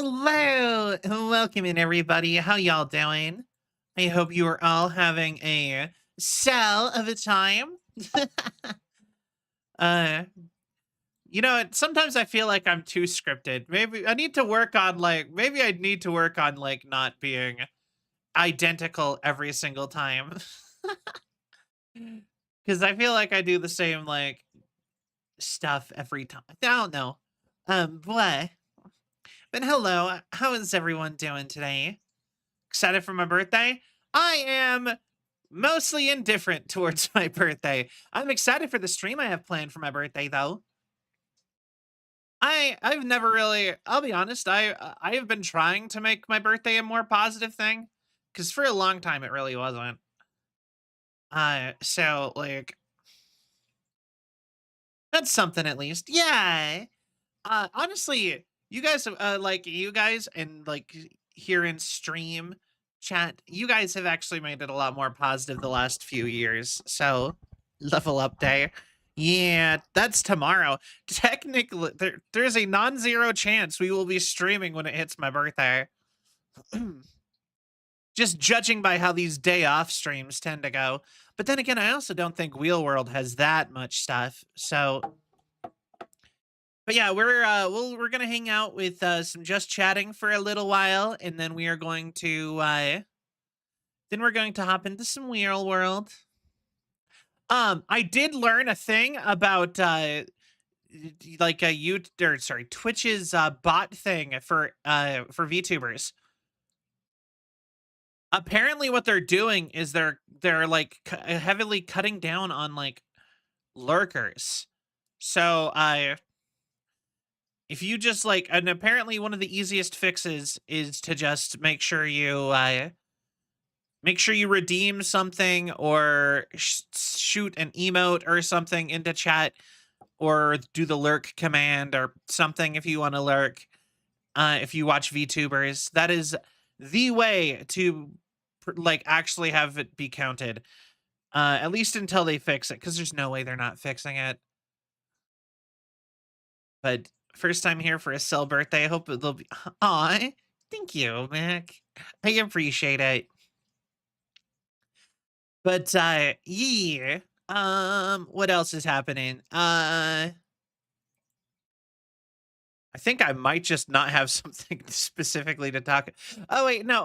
Hello, welcome in everybody. How y'all doing? I hope you are all having a cell of a time. uh, sometimes I feel like I'm too scripted. Maybe I need to work on maybe I need to work on not being identical every single time. Because I feel like I do the same stuff every time. I don't know. But hello. How is everyone doing today? Excited for my birthday? I am mostly indifferent towards my birthday. I'm excited for the stream I have planned for my birthday though. I've never really, I'll be honest, I have been trying to make my birthday a more positive thing cuz for a long time it really wasn't. So that's something at least. Yeah. Honestly, you guys you guys and here in stream chat, you guys have actually made it a lot more positive the last few years. So, level up day. Yeah, that's tomorrow. Technically, there's a non-zero chance we will be streaming when it hits my birthday. Just judging by how these day off streams tend to go. But then again, I also don't think wheelworld has that much stuff. So, but yeah, we're gonna hang out with some just chatting for a little while, and then we are going to hop into some wheel world. I did learn a thing about Twitch's bot thing for VTubers. Apparently, what they're doing is they're heavily cutting down on lurkers. So if you just and apparently one of the easiest fixes is to just make sure you redeem something or shoot an emote or something into chat or do the lurk command or something if you want to lurk. If you watch VTubers, that is the way to actually have it be counted. At least until they fix it, because there's no way they're not fixing it. But first time here for a cell birthday. I hope it'll be. Aw, thank you, Mac. I appreciate it. But yeah. What else is happening? I think I might just not have something specifically to talk. Oh wait, no.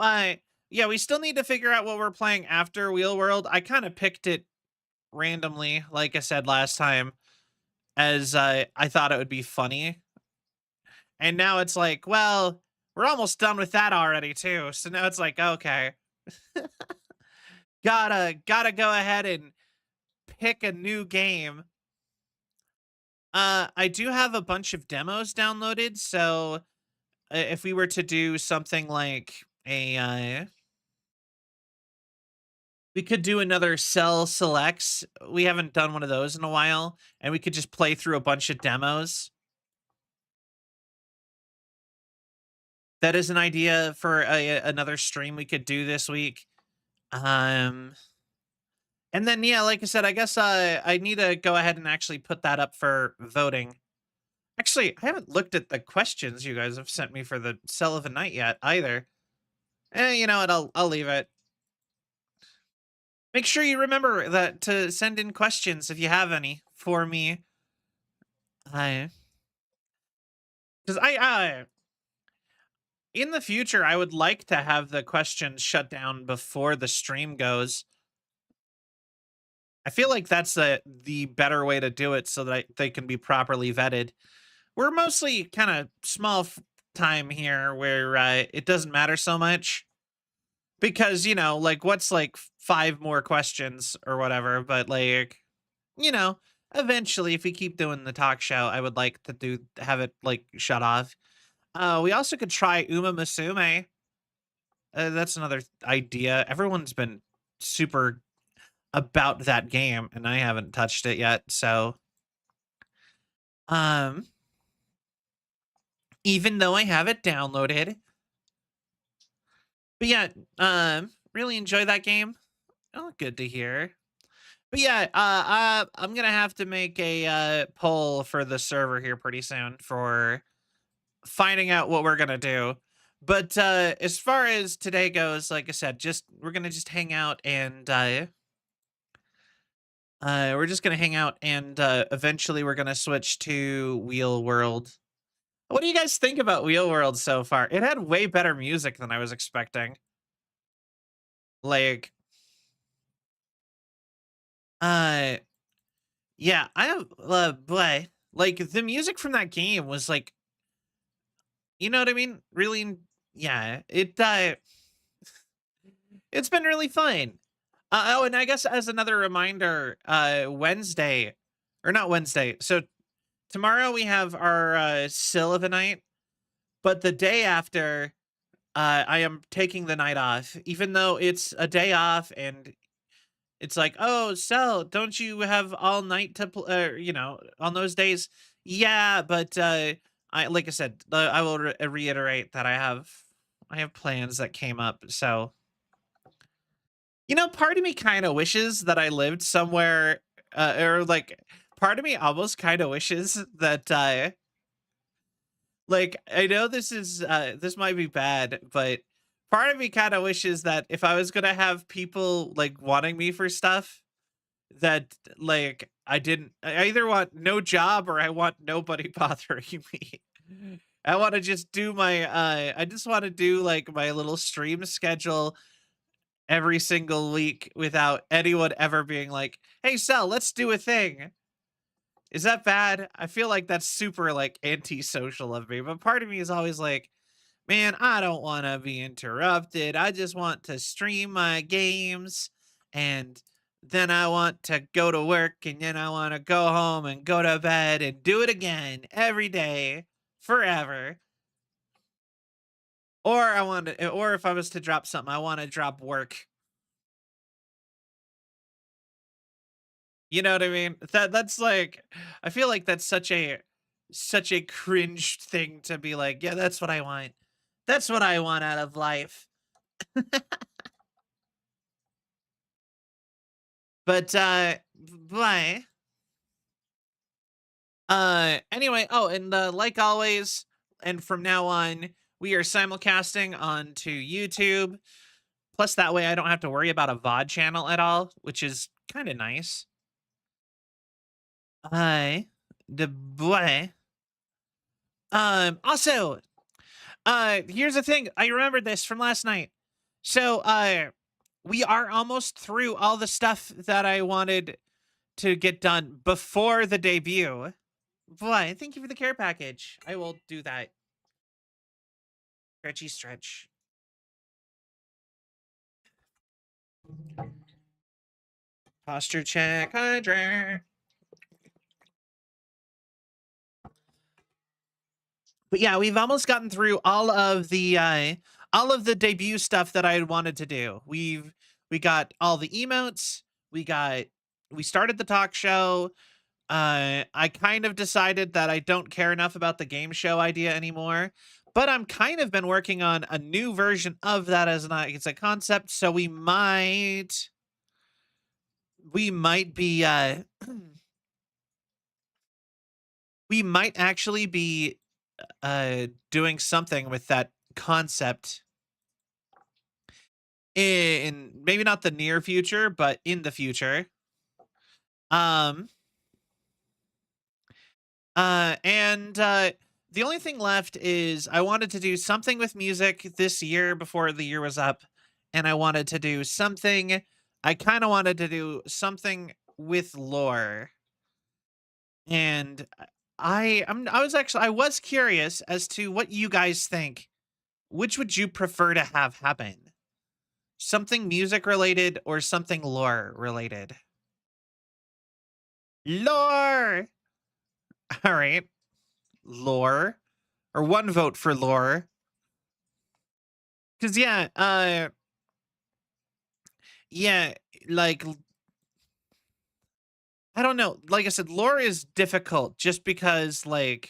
Yeah, we still need to figure out what we're playing after Wheel World. I kind of picked it randomly, like I said last time, as I thought it would be funny. And now it's like, well, we're almost done with that already too. So now it's like, okay. gotta go ahead and pick a new game. I do have a bunch of demos downloaded, so if we were to do something like we could do another Cell Selects. We haven't done one of those in a while, and we could just play through a bunch of demos. That is an idea for another stream we could do this week. And then, yeah, like I said, I guess I need to go ahead and actually put that up for voting. Actually, I haven't looked at the questions you guys have sent me for the Cell of a Night yet either. You know what? I'll leave it. Make sure you remember that to send in questions if you have any for me. Because in the future, I would like to have the questions shut down before the stream goes. I feel like that's the better way to do it so that they can be properly vetted. We're mostly kind of small time here where it doesn't matter so much. Because, you know, what's 5 more questions or whatever, but you know, eventually if we keep doing the talk show, I would like to have it shut off. We also could try Uma Musume. That's another idea. Everyone's been super about that game and I haven't touched it yet, so even though I have it downloaded. But yeah, really enjoy that game. Oh, good to hear. But yeah, I'm gonna have to make a poll for the server here pretty soon for finding out what we're gonna do. But as far as today goes, like I said, just we're gonna just hang out and we're just gonna hang out and eventually we're gonna switch to Wheel World. What do you guys think about Wheel World so far? It had way better music than I was expecting. Like, uh, yeah, I have, boy, like the music from that game was like, you know what I mean? Really, yeah. It's been really fun. Oh, and I guess as another reminder, Wednesday, or not Wednesday. So tomorrow we have our Silva night, but the day after, I am taking the night off, even though it's a day off and it's like, oh, so don't you have all night to, on those days? Yeah, but I like I said, I will reiterate that I have plans that came up. So part of me kind of wishes that I lived somewhere, or like, part of me almost kind of wishes that, like, I know this might be bad, but part of me kind of wishes that if I was gonna have people like wanting me for stuff, that like I either want no job or I want nobody bothering me. I want to just do my I just want to do like my little stream schedule every single week without anyone ever being like, "Hey, Sal, let's do a thing." Is that bad? I feel like that's super like antisocial of me, but part of me is always like, "Man, I don't want to be interrupted. I just want to stream my games and then I want to go to work and then I want to go home and go to bed and do it again every day forever." Or if I was to drop something, I want to drop work. You know what I mean? That's like, I feel like that's such a cringe thing to be like, yeah, that's what I want. That's what I want out of life. But bye. Anyway, oh, and like always, and from now on, we are simulcasting onto YouTube. Plus that way I don't have to worry about a VOD channel at all, which is kind of nice. The boy. Also, here's the thing. I remembered this from last night. So, we are almost through all the stuff that I wanted to get done before the debut. Boy, thank you for the care package. I will do that. Stretchy stretch. Posture check, hydrant. But yeah, we've almost gotten through all of the debut stuff that I wanted to do. We got all the emotes. We started the talk show. I kind of decided that I don't care enough about the game show idea anymore, but I'm kind of been working on a new version of that as it's a concept. So we might be we might actually be doing something with that concept in maybe not the near future, but in the future. Um and the only thing left is I wanted to do something with music this year before the year was up, and I wanted to do something I kind of wanted to do something with lore. And I was curious as to what you guys think. Which would you prefer to have happen? Something music related or something lore related? Lore. All right. Lore, or one vote for lore. Cuz yeah, like I don't know. Like I said, lore is difficult just because I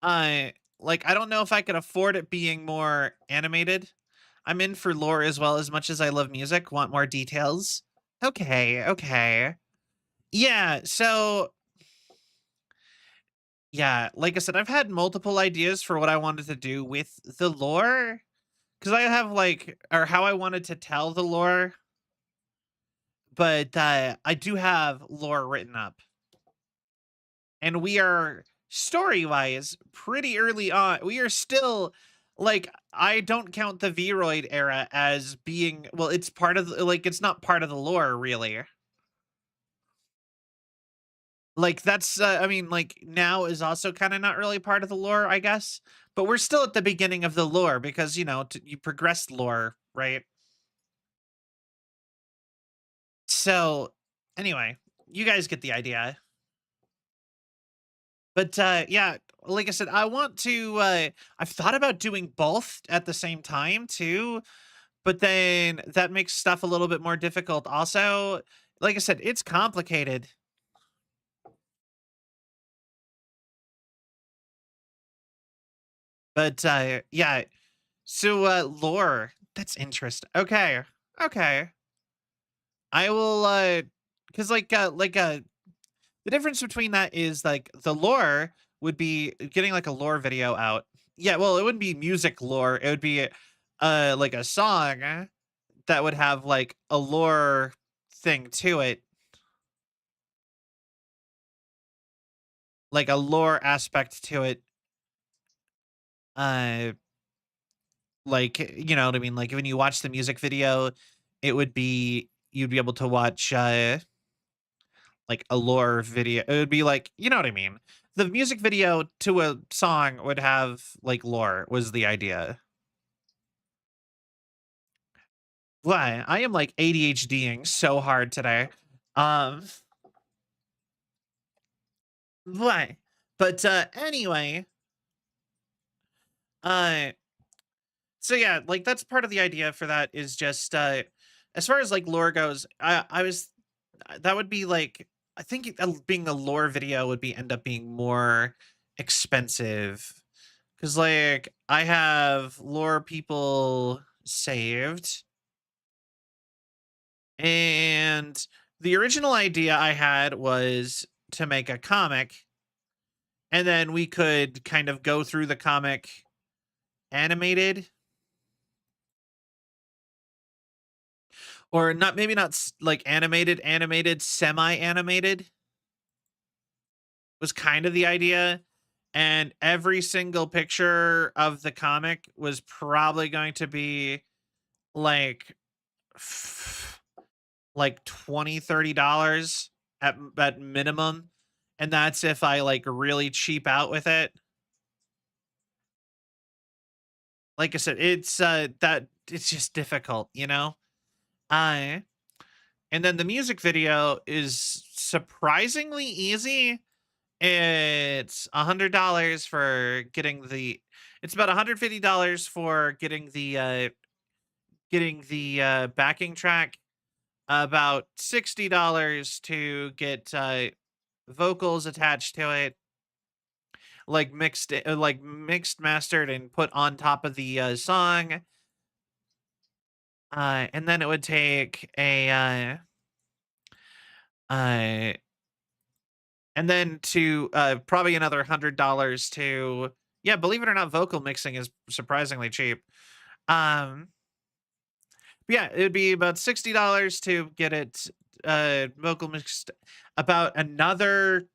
I don't know if I could afford it being more animated. I'm in for lore as well, as much as I love music. Want more details? Okay, okay. Yeah, so Yeah, like I said, I've had multiple ideas for what I wanted to do with the lore, because I have like, or how I wanted to tell the lore, but I do have lore written up, and we are story wise pretty early on. We are still like, I don't count the Vroid era as being, well, it's part of like, it's not part of the lore really. Like that's I mean, like now is also kind of not really part of the lore, I guess. But we're still at the beginning of the lore because, you progress lore, right? So anyway, you guys get the idea. But yeah, like I said, I want to I've thought about doing both at the same time too, but then that makes stuff a little bit more difficult. Also, like I said, it's complicated. But yeah, so lore, that's interesting. Okay. Okay. I will cuz the difference between that is like the lore would be getting like a lore video out. Yeah, well, it wouldn't be music lore. It would be like a song that would have like a lore thing to it, like a lore aspect to it. Uh like, you know what I mean? Like when you watch the music video, it would be you'd be able to watch like a lore video. It would be like, you know what I mean? The music video to a song would have like lore was the idea. Why? I am like ADHDing so hard today. Um, why? But anyway, uh so yeah, like that's part of the idea for that is just as far as like lore goes, I was that would be like, I think being a lore video would be end up being more expensive because like I have lore people saved, and the original idea I had was to make a comic, and then we could kind of go through the comic animated, or not, maybe not like animated, semi animated was kind of the idea. And every single picture of the comic was probably going to be like like 20-30 dollars at minimum, and that's if I like really cheap out with it. Like I said, it's that it's just difficult, I and then the music video is surprisingly easy. It's $100 for getting the it's about $150 for getting the backing track, about $60 to get vocals attached to it, like mixed, mastered, and put on top of the song. And then it would take a uh and then to probably another $100 to, yeah, believe it or not, vocal mixing is surprisingly cheap. Um yeah, it would be about $60 to get it vocal mixed, about another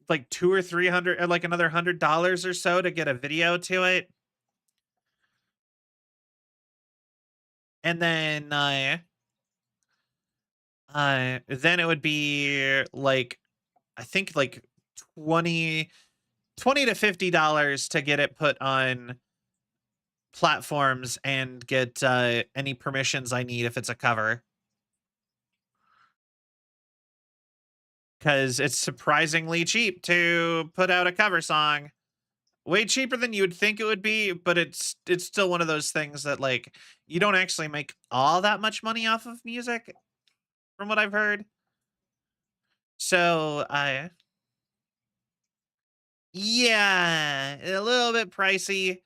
like 2 or 300, like another $100 or so to get a video to it. And then it would be like, I think like 20 20 to $50 to get it put on platforms and get any permissions I need if it's a cover. Because it's surprisingly cheap to put out a cover song. Way cheaper than you would think it would be, but it's still one of those things that like you don't actually make all that much money off of music, from what I've heard. So I yeah, a little bit pricey.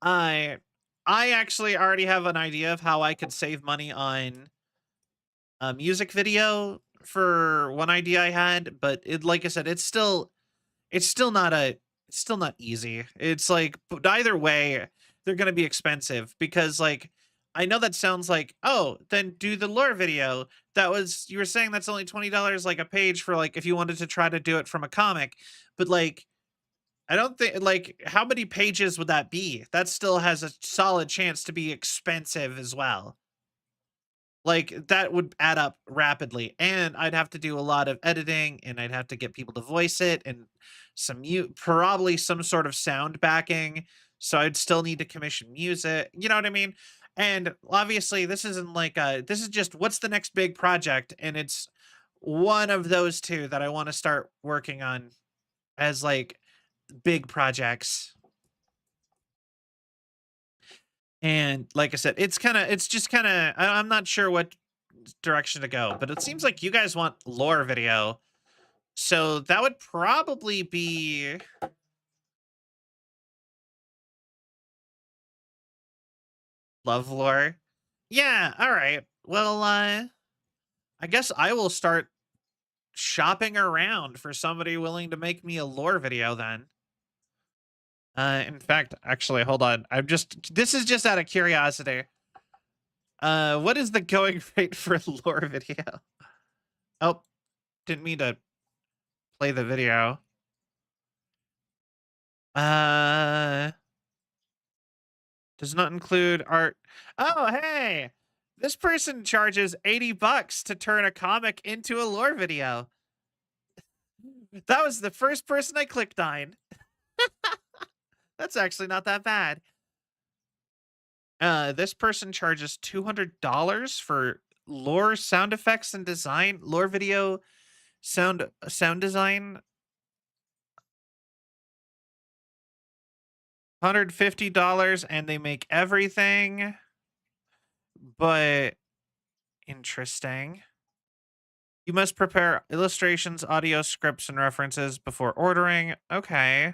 I I actually already have an idea of how I could save money on a music video for one idea I had, but it, like I said, it's still not easy. It's like, but either way, they're gonna be expensive because like I know that sounds like, oh, then do the lore video. That was you were saying that's only $20 like a page for like if you wanted to try to do it from a comic, but like I don't think like how many pages would that be? That still has a solid chance to be expensive as well. Like, that would add up rapidly, and I'd have to do a lot of editing, and I'd have to get people to voice it, and probably some sort of sound backing, so I'd still need to commission music, you know what I mean? And, obviously, this isn't like this is just what's the next big project, and it's one of those 2 that I wanna start working on as, like, big projects. And, like I said, it's just kinda I'm not sure what direction to go, but it seems like you guys want lore video. So that would probably be love lore. Yeah, all right. Well, I guess I will start shopping around for somebody willing to make me a lore video then. In fact, actually, hold on. This is just out of curiosity. What is the going rate for a lore video? Oh, didn't mean to play the video. Uh Does not include art. Oh, hey! This person charges $80 to turn a comic into a lore video. That was the first person I clicked on. That's actually not that bad. This person charges $200 for lore sound effects and design, lore video sound design. $150 and they make everything. But interesting. You must prepare illustrations, audio scripts, and references before ordering. Okay.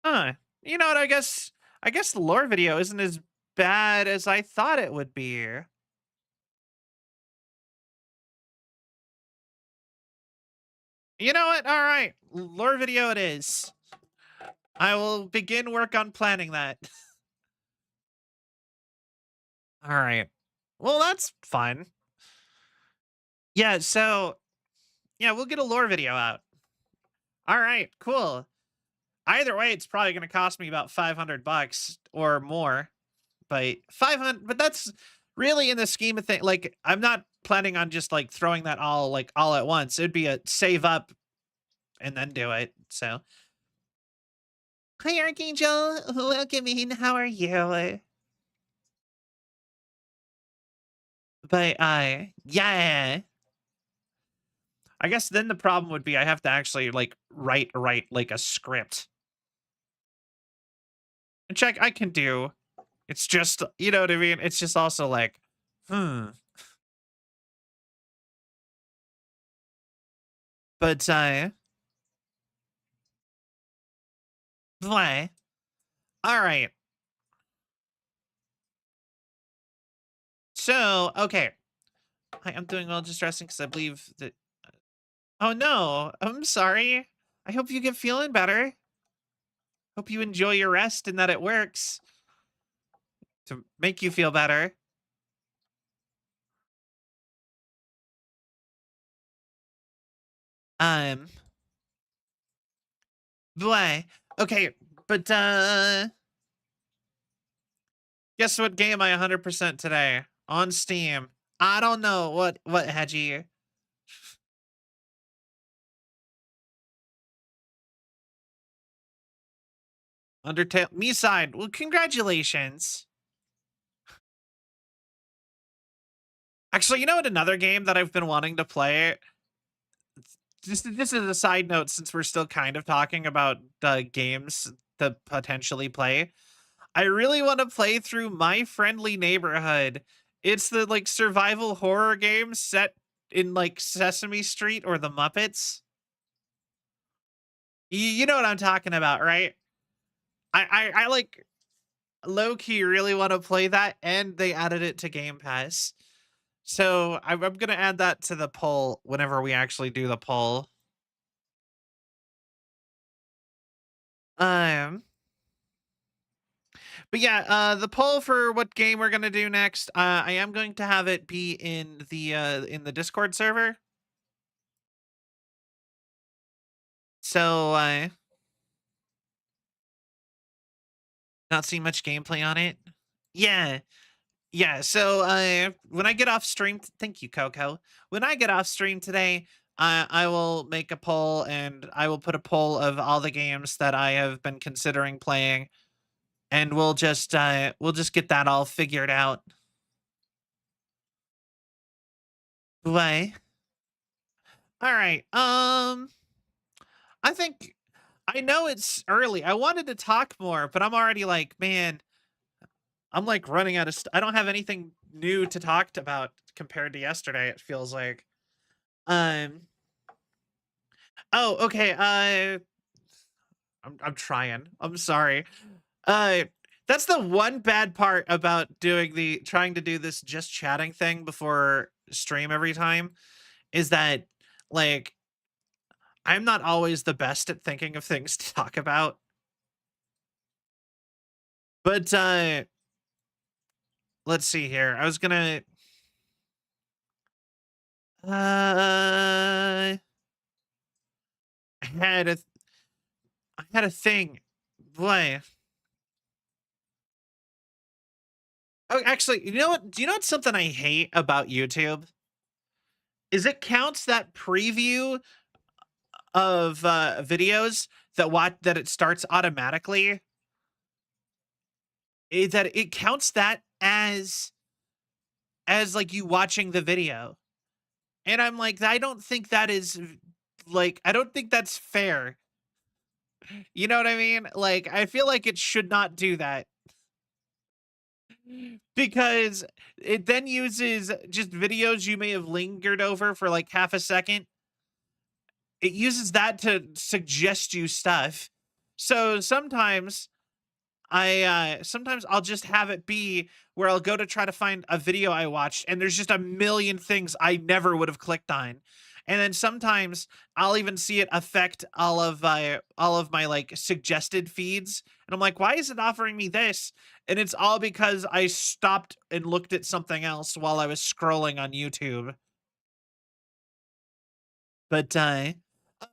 Huh. You know what? I guess the lore video isn't as bad as I thought it would be. You know what? All right. Lore video it is. I will begin work on planning that. All right. Well, that's fun. Yeah, so yeah, we'll get a lore video out. All right, cool. Either way, it's probably going to cost me about $500 or more. But 500, but that's really in the scheme of things. Like, I'm not planning on just like throwing that all at once. It'd be a save up and then do it. So, hi Archangel, welcome in. How are you? But yeah, I guess then the problem would be I have to actually like write like a script. Check I can do. It's just, you know what I mean? It's just also like, hmm. But what? All right. So, okay. I'm doing well, just resting because I believe that. Oh no, I'm sorry. I hope you get feeling better. Hope you enjoy your rest and that it works to make you feel better. Um, boy. Okay, but guess what game I 100% today on Steam? I don't know what Hedgie. Undertale me side. Well, congratulations. Actually, you know what? Another game that I've been wanting to play. This is a side note since we're still kind of talking about games to potentially play. I really want to play through My Friendly Neighborhood. It's the like survival horror game set in like Sesame Street or the Muppets. You know what I'm talking about, right? I like low key really want to play that, and they added it to Game Pass. So I'm gonna add that to the poll whenever we actually do the poll. Um, but yeah, the poll for what game we're gonna do next, I am going to have it be in the Discord server. So not seeing much gameplay on it. Yeah, yeah. So when I get off stream, thank you, Coco. When I get off stream today, I will make a poll and I will put a poll of all the games that I have been considering playing, and we'll just get that all figured out. Way. All right. I think I know it's early. I wanted to talk more, but I'm already like, man, I'm like running out of. I don't have anything new to talk about compared to yesterday. It feels like. Um. Oh, okay. I'm trying. I'm sorry. Uh, that's the one bad part about doing the trying to do this just chatting thing before stream every time is that like I'm not always the best at thinking of things to talk about. But let's see here. I was gonna I had a I had a thing. Boy. Oh, actually, you know what? Do you know what's something I hate about YouTube? Is it counts that preview of videos that it starts automatically. That it counts that as like you watching the video. And I'm like, I don't think that is like I don't think that's fair. You know what I mean? Like I feel like it should not do that because it then uses just videos you may have lingered over for like half a second. It uses that to suggest you stuff. So sometimes I'll just have it be where I'll go to try to find a video I watched and there's just a million things I never would have clicked on. And then sometimes I'll even see it affect all of my like suggested feeds. And I'm like, why is it offering me this? And it's all because I stopped and looked at something else while I was scrolling on YouTube. But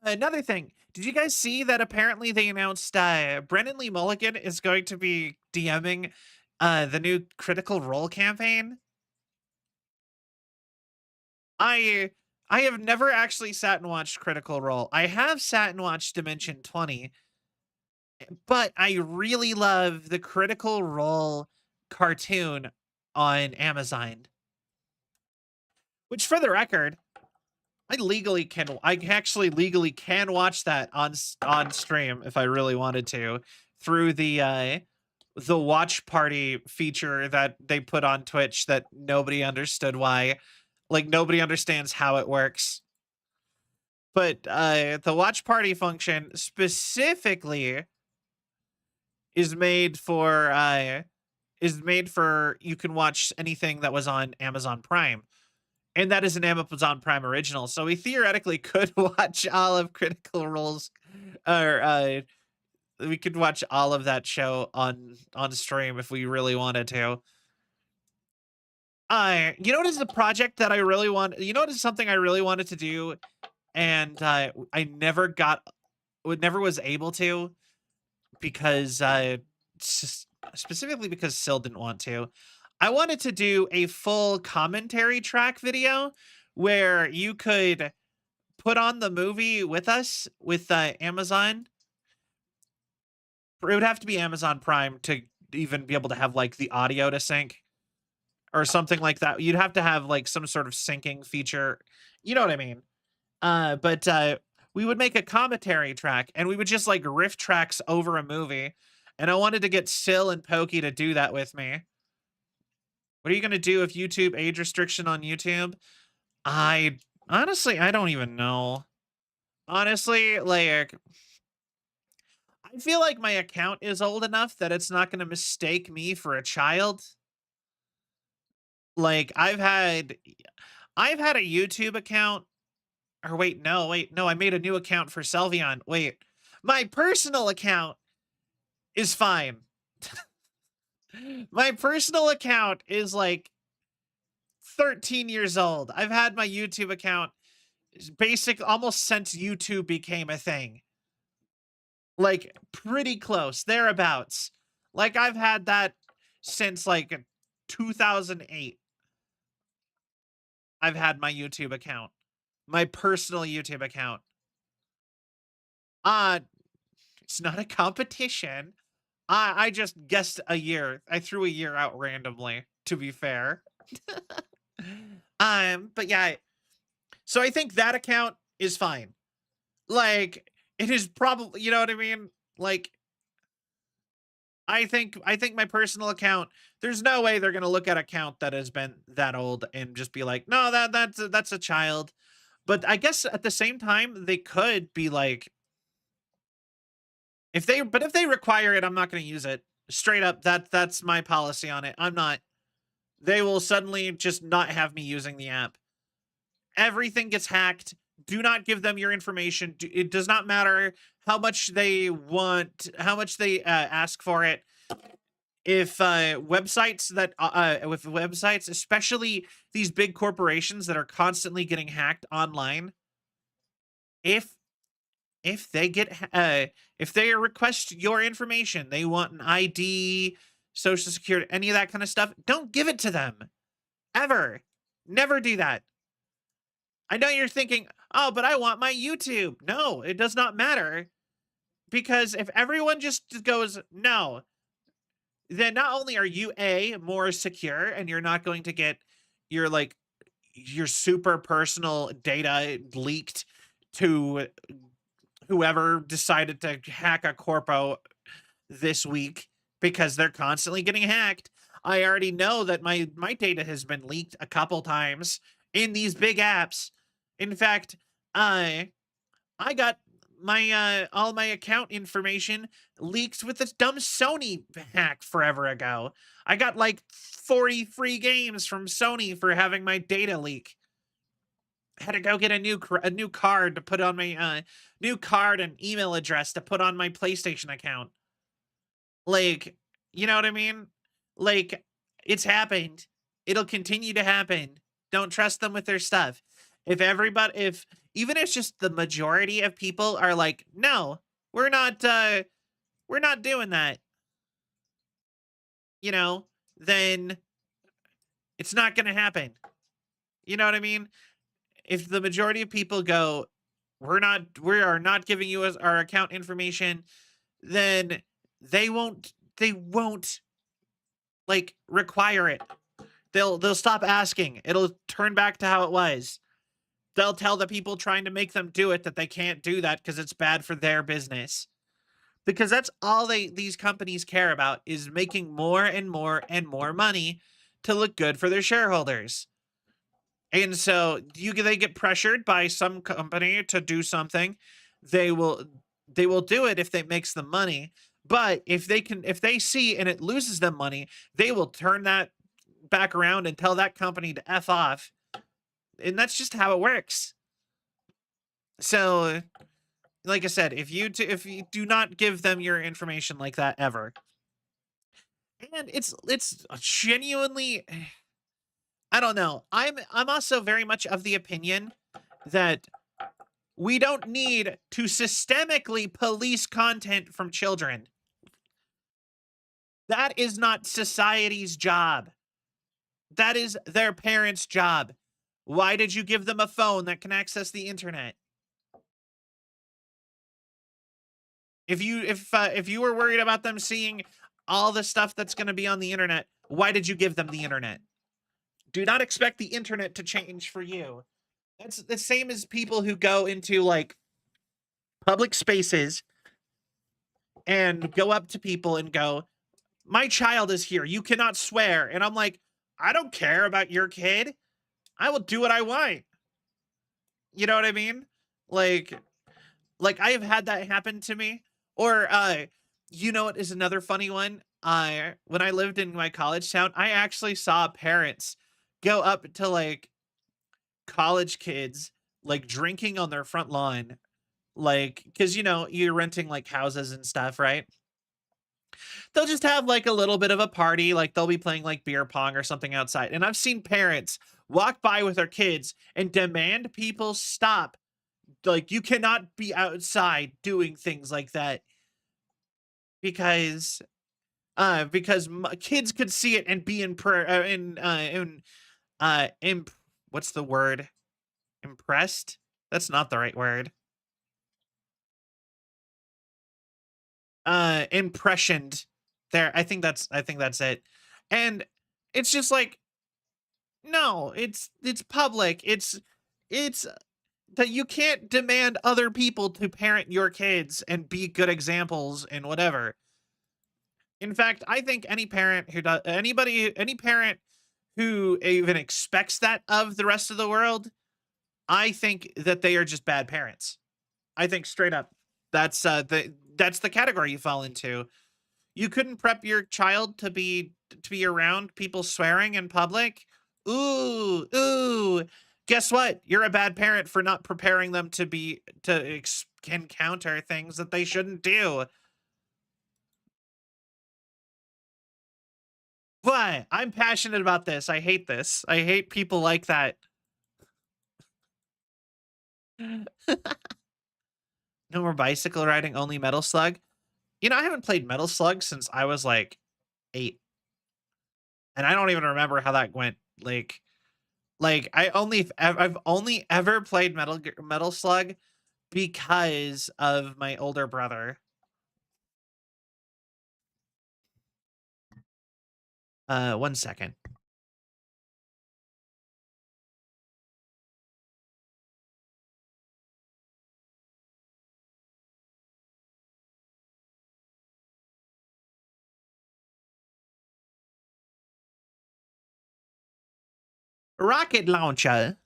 another thing, did you guys see that apparently they announced Brennan Lee Mulligan is going to be DMing the new Critical Role campaign? I I have never actually sat and watched Critical Role. I have sat and watched Dimension 20, but I really love the Critical Role cartoon on Amazon. Which for the record, I actually legally can watch that on stream if I really wanted to through the watch party feature that they put on Twitch that nobody understood why. Like nobody understands how it works. But the watch party function specifically is made for you can watch anything that was on Amazon Prime. And that is an Amazon Prime original. So we theoretically could watch all of Critical Role's or we could watch all of that show on stream if we really wanted to. You know what is the project that I really want? You know what is something I really wanted to do, and I never was able to because specifically because Sil didn't want to. I wanted to do a full commentary track video where you could put on the movie with us with Amazon. It would have to be Amazon Prime to even be able to have like the audio to sync or something like that. You'd have to have like some sort of syncing feature. You know what I mean? But we would make a commentary track and we would just like riff tracks over a movie. And I wanted to get Sil and Pokey to do that with me. What are you gonna do if YouTube age restriction on YouTube? I honestly I don't even know. Honestly, like I feel like my account is old enough that it's not going to mistake me for a child. Like I've had a YouTube account. Or wait, no, I made a new account for Celvion. Wait, my personal account is fine. My personal account is like 13 years old. I've had my YouTube account basic almost since YouTube became a thing. Like pretty close, thereabouts. Like I've had that since like 2008. I've had my YouTube account, my personal YouTube account. Uh, it's not a competition. I just guessed a year. I threw a year out randomly, to be fair. But yeah, so I think that account is fine. Like, it is probably, you know what I mean? Like, I think my personal account, there's no way they're gonna look at an account that has been that old and just be like, no, that's a child. But I guess at the same time, they could be like, if they require it, I'm not gonna use it. Straight up, that's my policy on it. I'm not. They will suddenly just not have me using the app. Everything gets hacked. Do not give them your information. It does not matter how much they want, how much they ask for it. If with websites, especially these big corporations that are constantly getting hacked online, if if they if they request your information, they want an ID, social security, any of that kind of stuff, don't give it to them ever. Never do that. I know you're thinking, oh, but I want my YouTube. No, it does not matter. Because if everyone just goes, no, then not only are you more secure and you're not going to get your like your super personal data leaked to whoever decided to hack a corpo this week because they're constantly getting hacked. I already know that my data has been leaked a couple times in these big apps. In fact, I got my all my account information leaked with this dumb Sony hack forever ago. I got like 40 free games from Sony for having my data leak. Had to go get a new card to put on my new card and email address to put on my PlayStation account. Like, you know what I mean? Like, it's happened. It'll continue to happen. Don't trust them with their stuff. If even if just the majority of people are like, no, we're not doing that, you know, then it's not gonna happen. You know what I mean? If the majority of people go, we are not giving you our account information, then they won't like require it. They'll stop asking. It'll turn back to how it was. They'll tell the people trying to make them do it that they can't do that because it's bad for their business. Because that's all these companies care about is making more and more and more money to look good for their shareholders. And so they get pressured by some company to do something, they will do it if it makes them money. But if they see and it loses them money, they will turn that back around and tell that company to F off. And that's just how it works. So, like I said, if you do not give them your information like that ever. And it's genuinely, I don't know. I'm also very much of the opinion that we don't need to systemically police content from children. That is not society's job. That is their parents' job. Why did you give them a phone that can access the internet? If you were worried about them seeing all the stuff that's going to be on the internet, why did you give them the internet? Do not expect the internet to change for you. That's the same as people who go into like public spaces and go up to people and go, my child is here. You cannot swear. And I'm like, I don't care about your kid. I will do what I want. You know what I mean? Like, I have had that happen to me. Or, you know what is another funny one? When I lived in my college town, I actually saw parents go up to like college kids like drinking on their front lawn, like because you're renting like houses and stuff, right? They'll just have like a little bit of a party, like they'll be playing like beer pong or something outside. And I've seen parents walk by with their kids and demand people stop. Like you cannot be outside doing things like that because kids could see it and be in what's the word? Impressed? That's not the right word. Impressioned. There, I think that's it. And it's just like, no, it's public. It's that you can't demand other people to parent your kids and be good examples and whatever. In fact, I think any parent who even expects that of the rest of the world, I think that they are just bad parents. I think straight up, that's the category you fall into. You couldn't prep your child to be around people swearing in public. Ooh, ooh. Guess what? You're a bad parent for not preparing them to encounter things that they shouldn't do. What? I'm passionate about this. I hate this. I hate people like that. No more bicycle riding, only Metal Slug. I haven't played Metal Slug since I was like 8, and I don't even remember how that went. I've only ever played Metal Slug because of my older brother. One second. Rocket launcher.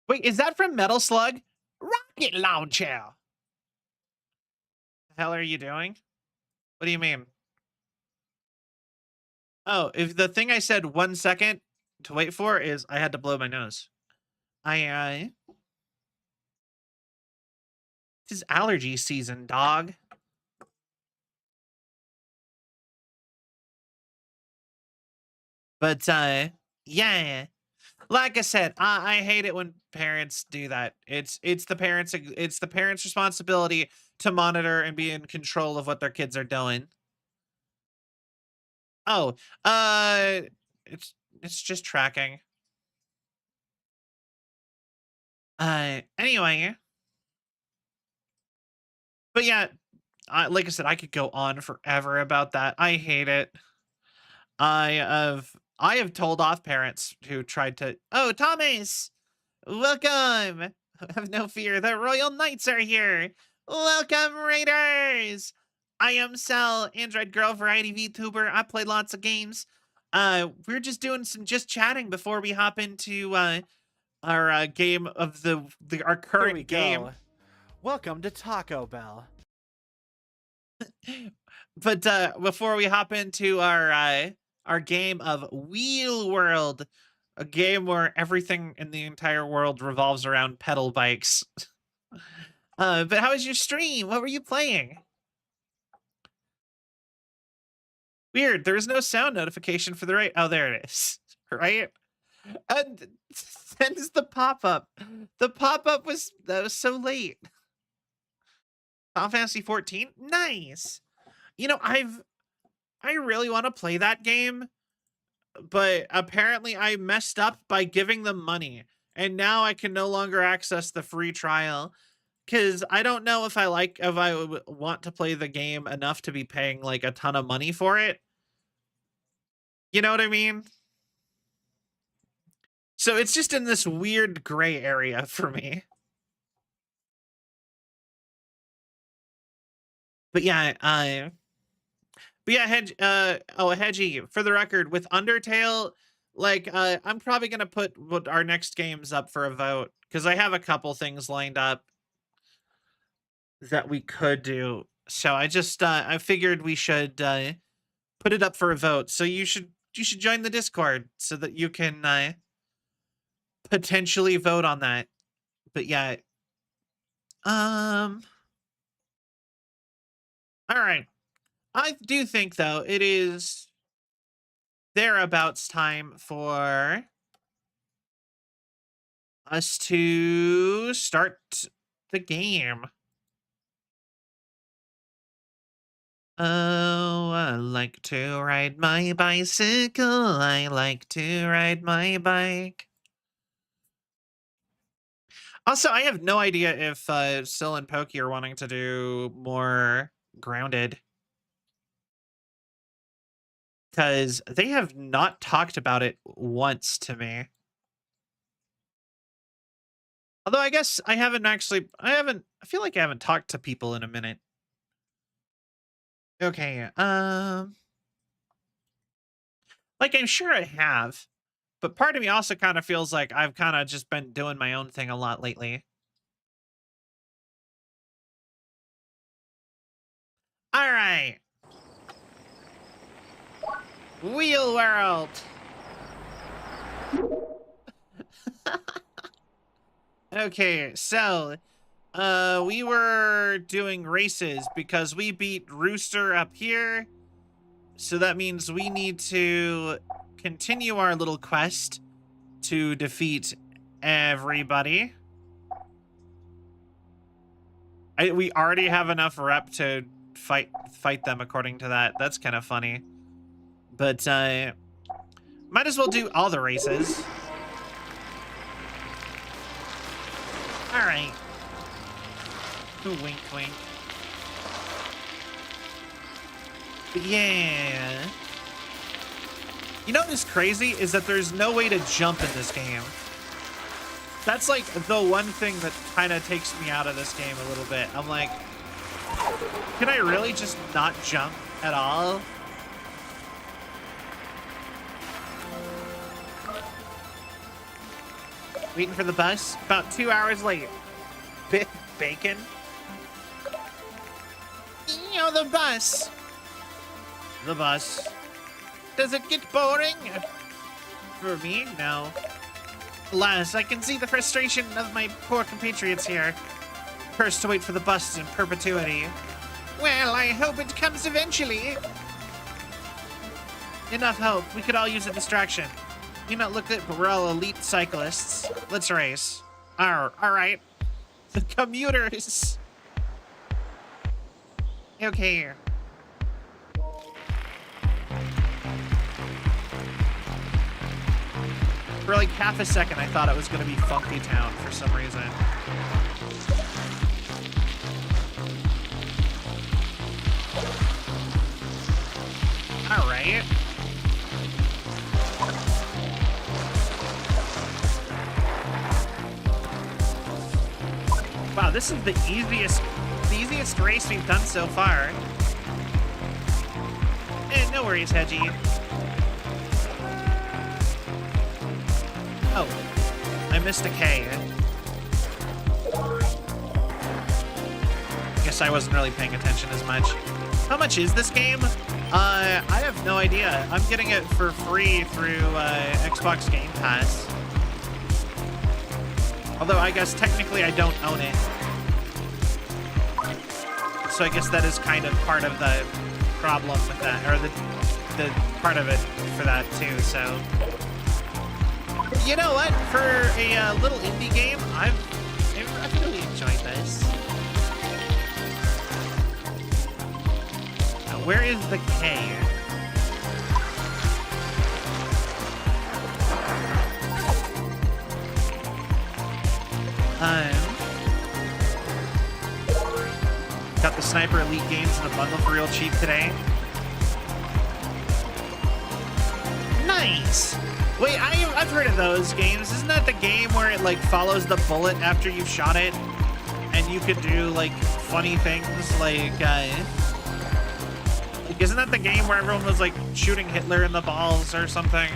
Wait, is that from Metal Slug? Rocket launcher. The hell are you doing? What do you mean? Oh, if the thing I said 1 second to wait for is I had to blow my nose. This allergy season, dog. But yeah. Like I said, I hate it when parents do that. It's the parents' responsibility to monitor and be in control of what their kids are doing. Oh, it's just tracking. Anyway, but yeah, like I said, I could go on forever about that. I hate it. I have told off parents who tried to. Oh, Thomas, welcome. Have no fear, the Royal Knights are here. Welcome, Raiders. I am Cell, Android Girl Variety VTuber. I play lots of games. We're just doing some just chatting before we hop into our game of our current game. Welcome to Taco Bell. But before we hop into our game of wheelworld, a game where everything in the entire world revolves around pedal bikes. But how was your stream? What were you playing? Weird. There is no sound notification for the right. Oh, there it is. Right. And sends the pop-up. The pop-up that was so late. Final Fantasy 14. Nice. I really want to play that game, but apparently I messed up by giving them money, and now I can no longer access the free trial because I don't know if I would want to play the game enough to be paying like a ton of money for it. You know what I mean? So it's just in this weird gray area for me. But yeah, Hedgie, for the record, with Undertale, like, I'm probably gonna put our next games up for a vote because I have a couple things lined up that we could do. So I figured we should put it up for a vote. So you should join the Discord so that you can potentially vote on that. But yeah. All right. I do think though it is thereabouts time for us to start the game. Oh, I like to ride my bicycle. I like to ride my bike. Also, I have no idea if Sil and Pokey are wanting to do more grounded. Because they have not talked about it once to me. Although I guess I feel like I haven't talked to people in a minute. Okay, like I'm sure I have, but part of me also kind of feels like I've kind of just been doing my own thing a lot lately. All right. Wheel world. Okay, so we were doing races because we beat Rooster up here. So that means we need to continue our little quest to defeat everybody. We already have enough rep to fight them according to that. That's kind of funny. But might as well do all the races. All right. Wink, wink. But yeah. You know what's crazy is that there's no way to jump in this game. That's like the one thing that kind of takes me out of this game a little bit. I'm like, can I really just not jump at all? Waiting for the bus, about 2 hours late. Bacon. You know, the bus. The bus. Does it get boring? For me, no. Alas, I can see the frustration of my poor compatriots here. Cursed to wait for the bus in perpetuity. Well, I hope it comes eventually. Enough hope. We could all use a distraction. You not look it, but we're all elite cyclists. Let's race. All right. The commuters. Okay. For like half a second, I thought it was going to be Funky Town for some reason. All right. Wow, this is the easiest race we've done so far. No worries, Hedgie. Oh, I missed a K. Guess I wasn't really paying attention as much. How much is this game? I have no idea. I'm getting it for free through Xbox Game Pass. Although I guess technically I don't own it. So I guess that is kind of part of the problem with that, or the part of it for that too, so. You know what? For a little indie game, I've really enjoyed this. Now, where is the K? Got the Sniper Elite games in the bundle for real cheap today. Nice! Wait, I've heard of those games. Isn't that the game where it like follows the bullet after you've shot it? And you could do like funny things like isn't that the game where everyone was like shooting Hitler in the balls or something?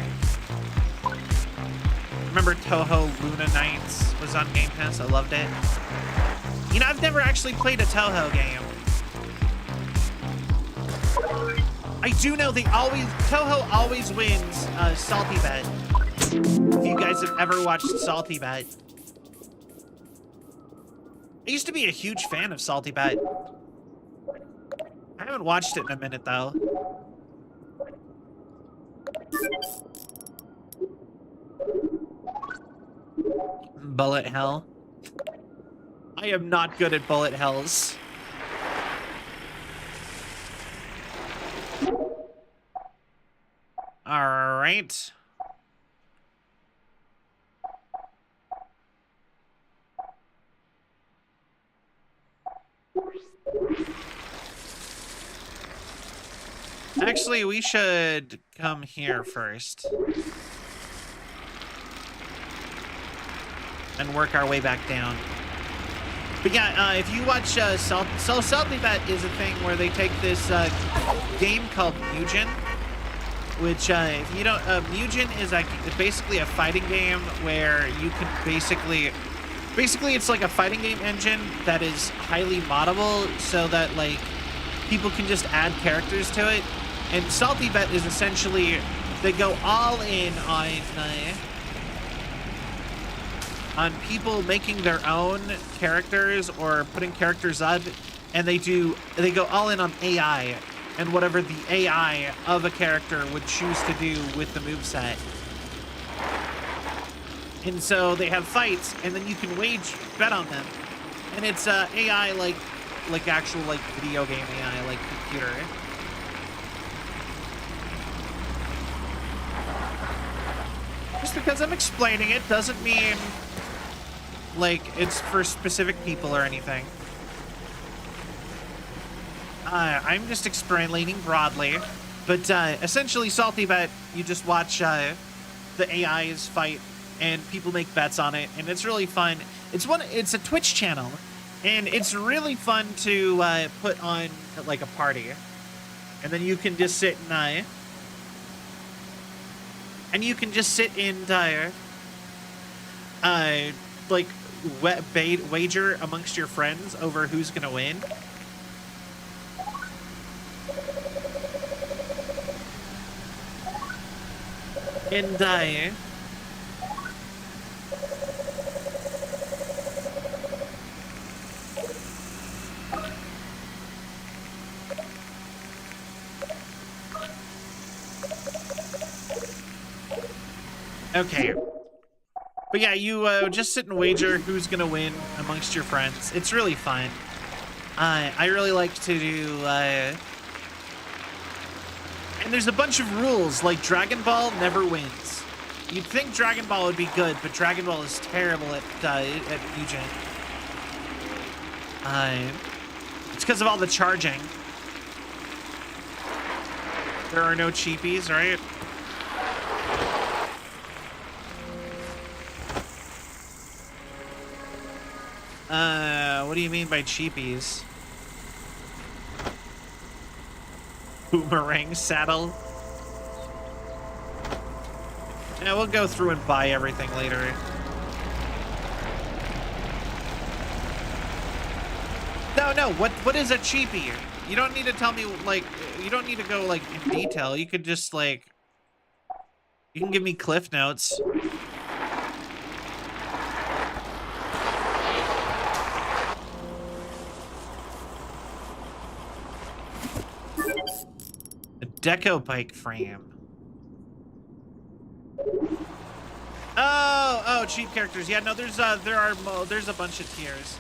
Remember Toho Luna Nights was on Game Pass? I loved it. You know, I've never actually played a Toho game. I do know Toho always wins Salty Bet. If you guys have ever watched Salty Bet. I used to be a huge fan of Salty Bet. I haven't watched it in a minute though. Bullet hell. I am not good at bullet hells. All right. Actually, we should come here first. And work our way back down. But yeah, if you watch Salty Bet is a thing where they take this game called Mugen, which if you don't, Mugen is like basically a fighting game where you can basically it's like a fighting game engine that is highly moddable, so that like people can just add characters to it. And Salty Bet is essentially they go all in on people making their own characters or putting characters up, and they go all in on AI and whatever the AI of a character would choose to do with the moveset. And so they have fights, and then you can bet on them. And it's AI like actual like video game AI, like computer. Just because I'm explaining it doesn't mean like it's for specific people or anything. I'm just explaining broadly, but essentially Salty Bet, you just watch the AIs fight and people make bets on it, and it's really fun. It's a Twitch channel, and it's really fun to put on like a party, and then you can just sit and like wager amongst your friends over who's gonna win. And okay. But yeah, you just sit and wager who's gonna win amongst your friends. It's really fun. I really like to do, and there's a bunch of rules, like Dragon Ball never wins. You'd think Dragon Ball would be good, but Dragon Ball is terrible at Mugen. It's because of all the charging. There are no cheapies, right? What do you mean by cheapies? Boomerang saddle? Yeah, we'll go through and buy everything later. No, what is a cheapie? You don't need to tell me, like, you don't need to go, like, in detail. You could just, like, you can give me cliff notes. A deco bike frame. Oh, cheap characters. Yeah, no, there's a bunch of tiers.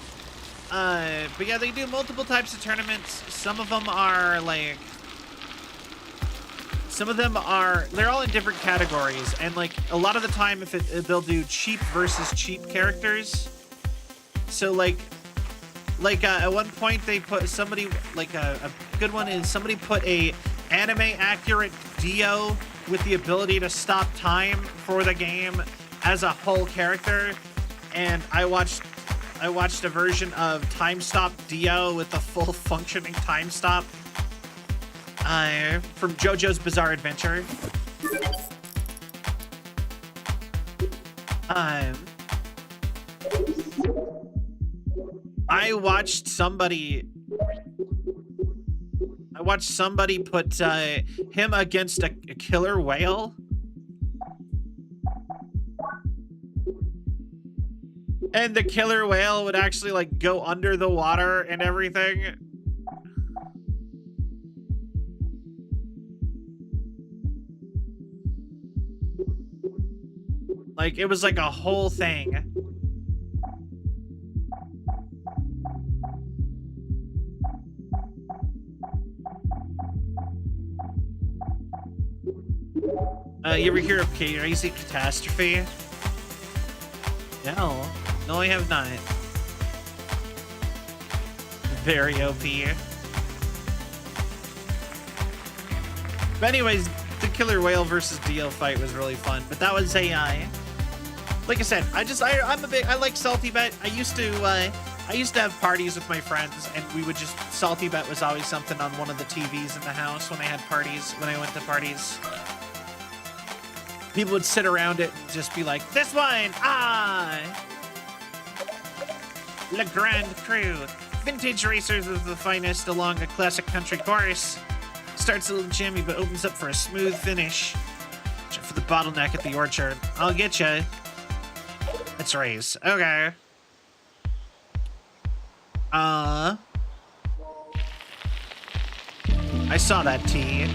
But yeah, they do multiple types of tournaments. Some of them are like, they're all in different categories, and like a lot of the time, they'll do cheap versus cheap characters. So like at one point they put somebody, like a good one is somebody put a anime accurate Dio with the ability to stop time for the game as a whole character, and I watched a version of Time Stop Dio with a full functioning time stop from JoJo's Bizarre Adventure. I watched somebody I watched somebody put him against a killer whale. And the killer whale would actually like go under the water and everything. Like, it was like a whole thing. You ever hear of Crazy Catastrophe? No. No, I have not. Very OP. But anyways, the killer whale versus Dio fight was really fun. But that was AI. Like I said, I like salty bet. I used to have parties with my friends, and we would just salty bet was always something on one of the TVs in the house when I had parties. When I went to parties, people would sit around it and just be like, "This one, Le Grand Cru. Vintage racers is the finest along a classic country course. Starts a little jammy, but opens up for a smooth finish. Check for the bottleneck at the orchard. I'll get you. Let's race. Okay. I saw that T.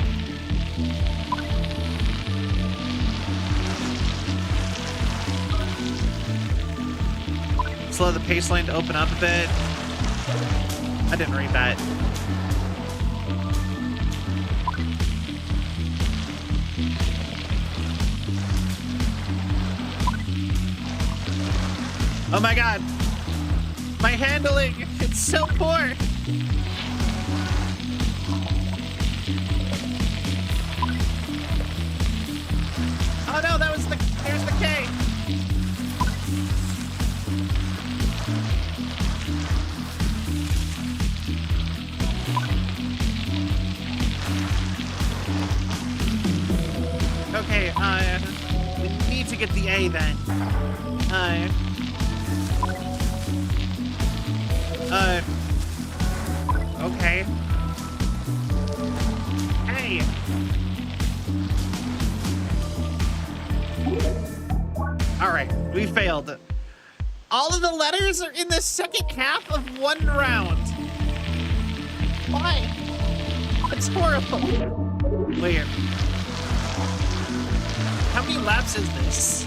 Slow the pace lane to open up a bit. I didn't read that. Oh my god. My handling, it's so poor. Oh no, there's the K. Okay, we need to get the A then. Okay. Hey. All right, we failed. All of the letters are in the second half of one round. Why? It's horrible. Wait. How many laps is this?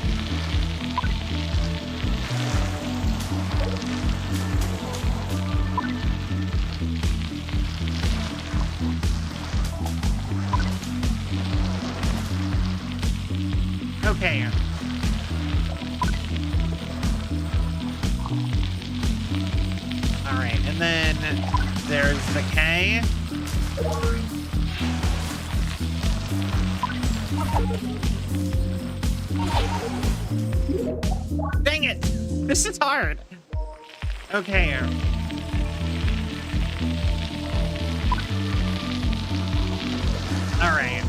Okay. All right, and then there's the K. Dang it! This is hard. Okay. All right.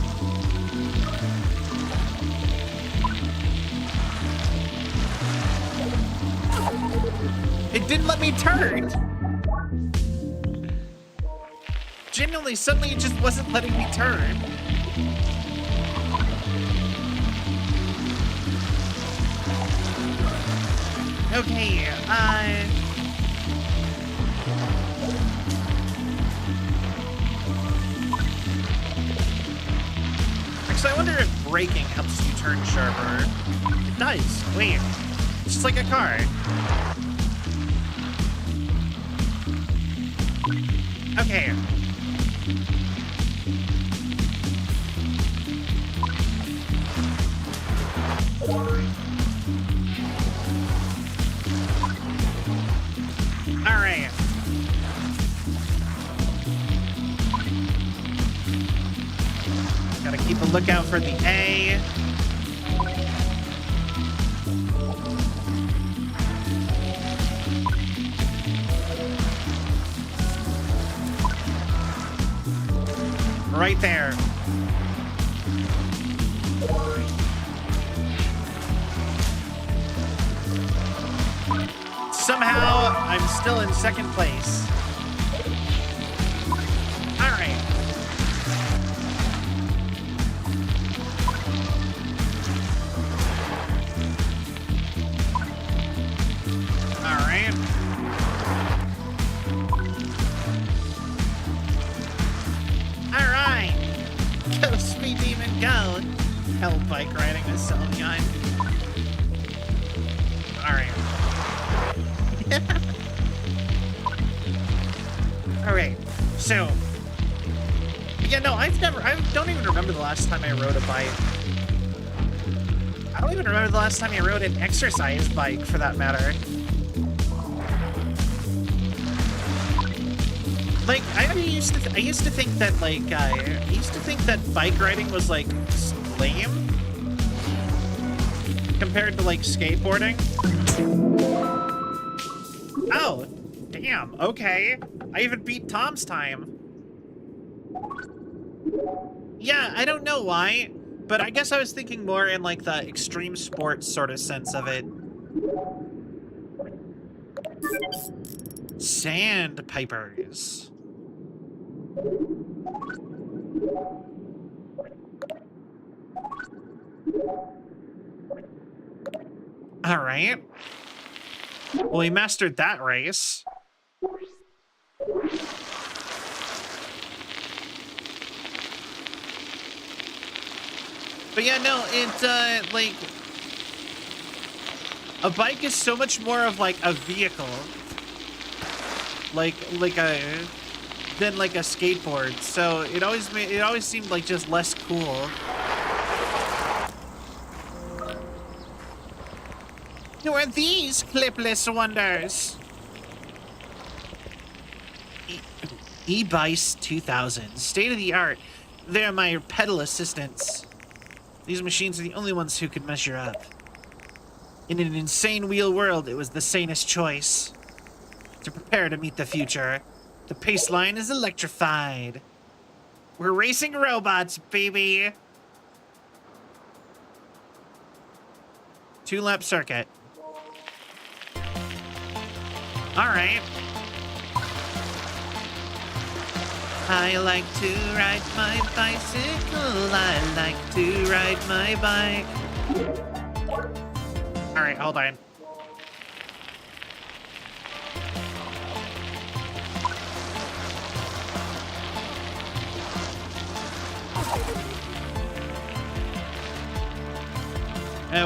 It didn't let me turn. Genuinely, suddenly it just wasn't letting me turn. Okay, actually, I wonder if braking helps you turn sharper. It does. Wait. It's just like a car. Okay. All right. Gotta keep a lookout for the A. Right there. Somehow, I'm still in second place. All right. hell bike riding with Celvion. Alright. Alright, so... Yeah, no, I don't even remember the last time I rode a bike. I don't even remember the last time I rode an exercise bike, for that matter. Like, I used to think that, like, I used to think that bike riding was, like, lame compared to, like, skateboarding. Oh, damn, okay. I even beat Tom's time. Yeah, I don't know why, but I guess I was thinking more in, like, the extreme sports sort of sense of it. Sandpipers. All right. Well, we mastered that race. But yeah, no, it, like, a bike is so much more of, like, a vehicle. Than, like, a skateboard. So it always seemed, like, just less cool. Who are these clipless wonders? E-Bice 2000, state-of-the-art. They're my pedal assistants. These machines are the only ones who could measure up. In an insane wheel world, it was the sanest choice. To prepare to meet the future, the pace line is electrified. We're racing robots, baby. 2-lap circuit. All right. I like to ride my bicycle. I like to ride my bike. All right, hold on.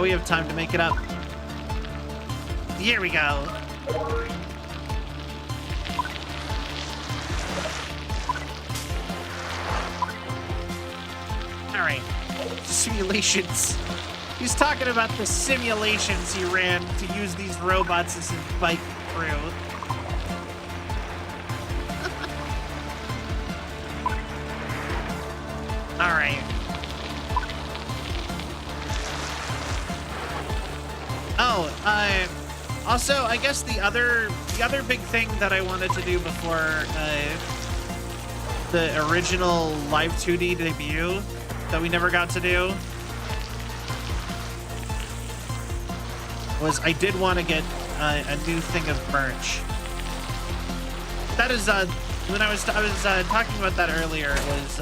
We have time to make it up. Here we go. All right, simulations. He's talking about the simulations he ran to use these robots as his bike crew. All right. Oh, also, I guess the other big thing that I wanted to do before the original Live 2D debut that we never got to do was I did want to get a new thing of merch. That is when I was talking about that earlier. It was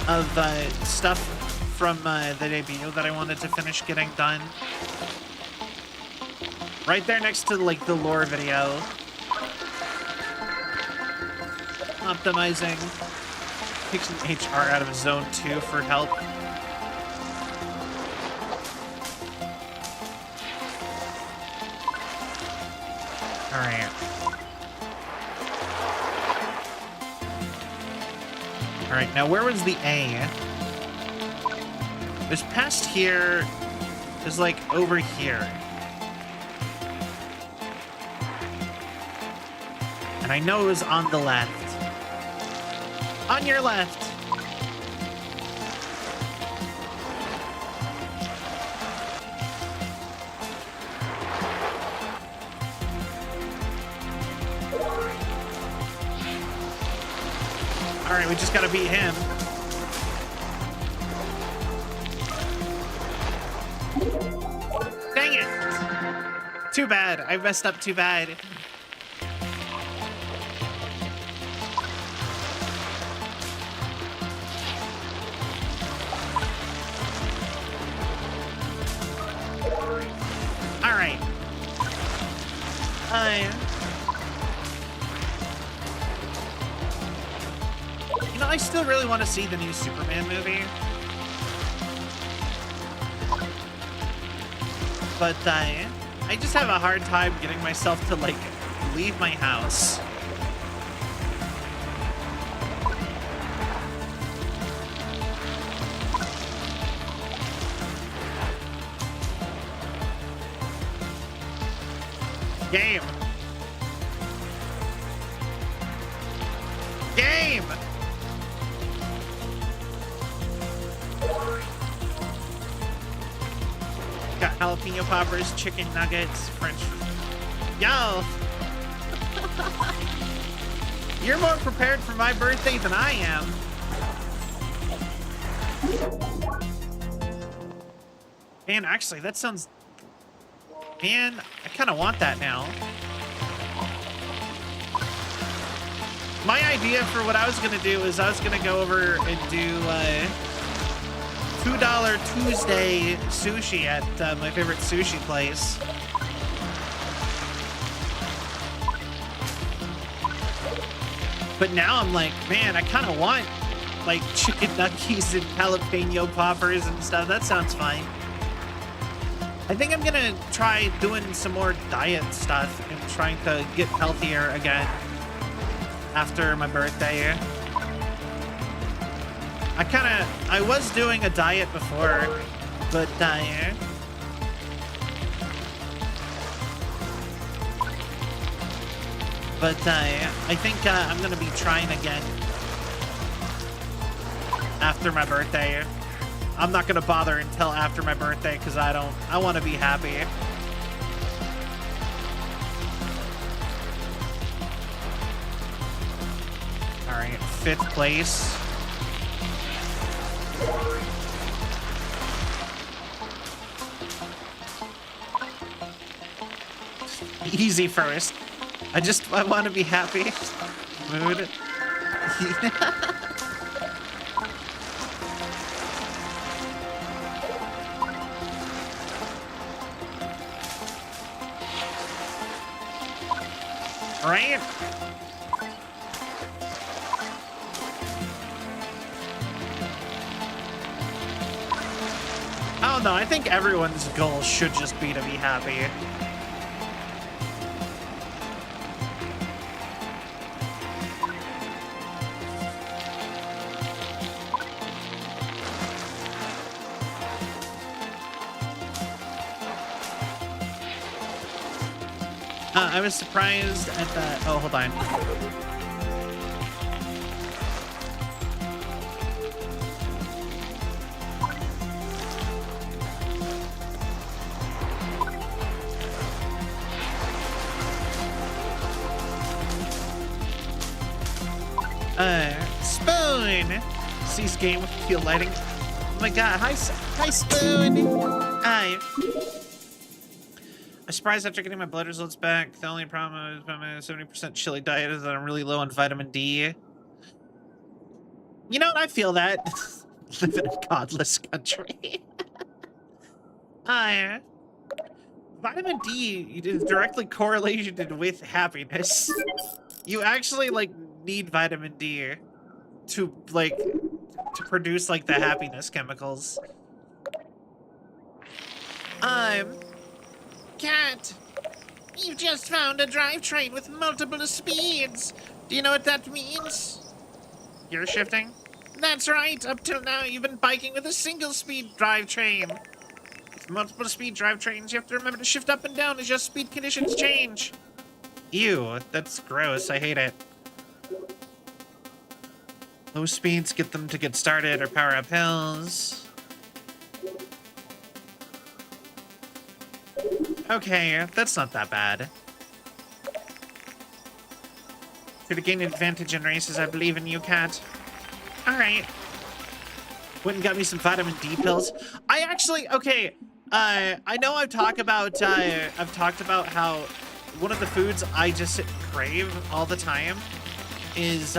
of stuff from the debut that I wanted to finish getting done. Right there next to, like, the lore video. Optimizing. Take some HR out of zone 2 for help. Alright. Alright, now where was the A? It was past here. It was, like, over here. And I know it was on the left. On your left. All right, we just gotta beat him. Dang it! Too bad. I messed up too bad. All right. You know, I still really want to see the new Superman movie. But I just have a hard time getting myself to, like, leave my house. Game. Game. Got jalapeno poppers, chicken nuggets, French. Yo. You're more prepared for my birthday than I am. Man, actually, that sounds... Man, I kind of want that now. My idea for what I was going to do is I was going to go over and do $2 Tuesday sushi at my favorite sushi place. But now I'm like, man, I kind of want like chicken nuggets and jalapeno poppers and stuff. That sounds fine. I think I'm gonna try doing some more diet stuff and trying to get healthier again after my birthday. I was doing a diet before, but I think I'm gonna be trying again after my birthday. I'm not gonna bother until after my birthday because I want to be happy. All right, 5th place. Easy first. I want to be happy. Mood. Right? I don't know. I think everyone's goal should just be to be happy. I was surprised at that. Oh, hold on. Spoon! Cease game with teal lighting. Oh my god, hi Spoon! Hi. I'm surprised after getting my blood results back. The only problem is my 70% chili diet is that I'm really low on vitamin D. You know what? I feel that. Live in a godless country. Vitamin D is directly correlated with happiness. You actually, like, need vitamin D to produce, like, the happiness chemicals. Cat, you just found a drivetrain with multiple speeds. Do you know what that means? Gear shifting? That's right. Up till now, you've been biking with a single-speed drivetrain. With multiple speed drivetrains, you have to remember to shift up and down as your speed conditions change. Ew, that's gross. I hate it. Low speeds get them to get started or power up hills. Okay, that's not that bad. To gain advantage in races, I believe in you, Cat. Alright. Went and got me some vitamin D pills. I actually, okay, I know I've talked about how one of the foods I just crave all the time is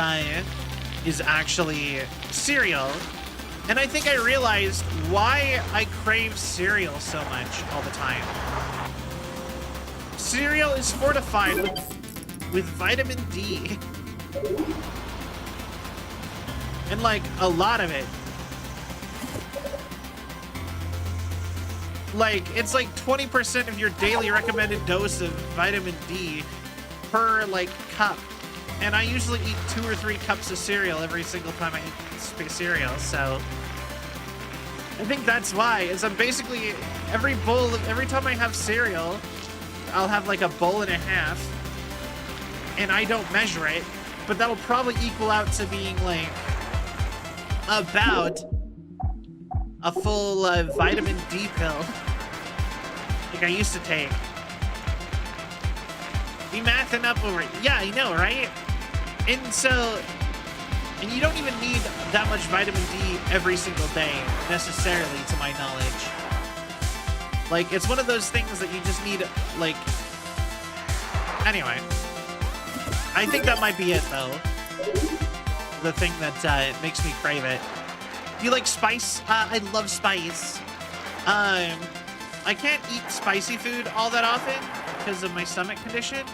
actually cereal. And I think I realized why I crave cereal so much all the time. Cereal is fortified with vitamin D. And like a lot of it. Like it's like 20% of your daily recommended dose of vitamin D per like cup. And I usually eat 2 or 3 cups of cereal every single time I eat cereal, so I think that's why. Is I'm basically every time I have cereal, I'll have like a bowl and a half, and I don't measure it, but that'll probably equal out to being like about a full vitamin D pill, like I used to take. Be mathing up over it. Yeah, I know, right? And you don't even need that much vitamin D every single day, necessarily, to my knowledge. Like, it's one of those things that you just need, like... Anyway. I think that might be it, though. The thing that makes me crave it. Do you like spice? I love spice. I can't eat spicy food all that often because of my stomach condition.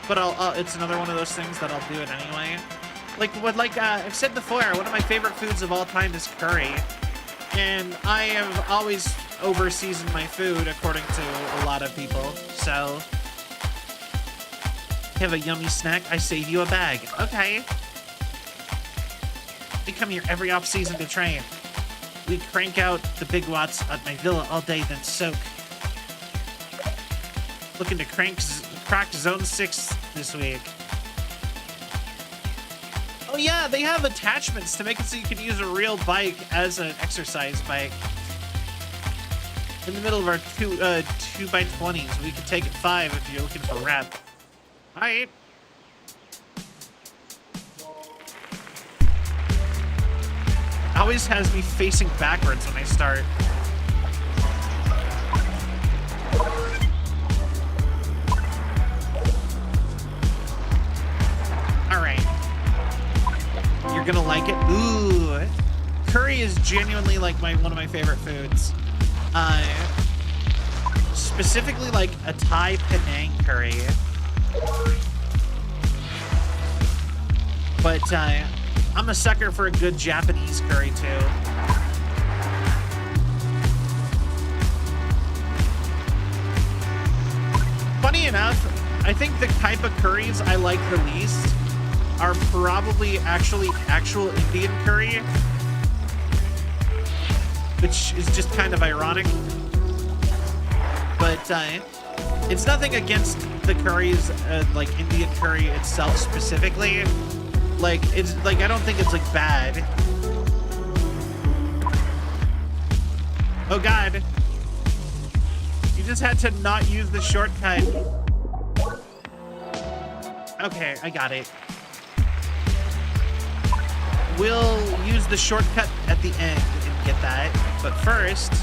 But it's another one of those things that I'll do it anyway. Like I've said before, one of my favorite foods of all time is curry. And I have always over-seasoned my food, according to a lot of people. So, have a yummy snack, I save you a bag. Okay. We come here every off-season to train. We crank out the big watts at my villa all day, then soak. Looking to crack Zone 6 this week. Oh yeah, they have attachments to make it so you can use a real bike as an exercise bike. In the middle of our 2x20s, we can take it 5 if you're looking for rep. Alright. Always has me facing backwards when I start. Alright. You're gonna like it. Ooh. Curry is genuinely like one of my favorite foods. Specifically like a Thai Penang curry. But I'm a sucker for a good Japanese curry too. Funny enough, I think the type of curries I like the least are probably actual Indian curry, which is just kind of ironic. But it's nothing against the curries, like Indian curry itself specifically. Like, it's like, I don't think it's like bad. Oh God. You just had to not use the shortcut. Okay, I got it. We'll use the shortcut at the end and get that. But first...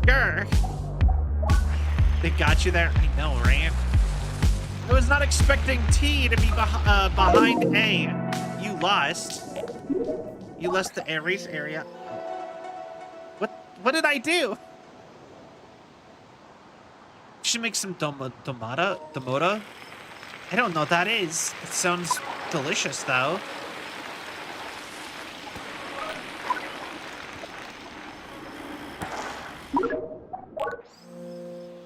Grr. They got you there? I know, right? I was not expecting T to be behind A. You lost. You lost the Aries area. What did I do? Should make some domota? I don't know what that is. It sounds delicious, though.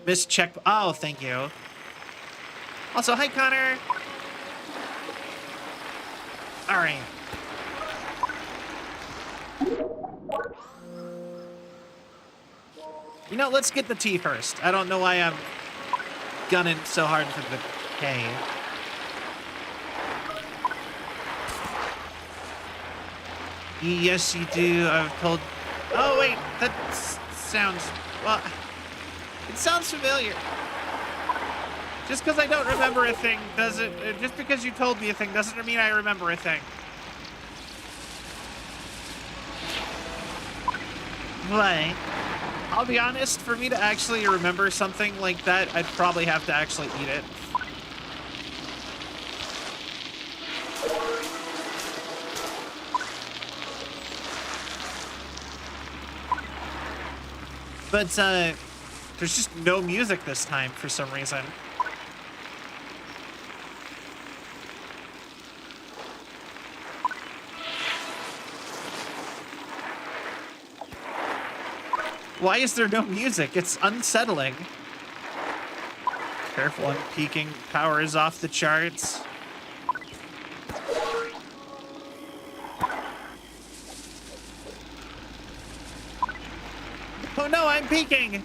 Miss check. Oh, thank you. Also, hi, Connor. All right. You know, let's get the T first. I don't know why I'm gunning so hard for the K. Yes, you do. I've told... Oh, wait. That sounds... Well, it sounds familiar. Just because I don't remember a thing doesn't... Just because you told me a thing doesn't mean I remember a thing. But... I'll be honest, for me to actually remember something like that, I'd probably have to actually eat it. But there's just no music this time for some reason. Why is there no music? It's unsettling. Careful, I'm peeking. Power is off the charts. Oh no, I'm peeking!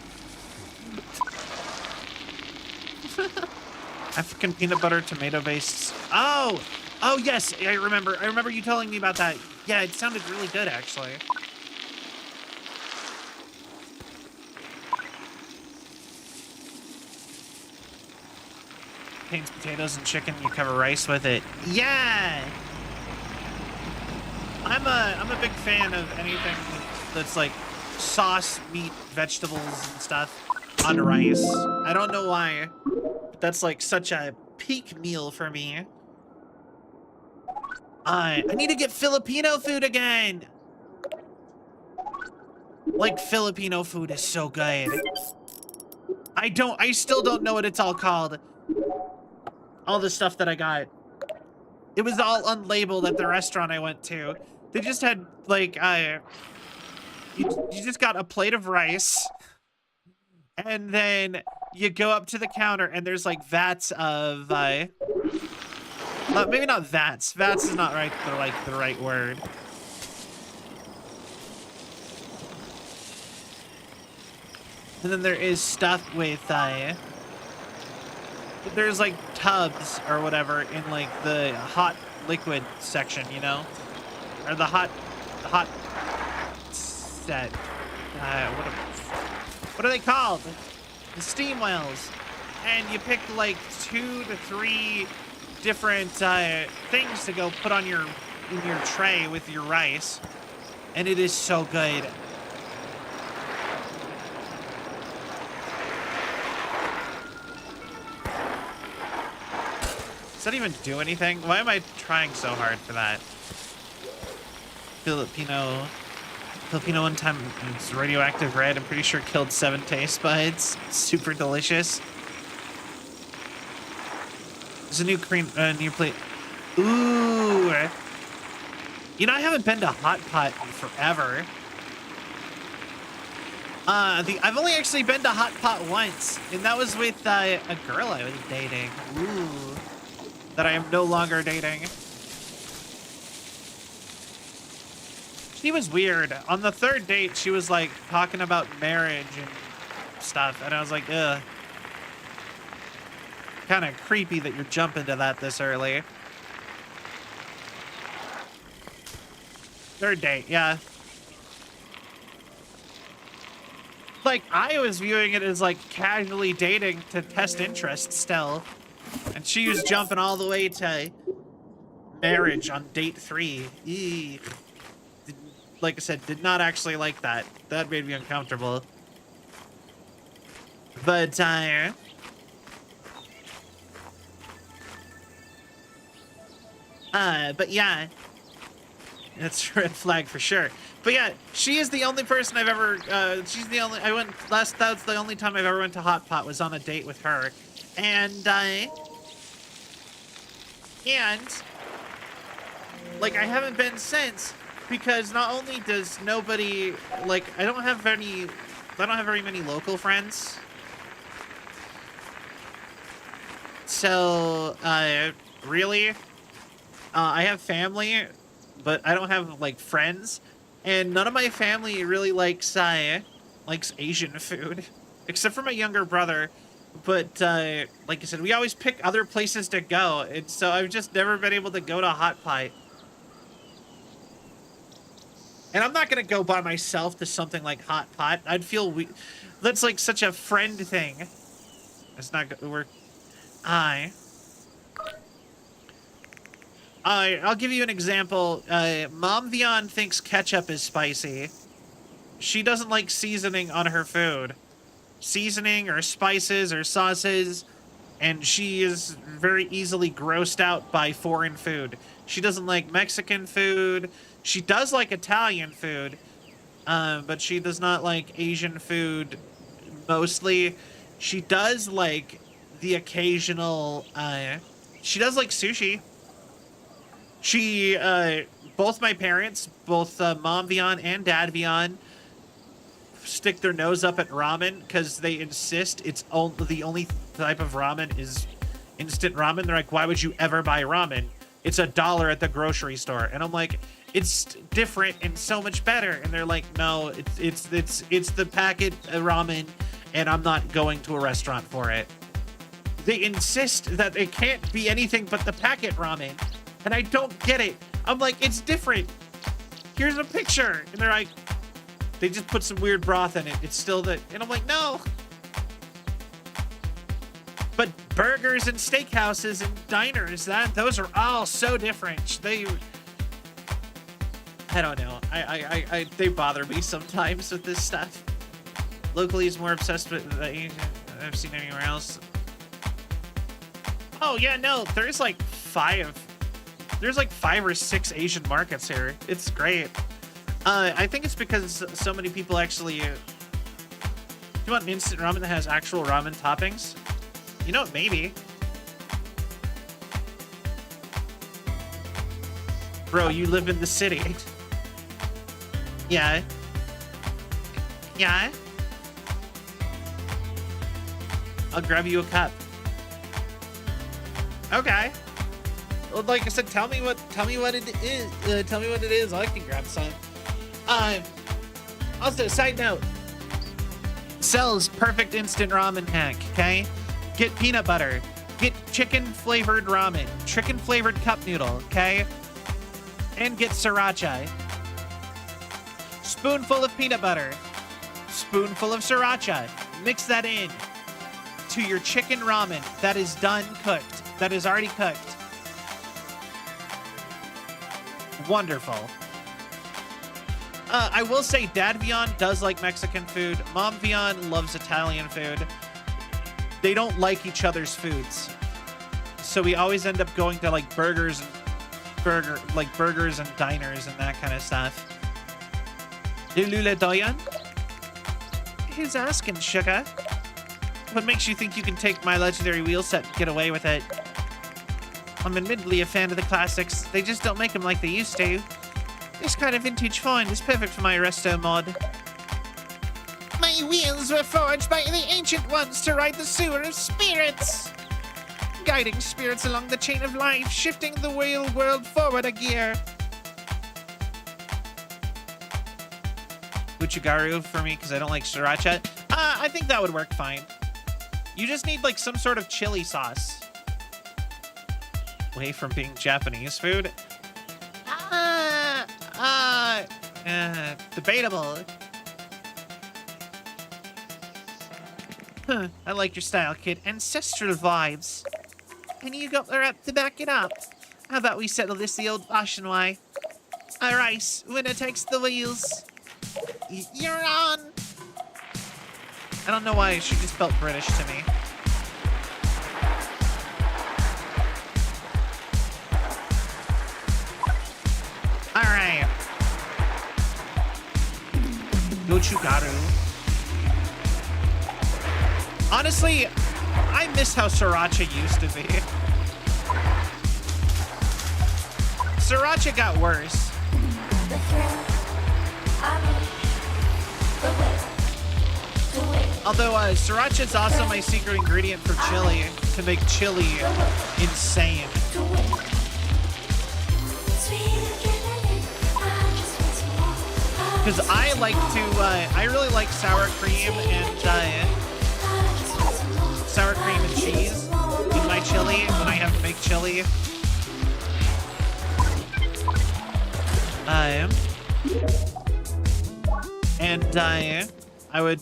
African peanut butter tomato based. Oh! Oh yes, I remember. I remember you telling me about that. Yeah, it sounded really good actually. Contains potatoes and chicken, you cover rice with it. Yeah! I'm a big fan of anything that's like sauce, meat, vegetables, and stuff on rice. I don't know why, but that's like such a peak meal for me. I need to get Filipino food again. Like, Filipino food is so good. I still don't know what it's all called. All the stuff that I got. It was all unlabeled at the restaurant I went to. They just had like, you just got a plate of rice, and then you go up to the counter and there's like vats of, maybe not vats. Vats is not right, the right word. And then there is stuff with, there's like tubs or whatever in like the hot liquid section, you know? Or the hot set. What are they called? The steam wells. And you pick like 2 to 3 different things to go put on in your tray with your rice. And it is so good. Does that even do anything? Why am I trying so hard for that? Filipino one time, it's radioactive red. I'm pretty sure killed 7 taste buds. Super delicious. There's a new new plate. Ooh. You know, I haven't been to Hot Pot in forever. I've only actually been to Hot Pot once, and that was with a girl I was dating. Ooh. That I am no longer dating. She was weird. On the 3rd date, she was like talking about marriage and stuff, and I was like, ugh. Kind of creepy that you're jumping to that this early. 3rd date, yeah. Like, I was viewing it as like casually dating to test interest still. And she was jumping all the way to marriage on date 3. Eee. Like I said, did not actually like that. That made me uncomfortable. But, but yeah. That's a red flag for sure. But yeah, she is the only person I've ever, she's the only, that's the only time I've ever went to Hot Pot was on a date with her. And like, I haven't been since, because not only does nobody, like, I don't have very many local friends. So, really, I have family, but I don't have, like, friends. And none of my family really likes Asian food, except for my younger brother. But, like I said, we always pick other places to go, and so I've just never been able to go to Hot Pot. And I'm not gonna go by myself to something like Hot Pot. I'd feel that's like such a friend thing. It's not, I'll give you an example. Mom Vion thinks ketchup is spicy. She doesn't like seasoning on her food. Seasoning or spices or sauces, and she is very easily grossed out by foreign food. She doesn't like Mexican food. She does like Italian food, but she does not like Asian food mostly. She does like the occasional, she does like sushi. She, both my parents, both Mom Vion and Dad Vion, stick their nose up at ramen because they insist the only type of ramen is instant ramen. They're like, why would you ever buy ramen? It's $1 at the grocery store. And I'm like, it's different and so much better. And they're like, no, it's the packet ramen, and I'm not going to a restaurant for it. They insist that it can't be anything but the packet ramen, and I don't get it. I'm like, it's different. Here's a picture. And they're like, they just put some weird broth in it. It's still the, and I'm like, no. But burgers and steakhouses and diners, those are all so different. I don't know. They bother me sometimes with this stuff. Locally is more obsessed with than I've seen anywhere else. Oh yeah, no, there's like 5 or 6 Asian markets here. It's great. I think it's because so many people actually. Do you want an instant ramen that has actual ramen toppings? You know, maybe. Bro, you live in the city. Yeah. Yeah. I'll grab you a cup. Okay. Well, like I said, tell me what it is. Tell me what it is. I can grab some. Also, side note. Sells perfect instant ramen hack, okay? Get peanut butter. Get chicken flavored ramen. Chicken flavored cup noodle, okay? And get sriracha. Spoonful of peanut butter. Spoonful of sriracha. Mix that in to your chicken ramen that is done cooked. That is already cooked. Wonderful. I will say Dad Vion does like Mexican food. Mom Vion loves Italian food. They don't like each other's foods. So we always end up going to like burgers and diners and that kind of stuff. Lula Doyan? Who's asking, sugar? What makes you think you can take my legendary wheel set and get away with it? I'm admittedly a fan of the classics. They just don't make them like they used to. This kind of vintage find is perfect for my resto mod. My wheels were forged by the ancient ones to ride the sewer of spirits. Guiding spirits along the chain of life, shifting the wheel world forward a gear. Uchigaru for me because I don't like sriracha. I think that would work fine. You just need like some sort of chili sauce. Away from being Japanese food? Debatable. Huh, I like your style, kid. Ancestral vibes. And you got the rep to back it up. How about we settle this the old-fashioned way? Alright, winner takes the wheels. You're on! I don't know why she just felt British to me. Alright. Gochugaru. Honestly, I miss how Sriracha used to be. Sriracha got worse. Although sriracha is also my secret ingredient for chili to make chili insane. Because I like to, I really like sour cream and cheese in my chili when I have to make chili. I would,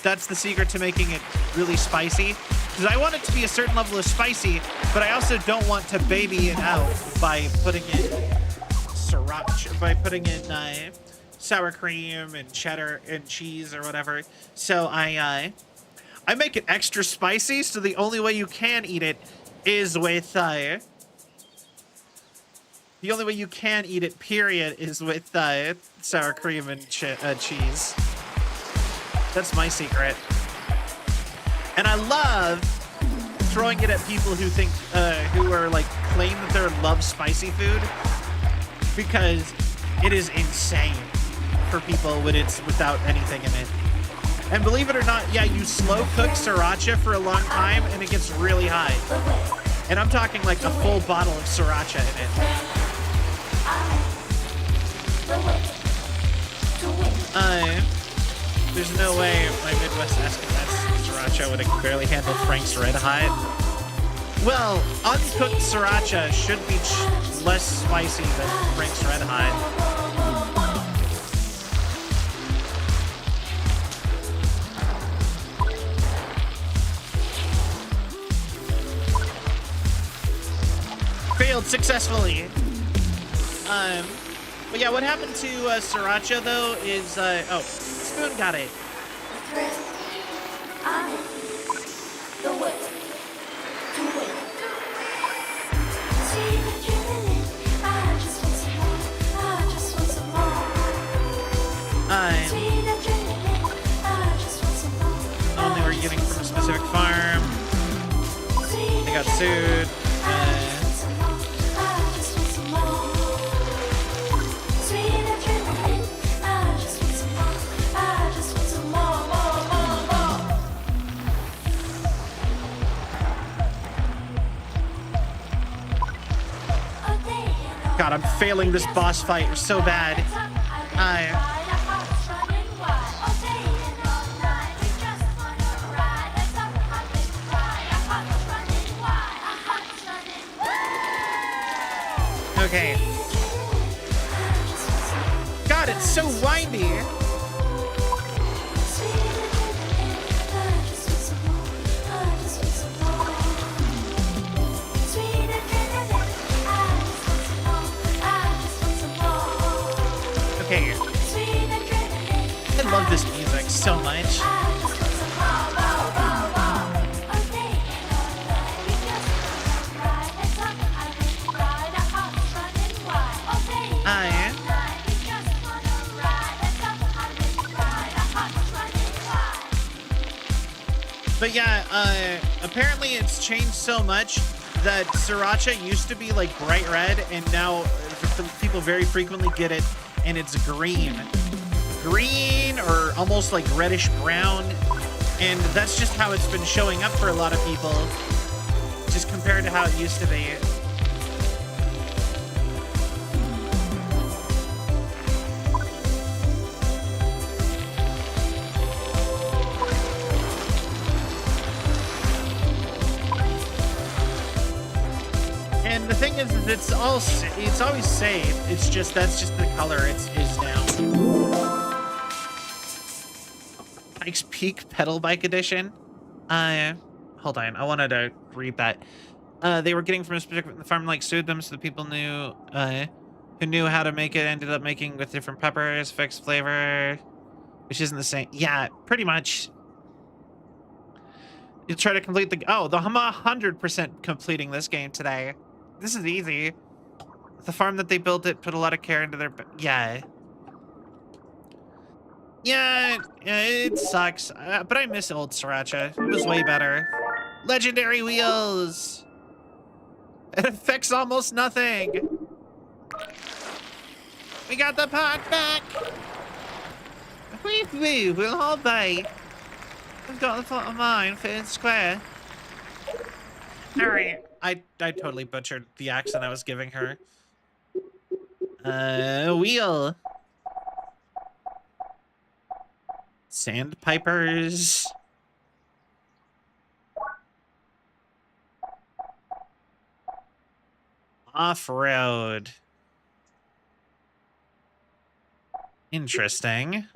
that's the secret to making it really spicy. Because I want it to be a certain level of spicy, but I also don't want to baby it out by putting in sriracha, by putting in sour cream and cheddar and cheese or whatever. So I make it extra spicy, so the only way you can eat it is with The only way you can eat it, period, is with sour cream and cheese. That's my secret. And I love throwing it at people who think, who are like, claim that they love spicy food, because it is insane for people when it's without anything in it. And believe it or not, yeah, you slow cook sriracha for a long time and it gets really high. And I'm talking like a full bottle of sriracha in it. There's no way my Midwest Eskimos sriracha would have barely handled Frank's Red Hot. Well, uncooked sriracha should be less spicy than Frank's Red Hot. Failed successfully. But yeah, what happened to sriracha though is oh, Spoon got it. Only we're getting from a specific farm. They got sued. God, I'm failing this boss fight so bad. Okay. God, it's so windy. Okay. I love this music so much. But yeah, apparently it's changed so much that sriracha used to be like bright red, and now people very frequently get it and it's green or almost like reddish brown, and that's just how it's been showing up for a lot of people, just compared to how it used to be. And the thing is it's always safe. It's just that's just the color it is now. Pikes Peak Pedal Bike Edition. Hold on, I wanted to read that. They were getting from a specific farm, like sued them, so the people knew who knew how to make it ended up making with different peppers, fixed flavor, which isn't the same. Yeah, pretty much. You try to complete the I'm 100% completing this game today. This is easy. The farm that they built it put a lot of care into their yeah, it sucks, but I miss old sriracha. It was way better. Legendary wheels. It affects almost nothing. We got the pot back. We'll all bite. We've got the pot of mine fit in square. All right, I totally butchered the accent I was giving her. Wheel. Sandpipers. Off-road. Interesting.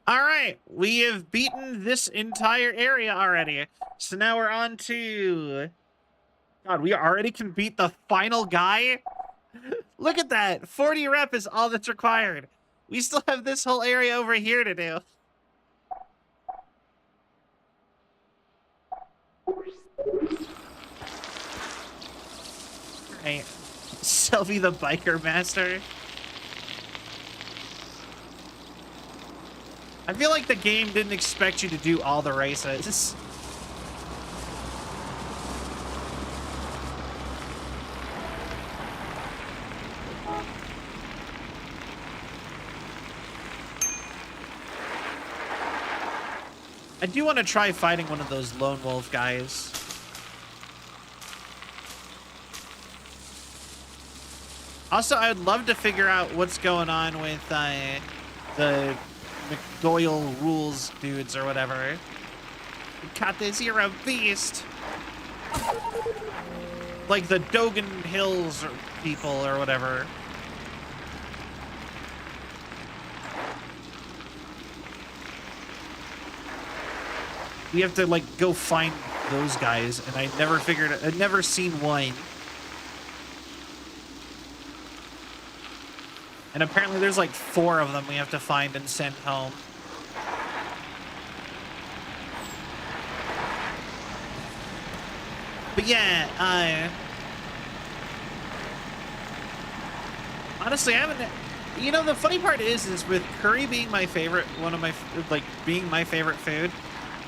All right, we have beaten this entire area already. So now we're on to... God, we already can beat the final guy? Look at that. 40 rep is all that's required. We still have this whole area over here to do. Hey, Selby the biker master. I feel like the game didn't expect you to do all the races. I do want to try fighting one of those lone wolf guys. Also, I would love to figure out what's going on with the McDoyle rules dudes or whatever. We caught the Zero Beast. Like the Dogan Hills people or whatever. We have to like go find those guys, and I never figured it. I'd never seen one. And apparently there's like 4 of them we have to find and send home. But yeah, honestly, I haven't. You know, the funny part is with curry being my favorite, being my favorite food,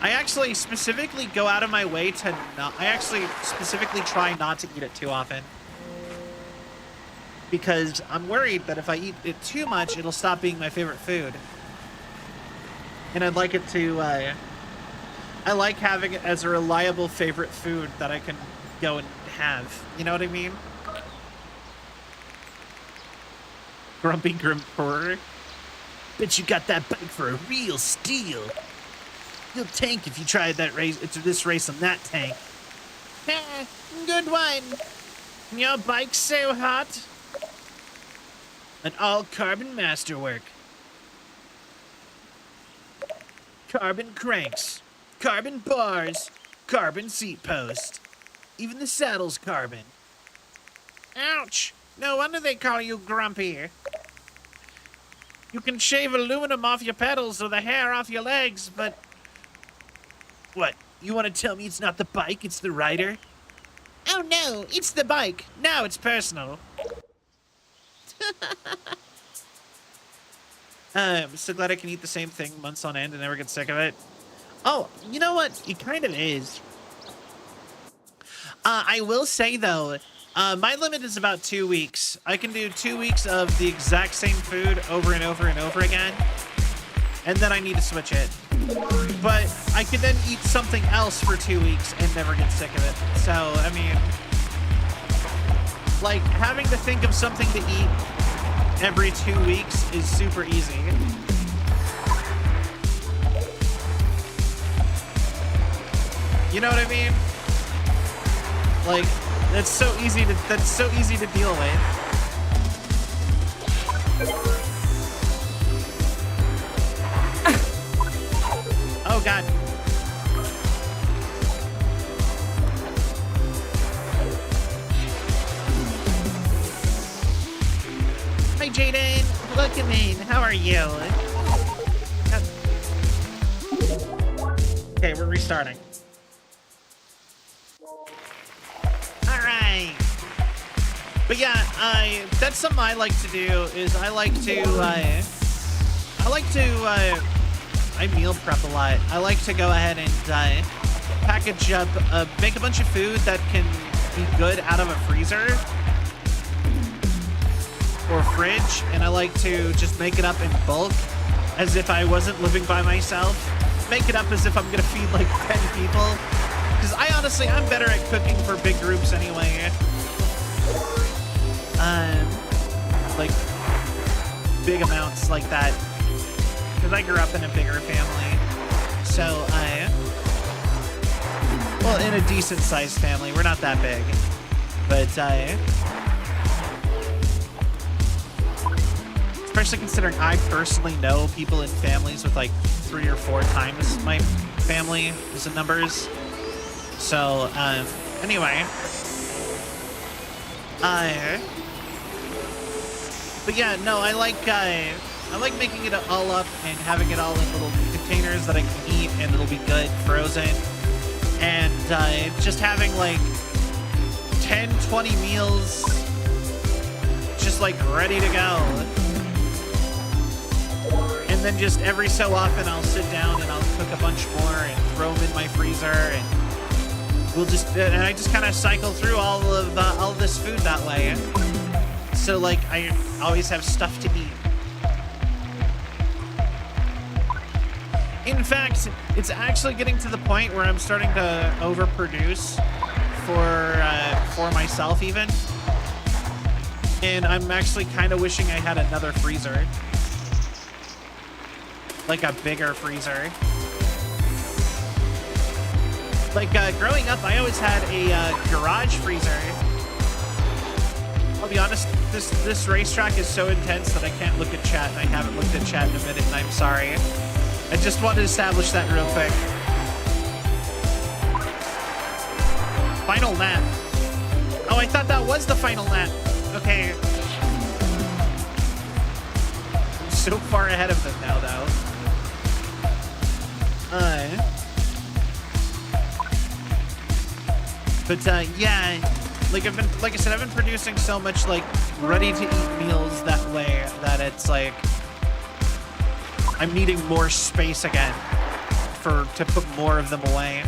I actually specifically go out of my way to not. I actually specifically try not to eat it too often. Because I'm worried that if I eat it too much, it'll stop being my favorite food. And I'd like it to, I like having it as a reliable favorite food that I can go and have. You know what I mean? Grumpy Grimpor. Bet you got that bike for a real steal. You'll tank if you tried this race on that tank. Good one. Your bike's so hot. An all-carbon masterwork. Carbon cranks, carbon bars, carbon seat post. Even the saddle's carbon. Ouch! No wonder they call you Grumpy. You can shave aluminum off your pedals or the hair off your legs, but... What, you want to tell me it's not the bike, it's the rider? Oh no, it's the bike. Now it's personal. I'm so glad I can eat the same thing months on end and never get sick of it. Oh, you know what? It kind of is. I will say, though, my limit is about 2 weeks. I can do 2 weeks of the exact same food over and over and over again, and then I need to switch it. But I could then eat something else for 2 weeks and never get sick of it. So, I mean, like, having to think of something to eat every 2 weeks is super easy. You know what I mean? Like, that's so easy to deal with. Oh god. Hi Jaden, welcome in. How are you? Okay, we're restarting. Alright. But yeah, that's something I like to do, is I meal prep a lot. I like to go ahead and package up, make a bunch of food that can be good out of a freezer or fridge, and I like to just make it up in bulk as if I wasn't living by myself. Make it up as if I'm gonna feed like 10 people. Because I'm better at cooking for big groups anyway. Like big amounts like that. Because I grew up in a bigger family. So well, in a decent sized family. We're not that big. But especially considering I personally know people in families with like 3 or 4 times my family is in numbers. So, anyway. But yeah, no, I like making it all up and having it all in little containers that I can eat and it'll be good, frozen. and just having like 10, 20 meals just like ready to go. And then just every so often I'll sit down and I'll cook a bunch more and throw them in my freezer, and I just kind of cycle through all of this food that way. So like I always have stuff to eat. In fact, it's actually getting to the point where I'm starting to overproduce for myself even. And I'm actually kind of wishing I had another freezer. Like a bigger freezer. Like growing up, I always had a garage freezer. I'll be honest, this racetrack is so intense that I can't look at chat, and I haven't looked at chat in a minute, and I'm sorry. I just want to establish that real quick. Final lap. Oh, I thought that was the final lap. Okay. I'm so far ahead of them now, though. Yeah, like I said, I've been producing so much like ready to eat meals that way that it's like I'm needing more space again to put more of them away.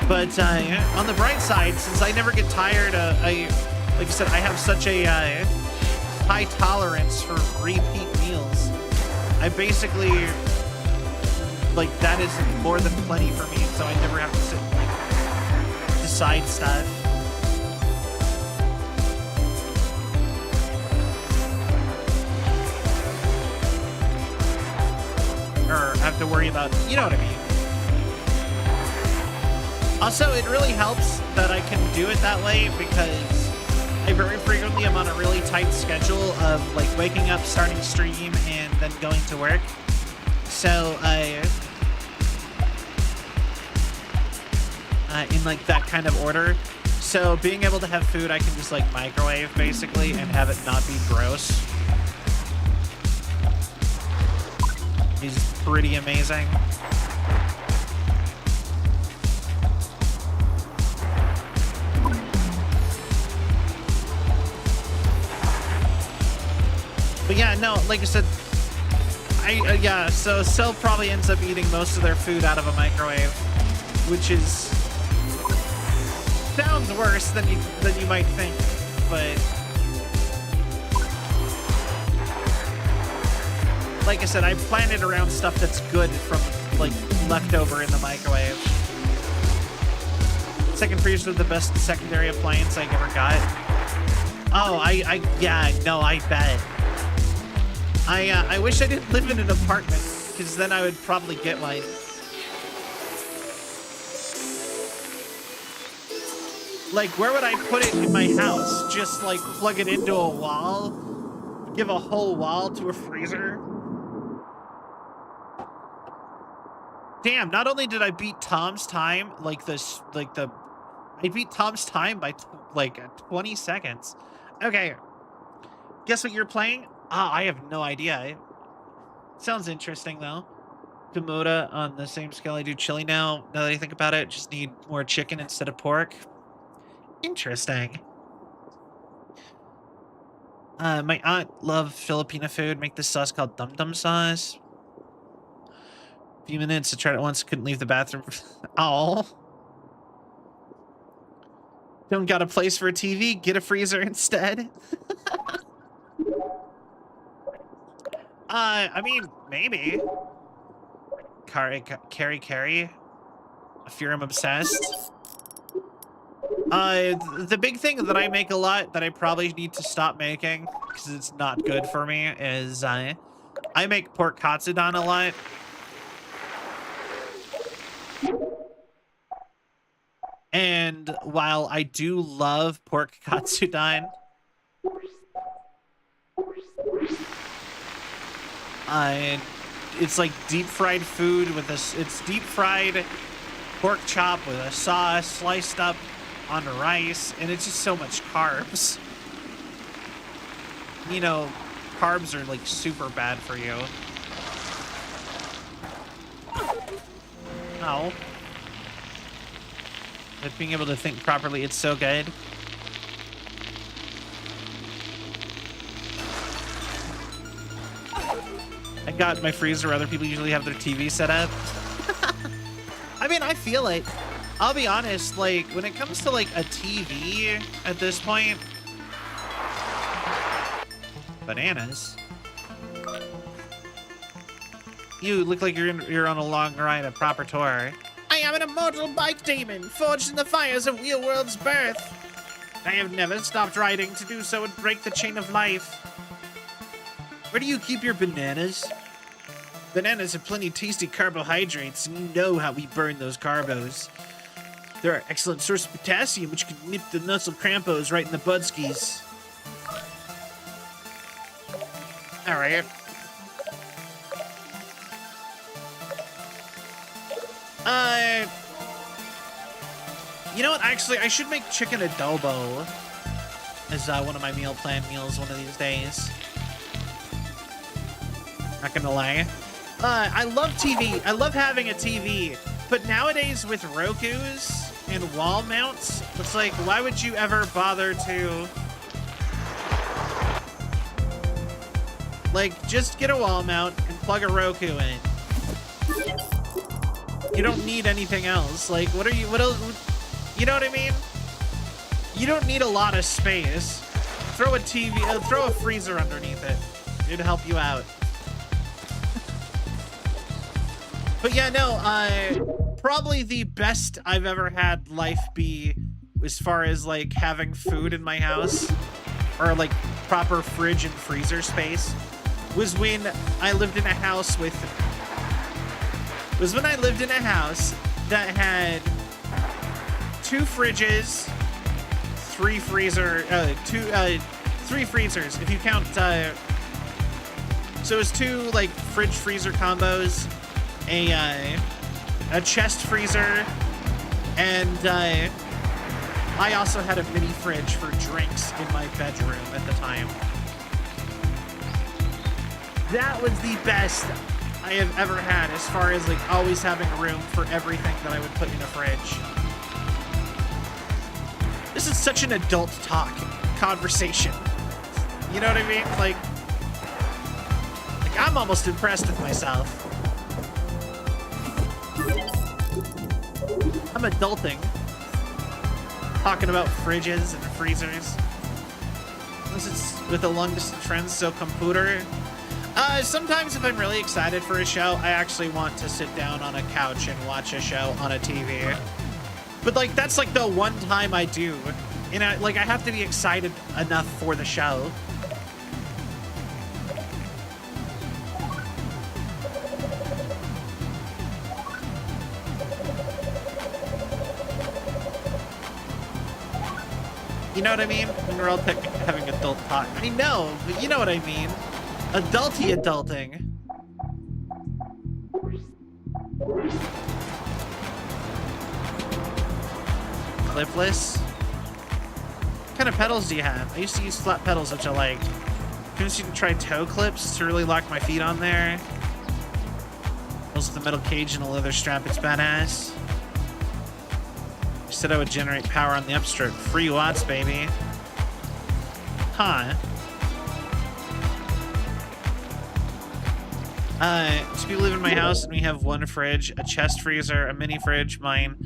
But on the bright side, since I never get tired, like I said, I have such a high tolerance for repeat meals. I basically, like, that is more than plenty for me, so I never have to sit and like decide stuff. Or have to worry about, you know what I mean. Also, it really helps that I can do it that way because I very frequently am on a really tight schedule of like waking up, starting stream, and then going to work. So in like that kind of order. So being able to have food I can just like microwave basically and have it not be gross is pretty amazing. But yeah, no, like I said, yeah, so Cell probably ends up eating most of their food out of a microwave, which is sounds worse than you might think, but like I said, I plan it around stuff that's good from like leftover in the microwave. Second freezer is the best secondary appliance I ever got. Oh, yeah, no, I bet. I wish I didn't live in an apartment, because then I would probably get one. Like, where would I put it in my house? Just, like, plug it into a wall? Give a whole wall to a freezer? Damn, not only did I beat Tom's time, I beat Tom's time by, 20 seconds. Okay. Guess what you're playing? I have no idea. Sounds interesting, though. Komoda on the same scale I do chili now. Now that I think about it, just need more chicken instead of pork. Interesting. My aunt loved Filipino food. Make this sauce called dum dum sauce. A few minutes. I tried it once. Couldn't leave the bathroom. Oh. Don't got a place for a TV? Get a freezer instead. I mean, maybe. Carry. If you're obsessed. The big thing that I make a lot that I probably need to stop making because it's not good for me is I make pork katsudon a lot. And while I do love pork katsudon, it's like deep fried food with it's deep fried pork chop with a sauce sliced up on rice, and it's just so much carbs. You know, carbs are like super bad for you. Oh. With being able to think properly, it's so good. I got my freezer where other people usually have their TV set up. I mean, I feel it. I'll be honest, like, when it comes to, like, a TV at this point... Bananas. You look like you're on a long ride, a proper tour. I am an immortal bike demon, forged in the fires of wheelworld's birth. I have never stopped riding. To do so would break the chain of life. Where do you keep your bananas? Bananas have plenty of tasty carbohydrates, and you know how we burn those carbos. They're an excellent source of potassium, which can nip the muscle crampos right in the budskis. Alright. You know what? Actually, I should make chicken adobo as one of my meal plan meals one of these days. Not gonna lie. I love TV. I love having a TV. But nowadays with Rokus and wall mounts, it's like, why would you ever bother to... Like, just get a wall mount and plug a Roku in. You don't need anything else. Like, what else? You know what I mean? You don't need a lot of space. Throw a TV, throw a freezer underneath it. It'd help you out. But yeah, no, probably the best I've ever had life be as far as like having food in my house or like proper fridge and freezer space was when I lived in a house that had 2 fridges, 3 freezers if you count so it was 2 like fridge freezer combos, a chest freezer, and I also had a mini fridge for drinks in my bedroom at the time. That was the best I have ever had as far as like always having room for everything that I would put in a fridge. This is such an adult talk conversation. You know what I mean? Like I'm almost impressed with myself. I'm adulting. Talking about fridges and freezers. This is with a long distance friends, so computer. Sometimes if I'm really excited for a show, I actually want to sit down on a couch and watch a show on a TV. But like that's like the one time I do. And I have to be excited enough for the show. You know what I mean? When we're all technically having adult talk. I know, but you know what I mean. Adulty adulting. Clipless? What kind of pedals do you have? I used to use flat pedals, which I liked. Couldn't you try toe clips to really lock my feet on there? Those with the metal cage and a leather strap, it's badass. You said I would generate power on the upstroke. Free watts, baby. Huh. So we live in my house and we have 1 fridge, a chest freezer, a mini fridge. Mine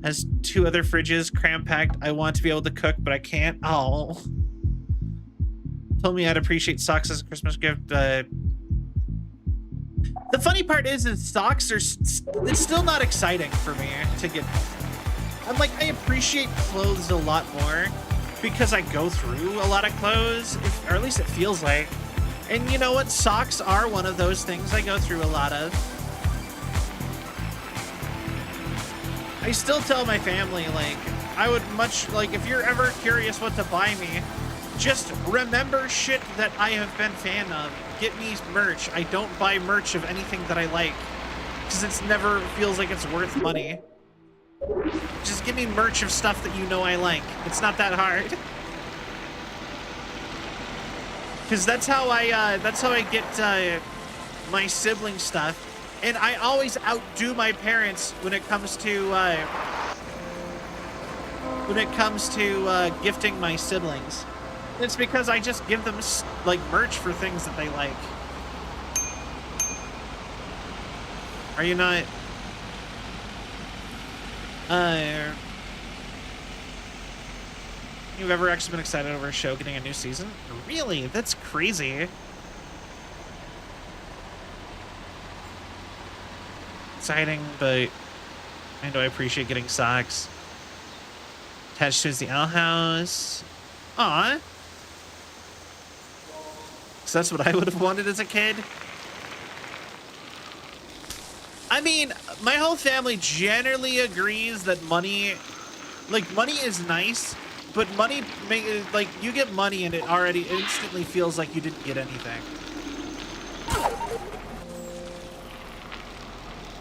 has 2 other fridges, cram-packed. I want to be able to cook, but I can't. Oh. Told me I'd appreciate socks as a Christmas gift. The funny part is socks are, it's still not exciting for me to get. I'm like, I appreciate clothes a lot more because I go through a lot of clothes, or at least it feels like. And you know what? Socks are one of those things I go through a lot of. I still tell my family, like, I would much, like, if you're ever curious what to buy me, just remember shit that I have been fan of. Get me merch. I don't buy merch of anything that I like, because it's never feels like it's worth money. Just give me merch of stuff that you know I like. It's not that hard. Because that's how I get my sibling stuff, and I always outdo my parents when it comes to when it comes to gifting my siblings. It's because I just give them like merch for things that they like. Are you not? You've ever actually been excited over a show getting a new season? Really? That's crazy. Exciting, but I know I appreciate getting socks. Attached to is the owl house. Aw. So that's what I would have wanted as a kid. I mean, my whole family generally agrees that money is nice, but money, like, you get money and it already instantly feels like you didn't get anything.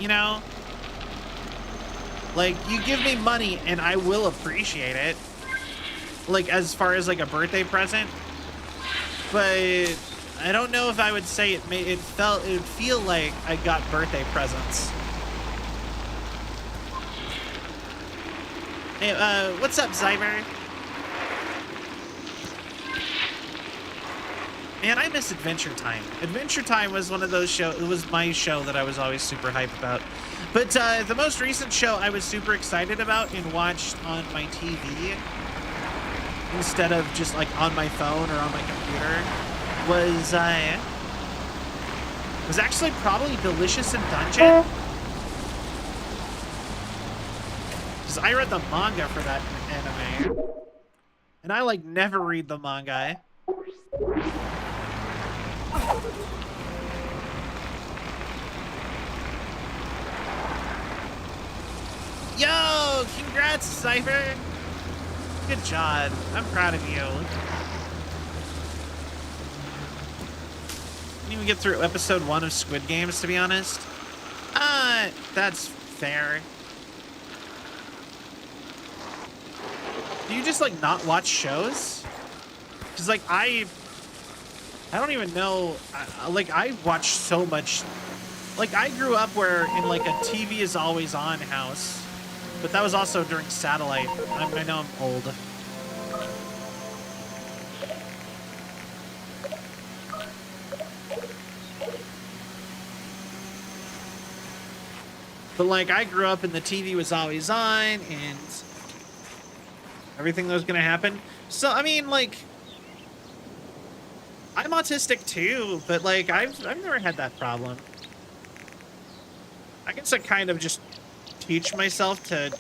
You know? Like, you give me money and I will appreciate it. Like, as far as, like, a birthday present. But I don't know if I would say it would feel like I got birthday presents. Hey, what's up, Zyber? Man, I miss Adventure Time. Adventure Time was one of those shows. It was my show that I was always super hyped about. But the most recent show I was super excited about and watched on my TV instead of just like on my phone or on my computer was actually probably Delicious in Dungeon. Because I read the manga for that anime. And I like never read the manga. Yo, congrats, Cypher. Good job. I'm proud of you. Didn't even get through episode 1 of Squid Games, to be honest. That's fair. Do you just like not watch shows? Because like I don't even know. I watch so much. Like I grew up where in like a TV is always on house, but that was also during satellite. I know I'm old. But like I grew up and the TV was always on and everything that was gonna happen. So I mean, like, I'm autistic too, but like I've never had that problem. I guess I kind of just teach myself to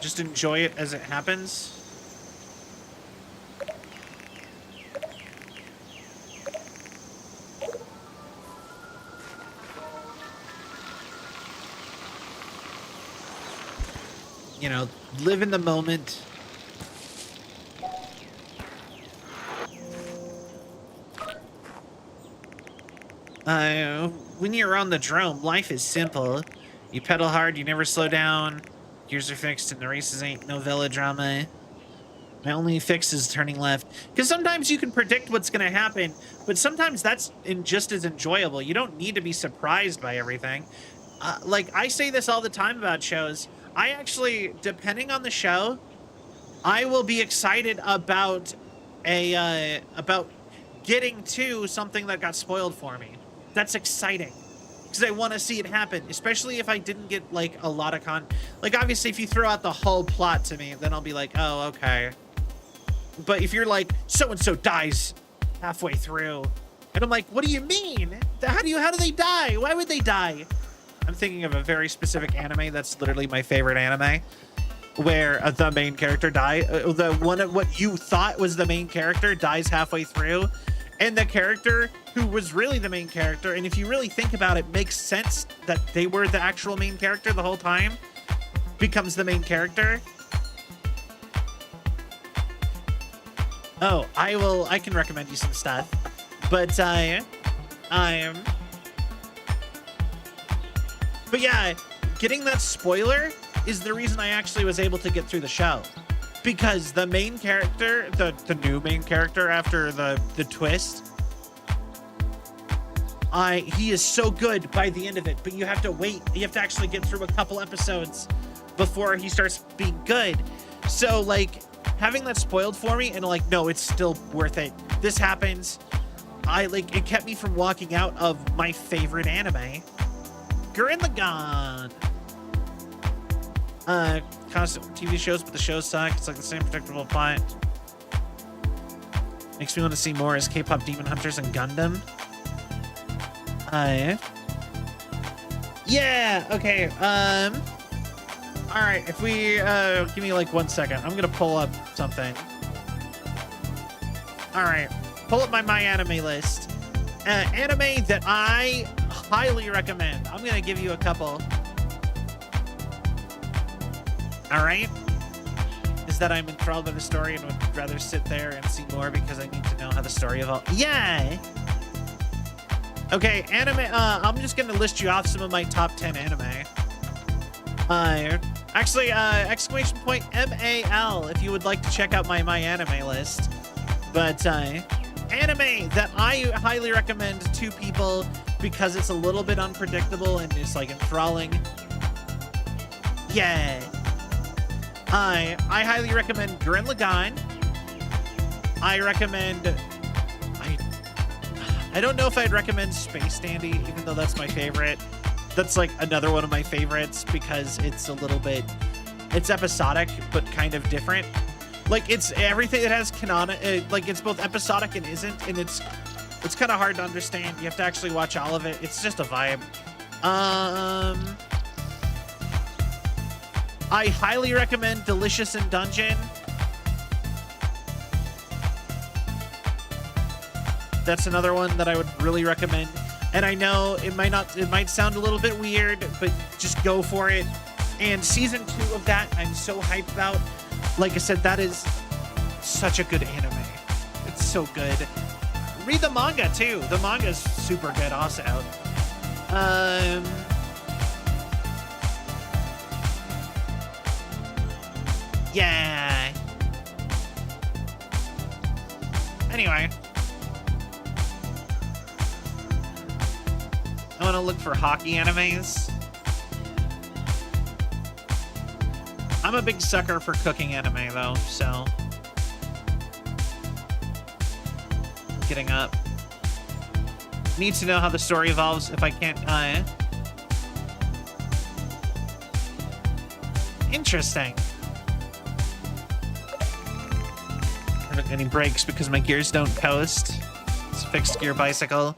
just enjoy it as it happens. You know, live in the moment. When you're on the drome, life is simple. You pedal hard, you never slow down. Gears are fixed and the races ain't no velodrama. My only fix is turning left. Because sometimes you can predict what's going to happen, but sometimes that's just as enjoyable. You don't need to be surprised by everything. Like, I say this all the time about shows. I actually, depending on the show, I will be excited about about getting to something that got spoiled for me. That's exciting because I want to see it happen, especially if I didn't get like a lot of like obviously if you throw out the whole plot to me, then I'll be like, oh, okay. But if you're like, so-and-so dies halfway through and I'm like, what do you mean? How do they die? Why would they die? I'm thinking of a very specific anime that's literally my favorite anime, where the main character what you thought was the main character dies halfway through, and the character who was really the main character, and if you really think about it, makes sense that they were the actual main character the whole time, becomes the main character. Oh, I can recommend you some stuff, but but yeah, getting that spoiler is the reason I actually was able to get through the show. Because the main character, the new main character after the twist, he is so good by the end of it, but you have to wait. You have to actually get through a couple episodes before he starts being good. So like having that spoiled for me and like, no, it's still worth it. This happens. It kept me from walking out of my favorite anime. Gurren Lagann. Constant TV shows, but the shows suck. It's like the same predictable plot. Makes me want to see more as K-pop Demon Hunters and Gundam. Yeah, okay. All right, if we give me like 1 second, I'm gonna pull up something. All right, pull up my anime list. Anime that I highly recommend. I'm gonna give you a couple. All right, is that I'm enthralled by the story and would rather sit there and see more because I need to know how the story evolves. Yeah. Okay, anime. I'm just gonna list you off some of my top 10 anime. Actually, exclamation point MAL if you would like to check out my anime list. But anime that I highly recommend to people because it's a little bit unpredictable and it's like enthralling. Yeah. I highly recommend Gurren Lagann. I recommend. I don't know if I'd recommend Space Dandy, even though that's my favorite. That's like another one of my favorites because it's a little bit, it's episodic, but kind of different. Like it's everything that has like it's both episodic and isn't, and it's kind of hard to understand. You have to actually watch all of it. It's just a vibe. I highly recommend Delicious in Dungeon. That's another one that I would really recommend. And I know it might sound a little bit weird, but just go for it. And season 2 of that, I'm so hyped about. Like I said, that is such a good anime. It's so good. Read the manga too. The manga is super good also. Yeah. Anyway. I want to look for hockey animes. I'm a big sucker for cooking anime, though, so. Getting up. Need to know how the story evolves if I can't. Interesting. Haven't any brakes because my gears don't coast. It's a fixed gear bicycle.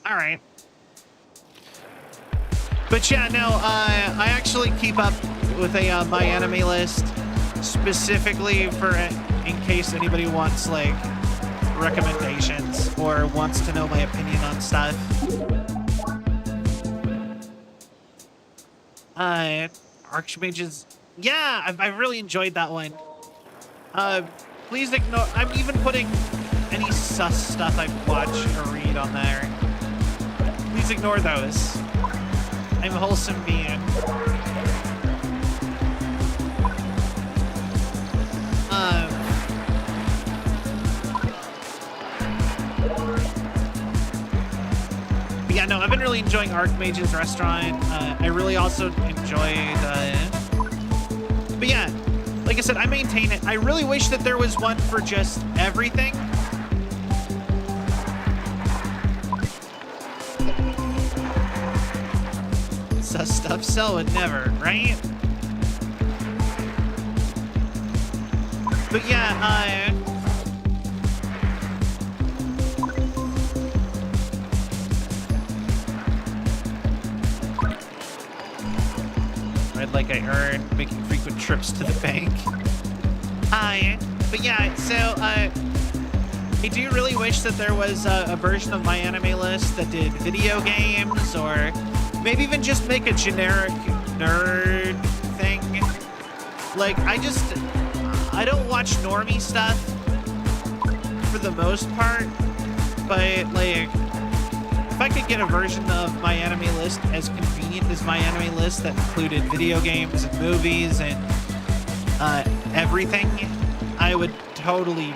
All right. But yeah, no, I actually keep up with a my anime list specifically for in case anybody wants like recommendations or wants to know my opinion on stuff. Archmages, yeah, I've really enjoyed that one. Please ignore. I'm even putting any sus stuff I watch or read on there. Please ignore those. I'm a wholesome being. But yeah, no, I've been really enjoying Archmage's restaurant. I really also enjoyed. But yeah, like I said, I maintain it. I really wish that there was one for just everything. Stuff so and never, right? But yeah, I'd like I earned making frequent trips to the bank. But yeah, so I do really wish that there was a version of my anime list that did video games or maybe even just make a generic nerd thing. Like, I don't watch normie stuff for the most part, but like, if I could get a version of my anime list as convenient as my anime list that included video games and movies and everything, I would totally.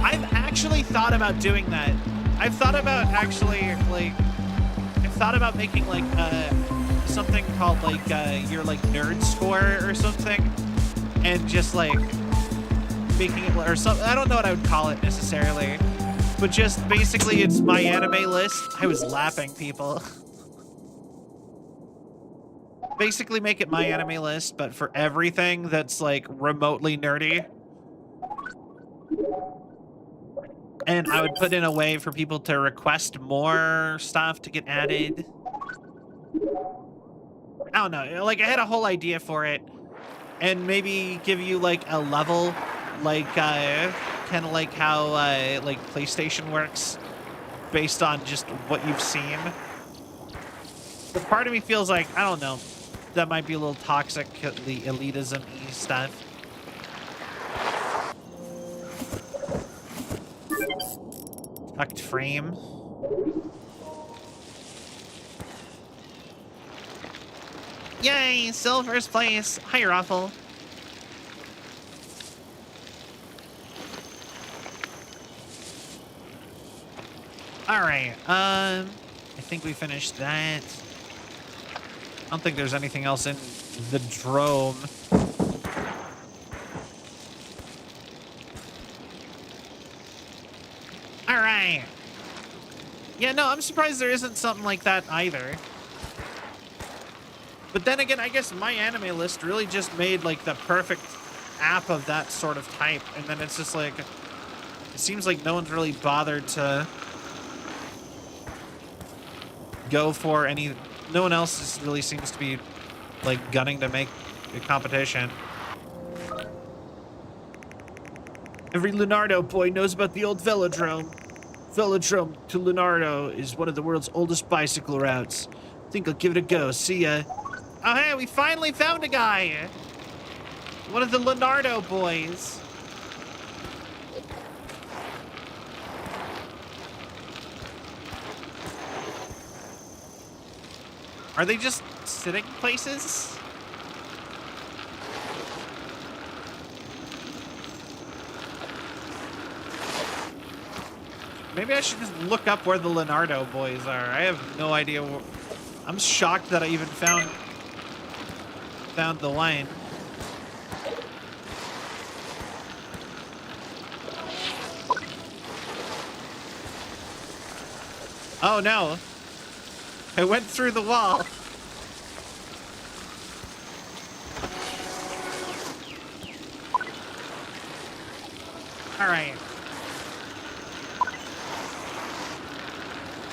I've actually thought about doing that. I've thought about actually like. Thought about making like something called like your like nerd score or something, and just like making it or something. I don't know what I would call it necessarily, but just basically it's my anime list. I was lapping people. Basically make it my anime list, but for everything that's like remotely nerdy. And I would put in a way for people to request more stuff to get added. I don't know. Like I had a whole idea for it, and maybe give you like a level, like kind of like how like PlayStation works, based on just what you've seen. But part of me feels like, I don't know, that might be a little toxic, the elitism-y stuff. Tucked frame. Yay, still first place. Hi, Ruffle. All right, I think we finished that. I don't think there's anything else in the drome. All right. Yeah, no, I'm surprised there isn't something like that either. But then again, I guess my anime list really just made like the perfect app of that sort of type. And then it's just like, it seems like no one's really bothered to go for any, no one else just really seems to be like gunning to make a competition. Every Leonardo boy knows about the old velodrome. Velodrome to Leonardo is one of the world's oldest bicycle routes. Think I'll give it a go. See ya. Oh, hey, we finally found a guy. One of the Leonardo boys. Are they just sitting places? Maybe I should just look up where the Leonardo boys are. I have no idea. I'm shocked that I even found the line. Oh no. I went through the wall. All right.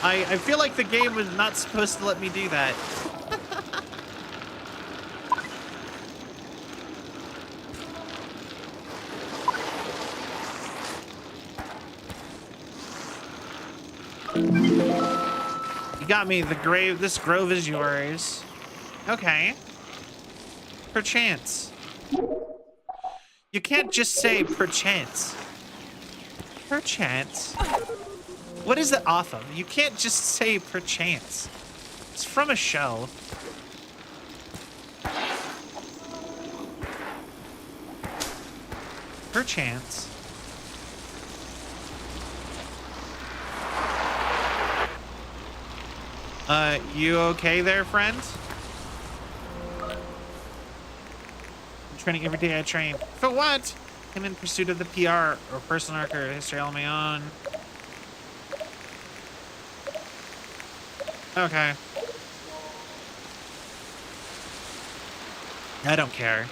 I feel like the game was not supposed to let me do that. You got me. This grove is yours. Okay. Perchance. You can't just say perchance. Perchance? What is it off of? You can't just say perchance. It's from a show. Perchance. You okay there, friend? I'm training every day I train. For what? I'm in pursuit of the PR or personal arc or history all on my own. Okay. I don't care.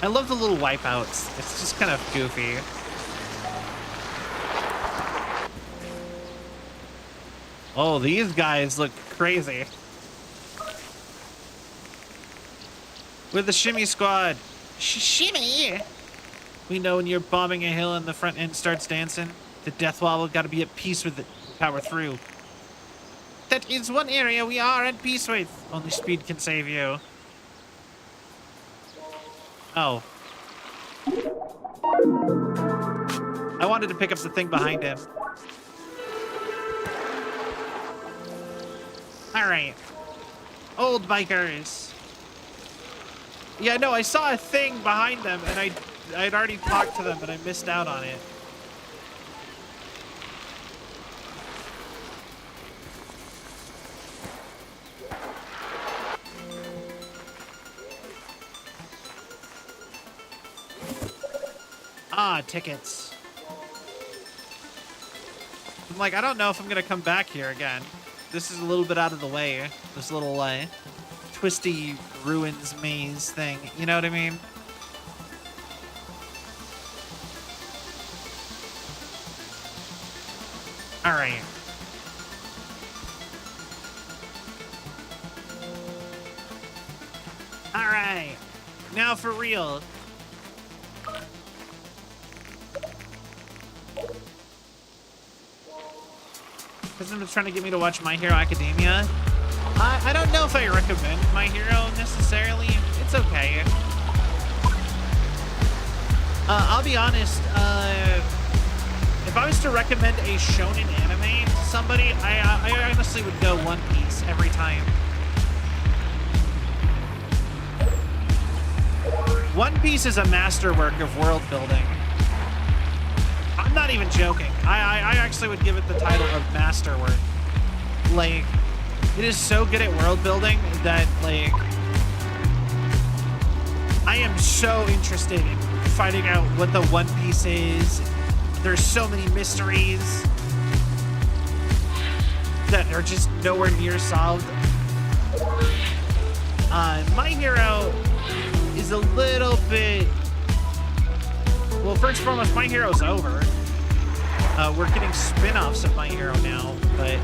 I love the little wipeouts. It's just kind of goofy. Oh, these guys look crazy. We're the Shimmy Squad. Shimmy! We know when you're bombing a hill and the front end starts dancing, the death wall got to be at peace with it to power through. That is one area we are at peace with. Only speed can save you. Oh. I wanted to pick up the thing behind him. All right. Old bikers. Yeah, no, I saw a thing behind them, and I'd already talked to them, but I missed out on it. Ah, tickets. I'm like, I don't know if I'm gonna come back here again. This is a little bit out of the way. This little twisty ruins maze thing. You know what I mean? All right. All right. Now for real. Isn't it trying to get me to watch My Hero Academia? I don't know if I recommend My Hero necessarily. It's okay. I'll be honest. If I was to recommend a shonen anime to somebody, I honestly would go One Piece every time. One Piece is a masterwork of world building. I'm not even joking. I actually would give it the title of masterwork. Like, it is so good at world building that, like, I am so interested in finding out what the One Piece is. There's so many mysteries that are just nowhere near solved. My Hero is a little bit... Well, first and foremost, My Hero's over. We're getting spin-offs of My Hero now, but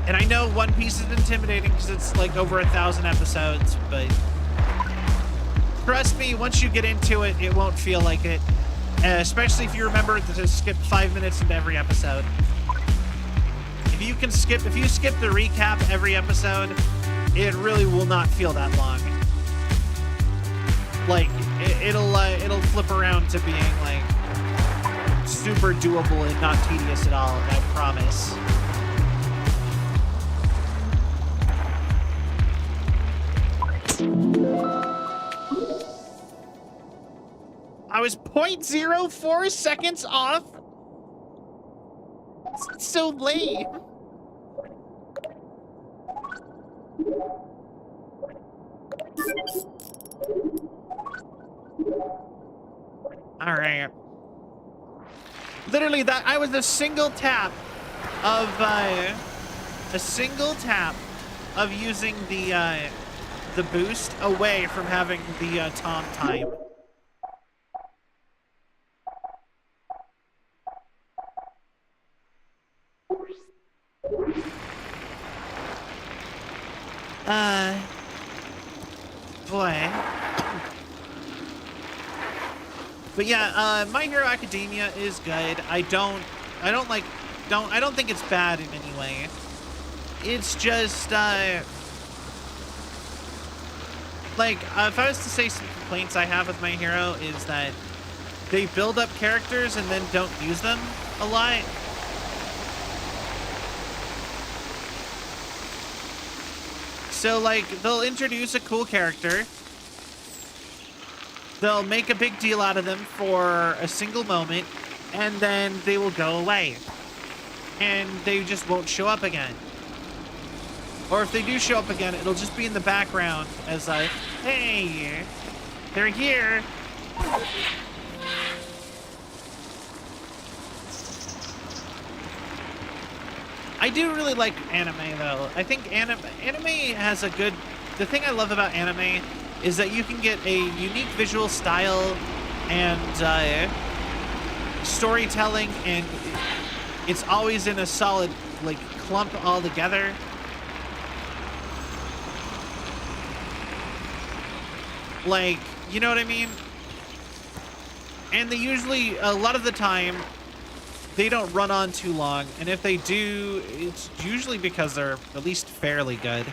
and I know One Piece is intimidating because it's like over 1,000 episodes, but trust me, once you get into it, it won't feel like it. Especially if you remember to skip 5 minutes into every episode. If you skip the recap every episode, it really will not feel that long. Like, it'll flip around to being like super doable and not tedious at all, I promise. I was 0.04 seconds off. It's so late. All right. Literally, that I was a single tap of using the boost away from having the Tom time. Boy. But yeah, My Hero Academia is good. I don't think it's bad in any way. It's just like, if I was to say some complaints I have with My Hero is that they build up characters and then don't use them a lot. So, like, they'll introduce a cool character. They'll make a big deal out of them for a single moment, and then they will go away. And they just won't show up again. Or if they do show up again, it'll just be in the background as like, hey, they're here. I do really like anime, though. I think anime has a good... The thing I love about anime is that you can get a unique visual style and storytelling, and it's always in a solid, like, clump all together. Like, you know what I mean? And they usually, a lot of the time, they don't run on too long, and if they do, it's usually because they're at least fairly good.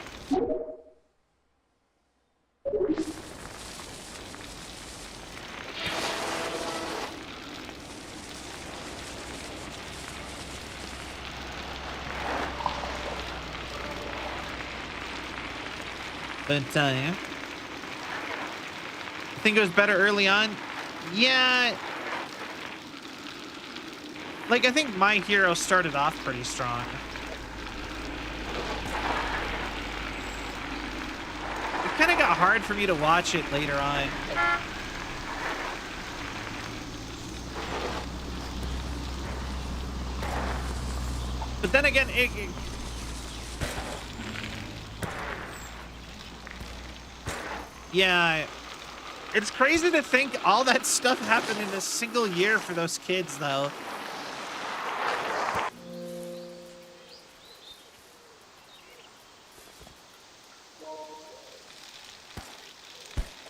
But I think it was better early on. Yeah. Like, I think my hero started off pretty strong. It kind of got hard for me to watch it later on. But then again, yeah, it's crazy to think all that stuff happened in a single year for those kids, though.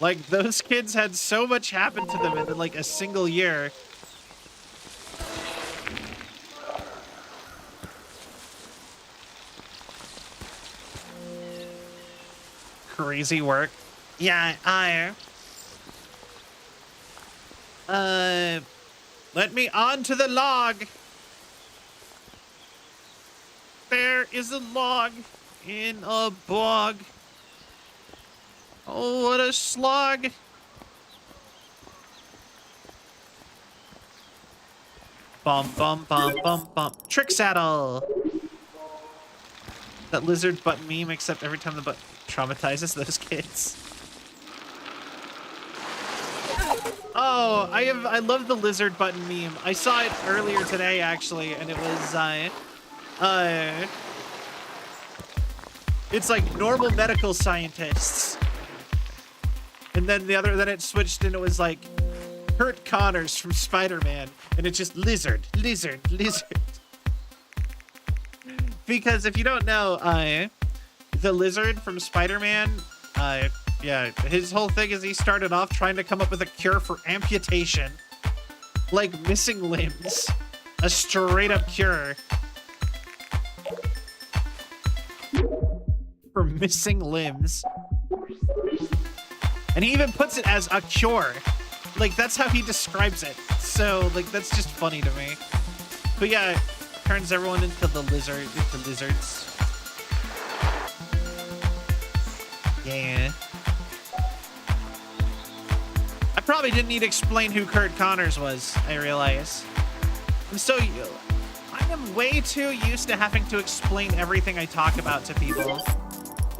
Like, those kids had so much happen to them in, like, a single year. Crazy work. Yeah, let me onto the log. There is a log in a bog. Oh, what a slog. Bum, bum, bum, bum, bum. Trick saddle. That lizard butt meme, except every time the butt traumatizes those kids. Oh, I love the lizard button meme. I saw it earlier today, actually, and it was, it's like normal medical scientists. And then then it switched and it was like Kurt Connors from Spider-Man. And it's just lizard, lizard, lizard. Because if you don't know, the lizard from Spider-Man, yeah, his whole thing is he started off trying to come up with a cure for amputation. Like missing limbs. A straight up cure. For missing limbs. And he even puts it as a cure. Like, that's how he describes it. So, like, that's just funny to me. But yeah, it turns everyone into lizards. Yeah. I probably didn't need to explain who Kurt Connors was, I realize. I am way too used to having to explain everything I talk about to people.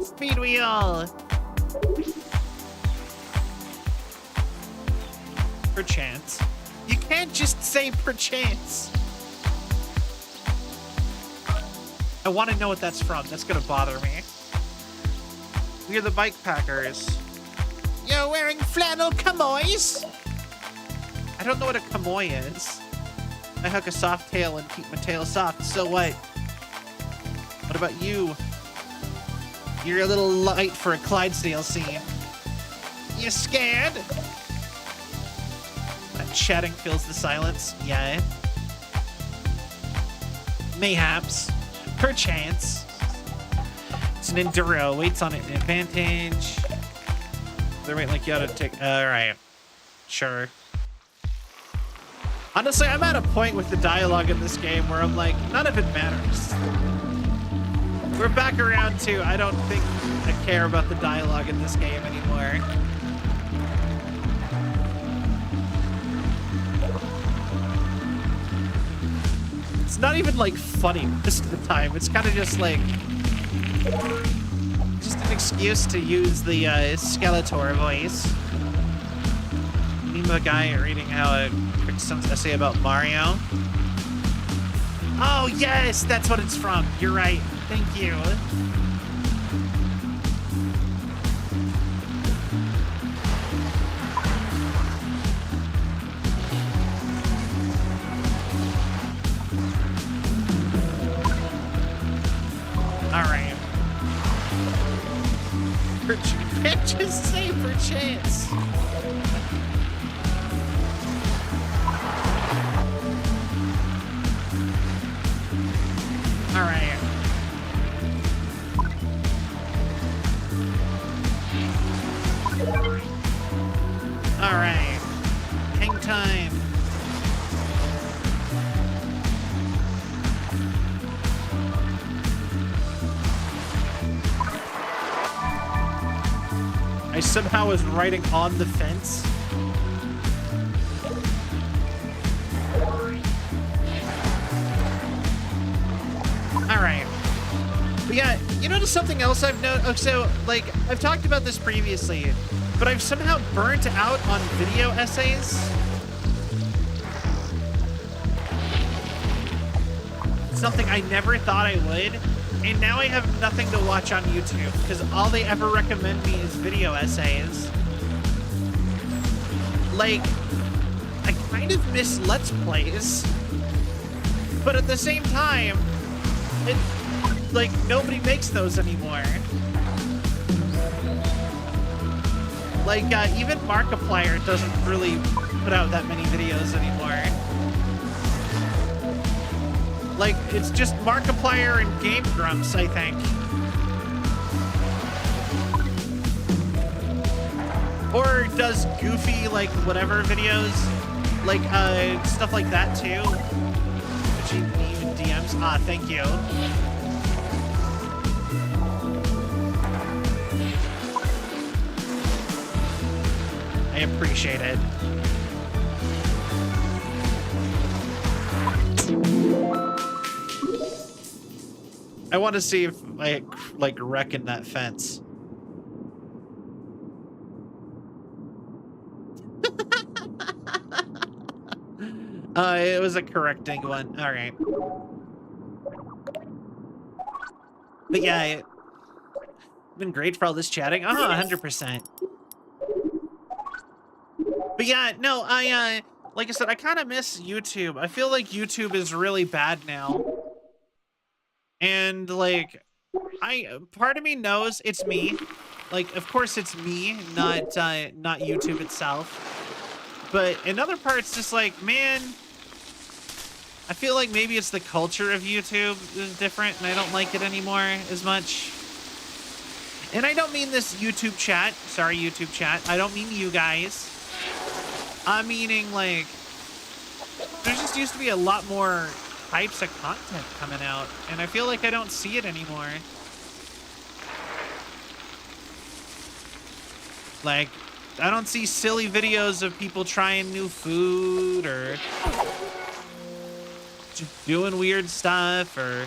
Speed wheel! Perchance. You can't just say perchance. I want to know what that's from. That's gonna bother me. We're the bike packers. You're wearing flannel chamois? I don't know what a chamois is. I hook a soft tail and keep my tail soft, so what? What about you? You're a little light for a Clydesdale scene. You scared? That chatting fills the silence. Yeah. Mayhaps. Perchance. It's an enduro. Waits on it. An advantage. They're waiting like you ought to take. Alright. Sure. Honestly, I'm at a point with the dialogue in this game where I'm like, none of it matters. We're back around to, I don't think I care about the dialogue in this game anymore. It's not even like funny most of the time. It's kind of just like, just an excuse to use the Skeletor voice. Meme of a guy reading how a quick sentence essay about Mario. Oh yes, that's what it's from. You're right. Thank you. All right. Can't just say perchance. All right. All right. Hang time. I somehow was riding on the fence. All right. But yeah, you notice something else I've noticed? Oh, so, like, I've talked about this previously, but I've somehow burnt out on video essays. Something I never thought I would. And now I have nothing to watch on YouTube because all they ever recommend me is video essays. Like, I kind of miss Let's Plays, but at the same time, like, nobody makes those anymore. Like, even Markiplier doesn't really put out that many videos anymore. Like, it's just Markiplier and Game Grumps, I think. Or does Goofy, like, whatever videos. Like, stuff like that, too. Even DMs. Ah, thank you. I appreciate it. I want to see if I, like, reckon that fence. It was a correcting one. All right. But yeah, it's been great for all this chatting. 100%. But yeah, no, like I said, I kind of miss YouTube. I feel like YouTube is really bad now. And, like, part of me knows it's me. Like, of course it's me, not YouTube itself. But another part's just like, man, I feel like maybe it's the culture of YouTube is different and I don't like it anymore as much. And I don't mean this YouTube chat. Sorry, YouTube chat. I don't mean you guys. I'm meaning, like, there just used to be a lot more types of content coming out, and I feel like I don't see it anymore. Like, I don't see silly videos of people trying new food or just doing weird stuff or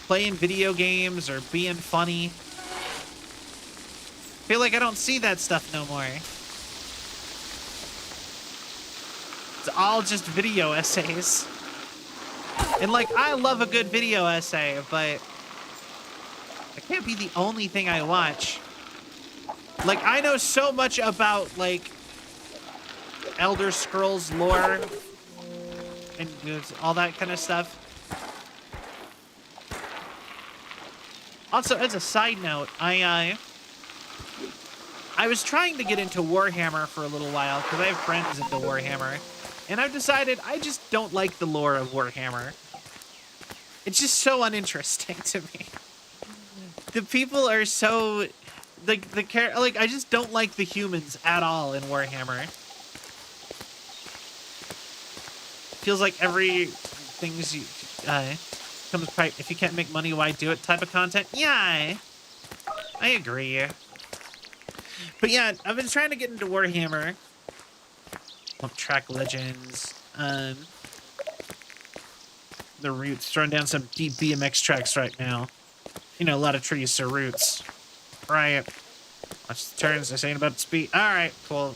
playing video games or being funny. I feel like I don't see that stuff no more. It's all just video essays. And, like, I love a good video essay, but it can't be the only thing I watch. Like, I know so much about, like, Elder Scrolls lore and all that kind of stuff. Also, as a side note, I was trying to get into Warhammer for a little while because I have friends into Warhammer. And I've decided I just don't like the lore of Warhammer. It's just so uninteresting to me. The people are so, like, I just don't like the humans at all in Warhammer. Feels like everything's comes quite, if you can't make money, why do it type of content. Yeah, I agree. But yeah, I've been trying to get into Warhammer. Pump track legends. The roots, throwing down some deep BMX tracks right now. You know, a lot of trees, so roots. Right. Watch the turns. This ain't about speed. All right, cool.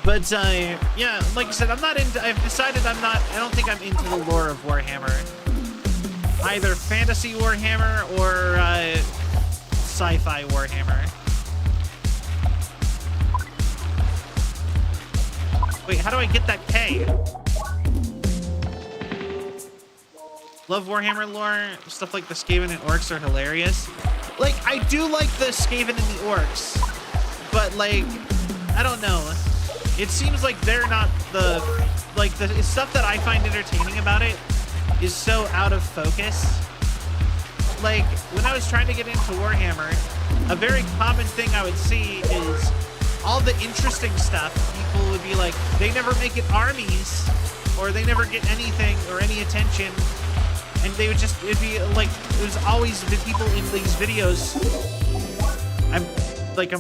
But yeah, like I said, I'm not into. I've decided I'm not. I don't think I'm into the lore of Warhammer. Either fantasy Warhammer or sci-fi Warhammer. Wait, how do I get that K? Love Warhammer lore. Stuff like the Skaven and Orcs are hilarious. Like, I do like the Skaven and the Orcs, but, like, I don't know. It seems like they're not the, like, the stuff that I find entertaining about it is so out of focus. Like, when I was trying to get into Warhammer, a very common thing I would see is all the interesting stuff. People would be like, they never make it armies, or they never get anything or any attention. And they would just, it'd be like, it was always the people in these videos I'm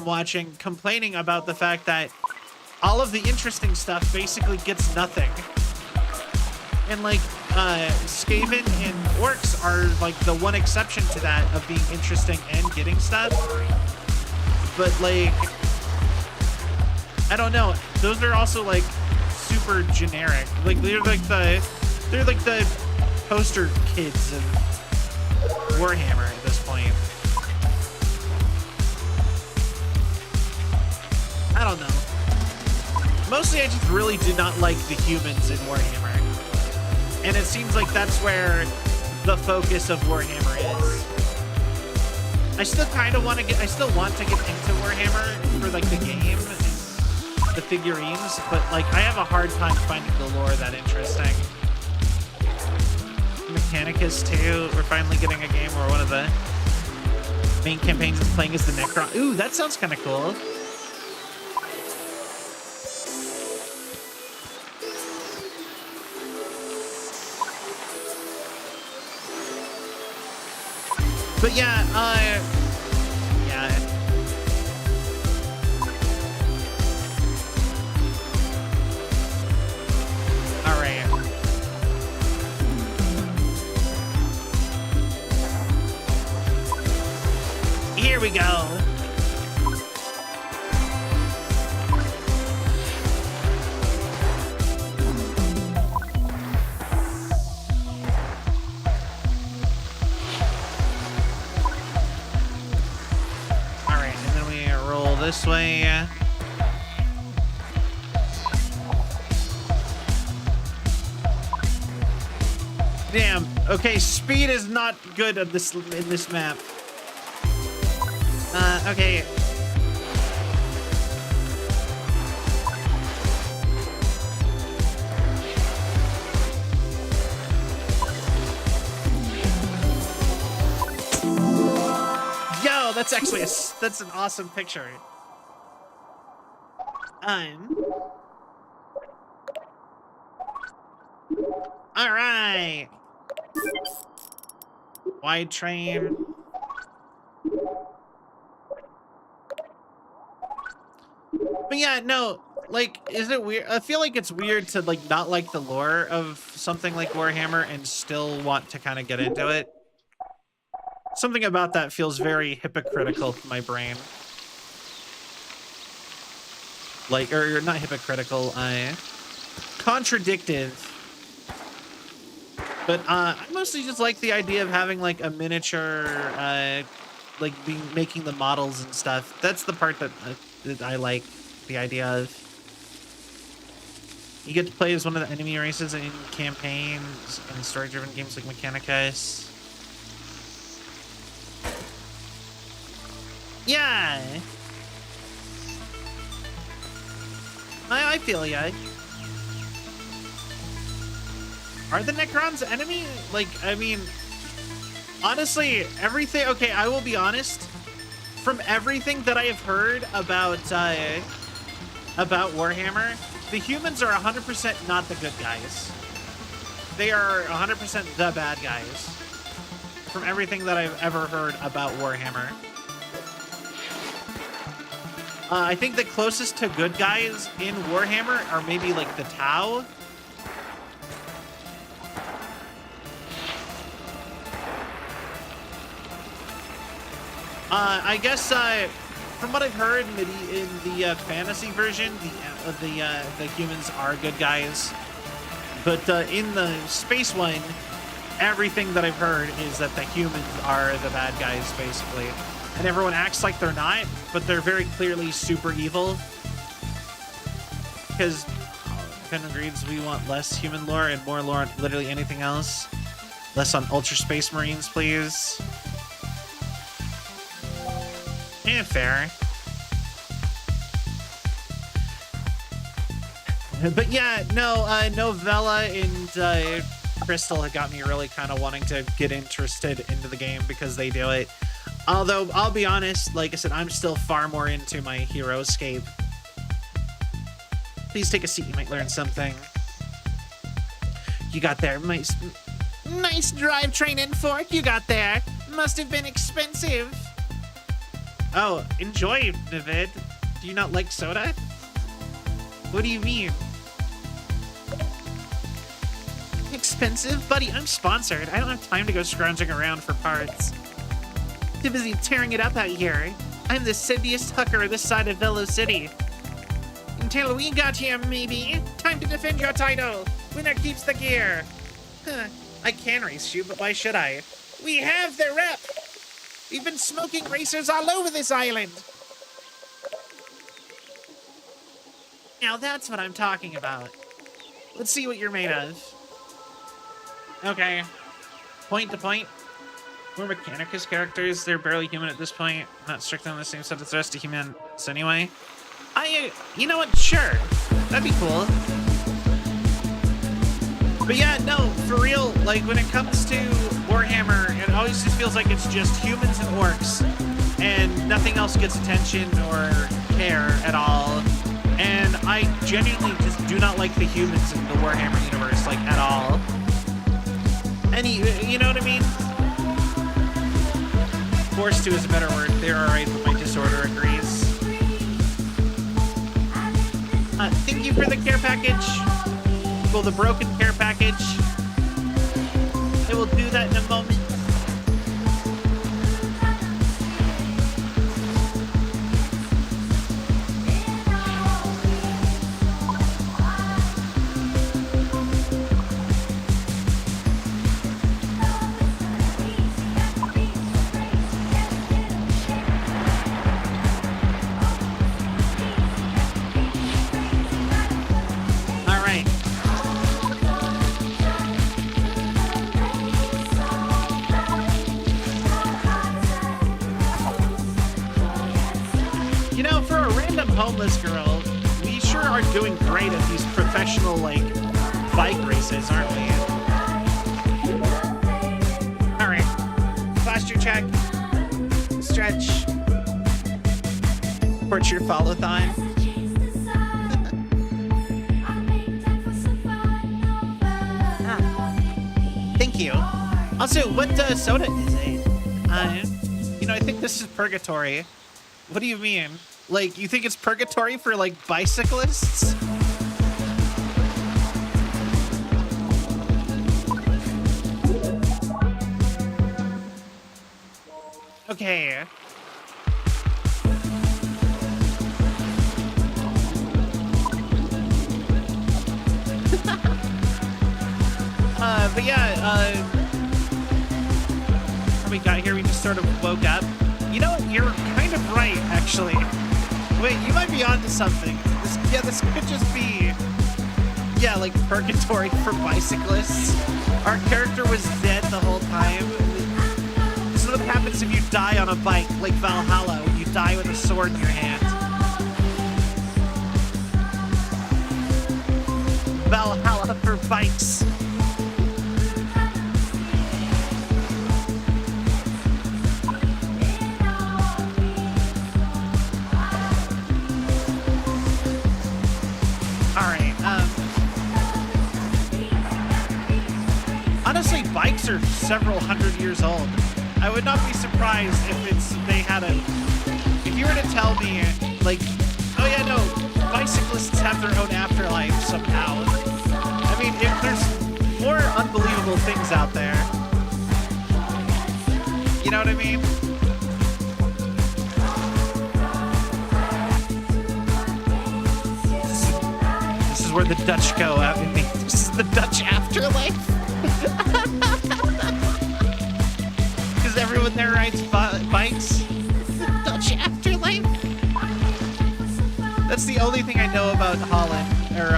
watching, complaining about the fact that all of the interesting stuff basically gets nothing. And like, Skaven and orcs are like the one exception to that of being interesting and getting stuff. But like, I don't know. Those are also like super generic. Like they're like the poster kids of Warhammer at this point. I don't know. Mostly I just really do not like the humans in Warhammer. And it seems like that's where the focus of Warhammer is. I still kind of want to I still want to get into Warhammer for like the game and the figurines, but like I have a hard time finding the lore that interesting. Mechanicus too, we're finally getting a game where one of the main campaigns is playing as the Necron. Ooh, that sounds kind of cool. But yeah, yeah. All right. Here we go. This way. Damn. Okay, speed is not good in this map. Okay. Yo, that's actually that's an awesome picture. All right. Wide train. But yeah, no, like, is it weird? I feel like it's weird to like not like the lore of something like Warhammer and still want to kind of get into it. Something about that feels very hypocritical to my brain. Like, or not hypocritical, contradictive. But I mostly just like the idea of having like a miniature, like making the models and stuff. That's the part that I like the idea of. You get to play as one of the enemy races in campaigns and story-driven games like Mechanicus. Yeah. I feel ya. Are the Necrons enemy? Like, I mean, honestly, everything. Okay, I will be honest. From everything that I have heard about Warhammer, the humans are 100% not the good guys. They are 100% the bad guys. From everything that I've ever heard about Warhammer. I think the closest to good guys in Warhammer are maybe like the Tau. I guess from what I've heard in the fantasy version, the humans are good guys, but in the space one, everything that I've heard is that the humans are the bad guys basically. And everyone acts like they're not, but they're very clearly super evil. Because Pen agrees we want less human lore and more lore on literally anything else. Less on Ultra Space Marines, please. Yeah, fair. But yeah, no, Novella and Crystal had got me really kind of wanting to get interested into the game because they do it. Although, I'll be honest, like I said, I'm still far more into my Heroescape. Please take a seat, you might learn something. You got there, nice drivetrain and fork you got there. Must have been expensive. Oh, enjoy, Navid. Do you not like soda? What do you mean? Expensive? Buddy, I'm sponsored. I don't have time to go scrounging around for parts. Too busy tearing it up out here. I'm the cindiest hooker this side of Velo City. Until we got here, maybe. Time to defend your title. Winner keeps the gear. Huh. I can race you, but why should I? We have the rep. We've been smoking racers all over this island. Now that's what I'm talking about. Let's see what you're made of. Okay. Point to point. We're Mechanicus characters. They're barely human at this point. Not strictly on the same set as the rest of humans anyway. You know what? Sure. That'd be cool. But yeah, no, for real, like when it comes to Warhammer, it always just feels like it's just humans and orcs, and nothing else gets attention or care at all. And I genuinely just do not like the humans in the Warhammer universe, like at all. You know what I mean? Forced to is a better word. They're alright, but my disorder agrees. Thank you for the care package. Well, the broken care package. I will do that in a moment. Homeless girl, we sure are doing great at these professional, like, bike races, aren't we? Alright. Posture check. Stretch. Port your follow-thon. Thank you. Also, what soda is it? I think this is purgatory. What do you mean? Like, you think it's purgatory for, like, bicyclists? Okay. But yeah, how we got here, we just sort of woke up. You know what? You're kind of right, actually. Wait, you might be onto something. This could just be, yeah, like purgatory for bicyclists. Our character was dead the whole time. This is what happens if you die on a bike, like Valhalla, when you die with a sword in your hand. Valhalla for bikes. Honestly, bikes are several hundred years old. I would not be surprised if you were to tell me, like, oh yeah, no, bicyclists have their own afterlife somehow. I mean, if there's more unbelievable things out there. You know what I mean? This is where the Dutch go out in me. This is the Dutch afterlife. Because everyone there rides bikes. The Dutch afterlife. That's the only thing I know about Holland, or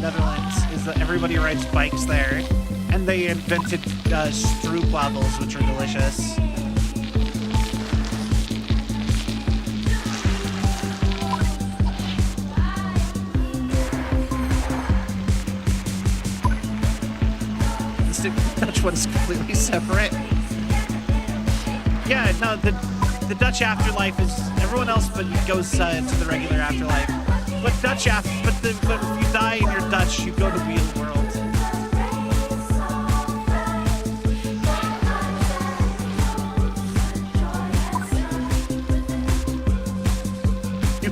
Netherlands, is that everybody rides bikes there. And they invented stroopwafels, which are delicious. The Dutch one's completely separate. Yeah, no, the Dutch afterlife is everyone else, but goes to the regular afterlife. But but if you die and you're Dutch, you go to wheelworld.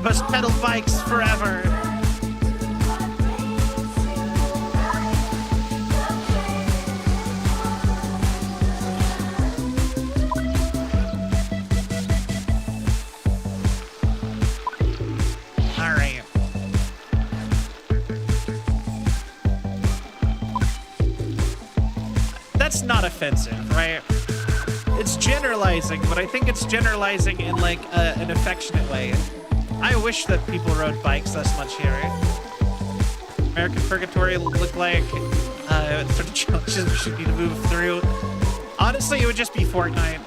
must pedal bikes forever. All right. That's not offensive, right? It's generalizing, but I think it's generalizing in like an affectionate way. I wish that people rode bikes this much here. American Purgatory look like sort of challenges we should need to move through. Honestly, it would just be Fortnite.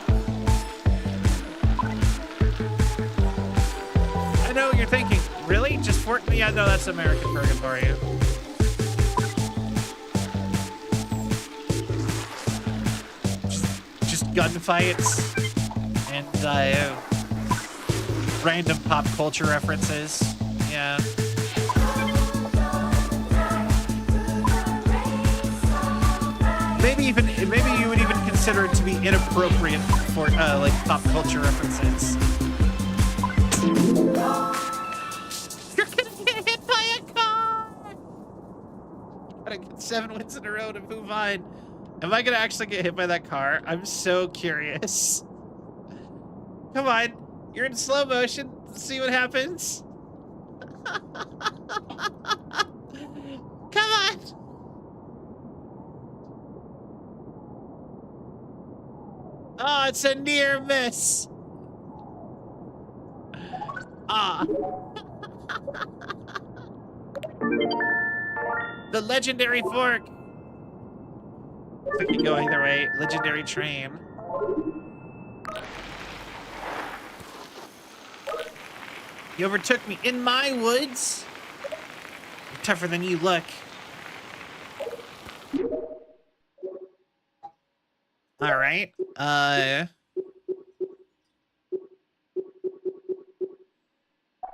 I know what you're thinking. Really? Just Fortnite? Yeah, no, that's American Purgatory. Just gunfights and random pop culture references. Yeah. Maybe you would even consider it to be inappropriate for like pop culture references. You're gonna get hit by a car. Gotta get 7 wins in a row to move on. Am I gonna actually get hit by that car? I'm so curious. Come on, you're in slow motion. Let's see what happens. Come on. Oh, it's a near miss. Ah. The legendary fork. I can go either way. Legendary train. You overtook me in my woods. You're tougher than you look. All right.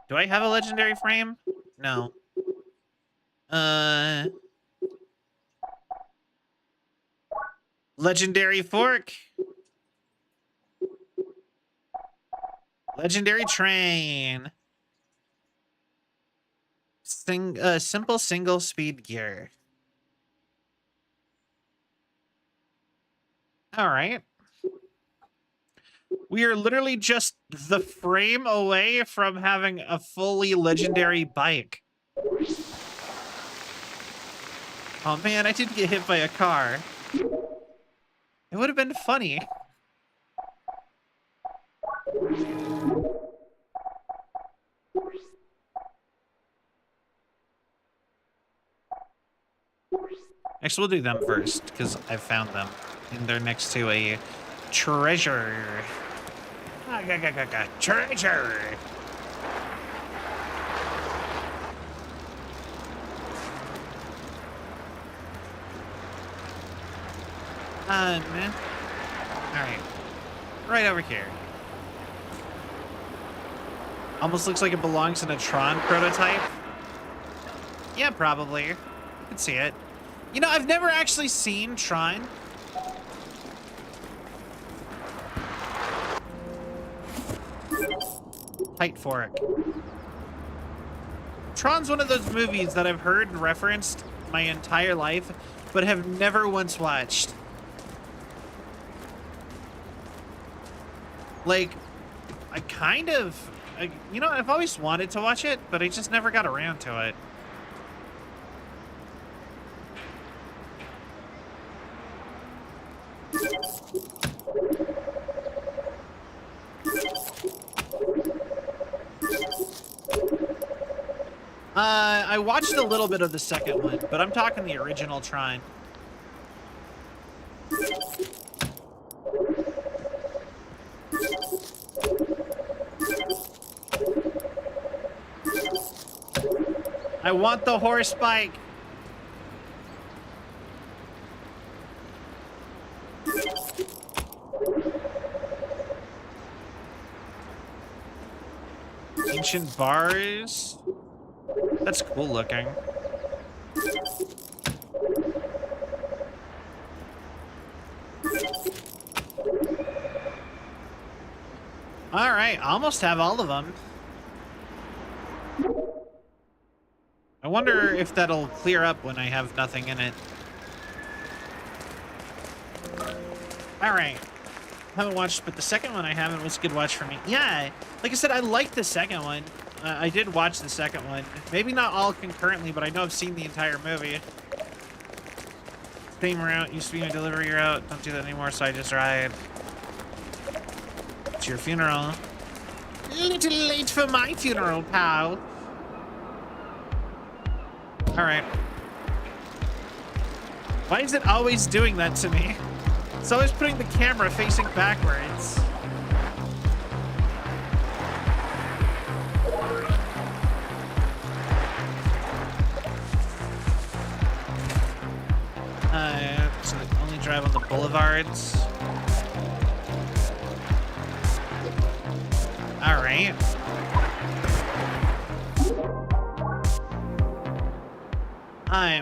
Do I have a legendary frame? No. Legendary fork. Legendary train. Simple single speed gear. All right. We are literally just the frame away from having a fully legendary bike. Oh man, I did get hit by a car. It would have been funny. Actually, we'll do them first, because I found them. And they're next to a treasure. Treasure! Man. Alright. Right over here. Almost looks like it belongs in a Tron prototype. Yeah, probably. I can see it. You know, I've never actually seen Tron. Tight fork. Tron's one of those movies that I've heard referenced my entire life, but have never once watched. Like, you know, I've always wanted to watch it, but I just never got around to it. I watched a little bit of the second one, but I'm talking the original Tron. I want the horse bike. Ancient bars. That's cool looking. All right, almost have all of them. I wonder if that'll clear up when I have nothing in it. All right. Haven't watched, but the second one I haven't was a good watch for me. Yeah, like I said, I liked the second one. I did watch the second one. Maybe not all concurrently, but I know I've seen the entire movie. Same route, used to be my delivery route. Don't do that anymore, so I just ride. It's your funeral. A little late for my funeral, pal. All right. Why is it always doing that to me? It's always putting the camera facing backwards. So I only drive on the boulevards. All right.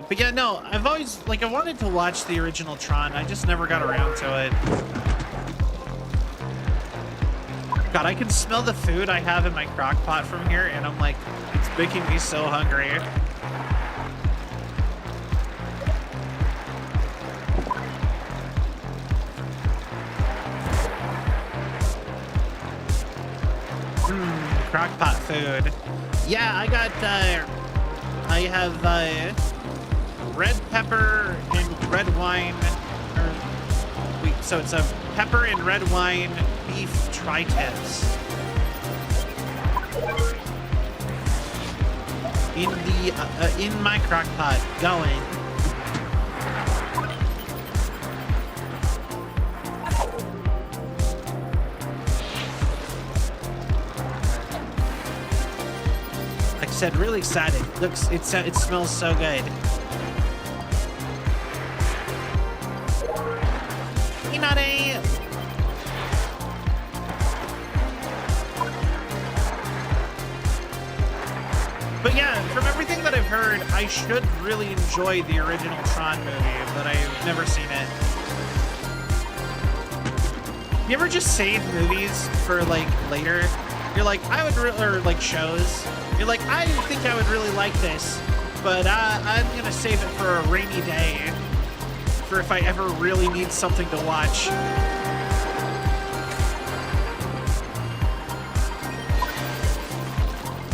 But yeah, no, I've always, like, I wanted to watch the original Tron. I just never got around to it. God, I can smell the food I have in my crock pot from here, and I'm like, it's making me so hungry. Crock pot food. Yeah, I got, I have, red pepper and red wine, so it's a pepper and red wine beef tri-tips in the in my crock pot going. Like I said, really excited. It smells so good. But yeah, from everything that I've heard, I should really enjoy the original Tron movie, but I've never seen it. You ever just save movies for, like, later? You're like, or like shows. You're like, I think I would really like this, but I'm gonna save it for a rainy day, for if I ever really need something to watch.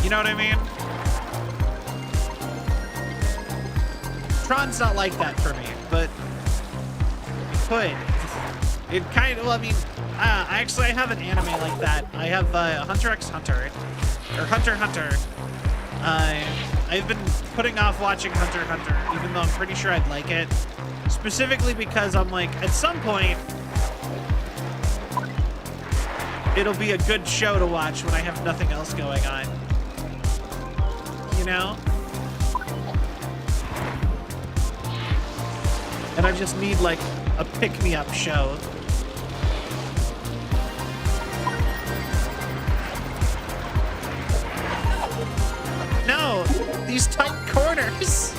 You know what I mean? Tron's not like that for me, but it could. It kind of, well, I mean, I have an anime like that. I have Hunter x Hunter, or Hunter x Hunter. I've been putting off watching Hunter x Hunter, even though I'm pretty sure I'd like it. Specifically because I'm like, at some point, it'll be a good show to watch when I have nothing else going on. You know? And I just need, like, a pick-me-up show. No! These tight corners!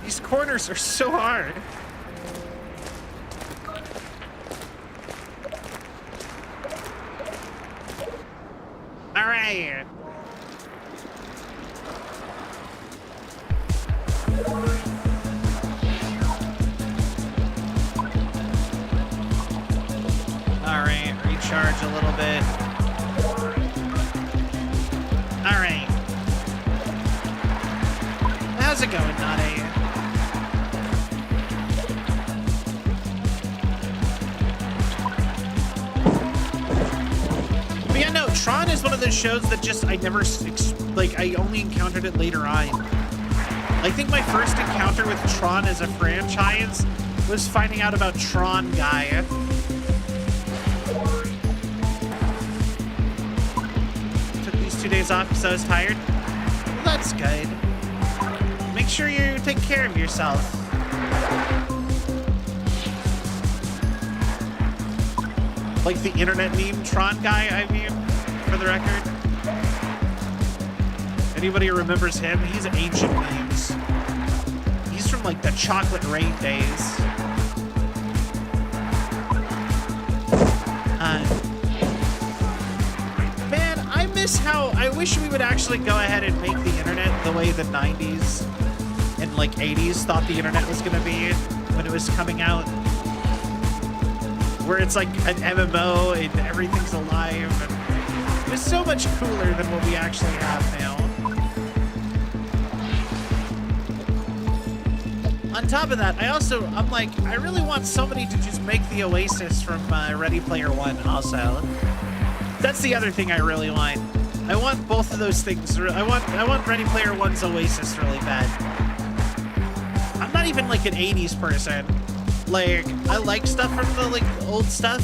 These corners are so hard. Alright. Alright, recharge a little bit. Alright. How's it going, Nade? But yeah, no, Tron is one of those shows that just, I never, like, I only encountered it later on. I think my first encounter with Tron as a franchise was finding out about Tron Guy. Took these 2 days off because I was tired. Well, that's good. Make sure you take care of yourself. Like the internet meme Tron Guy, I mean, for the record. Anybody who remembers him, he's ancient memes. He's is from like the Chocolate Rain days. Man, I miss how I wish we would actually go ahead and make the internet the way the 90s and like 80s thought the internet was gonna be when it was coming out. Where it's like an MMO and everything's alive. And it was so much cooler than what we actually have now. On top of that, I'm like, I really want somebody to just make the Oasis from Ready Player One also. That's the other thing I really want. I want both of those things. I want Ready Player One's Oasis really bad. I'm not even like an 80s person. Like, I like stuff from the like old stuff.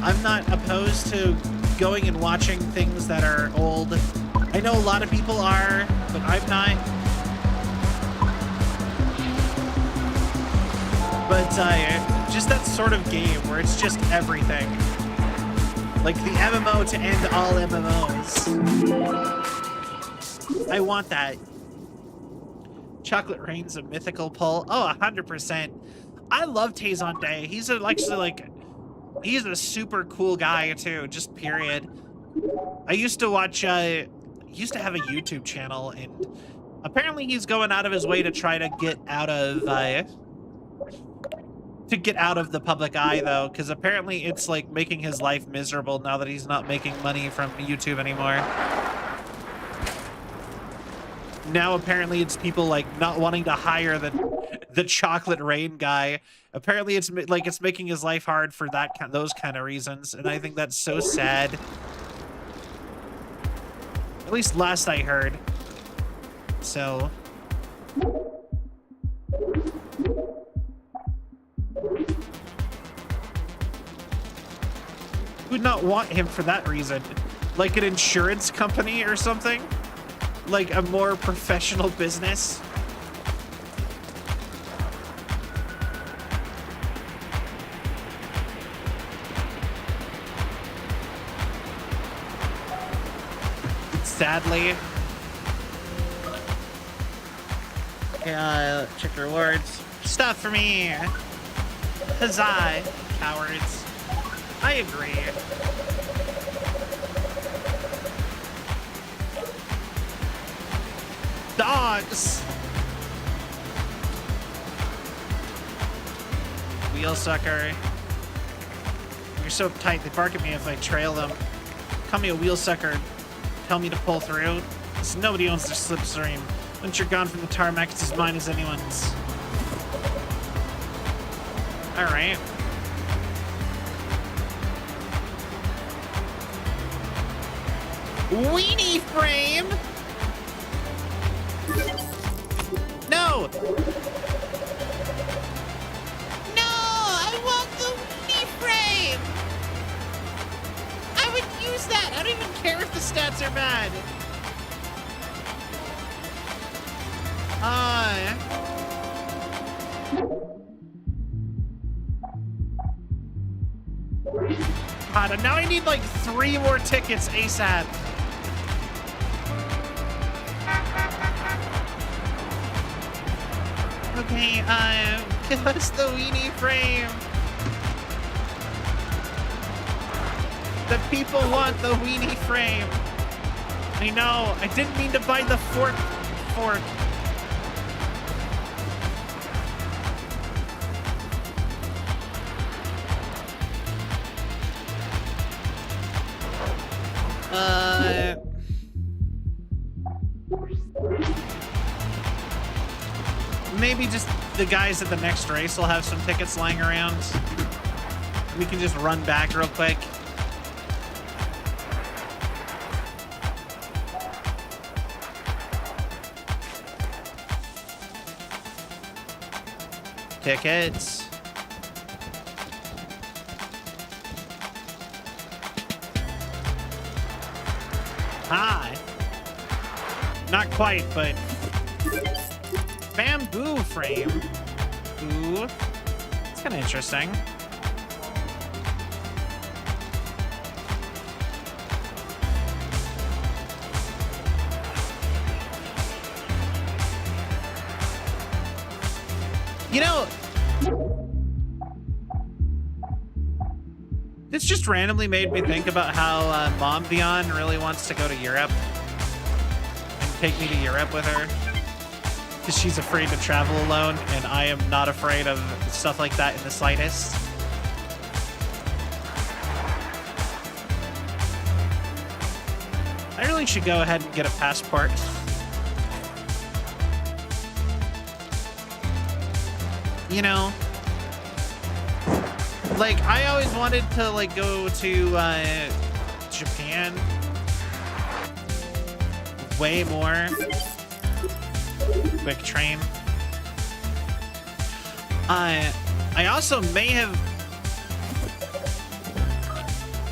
I'm not opposed to going and watching things that are old. I know a lot of people are, but I'm not. But just that sort of game where it's just everything. Like the MMO to end all MMOs. I want that. Chocolate Rain's a mythical pull. Oh, 100%. I love Tazon Day. He's he's a super cool guy too, just period. I used to watch, he used to have a YouTube channel, and apparently he's going out of his way to try to get out of the public eye though, because apparently it's like making his life miserable now that he's not making money from YouTube anymore. Now apparently it's people like not wanting to hire the Chocolate Rain guy. Apparently it's like it's making his life hard for those kind of reasons, and I think that's so sad. At least last I heard. So would not want him for that reason. Like an insurance company or something? Like a more professional business? Sadly. Yeah, check rewards. Stuff for me. Huzzah, cowards. I agree. Dogs. Wheel sucker. You're so tight, they bark at me if I trail them. Call me a wheel sucker. Tell me to pull through. Because nobody owns their slipstream. Once you're gone from the tarmac, it's as mine as anyone's. Alright. Weenie frame! No! No! I want the weenie frame! I would use that! I don't even care if the stats are bad. God, and now I need like 3 more tickets ASAP. Okay, give us the weenie frame. The people want the weenie frame. I know, I didn't mean to buy the fork. Maybe just the guys at the next race will have some tickets lying around. We can just run back real quick. Tickets. Hi. Not quite, but bamboo frame. Ooh, it's kind of interesting. You know, this just randomly made me think about how Mom Beyond really wants to go to Europe and take me to Europe with her. Because she's afraid to travel alone, and I am not afraid of stuff like that in the slightest. I really should go ahead and get a passport. You know, like, I always wanted to, like, go to Japan way more. Quick train. I also may have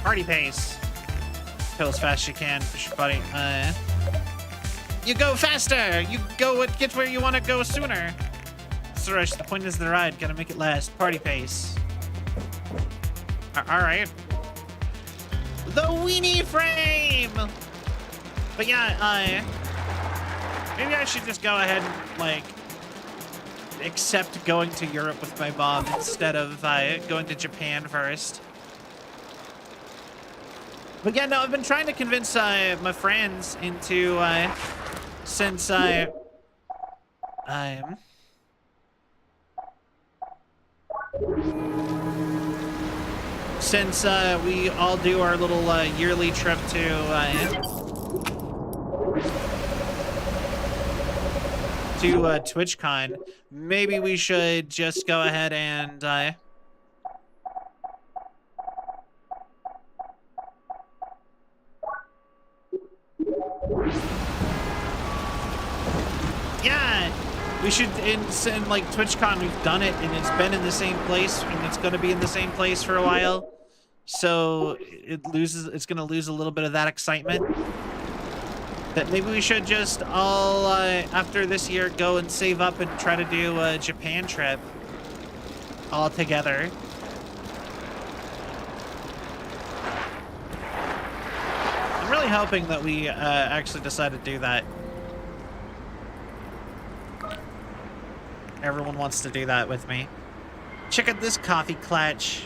party pace. Go as fast as you can, push your buddy. You go faster. You go get where you want to go sooner. It's the rush. The point is the ride. Gotta make it last. Party pace. All right. The weenie frame. But yeah, maybe I should just go ahead and, like, accept going to Europe with my mom instead of going to Japan first. But yeah, no, I've been trying to convince my friends into, since we all do our little yearly trip to TwitchCon, maybe we should just go ahead and yeah, we should in like TwitchCon, we've done it and it's been in the same place and it's going to be in the same place for a while, so it's going to lose a little bit of that excitement. That maybe we should just all, after this year, go and save up and try to do a Japan trip all together. I'm really hoping that we actually decide to do that. Everyone wants to do that with me. Check out this coffee clutch.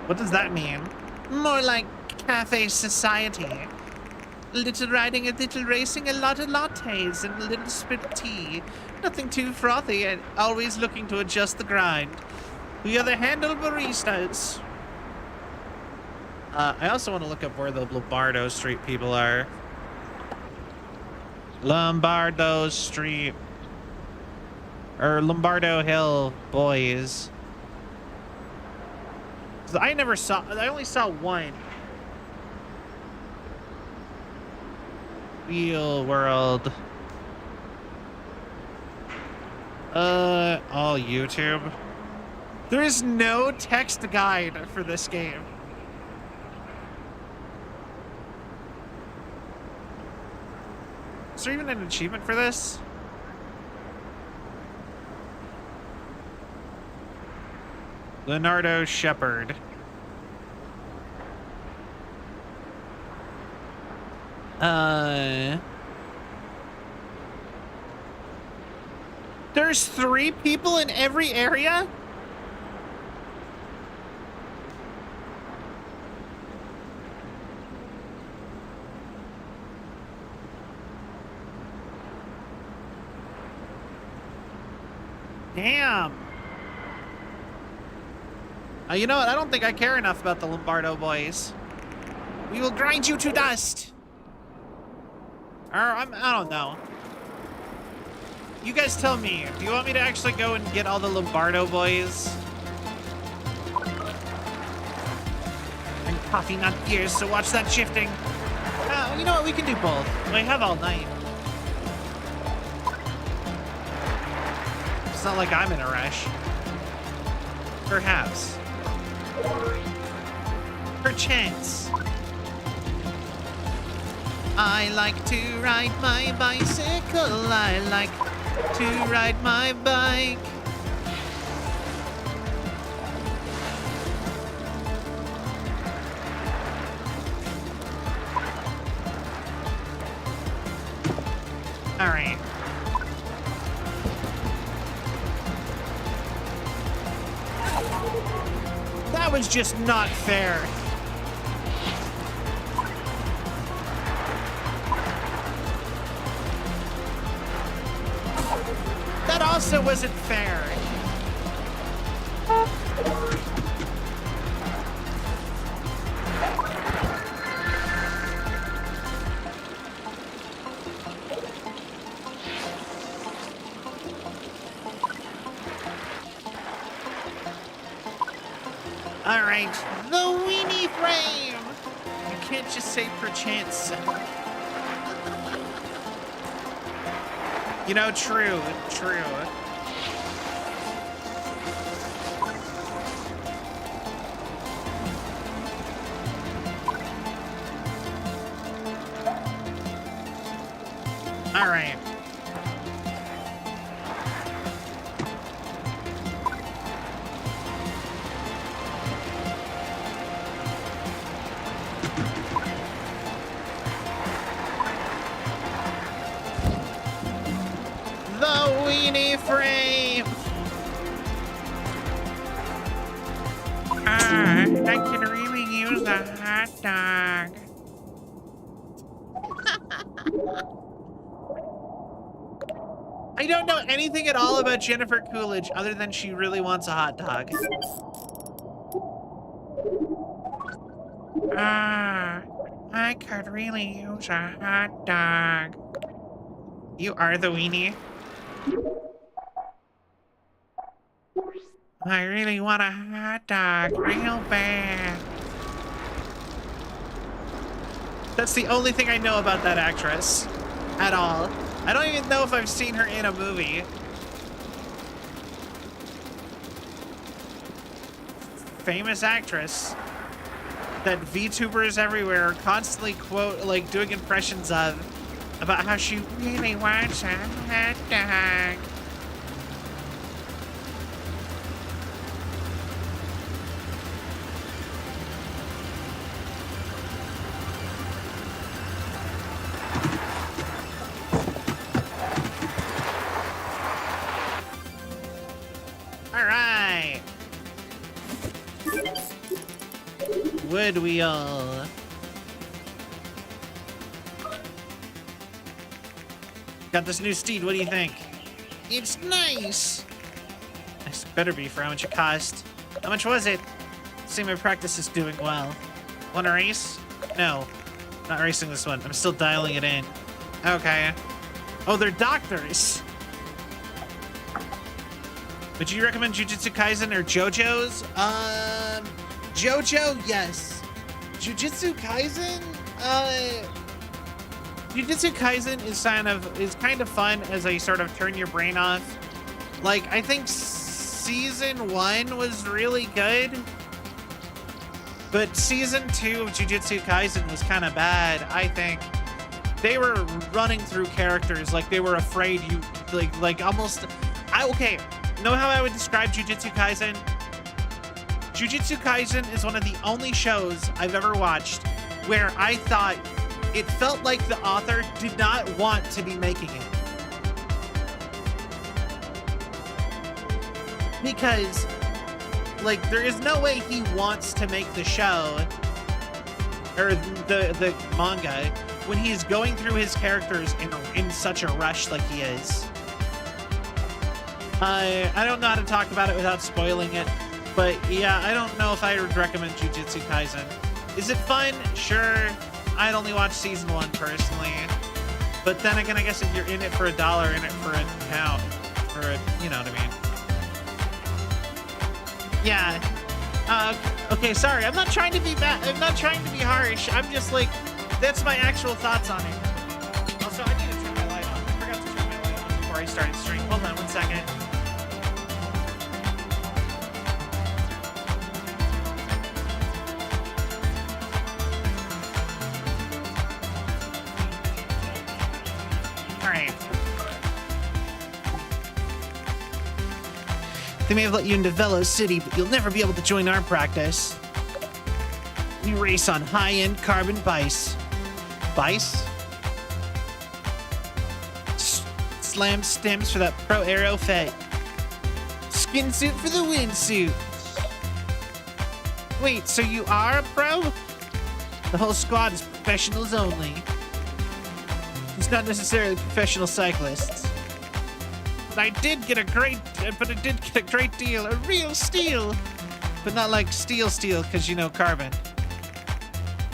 What does that mean? More like cafe society. A little riding, a little racing, a lot of lattes, and a little spit of tea. Nothing too frothy, and always looking to adjust the grind. We are the handle baristas. I also want to look up where the Lombardo Street people are. Lombardo Street. Or Lombardo Hill boys. I only saw one. Wheelworld. All YouTube. There is no text guide for this game. Is there even an achievement for this? Leonardo Shepard. There's 3 people in every area? Damn. You know what? I don't think I care enough about the Lombardo boys. We will grind you to dust. Or I don't know. You guys tell me. Do you want me to actually go and get all the Lombardo boys? And coffee, not gears, so watch that shifting. You know what? We can do both. We have all night. It's not like I'm in a rush. Perhaps. Perchance. I like to ride my bicycle. I like to ride my bike. All right. was just not fair. That also wasn't fair. All right, the weenie frame. You can't just say perchance. You know, true. All right. The weenie frame. I could really use a hot dog. I don't know anything at all about Jennifer Coolidge other than she really wants a hot dog. I could really use a hot dog. You are the weenie. I really want a hot dog real bad. That's the only thing I know about that actress at all. I don't even know if I've seen her in a movie. Famous actress that VTubers everywhere constantly quote, like doing impressions of, about how she really wants a hot dog. All right. Wood wheel. Got this new steed. What do you think? It's nice. This better be for how much it cost. How much was it? See, my practice is doing well. Want to race? No, not racing this one. I'm still dialing it in. Okay. Oh, they're doctors. Would you recommend Jujutsu Kaisen or JoJo's? JoJo, yes. Jujutsu Kaisen? Jujutsu Kaisen is kind of fun as a sort of turn your brain off. Like, I think season 1 was really good, but season 2 of Jujutsu Kaisen was kind of bad, I think. They were running through characters like they were afraid you, like almost, okay. Know how I would describe Jujutsu Kaisen? Jujutsu Kaisen is one of the only shows I've ever watched where I thought it felt like the author did not want to be making it. Because, like, there is no way he wants to make the show or the manga when he's going through his characters in such a rush like he is. I don't know how to talk about it without spoiling it, but yeah, I don't know if I would recommend Jujutsu Kaisen. Is it fun? Sure. I'd only watch season 1 personally, but then again, I guess if you're in it for $1, in it for a pound, you know what I mean? Yeah. Okay, sorry. I'm not trying to be bad. I'm not trying to be harsh. I'm just like, that's my actual thoughts on it. Also, I need to turn my light on. I forgot to turn my light on before I started stream. Hold on 1 second. They may have let you into Velo City, but you'll never be able to join our practice. We race on high-end carbon bikes. Bikes? Slam stems for that pro aero fit. Skin suit for the windsuit. Wait, so you are a pro? The whole squad is professionals only. It's not necessarily professional cyclists. But I did get a great deal, a real steal. But not like steel, because you know carbon.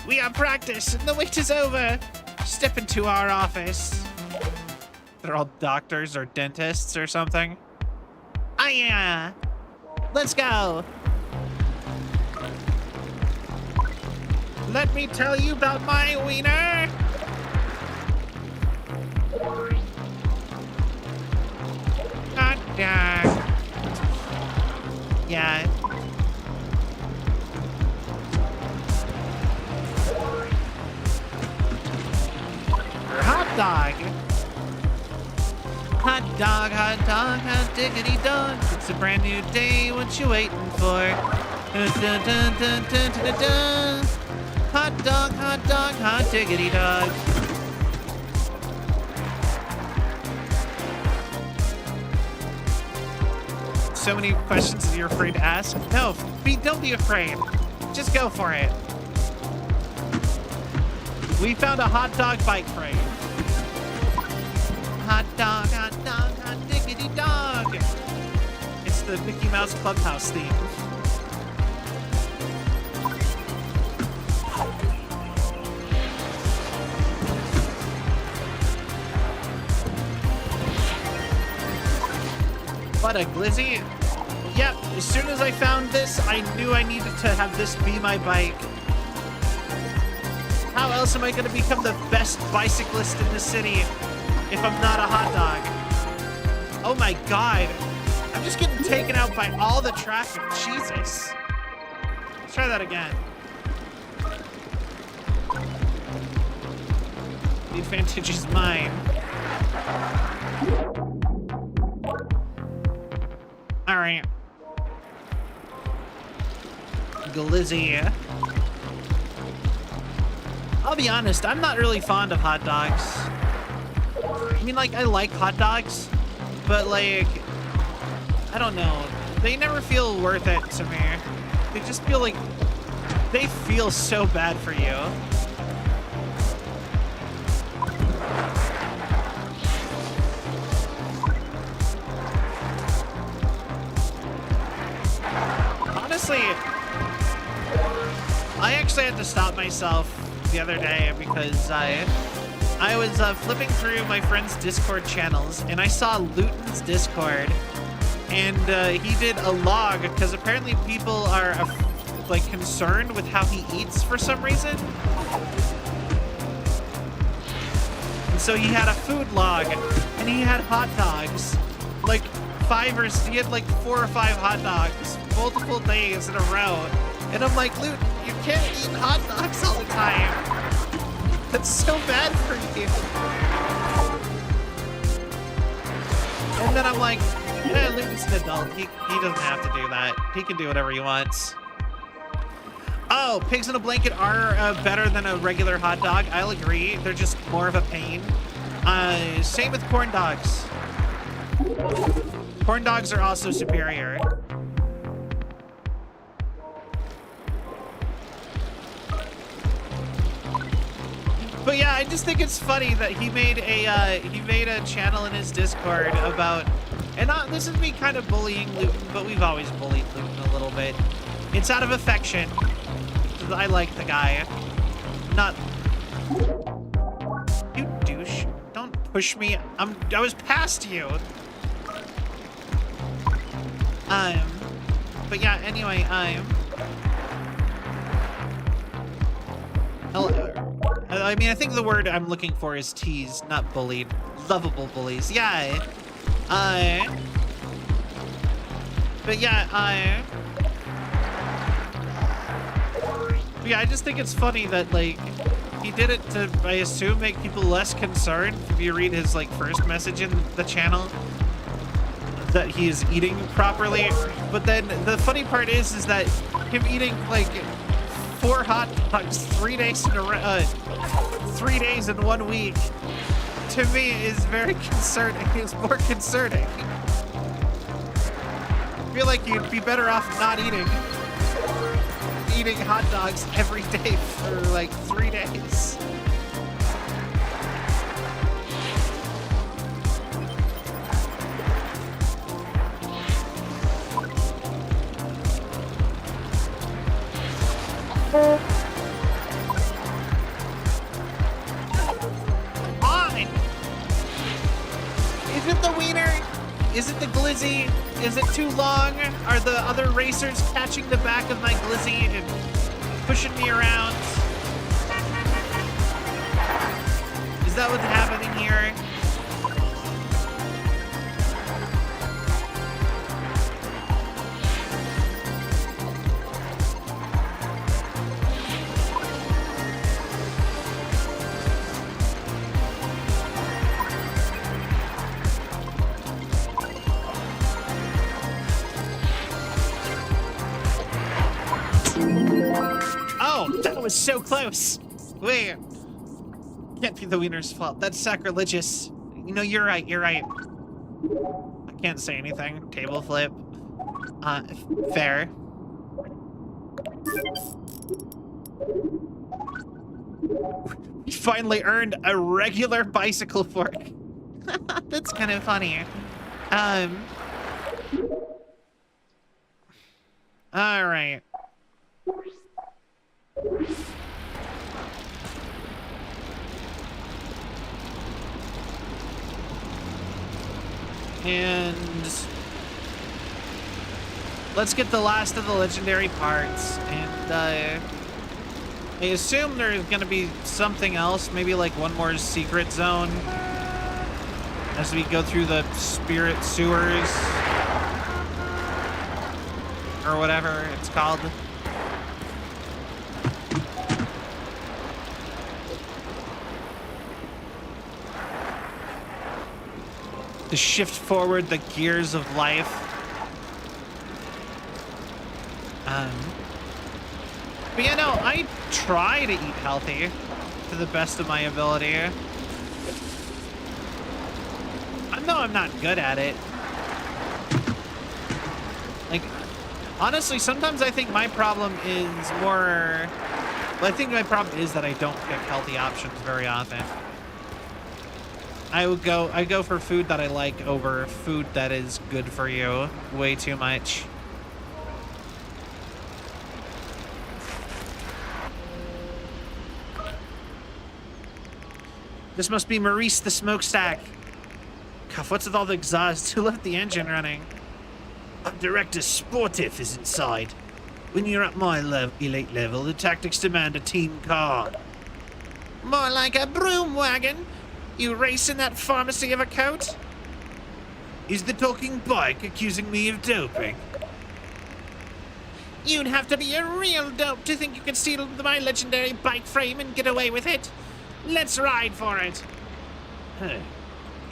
We are practice, and the wait is over. Step into our office. They're all doctors or dentists or something. Ah, yeah. Let's go. Let me tell you about my wiener. Hot dog. Yeah. Hot dog. Hot diggity dog. It's a brand new day, what you waiting for? Dun, dun, dun, dun, dun, dun, dun, dun. Hot dog, hot diggity dog. So many questions that you're afraid to ask? No, don't be afraid. Just go for it. We found a hot dog bike frame. Hot dog, hot diggity dog. It's the Mickey Mouse Clubhouse theme. What a glizzy. Yep, as soon as I found this, I knew I needed to have this be my bike. How else am I going to become the best bicyclist in the city if I'm not a hot dog? Oh my god. I'm just getting taken out by all the traffic. Jesus. Let's try that again. The advantage is mine. All right. Glizzy. I'll be honest, I'm not really fond of hot dogs. I mean, like, I like hot dogs, but, like, I don't know. They never feel worth it to me. They just feel like they feel so bad for you. Honestly, I actually had to stop myself the other day because I was flipping through my friend's Discord channels and I saw Luton's Discord, and he did a log because apparently people are like concerned with how he eats for some reason. And so he had a food log and he had hot dogs, like he had like 4 or 5 hot dogs multiple days in a row. And I'm like, Luton, you can't eat hot dogs all the time. That's so bad for you. And then I'm like, yeah, Luton's an adult. He doesn't have to do that. He can do whatever he wants. Oh, pigs in a blanket are better than a regular hot dog. I'll agree. They're just more of a pain. Same with corn dogs. Corn dogs are also superior. But yeah, I just think it's funny that he made a channel in his Discord about, and this is me kind of bullying Luton, but we've always bullied Luton a little bit. It's out of affection. I like the guy. Not you douche. Don't push me. I was past you. But yeah, anyway, I mean, I think the word I'm looking for is teased, not bullied. Lovable bullies. Yeah. But yeah, yeah, I just think it's funny that, like, he did it to, I assume, make people less concerned. If you read his, like, first message in the channel, that he is eating properly. But then the funny part is that him eating, like, 4 hot dogs 3 days in a row, 3 days in 1 week, to me is very concerning. It's more concerning. I feel like you'd be better off not eating eating hot dogs every day for like 3 days. Fine. Is it the wiener? Is it the glizzy? Is it too long? Are the other racers catching the back of my glizzy and pushing me around? Is that what's happening here? Oh, that was so close. Wait. Can't be the wiener's fault. That's sacrilegious. You know, you're right, you're right. I can't say anything. Table flip. Fair. We finally earned a regular bicycle fork. That's kind of funny. All right. And let's get the last of the legendary parts. And I assume there's gonna be something else, maybe like one more secret zone as we go through the spirit sewers or whatever it's called. To shift forward the gears of life. But yeah, no, I try to eat healthy to the best of my ability. I know I'm not good at it. Like, honestly, sometimes I think my problem is more... Well, I think my problem is that I don't pick healthy options very often. I go for food that I like over food that is good for you way too much. This must be Maurice the smokestack. Cuff, what's with all the exhaust? Who left the engine running? Director Sportif is inside. When you're at my elite level, the tactics demand a team car. More like a broom wagon. You racing that pharmacy of a coat? Is the talking bike accusing me of doping? You'd have to be a real dope to think you could steal my legendary bike frame and get away with it. Let's ride for it. Hey,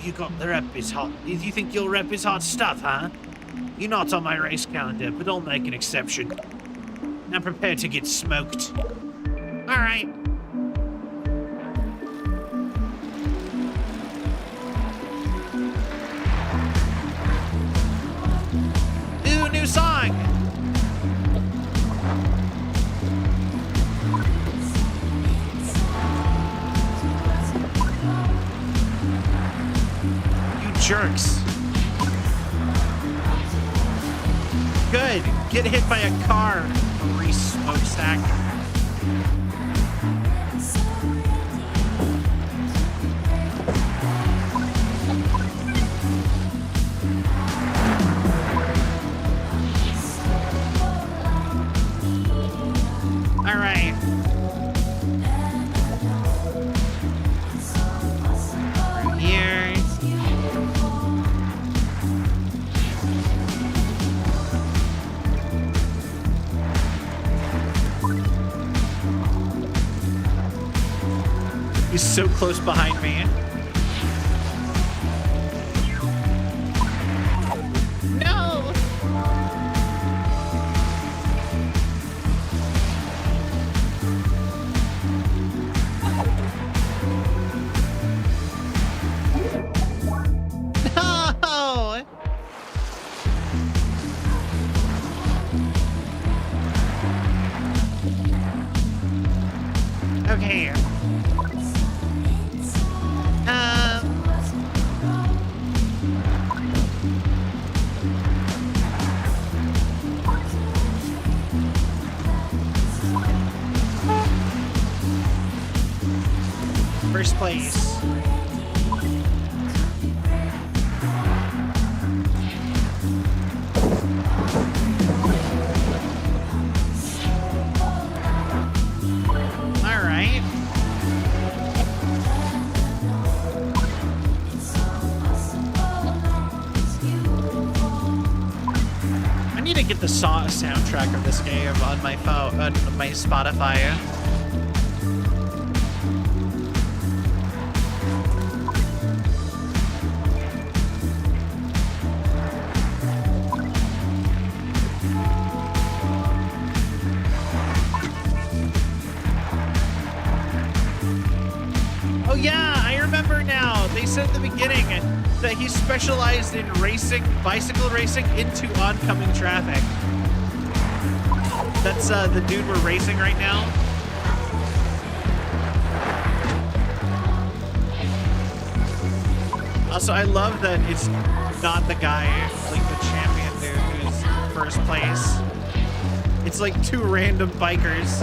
you got the rep is hot. You think you'll rep his hot stuff, huh? You're not on my race calendar, but I'll make an exception. Now prepare to get smoked. All right. Ooh, new song. Jerks. Good. Get hit by a car, Maurice Smokestack. All right. Here. He's so close behind me. No! No! Okay. First place. All right. I need to get the soundtrack of this game on my phone, on my Spotify. Oh yeah, I remember now. They said at the beginning that he specialized in racing, bicycle racing into oncoming traffic. That's the dude we're racing right now. Also, I love that it's not the guy, like the champion dude who's first place. It's like two random bikers.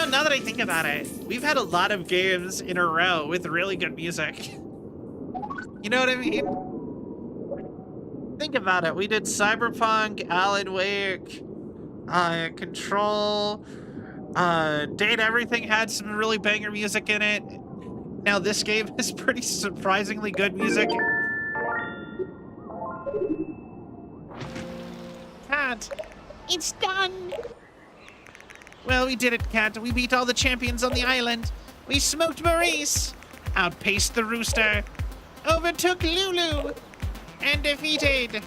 Now that I think about it, we've had a lot of games in a row with really good music. You know what I mean? Think about it. We did Cyberpunk, Alan Wake, Control, Date Everything had some really banger music in it. Now this game is pretty surprisingly good music. Cat, it's done. Well, we did it, Cat. We beat all the champions on the island. We smoked Maurice, outpaced the Rooster, overtook Lulu, and defeated,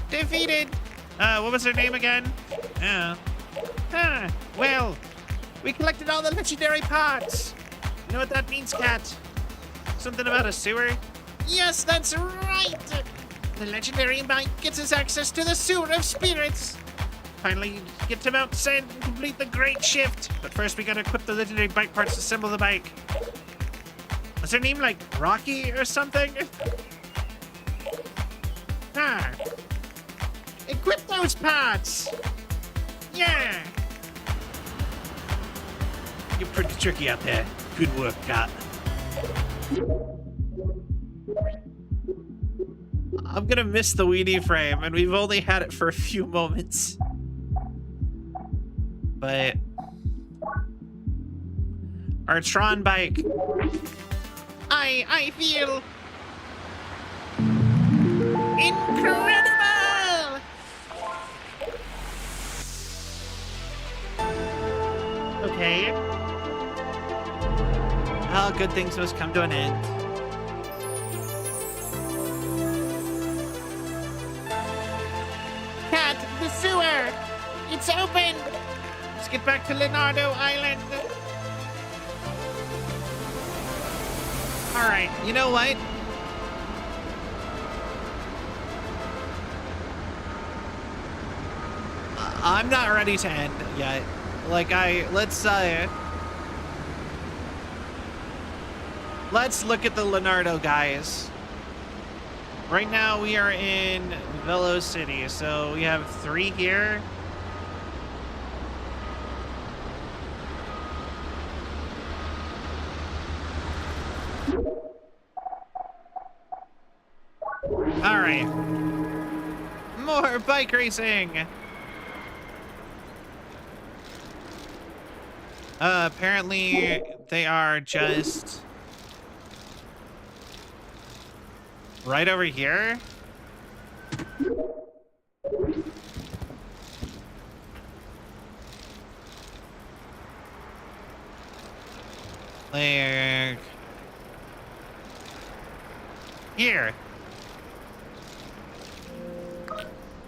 what was her name again? Well, we collected all the legendary parts. You know what that means, Cat? Something about a sewer? Yes, that's right. The legendary bike gets us access to the sewer of spirits. Finally, get to Mount Sand and complete the great shift. But first, we gotta equip the legendary bike parts to assemble the bike. Was her name like Rocky or something? Equip those parts! Yeah! You're pretty tricky out there. Good work, Cat. I'm gonna miss the weenie frame, and we've only had it for a few moments. But our Tron bike, I feel incredible. Okay. All good things must come to an end. Cat, the sewer, it's open. Let's get back to Leonardo Island. All right, you know what? I'm not ready to end yet. Like let's look at the Leonardo guys. Right now we are in Velo City, so we have 3 here. All right. More bike racing. Apparently they are just right over here. Like here.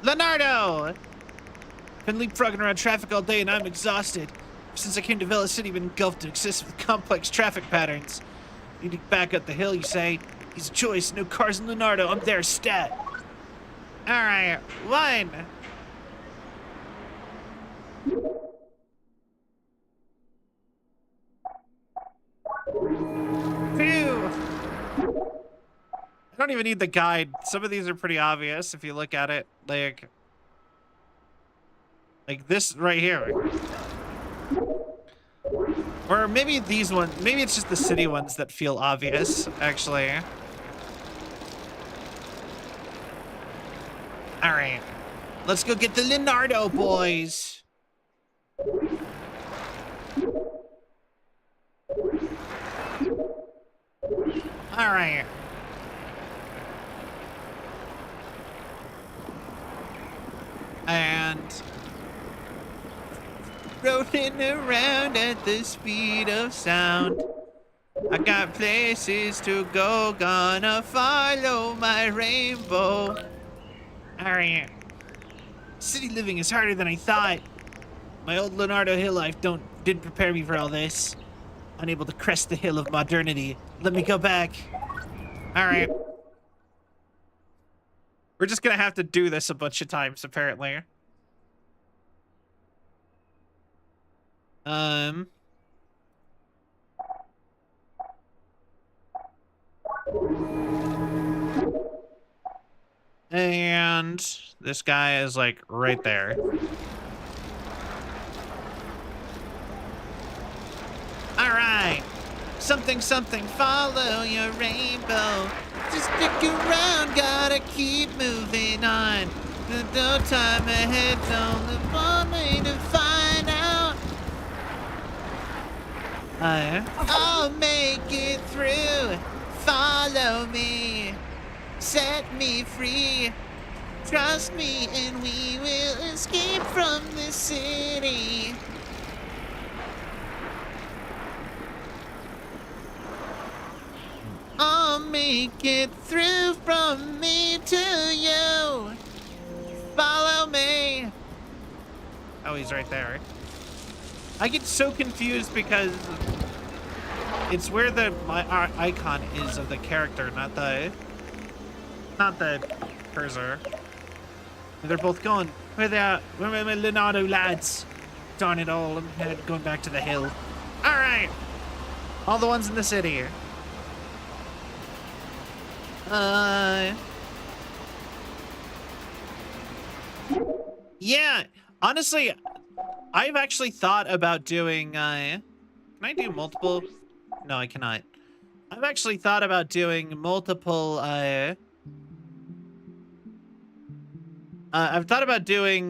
Leonardo! Been leapfrogging around traffic all day and I'm exhausted. Since I came to Vela City, I've been engulfed in excessive complex traffic patterns. Need to back up the hill, you say? Easy choice, no cars in Leonardo, I'm there, stat. Alright, 1. 2. I don't even need the guide. Some of these are pretty obvious if you look at it. Like this right here. Or maybe these ones. Maybe it's just the city ones that feel obvious, actually. Alright. Let's go get the Leonardo boys. Alright. And rolling around at the speed of sound. I got places to go, gonna follow my rainbow. Alright. City living is harder than I thought. My old Leonardo Hill life didn't prepare me for all this. Unable to crest the hill of modernity. Let me go back. Alright. We're just gonna have to do this a bunch of times, apparently. And this guy is like right there. All right. Something, something, follow your rainbow. Just stick around, gotta keep moving on. There's no time ahead, only one way to find out. I'll make it through. Follow me, set me free. Trust me and we will escape from this city. I'll make it through from me to you. Follow me. Oh, he's right there. I get so confused because it's where my icon is of the character, not the cursor. They're both gone. Where they are? Where are my Leonardo lads? Darn it all! I'm going back to the hill. All right, all the ones in the city. Yeah, honestly, I've actually thought about doing, can I do multiple? No, I cannot. I've actually thought about doing multiple, I've thought about doing,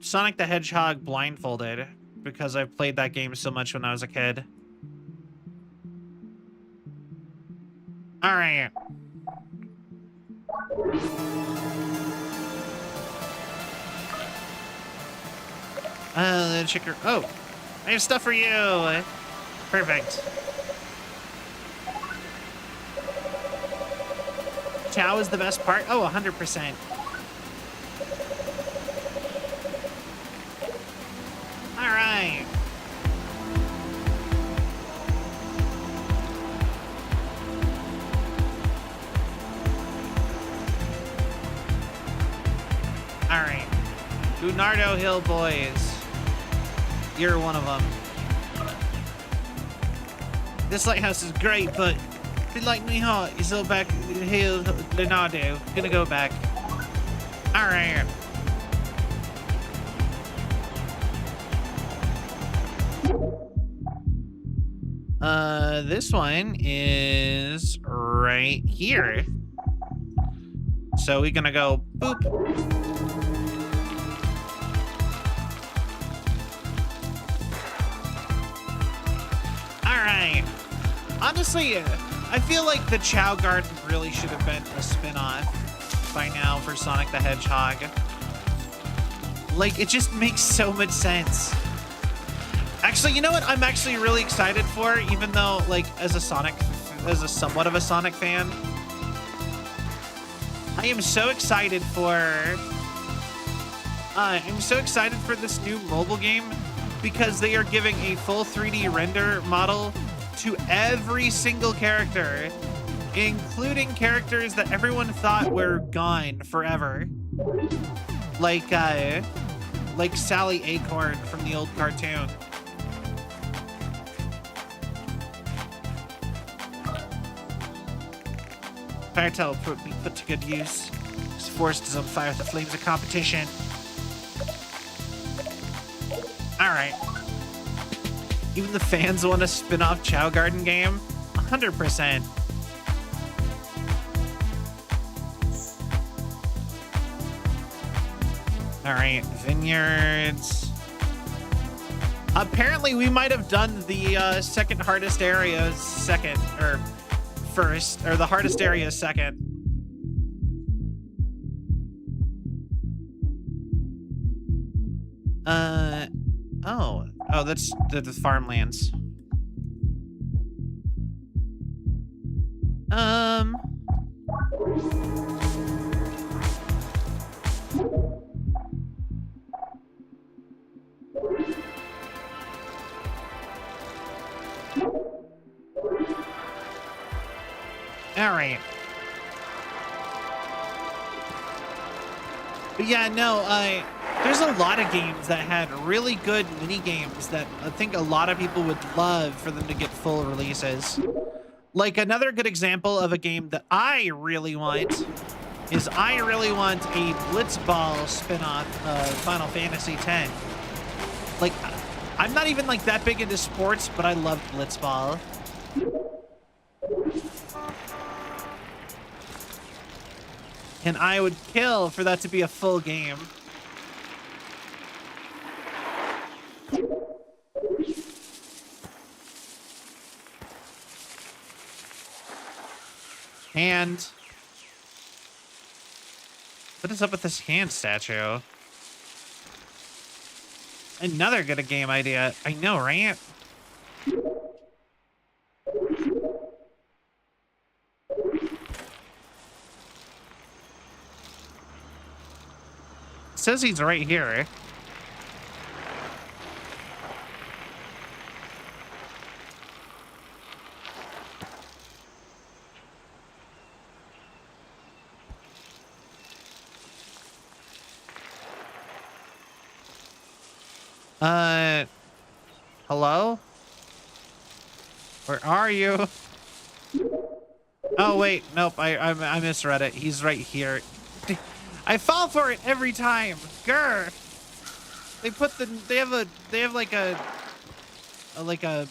Sonic the Hedgehog blindfolded, because I've played that game so much when I was a kid. All right. Chicker. Oh, I have stuff for you. Perfect. Chow is the best part. Oh, 100%. All right. All right, Leonardo Hill boys. You're one of them. This lighthouse is great, but if you like me hot, you're still back here, Leonardo. Gonna go back. All right. This one is right here. So we're gonna go boop. Alright. Honestly, I feel like the Chow Garden really should have been a spin-off by now for Sonic the Hedgehog. Like, it just makes so much sense. Actually, you know what I'm actually really excited for, even though, like, as a somewhat of a Sonic fan, I am so excited for this new mobile game because they are giving a full 3D render model to every single character, including characters that everyone thought were gone forever. Like Sally Acorn from the old cartoon. Fire teleport being put to good use. This forest is on fire with the flames of competition. Alright. Even the fans want a spin-off Chow Garden game? 100%. Alright, vineyards. Apparently we might have done the second hardest area second, or first, or the hardest area second. Oh, that's the farmlands. All right. But yeah, no, there's a lot of games that had really good mini games that I think a lot of people would love for them to get full releases. Like another good example of a game that I really want is I really want a Blitzball spin-off of Final Fantasy X. Like, I'm not even like that big into sports, but I love Blitzball. And I would kill for that to be a full game. And what is up with this hand statue? Another good game idea. I know, right? It says he's right here. Hello? Where are you? Oh wait, nope, I misread it. He's right here. I fall for it every time. Grr. They have like a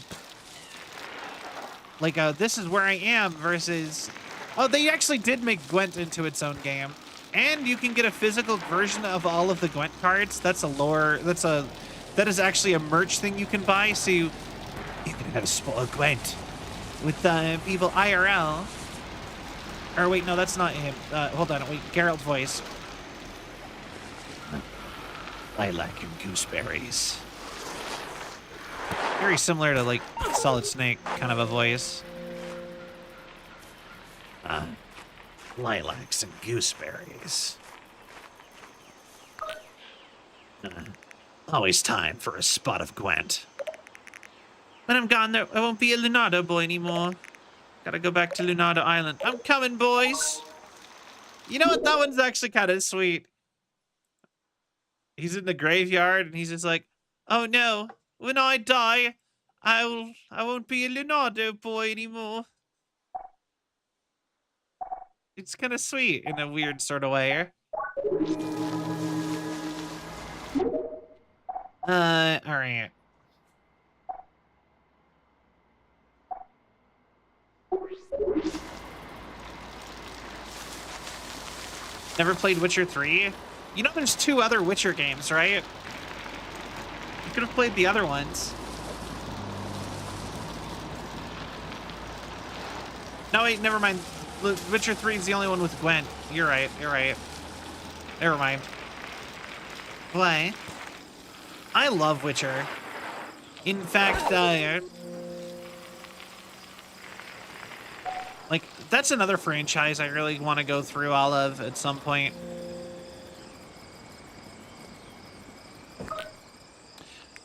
this is where I am versus, oh, they actually did make Gwent into its own game. And you can get a physical version of all of the Gwent cards. That's a lore, that is actually a merch thing you can buy, so you can have a spoil Gwent with people IRL. Or wait, no, that's not him. Hold on, wait, Geralt voice. Lilac and gooseberries. Very similar to like Solid Snake kind of a voice. Lilacs and gooseberries. Always time for a spot of Gwent. When I'm gone, I won't be a Lunado boy anymore. Gotta go back to Lunado Island. I'm coming, boys. You know what? That one's actually kind of sweet. He's in the graveyard and he's just like, oh no, when I die, I won't be a Lunado boy anymore. It's kind of sweet in a weird sort of way. All right. Never played Witcher 3? You know there's 2 other Witcher games, right? You could have played the other ones. No, wait, never mind. Witcher 3 is the only one with Gwent. You're right, you're right. Never mind. Why? I love Witcher. Like, that's another franchise I really want to go through all of at some point.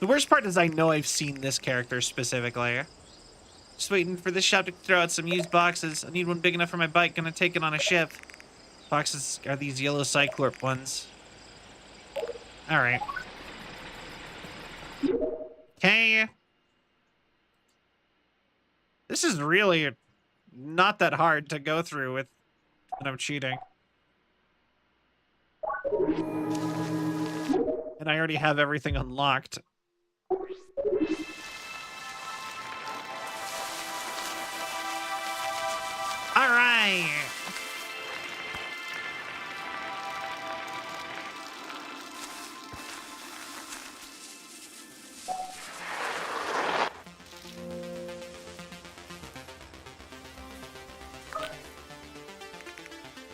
The worst part is I know I've seen this character specifically. Just waiting for this shop to throw out some used boxes. I need one big enough for my bike. Gonna take it on a ship. Boxes are these yellow Cyclorp ones. All right. Okay. This is really not that hard to go through with when I'm cheating. And I already have everything unlocked. All right.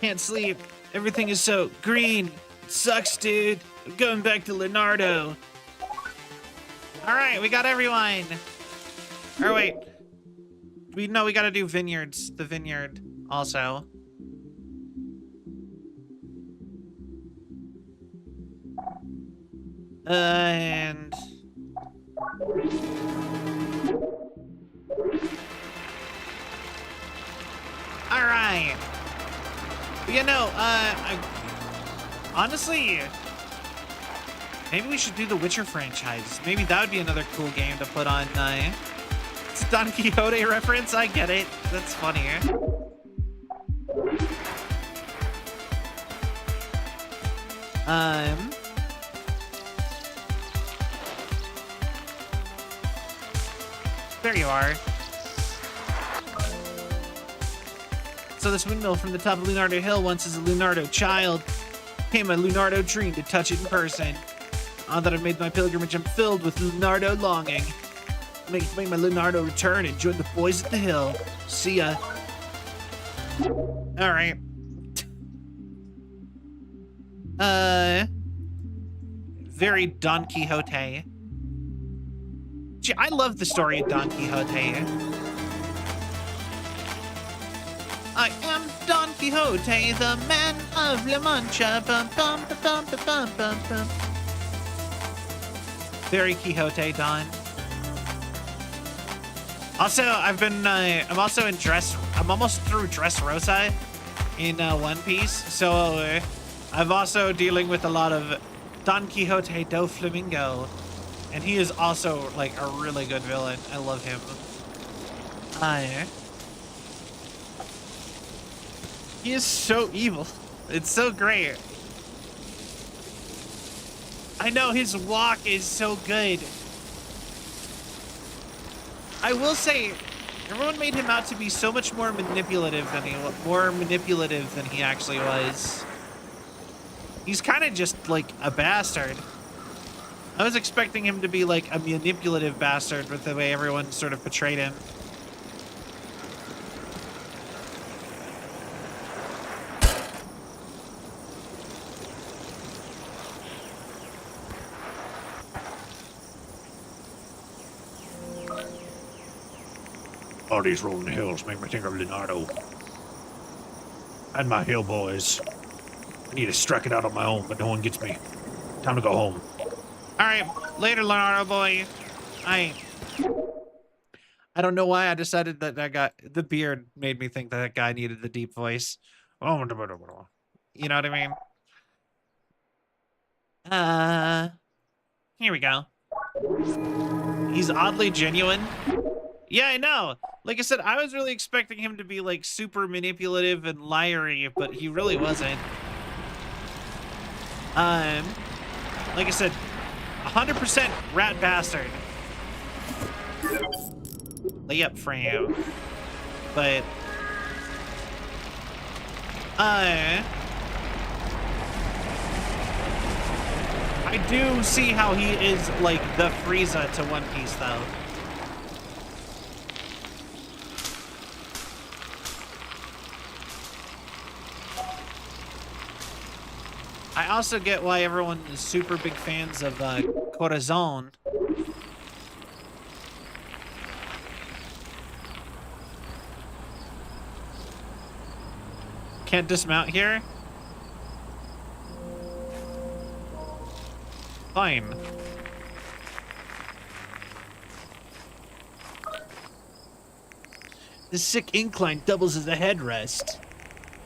Can't sleep. Everything is so green. It sucks, dude. I'm going back to Leonardo. All right, we got everyone. Or wait. We gotta do vineyards. The vineyard also. And all right. You know, honestly, maybe we should do the Witcher franchise. Maybe that would be another cool game to put on. It's a Don Quixote reference. I get it. That's funny. There you are. So this windmill from the top of Leonardo Hill once is a Leonardo child. Became a Leonardo dream to touch it in person. Now that I've made my pilgrimage, I'm filled with Leonardo longing. Make my Leonardo return and join the boys at the hill. See ya. All right. Very Don Quixote. Gee, I love the story of Don Quixote. I am Don Quixote, the man of La Mancha. Bum, bum, ba, bum, ba, bum, bum, bum. Very Quixote, Don. Also, I'm also in I'm almost through Dressrosa in One Piece. So I'm also dealing with a lot of Don Quixote do Flamingo. And he is also like a really good villain. I love him. He is so evil. It's so great. I know his walk is so good. I will say, everyone made him out to be so much more manipulative than he actually was. He's kind of just like a bastard. I was expecting him to be like a manipulative bastard with the way everyone sort of portrayed him. All these rolling hills make me think of Leonardo. And my hill boys. I need to strike it out on my own, but no one gets me. Time to go home. All right, later, Leonardo boy. I don't know why I decided that the beard made me think that guy needed the deep voice. You know what I mean? Here we go. He's oddly genuine. Yeah, I know. Like I said, I was really expecting him to be like super manipulative and liary, but he really wasn't. Like I said, 100% rat bastard. Lay up frame. But I do see how he is like the Frieza to One Piece though. I also get why everyone is super big fans of Corazon. Can't dismount here? Fine. The sick incline doubles as a headrest.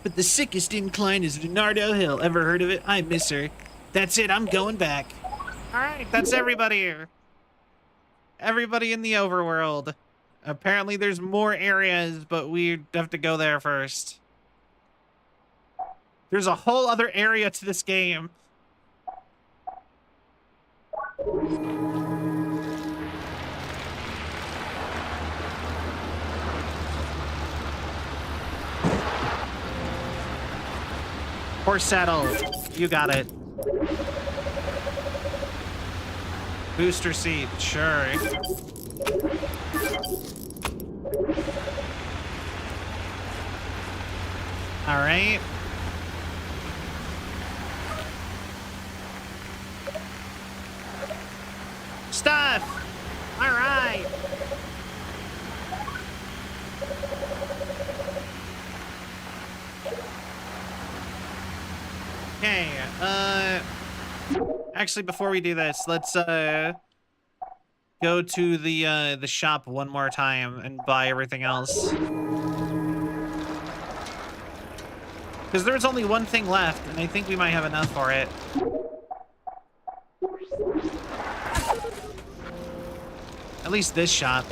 But the sickest incline is Leonardo Hill. Ever heard of it? I miss her. That's it, I'm going back. All right, that's everybody. Everybody in the overworld. Apparently there's more areas, but we have to go there first. There's a whole other area to this game. Horse saddle. You got it. Booster seat, sure. All right. Stuff. All right. Okay. Actually, before we do this, let's go to the shop one more time and buy everything else. Because there's only one thing left, and I think we might have enough for it. At least this shop.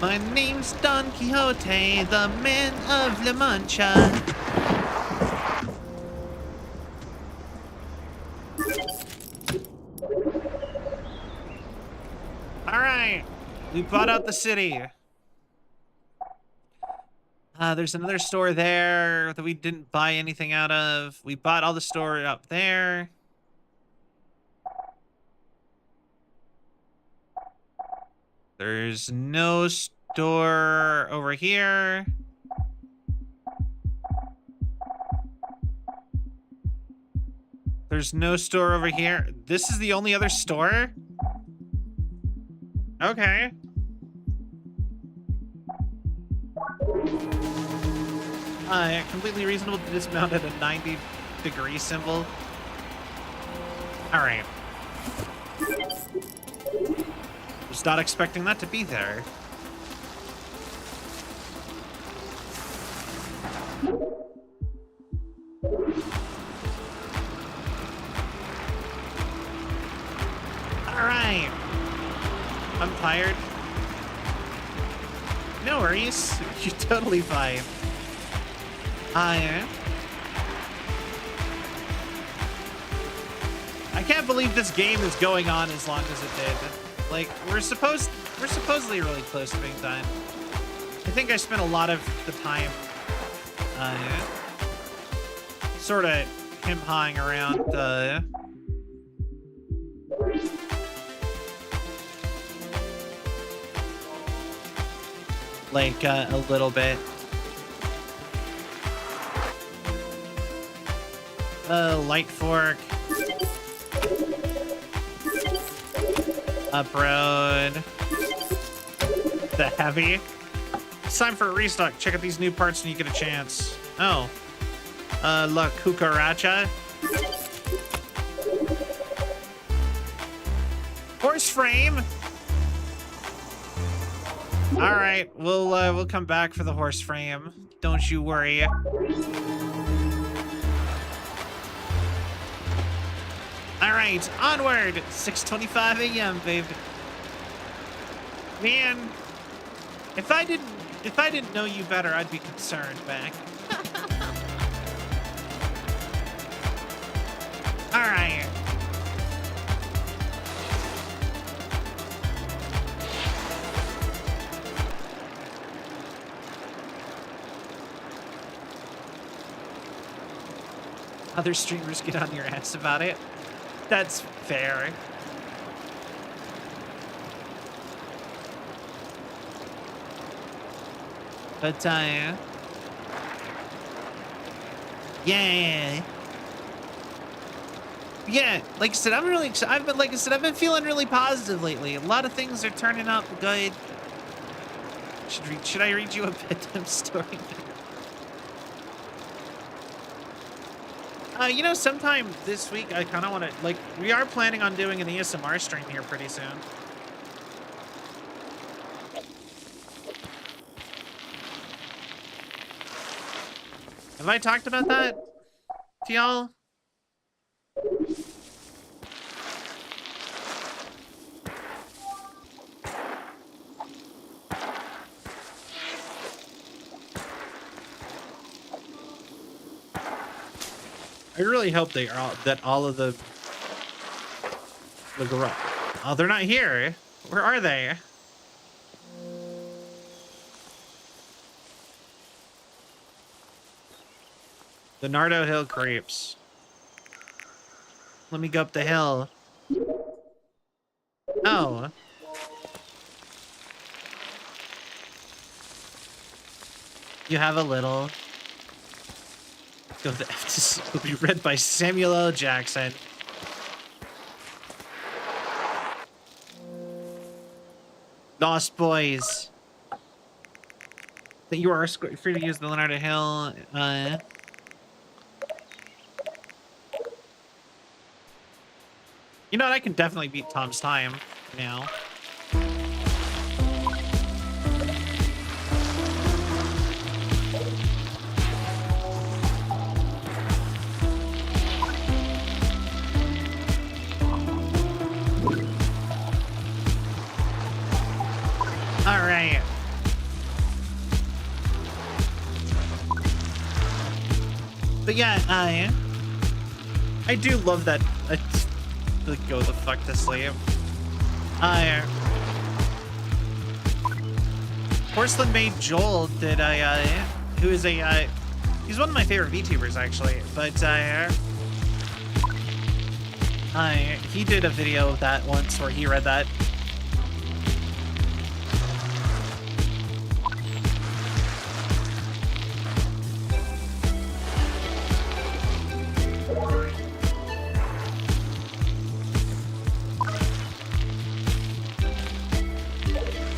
My name's Don Quixote, the man of La Mancha. All right, we bought out the city. There's another store there that we didn't buy anything out of. We bought all the store up there. There's no store over here. There's no store over here. This is the only other store? Okay. Completely reasonable to dismount at a 90-degree symbol. All right. Was not expecting that to be there. All right. I'm tired. No worries. You're totally fine. I can't believe this game is going on as long as it did. Like, we're supposedly really close to being done. I think I spent a lot of the time sort of him-hawing around like a little bit. Light fork. Up road. The heavy. It's time for a restock. Check out these new parts when you get a chance. Oh. La cucaracha. Horse frame. All right, we'll come back for the horse frame. Don't you worry. All right, onward. 6:25 a.m., babe. Man, if I didn't know you better, I'd be concerned, Mac. All right. Other streamers get on your ass about it. That's fair. But yeah. Yeah, like I said, I'm really excited. I've been feeling really positive lately. A lot of things are turning out good. Should I read you a bedtime story? You know, sometime this week, I kind of want to, like, we are planning on doing an ASMR stream here pretty soon. Have I talked about that to y'all? I really hope they are that all of the garage. Oh, they're not here. Where are they? The Nardo Hill creeps. Let me go up the hill. Oh. You have a little. Go the F will be read by Samuel L. Jackson. Lost Boys. That you are free to use the Leonardo Hill. You know what? I can definitely beat Tom's time now. All right. But yeah, I do love that. Go the fuck to sleep. Porcelain Maid Joel did who is a he's one of my favorite VTubers actually, but he did a video of that once where he read that.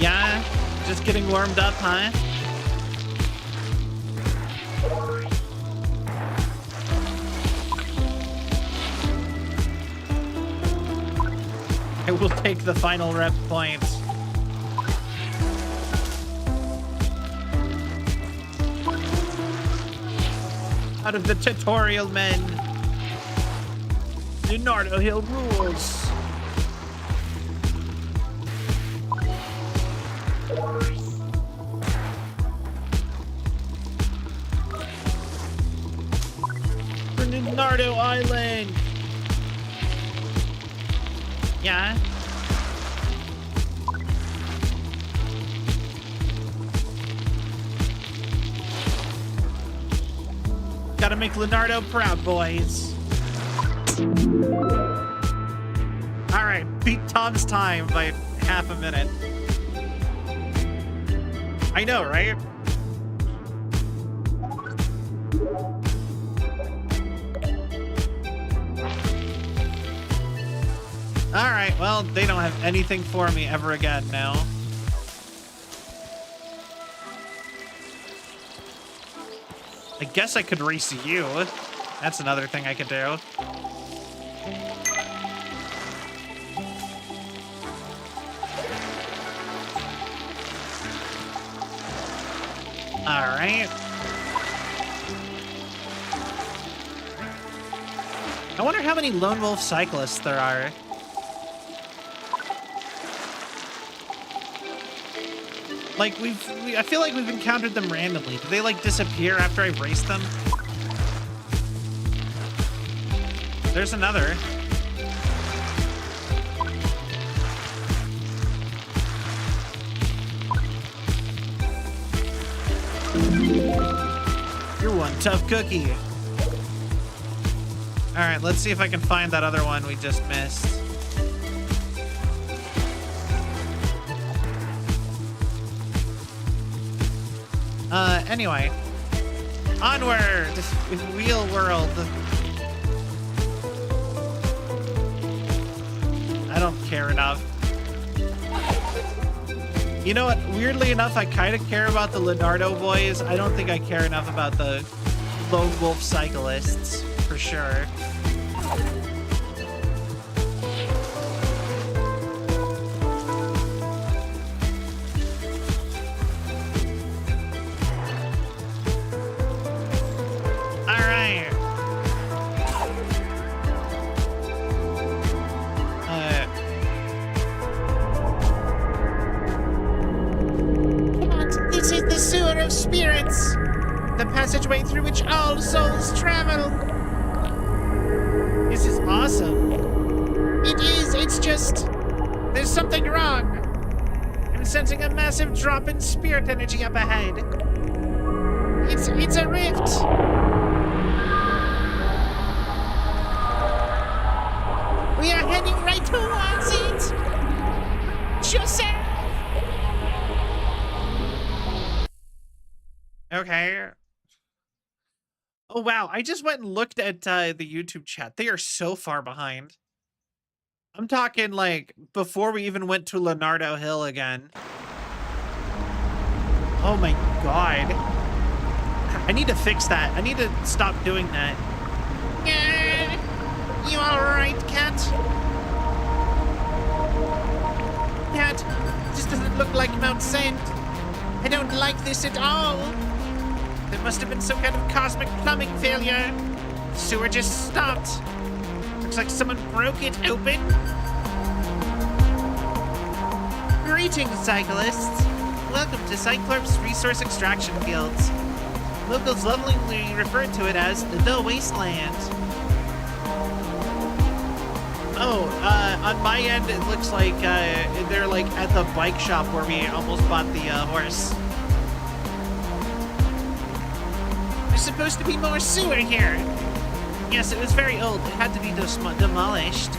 Yeah, just getting warmed up, huh? I will take the final rep points. Out of the tutorial men. Leonardo Hill rules. Leonardo Island. Yeah. Gotta make Leonardo proud, boys. All right, beat Tom's time by half a minute. I know, right? All right, well, they don't have anything for me ever again now. I guess I could race you. That's another thing I could do. All right. I wonder how many lone wolf cyclists there are. Like, I feel like we've encountered them randomly. Do they, like, disappear after I've raced them? There's another. You're one tough cookie. All right, let's see if I can find that other one we just missed. Anyway, onward with Wheel World. I don't care enough. You know what? Weirdly enough, I kind of care about the Leonardo boys. I don't think I care enough about the lone wolf cyclists, for sure. Of spirits, the passageway through which all souls travel. This is awesome. It is, it's just, there's something wrong. I'm sensing a massive drop in spirit energy up ahead. It's a rift. We are heading right towards it. Joseph! Okay. Oh, wow. I just went and looked at the YouTube chat. They are so far behind. I'm talking like before we even went to Leonardo Hill again. Oh my God. I need to fix that. I need to stop doing that. You all right, Cat? Cat, this doesn't look like Mount Saint. I don't like this at all. There must have been some kind of cosmic plumbing failure. The sewer just stopped. Looks like someone broke it open. Greetings, cyclists. Welcome to Cyclops Resource Extraction Fields. Locals lovingly refer to it as the Wasteland. Oh, on my end, it looks like they're like at the bike shop where we almost bought the horse. There's supposed to be more sewer here. Yes, it was very old. It had to be demolished.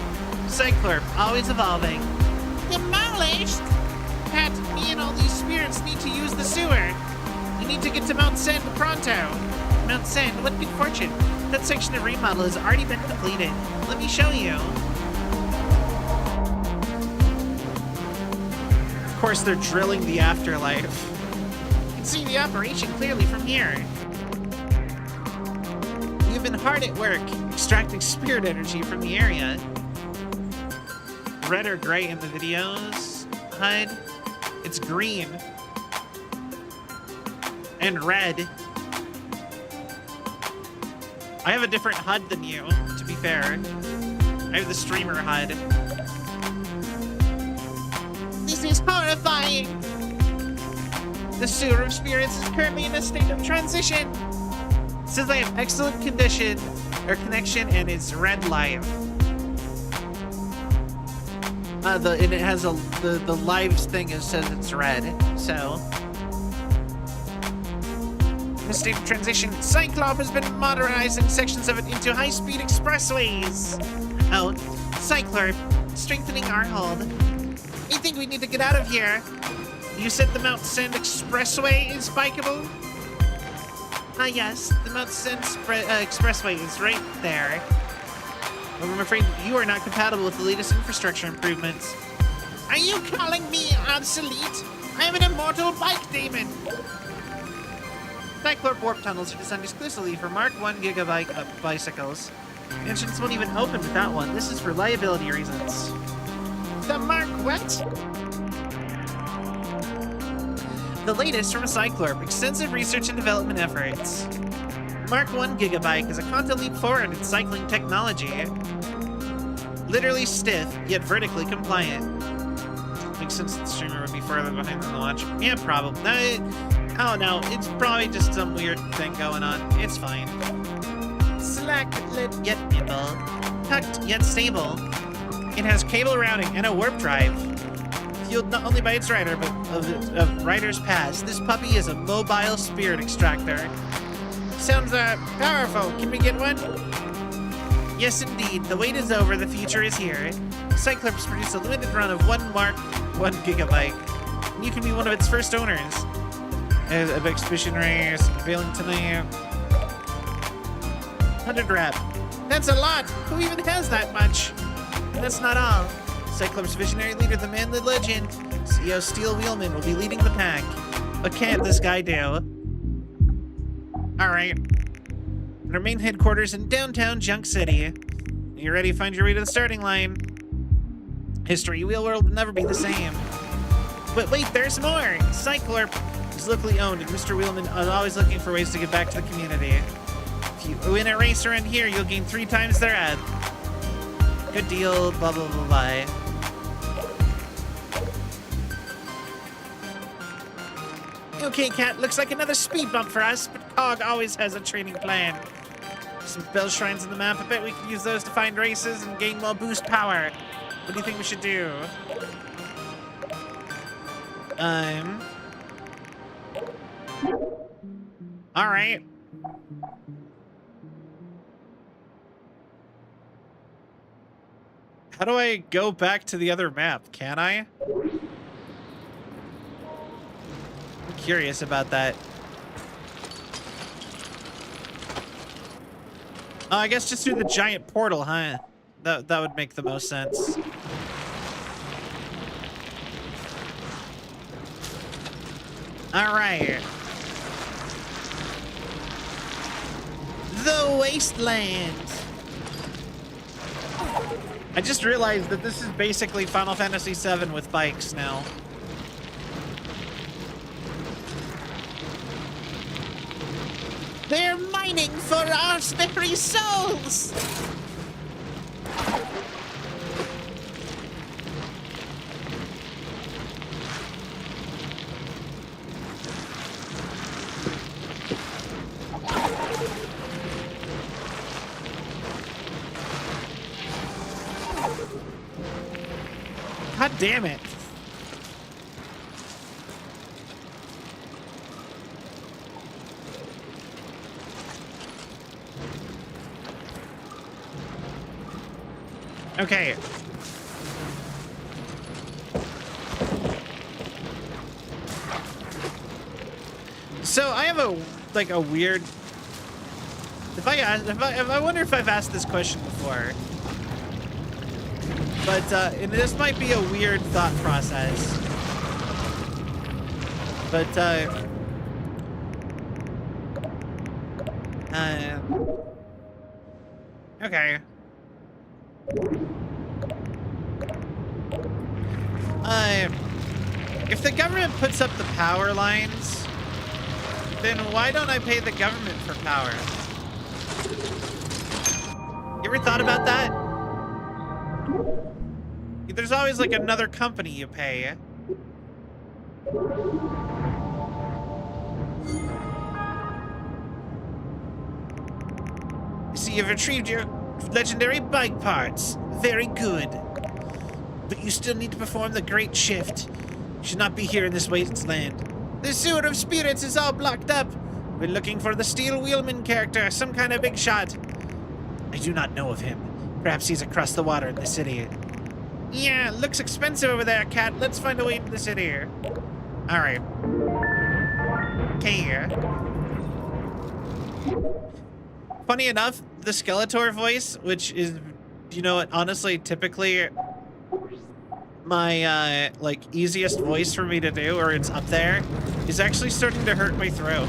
Cyclorp, always evolving. Demolished? Pat, me and all these spirits need to use the sewer. We need to get to Mount Sand pronto. Mount Sand, what good fortune. That section of remodel has already been completed. Let me show you. Of course, they're drilling the afterlife. You can see the operation clearly from here. You've been hard at work, extracting spirit energy from the area. Red or gray in the videos, HUD. It's green. And red. I have a different HUD than you, to be fair. I have the streamer HUD. This is horrifying. The sewer of spirits is currently in a state of transition. It says I have excellent connection, and it's red live. And it has the live thing. It says it's red. So. In a state of transition, Cyclops has been modernizing sections of it into high-speed expressways. Oh, Cyclorp, strengthening our hold. I think we need to get out of here. You said the Mount Sand Expressway is bikeable? Ah, yes, the Mount Sand Expressway is right there. But I'm afraid you are not compatible with the latest infrastructure improvements. Are you calling me obsolete? I am an immortal bike demon. Cyclorp warp tunnels are designed exclusively for Mark 1 gigabyte bicycles. The entrance won't even open with that one. This is for liability reasons. The Mark what? The latest from Cyclorp, extensive research and development efforts. Mark 1 Gigabike is a quantum leap forward in cycling technology. Literally stiff, yet vertically compliant. Makes sense that the streamer would be further behind than the watch. Yeah, probably. I don't know. It's probably just some weird thing going on. It's fine. Slack-lit yet nimble. Tucked yet stable. It has cable routing and a warp drive. Fueled not only by its rider, but of rider's pass. This puppy is a mobile spirit extractor. Sounds powerful. Can we get one? Yes, indeed. The wait is over. The future is here. Cyclops produced a limited run of one Mark 1 Gigabike. You can be one of its first owners. As of exhibition race, availing tonight. 100 rep. That's a lot. Who even has that much? And that's not all. Cyclops visionary leader, the man, the legend, CEO Steel Wheelman will be leading the pack. What can't this guy do? Alright. Our main headquarters in downtown Junk City. You ready to find your way to the starting line? History wheelworld will never be the same. But wait, there's more! Cyclorp is locally owned, and Mr. Wheelman is always looking for ways to give back to the community. If you win a race around here, you'll gain 3 times their ad. Good deal, blah blah blah blah. Okay, Cat, looks like another speed bump for us, but Cog always has a training plan. Some bell shrines on the map, I bet we could use those to find races and gain more boost power. What do you think we should do? Alright. How do I go back to the other map? Can I? I'm curious about that. Oh, I guess just through the giant portal, huh? That would make the most sense. All right. The Wasteland. I just realized that this is basically Final Fantasy VII with bikes now. They're mining for our very souls! God damn it. Okay. So I have a weird. I wonder if I've asked this question before. But and this might be a weird thought process. But okay. If the government puts up the power lines, then why don't I pay the government for power? You ever thought about that? There's always like another company you pay. You see, you've retrieved your legendary bike parts. Very good. But you still need to perform the great shift. You should not be here in this wasteland. The sewer of spirits is all blocked up. We're looking for the Steel Wheelman character, some kind of big shot. I do not know of him. Perhaps he's across the water in the city. Yeah, looks expensive over there, Cat. Let's find a way into the city. All right. Okay. Funny enough, the Skeletor voice, which is, you know what, honestly, typically my, like, easiest voice for me to do, or it's up there, is actually starting to hurt my throat.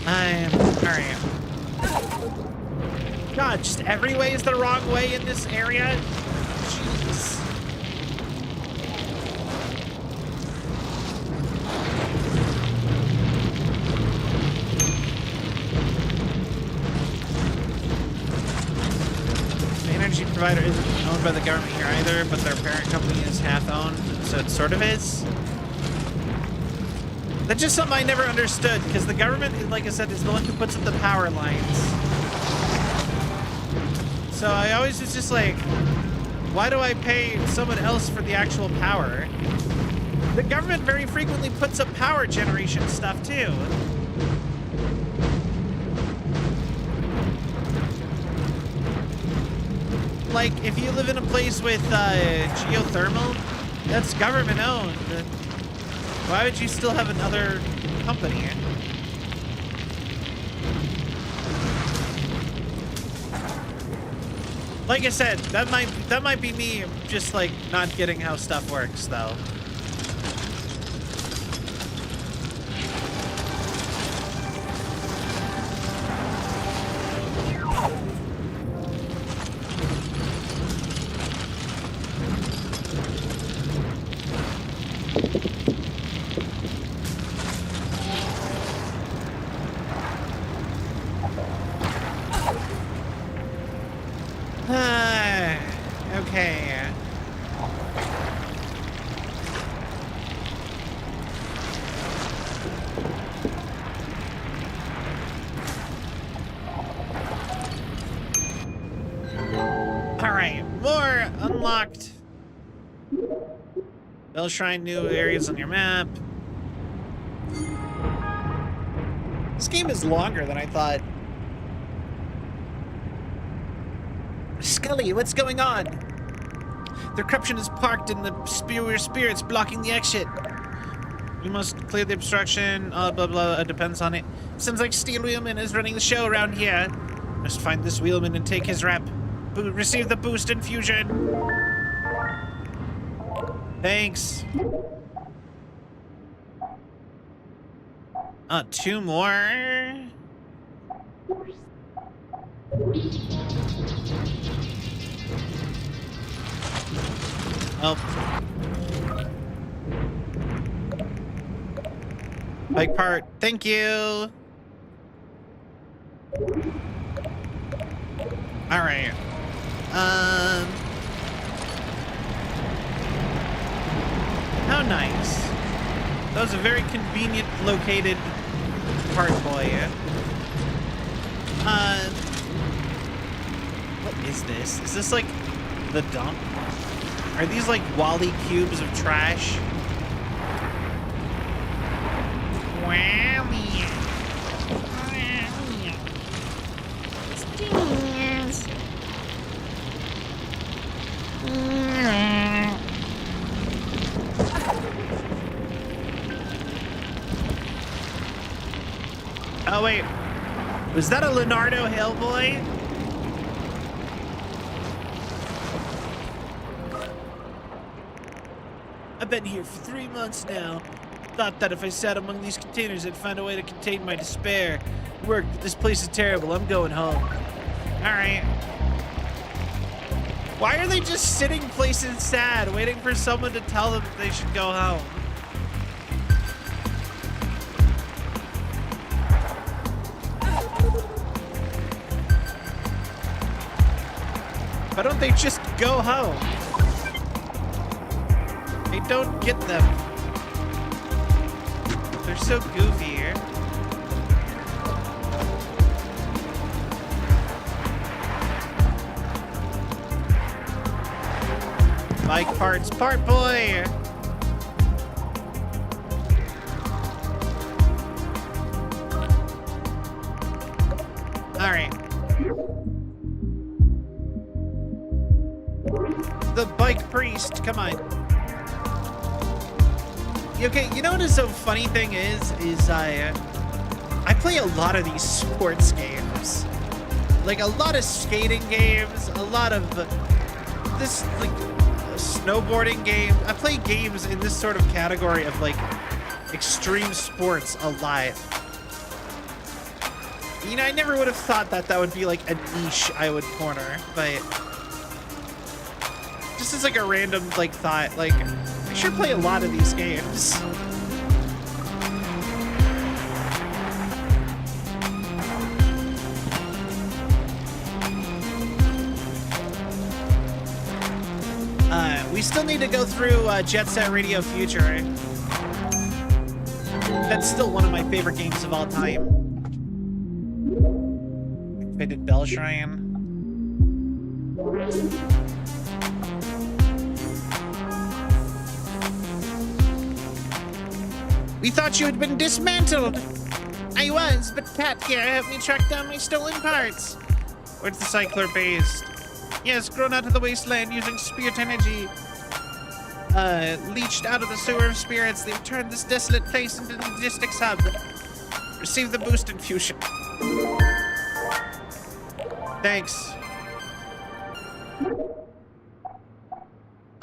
Alright. God, just every way is the wrong way in this area? Jeez. The energy provider isn't owned by the government here either, but their parent company is half owned, so it sort of is. That's just something I never understood, because the government, like I said, is the one who puts up the power lines. So I always was just like, why do I pay someone else for the actual power? The government very frequently puts up power generation stuff, too. Like, if you live in a place with geothermal, that's government owned. Why would you still have another company? Like I said, that might be me just like not getting how stuff works though. Okay. Alright, more unlocked. Bell Shrine, new areas on your map. This game is longer than I thought. Scully, what's going on? The corruption is parked in the spewer spirits blocking the exit. We must clear the obstruction. Blah, blah, it depends on it. Sounds like Steel Wheelman is running the show around here. Must find this Wheelman and take his rep. Receive the boost infusion. Thanks. Two more. Oh. Bike part. Thank you. All right. How nice. That was a very convenient located part boy. What is this? Is this like the dump? Are these like Wally cubes of trash? Wally. Oh wait, was that a Leonardo Hellboy? I've been here for 3 months now. Thought that if I sat among these containers, I'd find a way to contain my despair. Work, but this place is terrible. I'm going home. All right. Why are they just sitting places sad, waiting for someone to tell them that they should go home? Why don't they just go home? I don't get them. They're so goofy here. Bike parts, part boy. All right. The bike priest, come on. Okay, you know what is a funny thing is I play a lot of these sports games. Like a lot of skating games, a lot of this like snowboarding game. I play games in this sort of category of like extreme sports a lot. You know, I never would have thought that that would be like a niche I would corner, but just as like a random like thought, like I sure play a lot of these games. We still need to go through Jet Set Radio Future. That's still one of my favorite games of all time. Activated Bell Shrine. We thought you had been dismantled. I was, but Pat here helped me track down my stolen parts. Where's the Cycler based? Yes, grown out of the wasteland using spirit energy. Leached out of the sewer of spirits, they've turned this desolate place into the logistics hub. Receive the boost infusion. Thanks.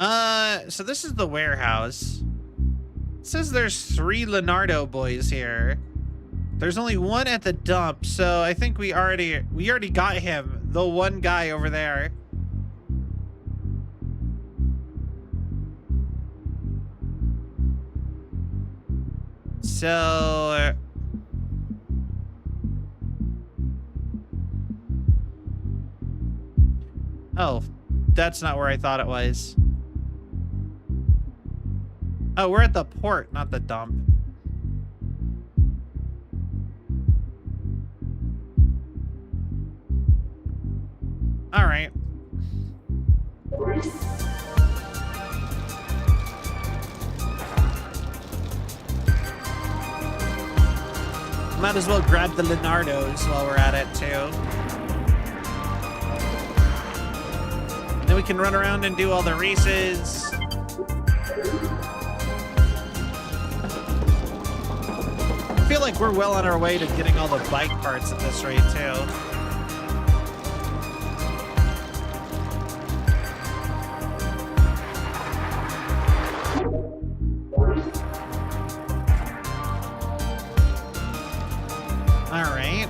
So this is the warehouse. It says there's 3 Leonardo boys here. There's only one at the dump, so I think we already got him. The one guy over there. So oh, that's not where I thought it was. Oh, we're at the port, not the dump. All right. Might as well grab the Leonardos while we're at it, too. Then we can run around and do all the races. I feel like we're well on our way to getting all the bike parts at this rate, too. All right.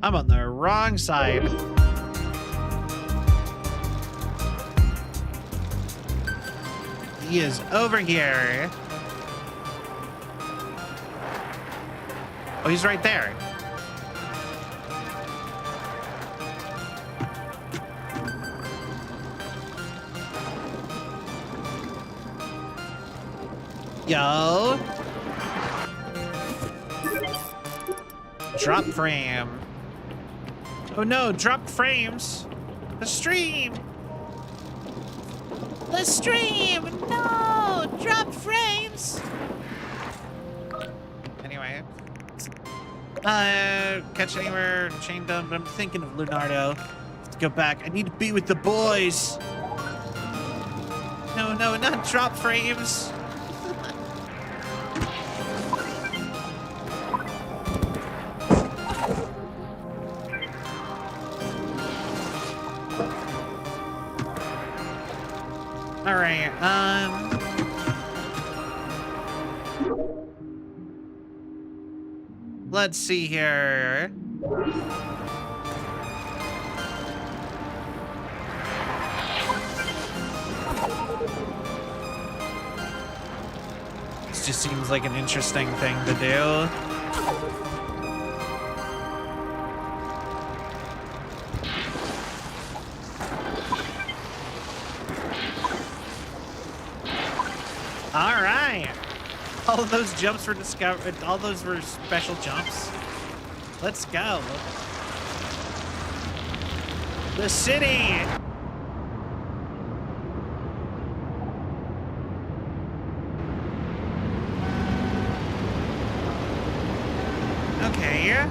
I'm on the wrong side. He is over here. Oh, he's right there. Yo. Drop frame. Oh no, drop frames. The stream. The stream! No! Drop frames! Anyway. Catch anywhere, chain dump, but I'm thinking of Leonardo. Let's go back. I need to be with the boys. No, no, not drop frames. All right, let's see here. This just seems like an interesting thing to do. All right. All of those jumps were discovered. All those were special jumps. Let's go. The city. Okay.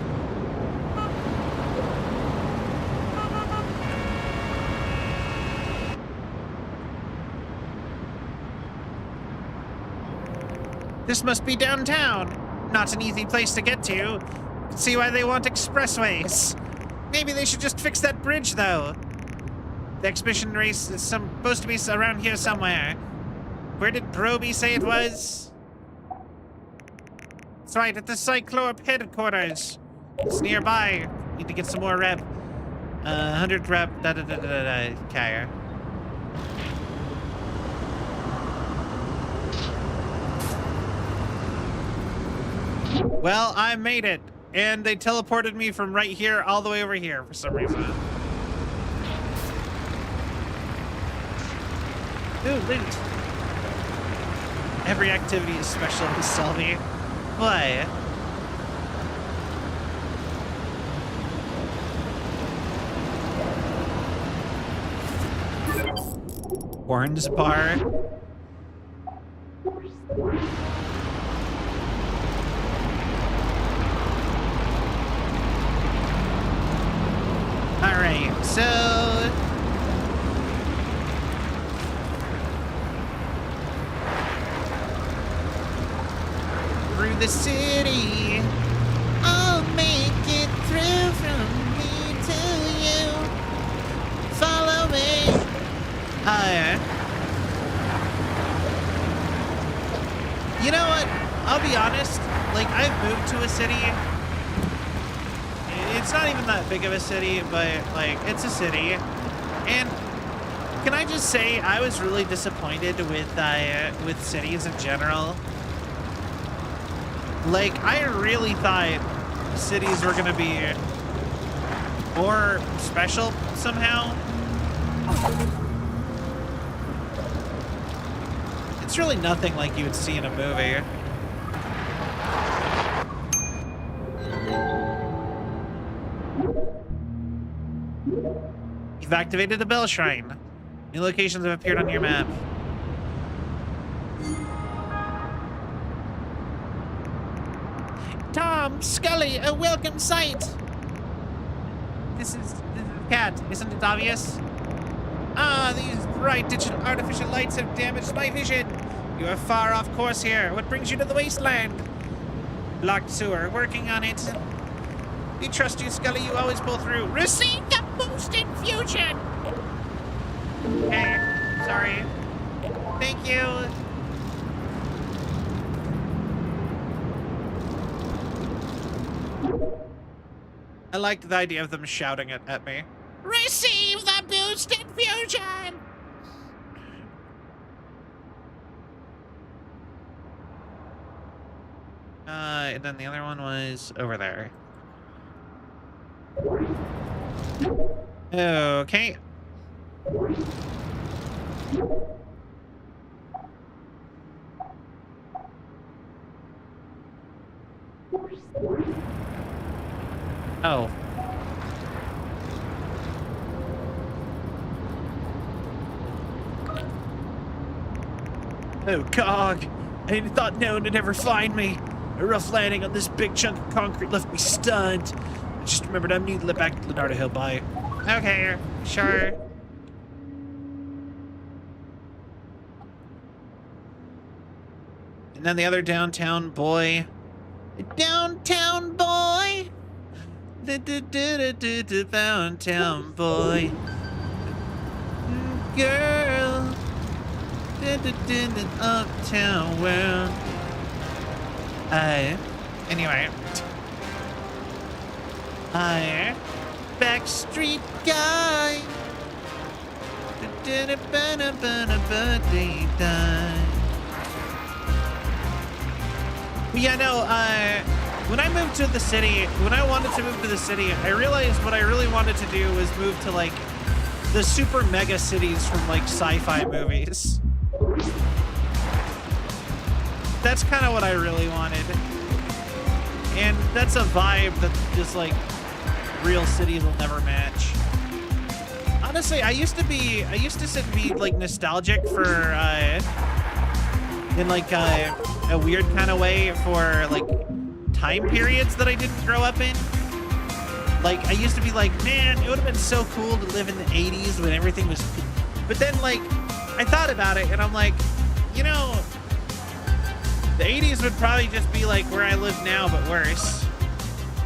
This must be downtown. Not an easy place to get to. Can see why they want expressways. Maybe they should just fix that bridge, though. The exhibition race is supposed to be around here somewhere. Where did Broby say it was? That's right, at the Cyclorp headquarters. It's nearby. Need to get some more rep. 100 rep. Okay. Well, I made it, and they teleported me from right here all the way over here for some reason. Ooh, loot. Every activity is special in Celvion. What? Horns bar. All right, so through the city, I'll make it You know what? I'll be honest. Like, I've moved to a city. It's not even that big of a city, but, like, it's a city. And can I just say, I was really disappointed with cities in general. Like, I really thought cities were gonna be more special somehow. It's really nothing like you would see in a movie. You've activated the Bell Shrine. New locations have appeared on your map. Tom, Scully, a welcome sight. This is Cat, isn't it obvious? Ah, these bright digital artificial lights have damaged my vision. You are far off course here. What brings you to the wasteland? Blocked sewer, working on it. We trust you, Scully. You always pull through. Receive the boost infusion. Okay, sorry. Thank you. I liked the idea of them shouting it at me. Receive the boost infusion. And then the other one was over there. Okay. Oh. Oh, Cog. I thought no one would ever find me. A rough landing on this big chunk of concrete left me stunned. I just remembered I'm needing to back to Leonardo Hill. Bye. Okay, sure. And then the other downtown boy. Downtown boy. Downtown boy. Girl. Uptown world. Anyway. Backstreet guy. Yeah, no, when I moved to the city, when I wanted to move to the city, I realized what I really wanted to do was move to, like, the super mega cities from, like, sci-fi movies. That's kind of what I really wanted. And that's a vibe that just, like, real cities will never match. Honestly, I used to be like nostalgic for in like a weird kind of way for like time periods that I didn't grow up in. Like I used to be like, man, it would have been so cool to live in the 80s when everything was, but then like I thought about it and I'm like, you know, the 80s would probably just be like where I live now but worse.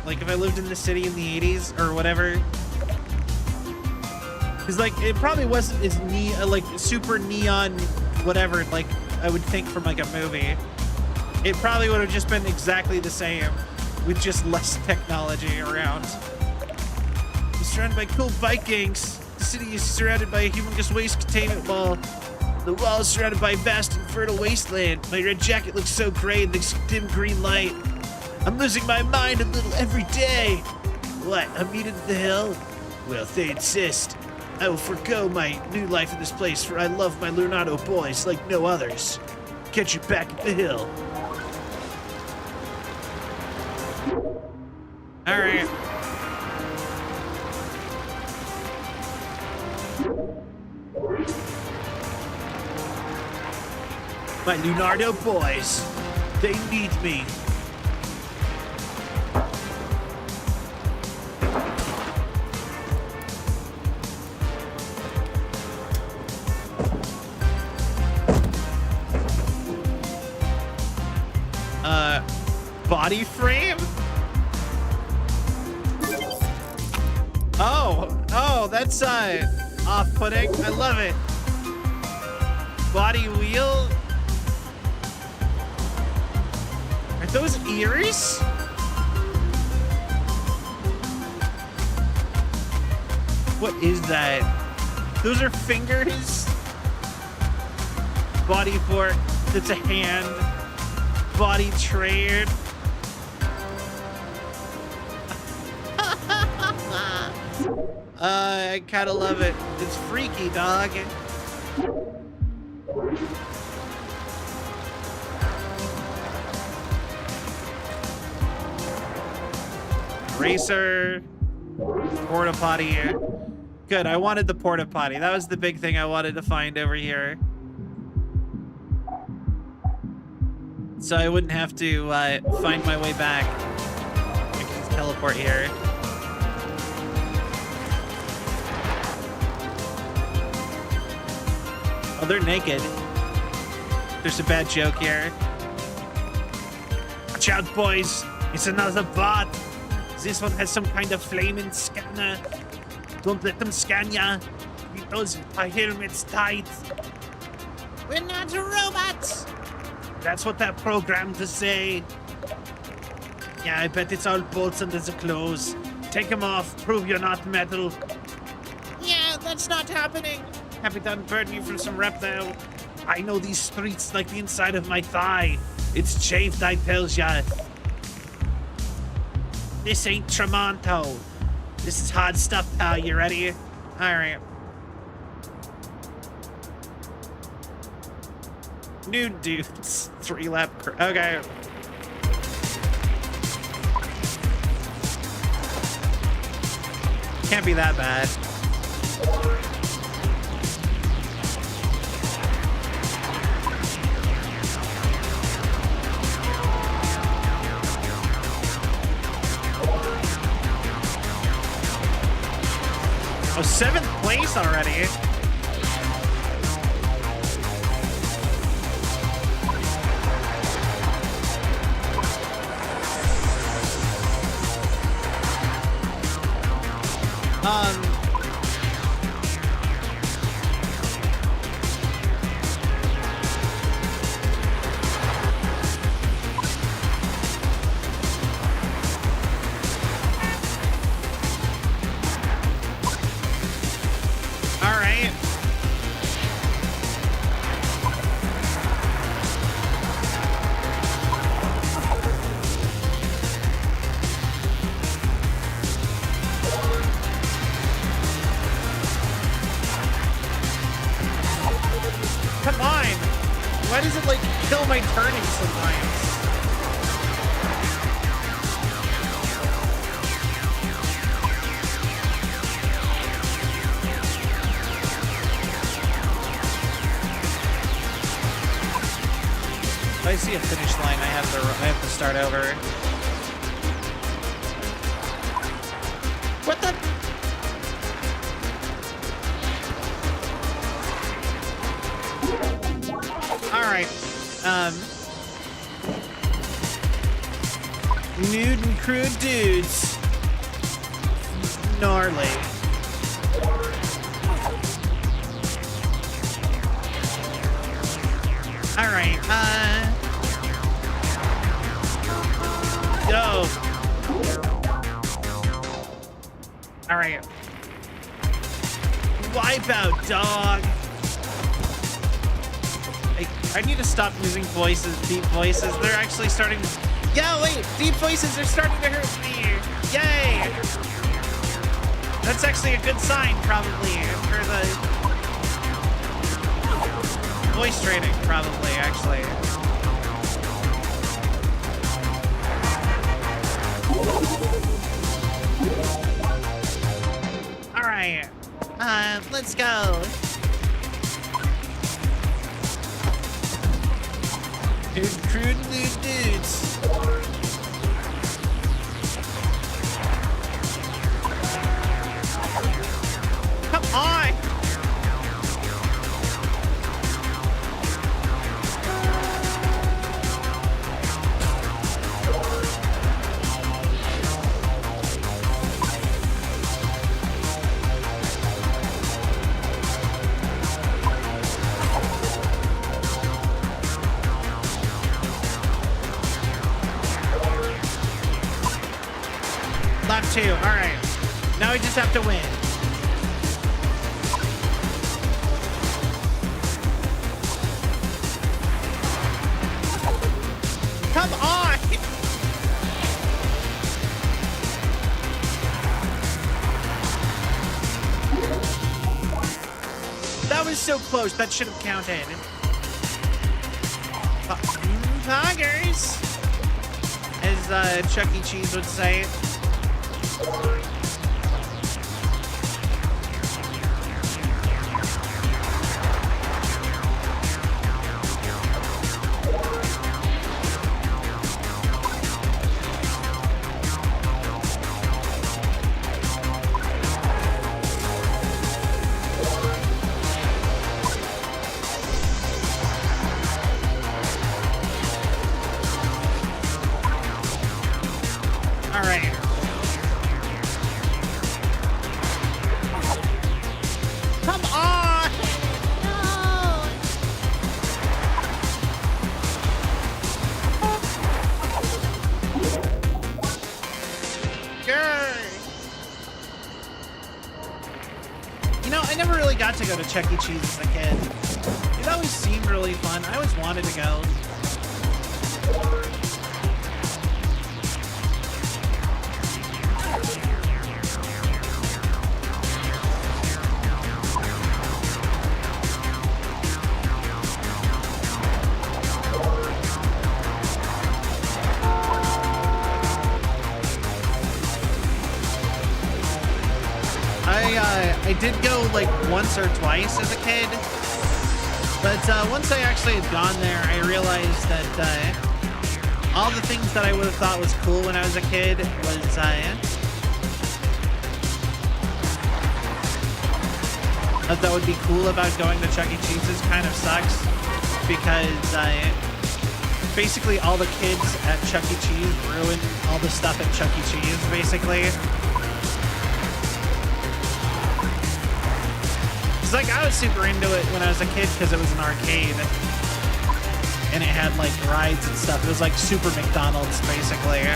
Like if I lived in the city in the 80s or whatever. Cause like it probably wasn't as like super neon whatever like I would think from like a movie. It probably would have just been exactly the same with just less technology around. It's surrounded by cool bike gangs. The city is surrounded by a humongous waste containment wall. The wall is surrounded by vast and fertile wasteland. My red jacket looks so gray in this dim green light. I'm losing my mind a little every day. What, I'm needed at the hill? Well, if they insist, I will forego my new life in this place, for I love my Leonardo boys like no others. Catch you back at the hill. All right. My Leonardo boys, they need me. Body frame? Oh, that's off-putting. I love it. body wheel. Are those ears? What is that? Those are fingers. Body fork. That's a hand. Body trade. I kind of love it. It's freaky, dog. Racer. Porta potty here. Good, I wanted the porta potty. That was the big thing I wanted to find over here. So I wouldn't have to find my way back. I can just teleport here. Oh, they're naked. There's a bad joke here. Watch out, boys. It's another bot. This one has some kind of flaming scanner. Don't let them scan ya. Keep those helmets tight. We're not robots. That's what that programmed to say. Yeah, I bet it's all bolts under the clothes. Take them off. Prove you're not metal. Yeah, that's not happening. Happy done burn you for some rep though. I know these streets like the inside of my thigh. It's chafed, I tells ya. This ain't Tremonto. This is hard stuff, pal. You ready? All right. New dudes. 3-lap. Okay. Can't be that bad. Oh, 7th place already. All right. Come on. Why does it like kill my turning sometimes? If I see a finish line, I have to start over. What the? All right. Nude and crude dudes. Gnarly. All right. Go. All right. Wipeout, dog. I need to stop using voices, deep voices. They're actually starting. Yeah, wait, deep voices are starting to hurt me. Yay! That's actually a good sign, probably, for the voice training, probably, actually. All right, let's go. Dude, crude nude dudes. Come on. 2. All right. Now we just have to win. Come on! That was so close. That should have counted. Poggers! As Chuck E. Cheese would say. All right. Come on! No! Grr. You know, I never really got to go to Chuck E. Cheese as a kid. It always seemed really fun. I always wanted to go. I did go like once or twice as a kid, but once I actually had gone there, I realized that all the things that I would have thought was cool when I was a kid was that would be cool about going to Chuck E. Cheese's kind of sucks, because basically all the kids at Chuck E. Cheese ruined all the stuff at Chuck E. Cheese, basically. It's like I was super into it when I was a kid because it was an arcade and it had like rides and stuff. It was like Super McDonald's, basically.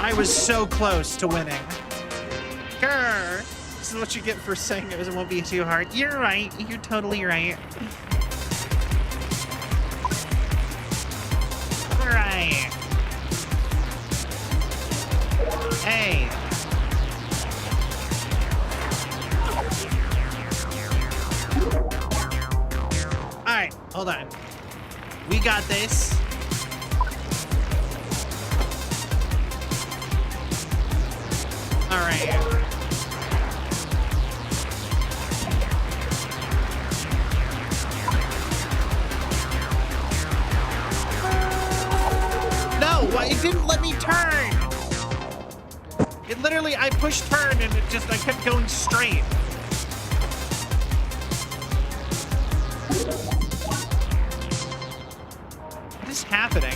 I was so close to winning. Grr. This is what you get for saying it won't be too hard. You're right. You're totally right. All right. Hey. All right. Hold on. We got this. All right. No, it didn't let me turn. It literally, I pushed turn and I kept going straight. What is happening?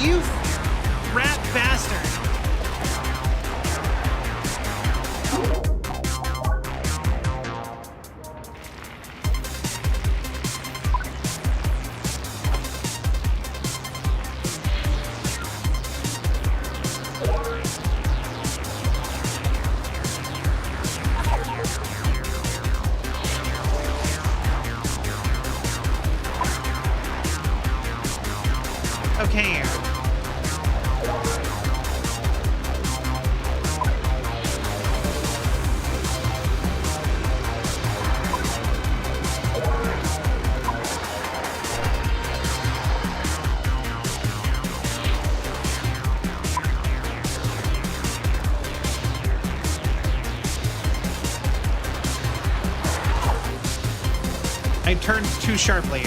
You rat bastard. Okay. I turned too sharply.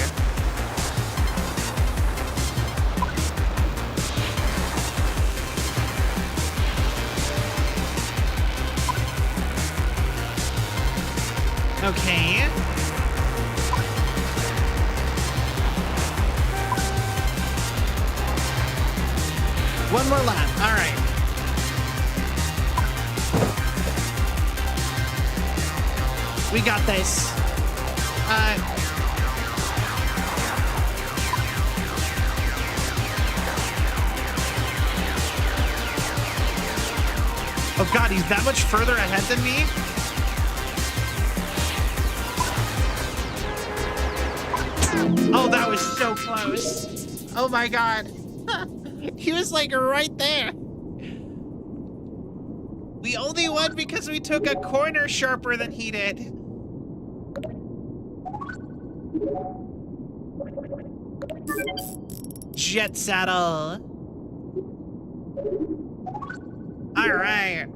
One more lap. All right. We got this. Oh God, he's that much further ahead than me? Oh, that was so close. Oh my God. He was like right there. We only won because we took a corner sharper than he did. Jet saddle. All right.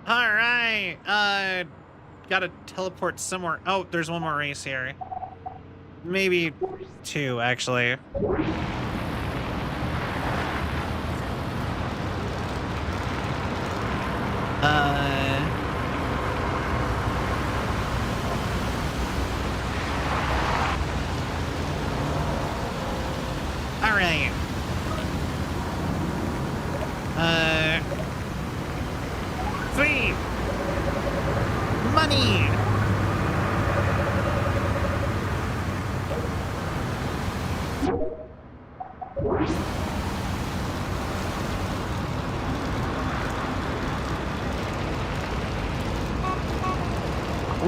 All right. Gotta teleport somewhere. Oh, there's one more race here. Maybe two, actually. All right. Three. Money.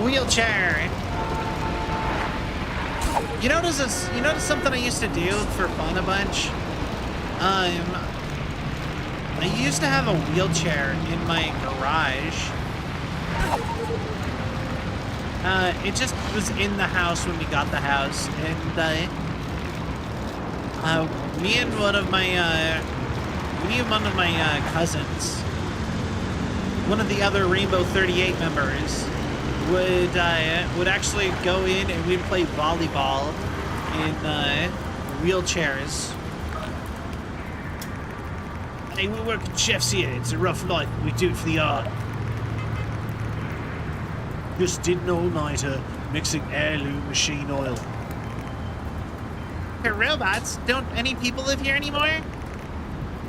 Wheelchair. You notice this? You notice something I used to do for fun a bunch? I used to have a wheelchair in my garage. It just was in the house when we got the house, and me and one of my cousins, one of the other Rainbow 38 members, would actually go in and we'd play volleyball in wheelchairs. Hey, we work at chefs here. It's a rough life. We do it for the art. Just did an all-nighter mixing heirloom machine oil. They're robots. Don't any people live here anymore?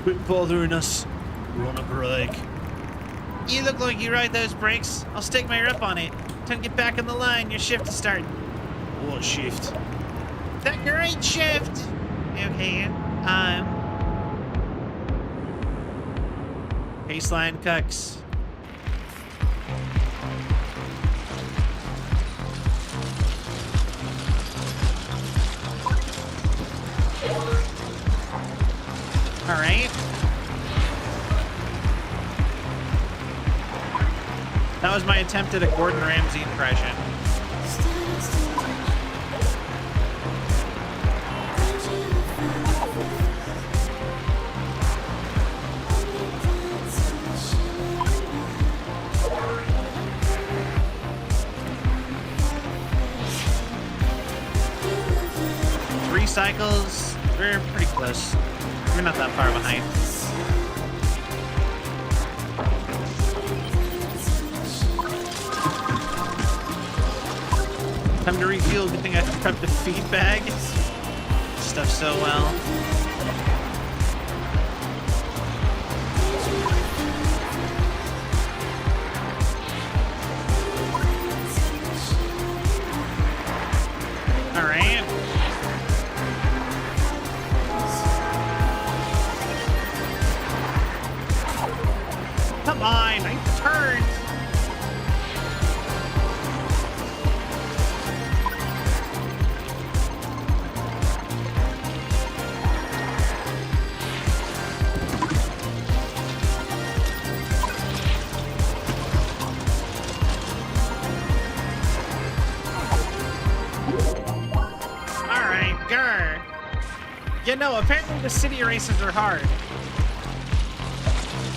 Quit bothering us. We're on a break. You look like you ride those brakes. I'll stake my rep on it. Time to get back on the line. Your shift is starting. What shift? That great shift. Okay. Baseline cucks. All right. That was my attempt at a Gordon Ramsay impression. Three cycles. We're pretty close. We're not that far behind. Time to refuel. Good thing I prepped the feed bag. Stuff so well. All right. Come on, I turned. All right, grr. Yeah, no, apparently the city races are hard.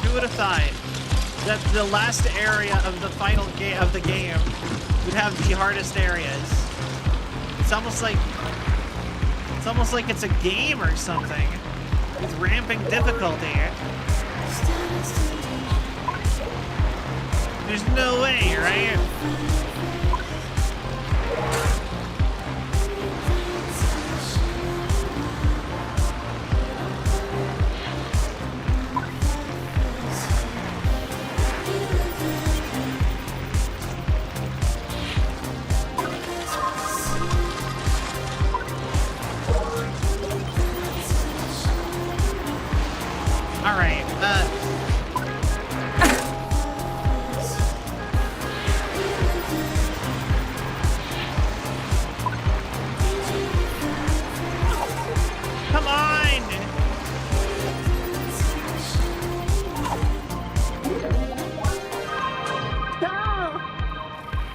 Who would have thought that the last area of the final game of the game would have the hardest areas? It's almost like it's a game or something with ramping difficulty. There's no way, right?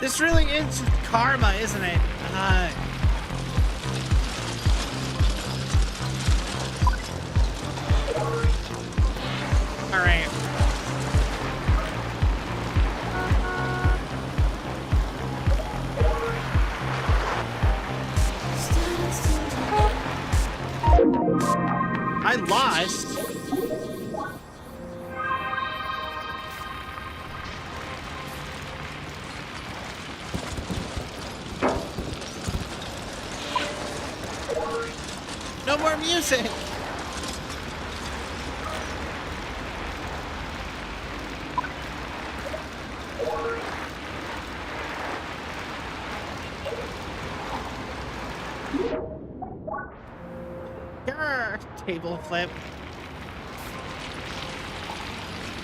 This really is just karma, isn't it? All right. I lost. No more music. Grr, table flip.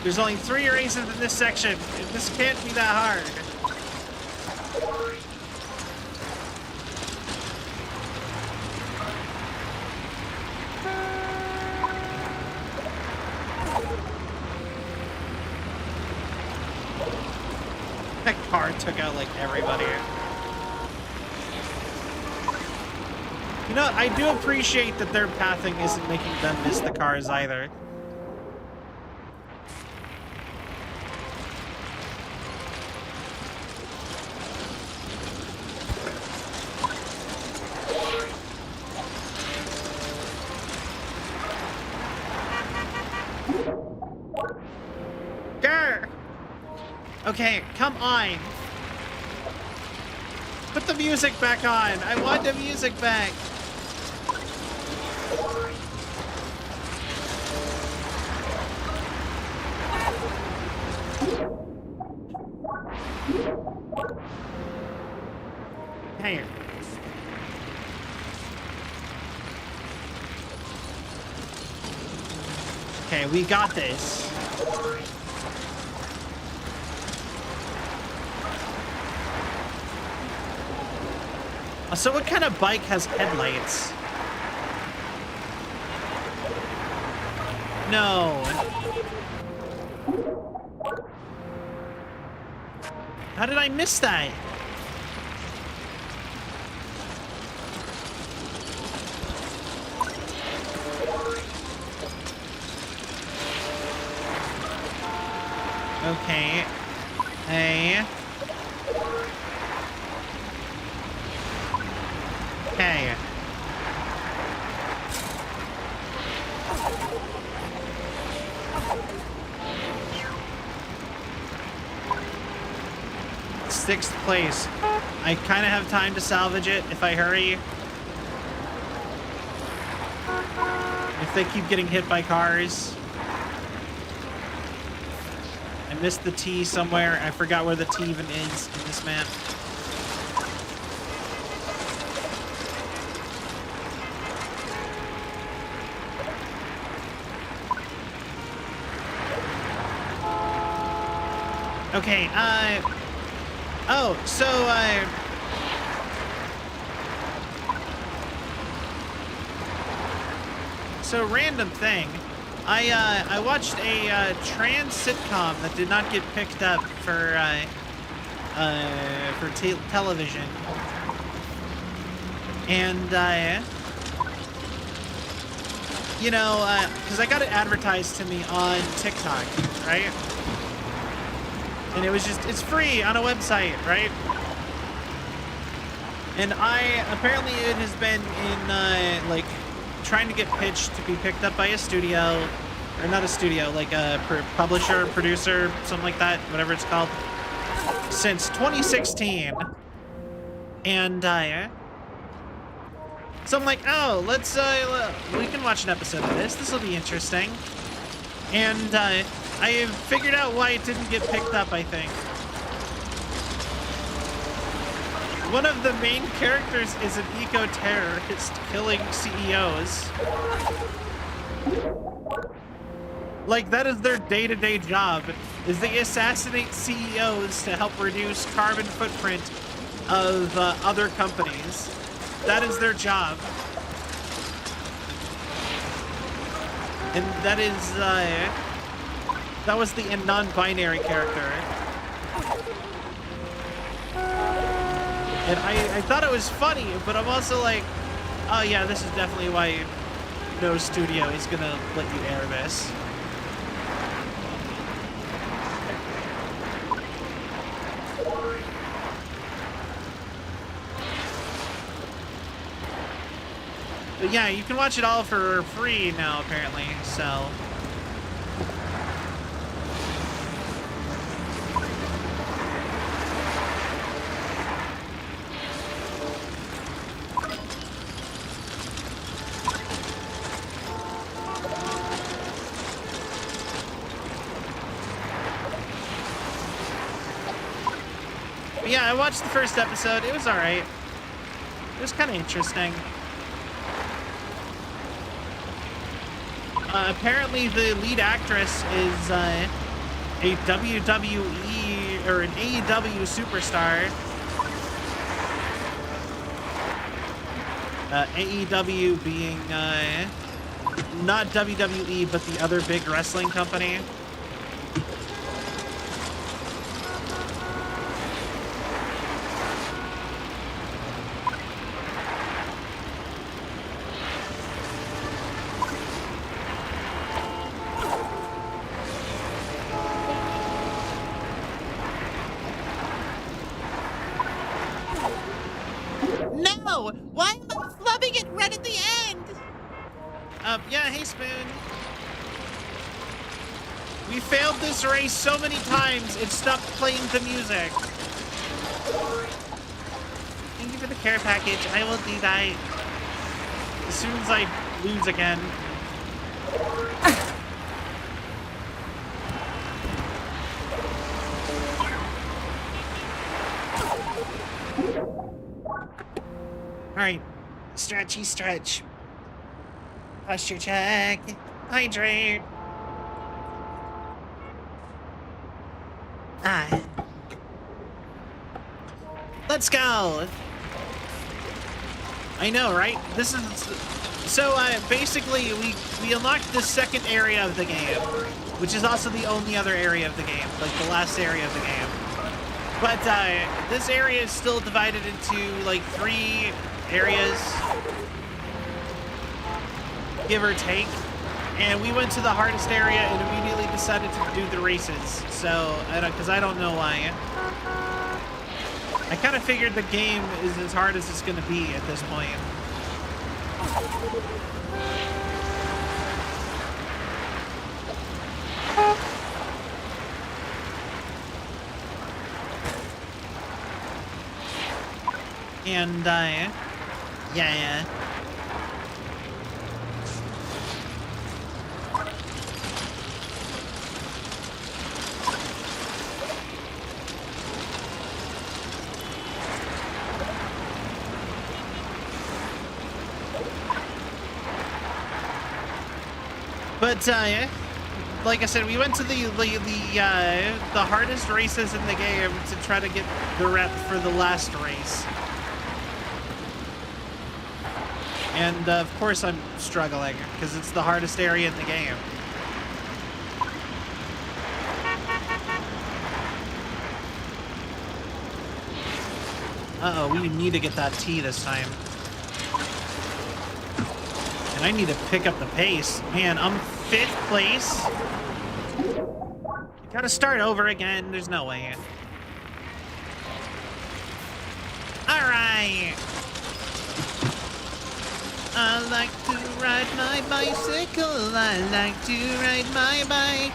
There's only 3 erases in this section. This can't be that hard. That car took out like everybody. You know, I do appreciate that their pathing isn't making them miss the cars either. Grr! Okay, come on. Put the music back on. I want the music back. Hey. Okay, we got this. So what kind of bike has headlights? No. How did I miss that? Okay. Hey. Okay. Sixth place. I kind of have time to salvage it if I hurry. If they keep getting hit by cars. I missed the T somewhere. I forgot where the T even is in this map. Okay, oh, so random thing. I watched a trans sitcom that did not get picked up for television, and you know, because I got it advertised to me on TikTok, right? And it was just, it's free on a website, right? And apparently it has been in, like, trying to get pitched to be picked up by a studio, or not a studio, like a publisher, producer, something like that, whatever it's called, since 2016. And, so I'm like, oh, let's, we can watch an episode of this. This will be interesting. And, I figured out why it didn't get picked up, I think. One of the main characters is an eco-terrorist killing CEOs. Like, that is their day-to-day job, is they assassinate CEOs to help reduce carbon footprint of other companies. That is their job. And that is, that was the non-binary character. And I thought it was funny, but I'm also like, oh yeah, this is definitely why no studio is gonna let you air this. But yeah, you can watch it all for free now, apparently, so. But yeah, I watched the first episode. It was all right. It was kind of interesting. Apparently, the lead actress is a WWE or an AEW superstar. AEW being not WWE, but the other big wrestling company. No! Why am I flubbing it right at the end? Yeah, hey Spoon. We failed this race so many times, it stopped playing the music. Thank you for the care package. I will do that as soon as I lose again. Alright, stretchy stretch. Posture check. Hydrate. Ah. Let's go. I know, right? This is so. Basically, we unlocked the second area of the game, which is also the only other area of the game, like the last area of the game. But this area is still divided into like 3 areas, give or take. And we went to the hardest area and immediately decided to do the races. So, because I don't know why. I kind of figured the game is as hard as it's going to be at this point. And, yeah. But, like I said, we went to the hardest races in the game to try to get the rep for the last race. And, of course, I'm struggling, because it's the hardest area in the game. Uh-oh, we need to get that T this time. And I need to pick up the pace. Man, I'm 5th place. Gotta start over again. There's no way. Alright. I like to ride my bicycle. I like to ride my bike.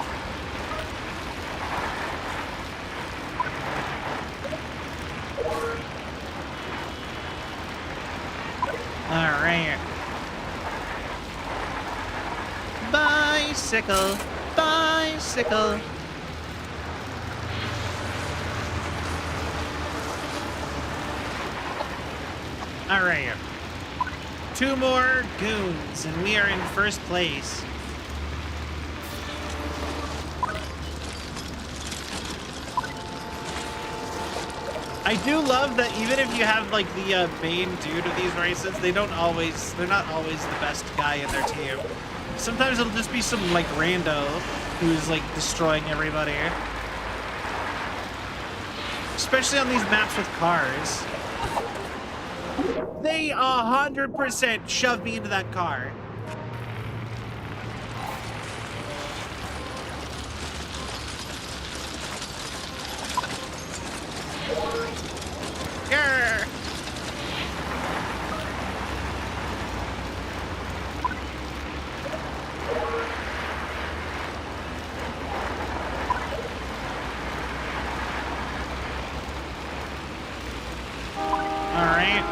Alright. Bicycle, bicycle. Alright. 2 more goons, and we are in 1st place. I do love that even if you have like the main dude of these races, they're not always the best guy in their team. Sometimes it'll just be some like rando who's like destroying everybody. Especially on these maps with cars. They 100% shoved me into that car. Grr. All right.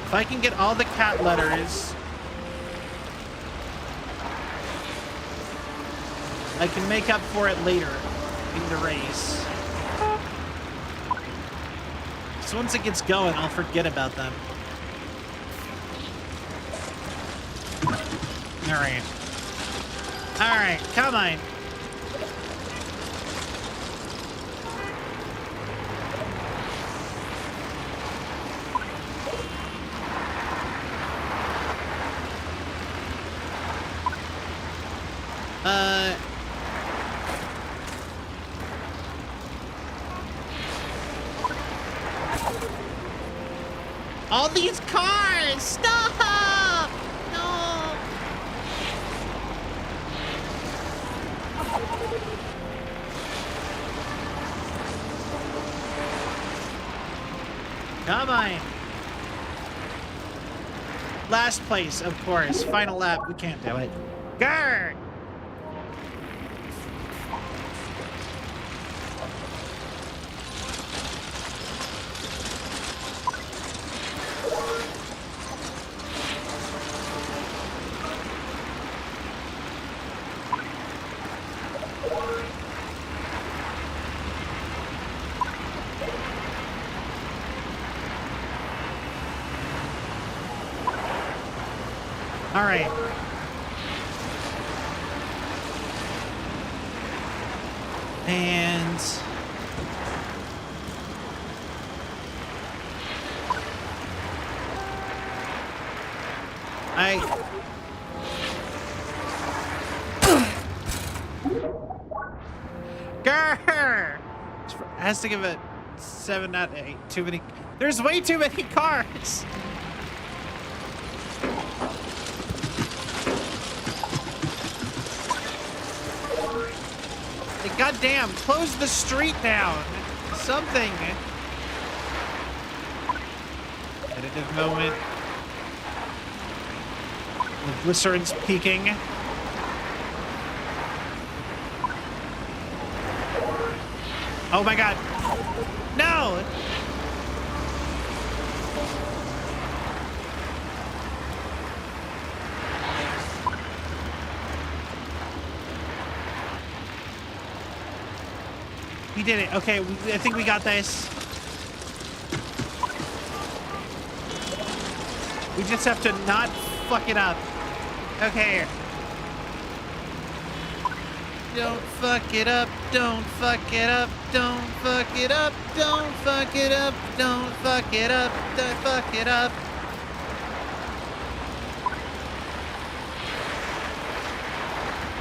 If I can get all the cat letters, I can make up for it later in the race. So once it gets going, I'll forget about them. All right. All right, come on. All these cars! Stop! No! Come on. Last place, of course. Final lap. We can't do it. Grr! All right. And Grr! Has to give it 7 out of 8. Too many. There's way too many cars. Goddamn, close the street down. Something. Competitive moment. The glycerin's peaking. Oh my god. No! He did it. Okay, I think we got this. We just have to not fuck it up. Okay. Don't fuck it up. Don't fuck it up. Don't fuck it up. Don't fuck it up. Don't fuck it up. Don't fuck it up.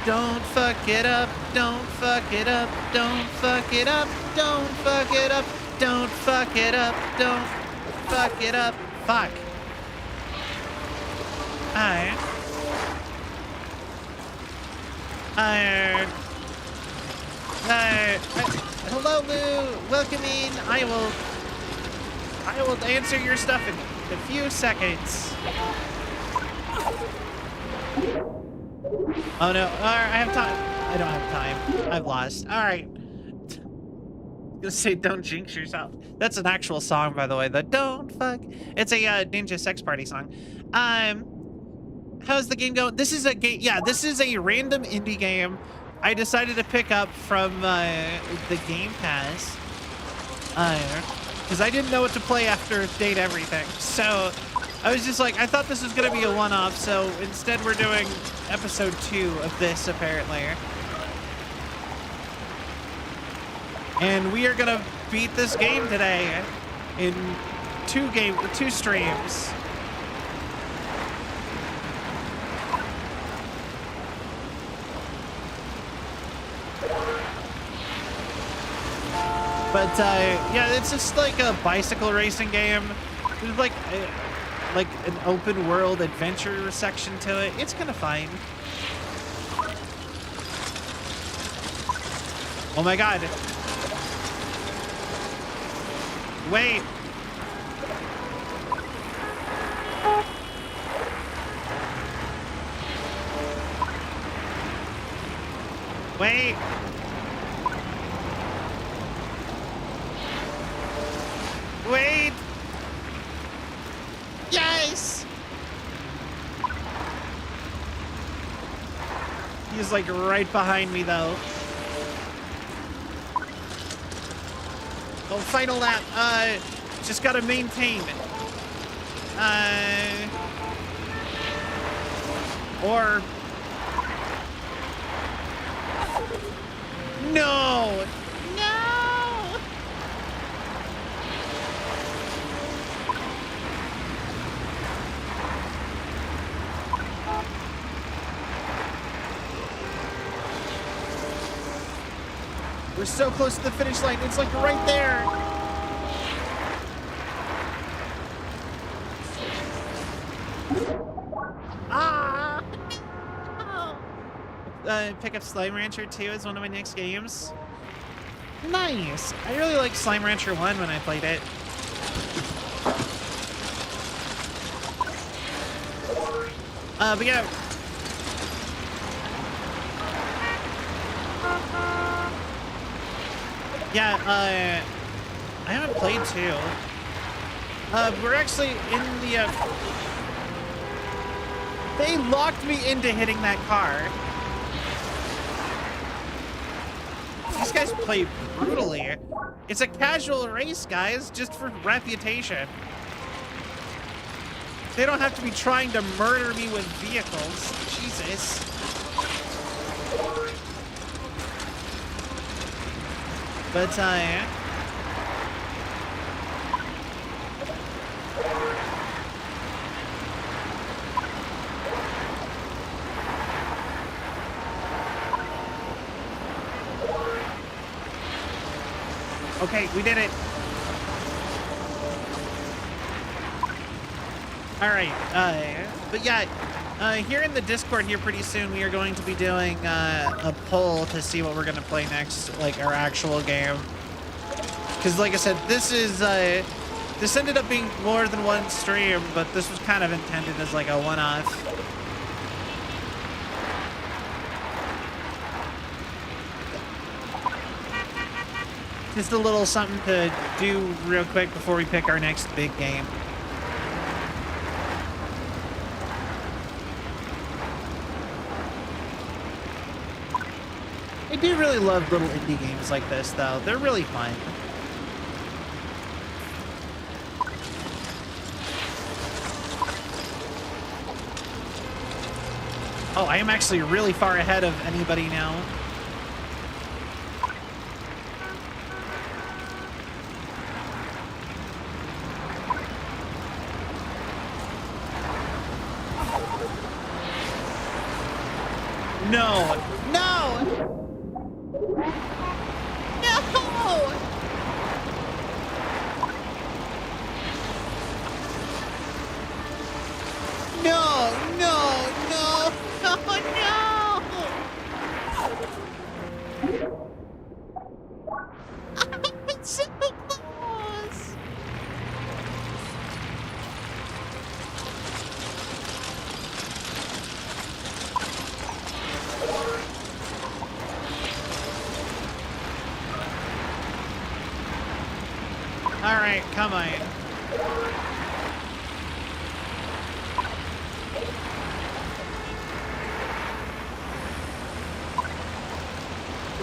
Don't fuck it up, don't fuck it up, don't fuck it up, don't fuck it up, don't fuck it up, don't fuck it up. Fuck. Hello, Lou. Welcome in. I will answer your stuff in a few seconds. Oh no, all right, I have time. I don't have time. I've lost. All right. Gonna say don't jinx yourself. That's an actual song, by the way. The don't fuck. It's a Ninja Sex Party song. How's the game going? This is a game. Yeah, this is a random indie game I decided to pick up from the Game Pass. Because I didn't know what to play after Date Everything. So I was just like, I thought this was gonna be a one-off. So instead, we're doing episode 2 of this, apparently. And we are gonna beat this game today in 2 streams. But yeah, it's just like a bicycle racing game. There's like an open world adventure section to it. It's kind of fine. Oh my god. Wait. Wait. Wait. Yes! He's like right behind me though. Oh, final lap. Just gotta maintain. Or no. No! We're so close to the finish line. It's like right there. Ah! Oh. Pick up Slime Rancher 2 as one of my next games. Nice. I really liked Slime Rancher 1 when I played it. But yeah. Yeah, I haven't played 2. We're actually in the, they locked me into hitting that car. These guys play brutally. It's a casual race, guys, just for reputation. They don't have to be trying to murder me with vehicles. Jesus. But, okay, we did it. All right, but yeah, here in the Discord here pretty soon, we are going to be doing a poll to see what we're gonna play next, like our actual game. Because like I said, this ended up being more than one stream, but this was kind of intended as like a one-off. Just a little something to do real quick before we pick our next big game. I do really love little indie games like this, though. They're really fun. Oh, I am actually really far ahead of anybody now. No! No! No! No! No! No! Oh no! It's so close! All right, come on.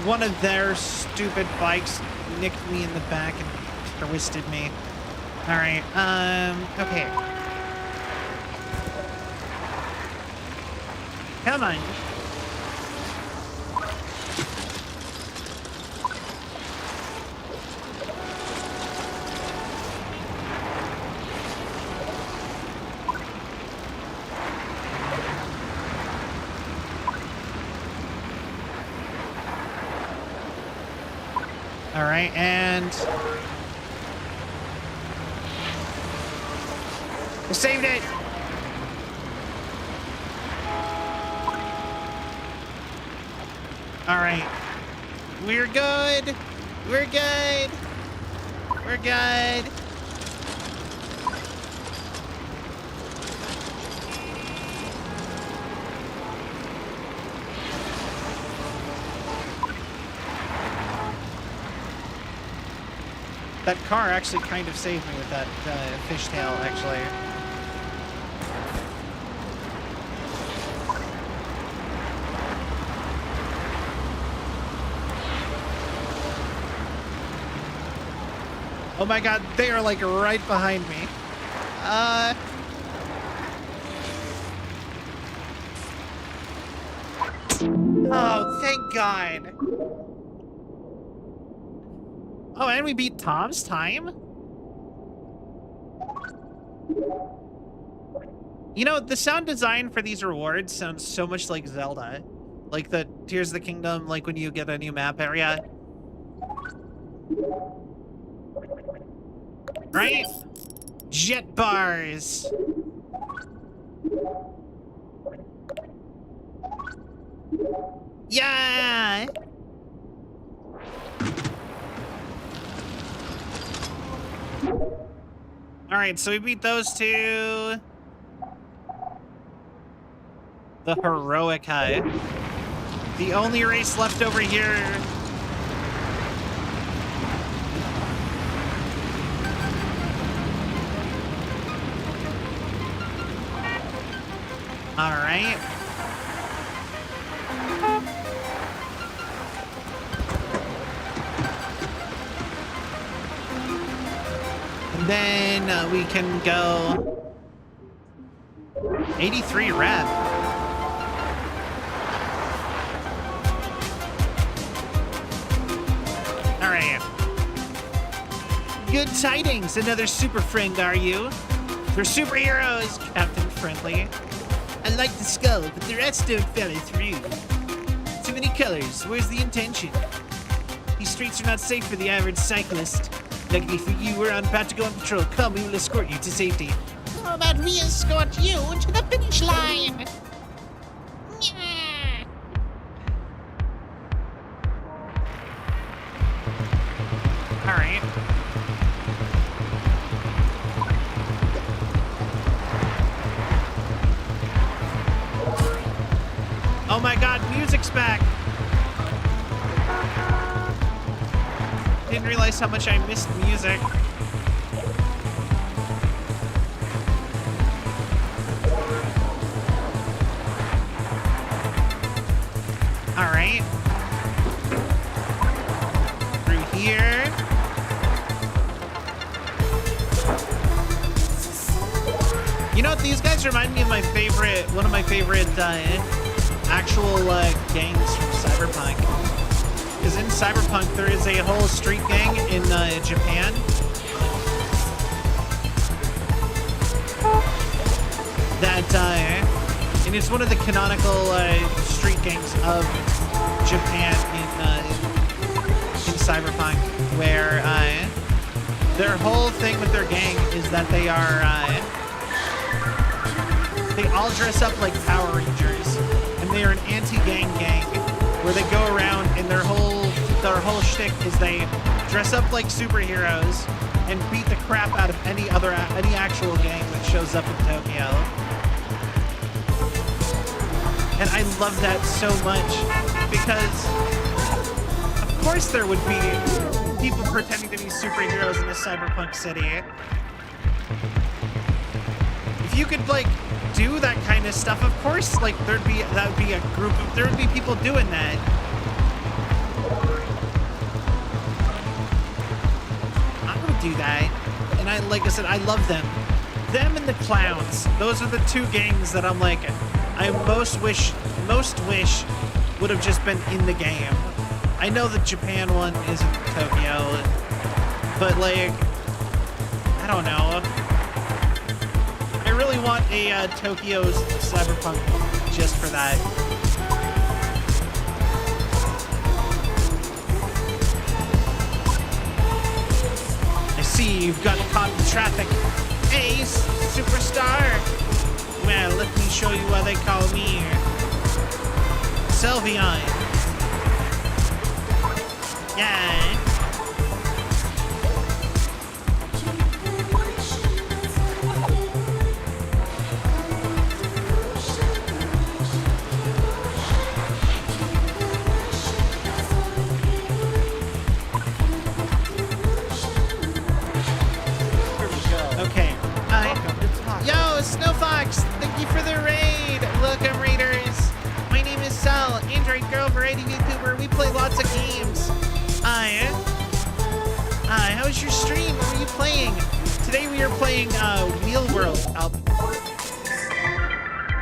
One of their stupid bikes nicked me in the back and twisted me. All right, okay. Come on. All right, and I saved it. all right, we're good. We're good. We're good. That car actually kind of saved me with that fishtail, actually. Oh my god, they are like right behind me. Oh, thank God. Oh, and we beat Tom's time? You know, the sound design for these rewards sounds so much like Zelda. Like the Tears of the Kingdom, like when you get a new map area. Right? Jet bars. Yeah! Alright, so we beat those two. The heroic high. The only race left over here. Alright. Then we can go 83 rep. All right. Good tidings. Another super friend, are you? They're superheroes, Captain Friendly. I like the skull, but the rest don't follow through. Too many colors. Where's the intention? These streets are not safe for the average cyclist. Luckily for you, we're about to go on patrol. Come, we will escort you to safety. How about we escort you to the finish line? Yeah. All right. Oh my god, music's back. Didn't realize how much I missed music. All right. Through here. You know what? These guys remind me of my favorite, one of my favorite actual gangs from Cyberpunk. Because in Cyberpunk, there is a whole street gang in Japan. And it's one of the canonical street gangs of Japan in Cyberpunk, where their whole thing with their gang is that they all dress up like Power Rangers, and they are an anti-gang gang where they go around and their whole shtick is they dress up like superheroes and beat the crap out of any actual gang that shows up in Tokyo. And I love that so much because of course there would be people pretending to be superheroes in a cyberpunk city. If you could like do that kind of stuff, of course like there would be people doing that. I would do that. And like I said, I love them. Them and the clowns. Those are the two gangs that I'm like, I most wish would have just been in the game. I know the Japan one isn't Tokyo, but like, I don't know. I really want a Tokyo's Cyberpunk just for that. you've got caught in traffic. Hey, superstar. Well, let me show you what they call me. Celvion. Yeah. Here we go. Okay. Welcome to Taco. Yo, Snowfox, thank you for the raid. Welcome, raiders. My name is Cel, Android girl, variety YouTuber. We play lots of games. How's your stream? What are you playing? Today we are playing wheelworld.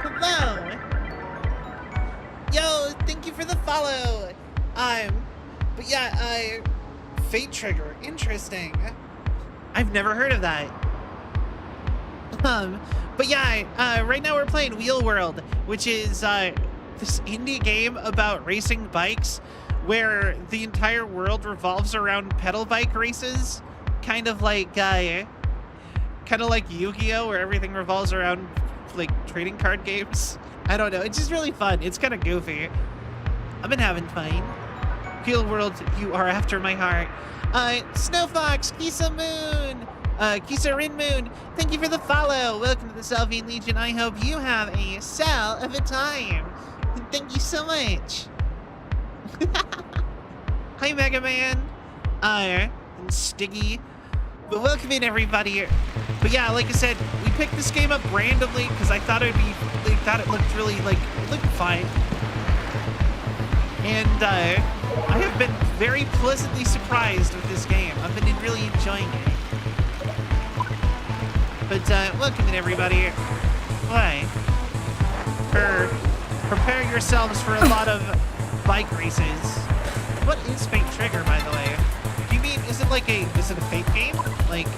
Hello. Yo, thank you for the follow. But yeah, Fate Trigger, interesting. I've never heard of that. But yeah, right now we're playing wheelworld, which is this indie game about racing bikes, where the entire world revolves around pedal bike races, kind of like Yu-Gi-Oh, where everything revolves around like trading card games. I don't know. It's just really fun. It's kind of goofy. I've been having fun. Wheelworld, you are after my heart. Snowfox, Kisa Moon, Kisa Rin Moon, thank you for the follow. Welcome to the Celvion Legion. I hope you have a cell of a time. Thank you so much. Hi, Mega Man. And Stiggy. But welcome in, everybody. But yeah, like I said, we picked this game up randomly because I thought it looked really, it looked fine. And I have been very pleasantly surprised with this game. I've been really enjoying it. But welcome in, everybody. Why? Prepare yourselves for a lot of bike races. What is Fate Trigger, by the way? Do you mean, is it a Fate game? Like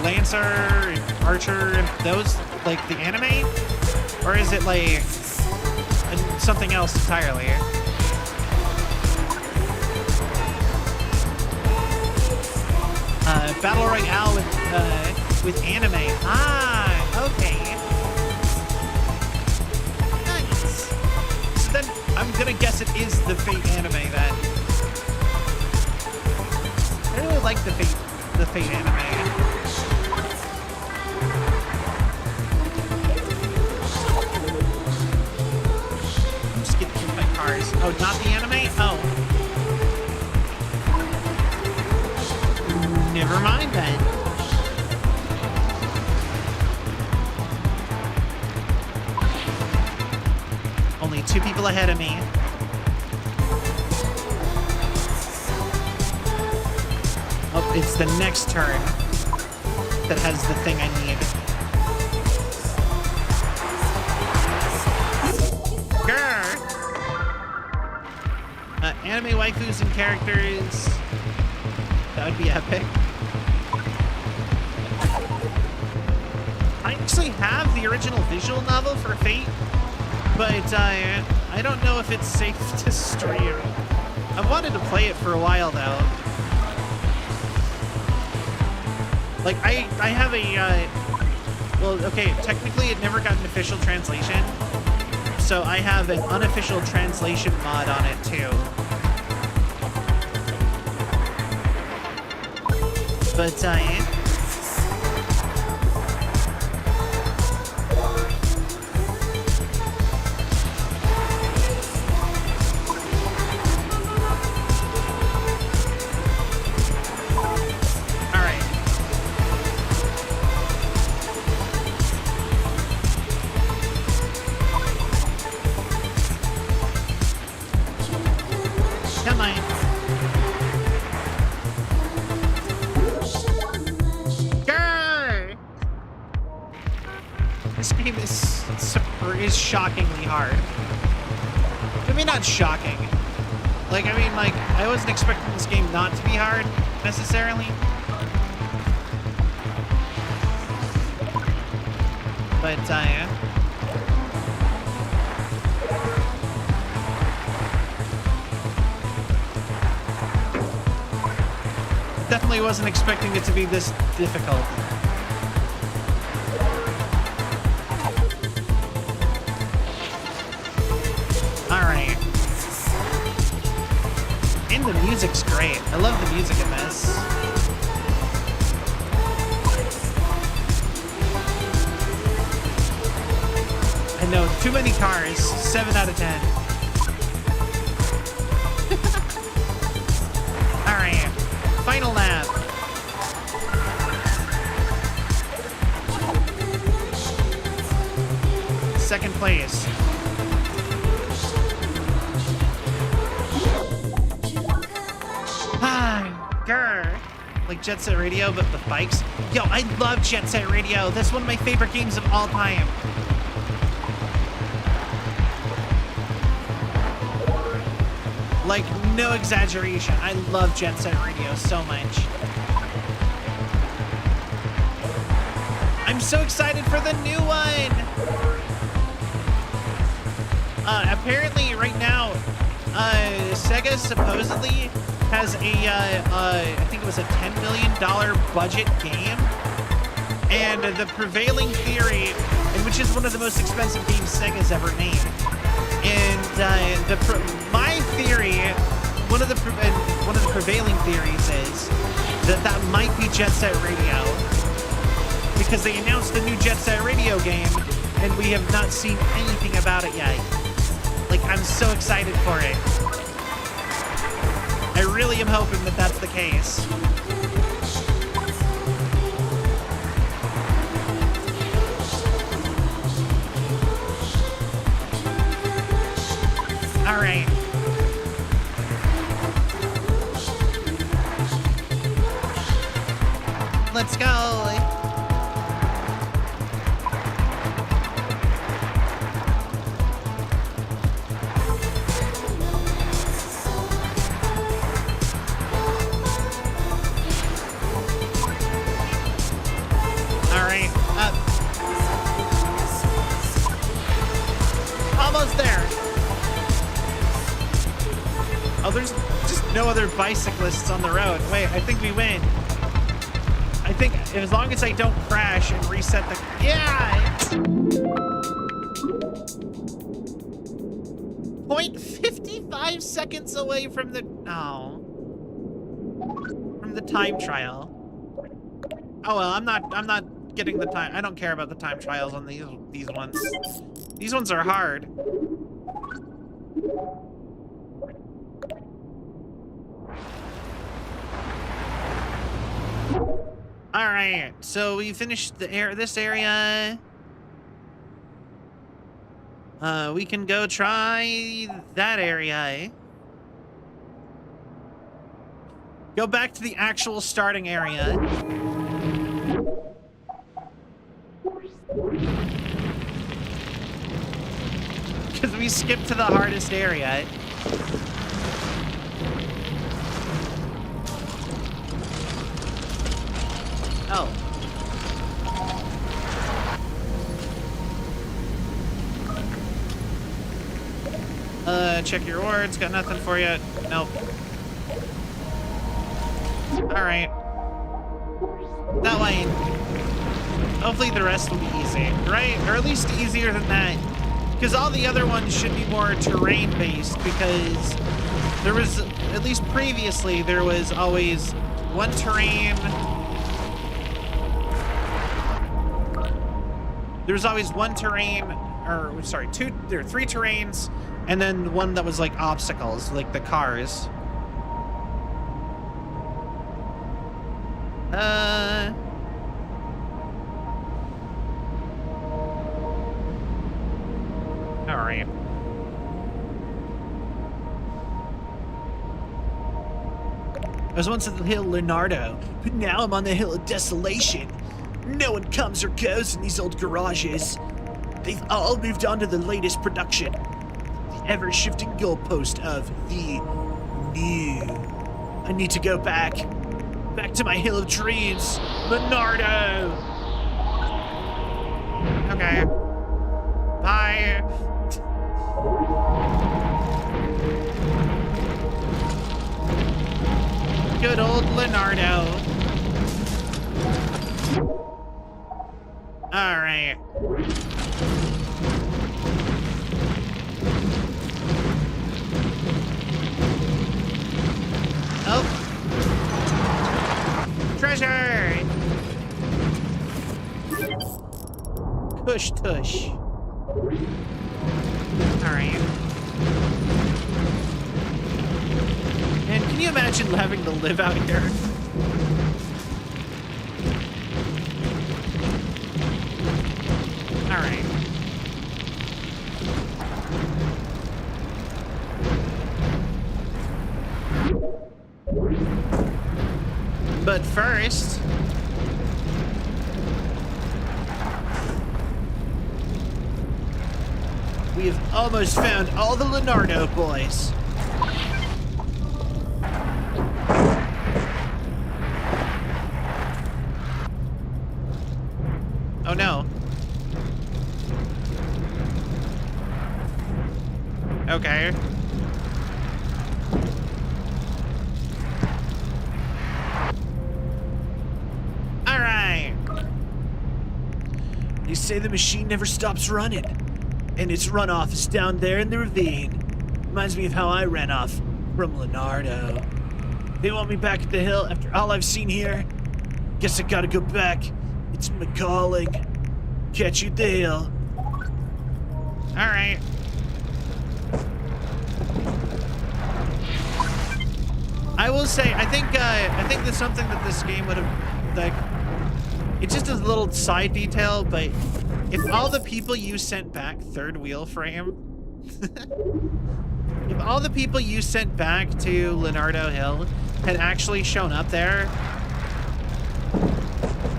Lancer and Archer and those, like the anime? Or is it like something else entirely? Battle Royale with anime. Ah, okay. Nice. So then I'm gonna guess it is the Fate anime then. I really like the Fate anime. I'm just getting hit by cars. Oh, not the anime? Oh. Never mind then. Only 2 people ahead of me. Oh, it's the next turn that has the thing I need. Grr! Anime waifus and characters. That would be epic. I actually have the original visual novel for Fate, but I don't know if it's safe to stream. I've wanted to play it for a while though. Like I have a well, okay, technically it never got an official translation, so I have an unofficial translation mod on it too. But come on. Grr! This game is shockingly hard. I mean, not shocking. Like, I mean, like, I wasn't expecting this game not to be hard, necessarily. But, Definitely wasn't expecting it to be this difficult. Alright. And the music's great. I love the music in this. I know, too many cars. 7 out of 10. Alright. Final lap. Second place. Grr. Like Jet Set Radio, but with bikes. Yo, I love Jet Set Radio. That's one of my favorite games of all time. Like, no exaggeration. I love Jet Set Radio so much. I'm so excited for the new one. Apparently, right now, Sega supposedly has a, I think it was a $10 million budget game. And the prevailing theory, and which is one of the most expensive games Sega's ever made. And my theory, one of the prevailing theories is that that might be Jet Set Radio, because they announced the new Jet Set Radio game, and we have not seen anything about it yet. Like, I'm so excited for it. I really am hoping that that's the case. All right. Let's go. Almost there. Oh, there's just no other bicyclists on the road. Wait, I think we win. I think as long as I don't crash and reset the... Yeah! 0.55 seconds away from the... Oh. From the time trial. Oh, well, I'm not getting the time. I don't care about the time trials on these ones. These ones are hard. All right, so we finished this area. We can go try that area. Go back to the actual starting area. Because we skipped to the hardest area. Oh. Check your rewards. Got nothing for you. Nope. Alright. That lane. Hopefully the rest will be easy, right? Or at least easier than that. Because all the other ones should be more terrain-based, because there was, at least previously, there was always one terrain. There was always one terrain, or sorry, there were 3 terrains, and then one that was like obstacles, like the cars. All right. I was once at the Hill Leonardo, but now I'm on the Hill of Desolation. No one comes or goes in these old garages. They've all moved on to the latest production. The ever-shifting goalpost of the new. I need to go back to my Hill of Dreams, Leonardo. Okay. Bye. Good old Leonardo. All right. Oh. Treasure! Push tush. Alright. And can you imagine having to live out here? Alright. But first, we have almost found all the Leonardo boys. Oh no. Okay. All right. You say the machine never stops running, and its runoff is down there in the ravine. Reminds me of how I ran off from Leonardo. They want me back at the hill after all I've seen here. Guess I gotta go back. It's my calling. Catch you at the hill. All right. I will say, I think there's something that this game would have, like, it's just a little side detail, but if all the people you sent back, third wheel frame, if all the people you sent back to Leonardo Hill had actually shown up there,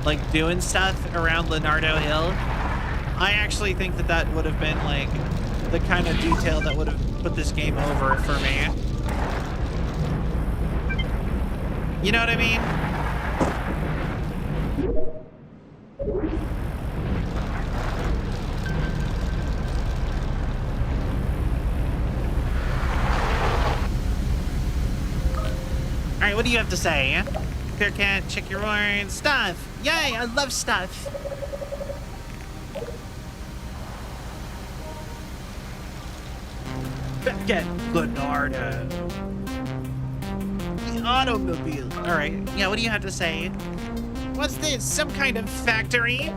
like doing stuff around Leonardo Hill, I actually think that that would have been like the kind of detail that would have put this game over for me. You know what I mean? All right, what do you have to say? Bear cat, check your horn, stuff. Yay, I love stuff. Back at Leonardo. The automobile. All right, yeah, what do you have to say? What's this, some kind of factory?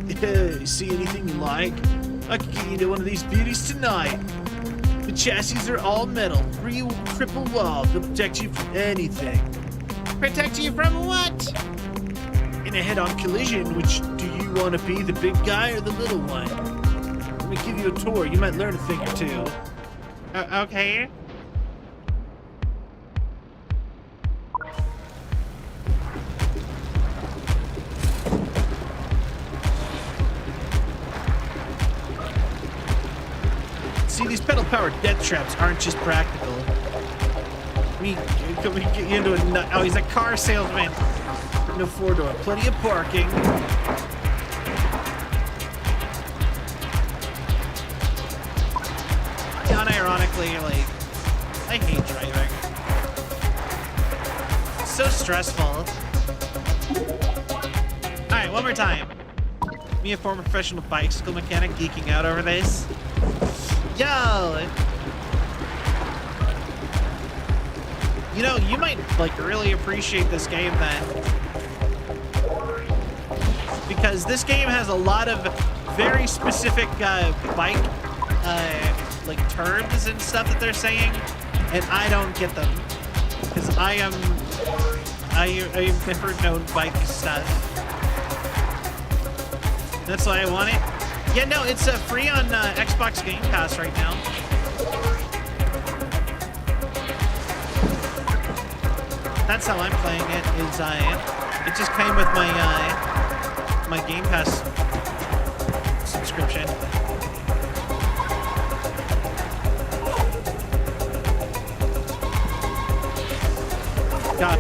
Hey, see anything you like? I could get you to one of these beauties tonight. The chassis are all metal, triple wall. They'll protect you from anything. Protect you from what? In a head-on collision, which do you want to be, the big guy or the little one? Let me give you a tour. You might learn a thing or two. Okay. See, these pedal-powered death traps aren't just practical. Can we get you into a nut? Oh, he's a car salesman. No four-door, plenty of parking. Unironically, like, I hate driving. It's so stressful. All right, one more time. Me, a former professional bicycle mechanic, geeking out over this. Yo! You know, you might, like, really appreciate this game then. Because this game has a lot of very specific bike, like, terms and stuff that they're saying, and I don't get them. Because I've never known bike stuff. That's why I want it. Yeah, no, it's free on Xbox Game Pass right now. That's how I'm playing it. Is it just came with my my Game Pass subscription. God.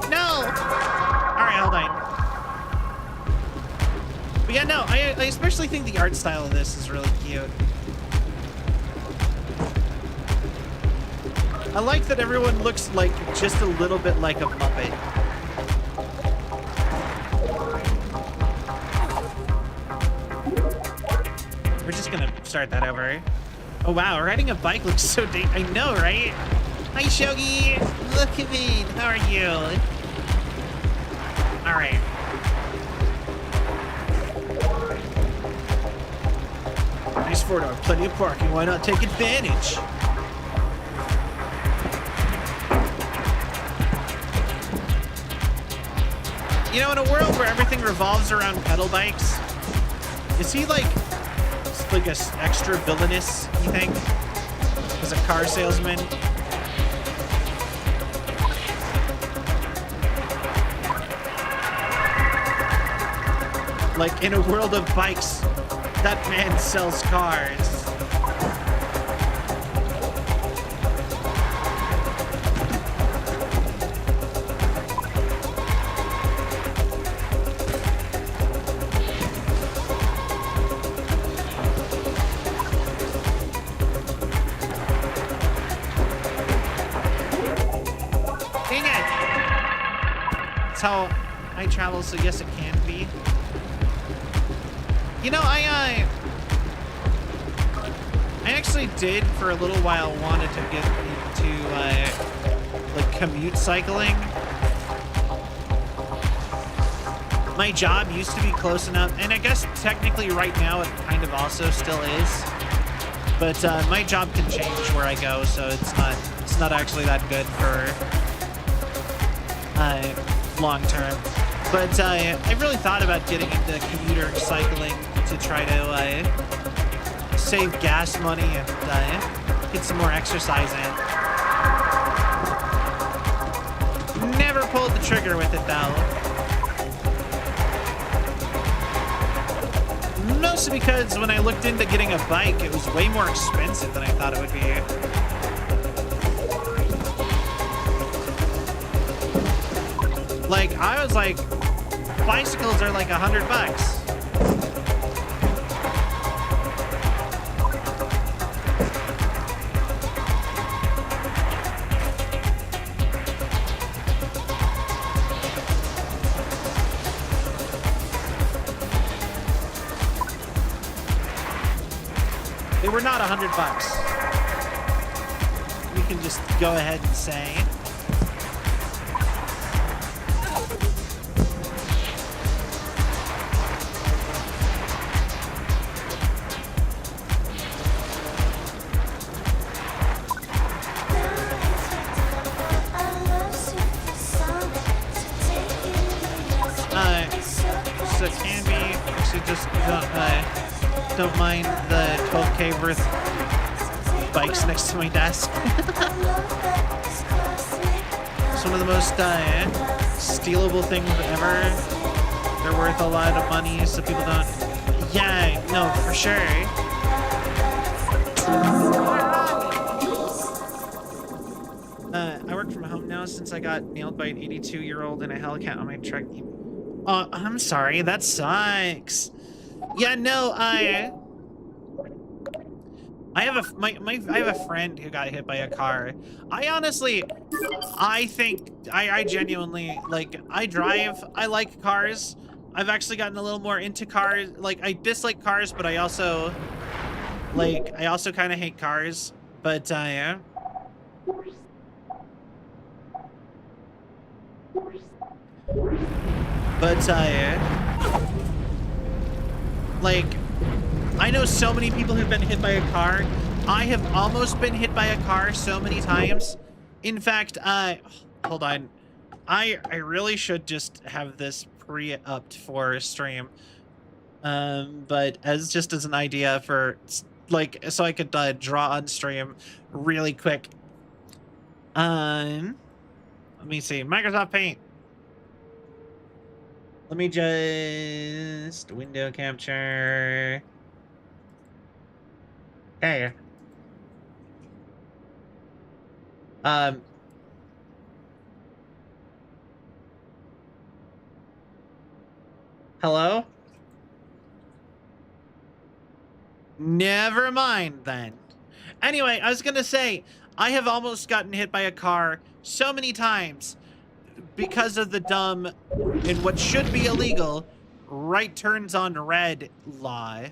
No. All right, hold on. But yeah, no, I especially think the art style of this is really cute. I like that everyone looks like just a little bit like a Muppet. We're just gonna start that over. Oh wow, riding a bike looks so I know, right? Hi, Shogi. Look at me. How are you? All right. Nice 4-door, plenty of parking. Why not take advantage? You know, in a world where everything revolves around pedal bikes, is he like a extra villainous, you think? As a car salesman? Like, in a world of bikes, that man sells cars. Dang it! That's how I travel, so yes, it can be. You know, I actually did for a little while wanted to get into like commute cycling. My job used to be close enough, and I guess technically right now it kind of also still is. But my job can change where I go, so it's not actually that good for long term. But I really thought about getting into commuter cycling to try to save gas money and get some more exercise in. Never pulled the trigger with it though. Mostly because when I looked into getting a bike, it was way more expensive than I thought it would be. Like, I was like, bicycles are like $100. They were not $100. We can just go ahead and say. So it can be actually just don't mind the 12K worth bikes next to my desk. It's one of the most stealable things ever. They're worth a lot of money, so people don't. Yeah, no, for sure. I work from home now since I got nailed by an 82-year-old in a Hellcat on my truck. Oh, I'm sorry. That sucks. Yeah, no, I have a friend who got hit by a car. I think I genuinely like. I drive. I like cars. I've actually gotten a little more into cars. Like, I dislike cars, but I also kind of hate cars. But yeah. But like, I know so many people who've been hit by a car. I have almost been hit by a car so many times. In fact, hold on. I really should just have this pre-upped for stream. But as an idea for like, so I could draw on stream really quick. Let me see. Microsoft Paint. Let me just window capture. Hey. Hello? Never mind then. Anyway, I was gonna say, I have almost gotten hit by a car so many times because of the dumb and what should be illegal right turns on red law.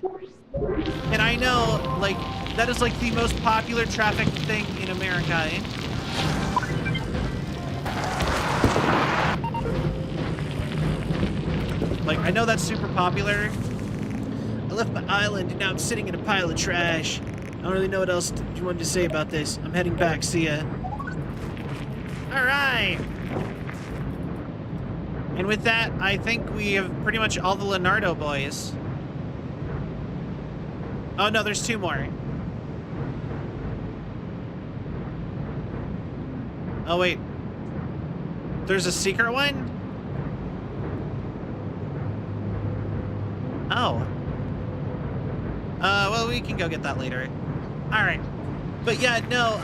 And I know, like, that is like the most popular traffic thing in America. Like, I know that's super popular. I left my island and now I'm sitting in a pile of trash. I don't really know what else you wanted to say about this. I'm heading back. See ya. All right. And with that, I think we have pretty much all the Leonardo boys. Oh no, there's 2 more. Oh wait. There's a secret one? Oh. Well, we can go get that later. All right. But yeah, no,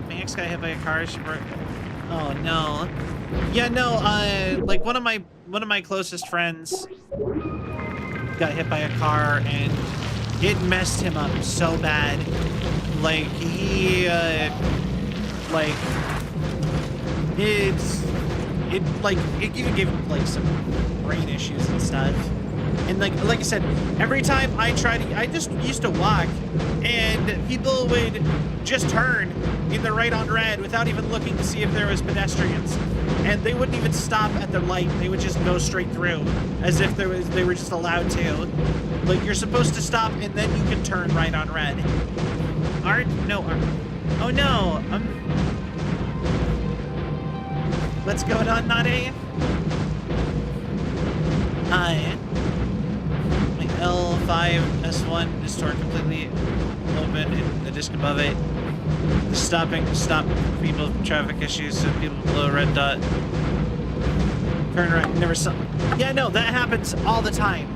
my ex got hit by a car. She broke. Oh no. Yeah, no, like one of my closest friends got hit by a car and it messed him up so bad. Like he like it even gave him like some brain issues and stuff. And like I said, every time I just used to walk, and people would just turn in the right on red without even looking to see if there was pedestrians, and they wouldn't even stop at the light. They would just go straight through, as if they were just allowed to. Like you're supposed to stop and then you can turn right on red. Oh no, what's going on, Nade? Hi. My L5 S1 is torn completely open and the disc above it. Stop people from traffic issues so people below red dot. Turn right, never saw. Yeah, no, that happens all the time.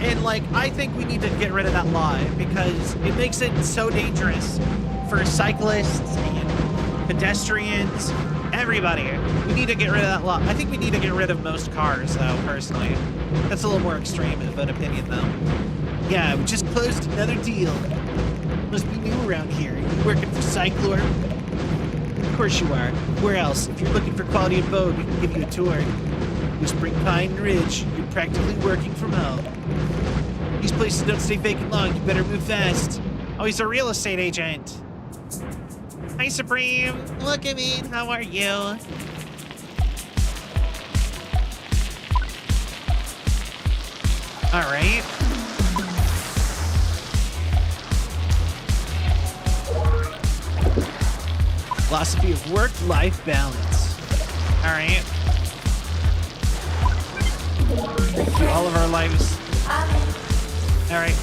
And like, I think we need to get rid of that law because it makes it so dangerous for cyclists and pedestrians, everybody. We need to get rid of that law. I think we need to get rid of most cars, though, personally. That's a little more extreme of an opinion, though. Yeah, we just closed another deal. Must be new around here. You working for Cyclor? Of course you are. Where else? If you're looking for quality abode, we can give you a tour. Whispering Pine Ridge, you're practically working from home. These places don't stay vacant long. You better move fast. Oh, he's a real estate agent. Hi, Supreme. Look at me. How are you? All right. Philosophy of work-life balance. All right. Do all of our lives. All right.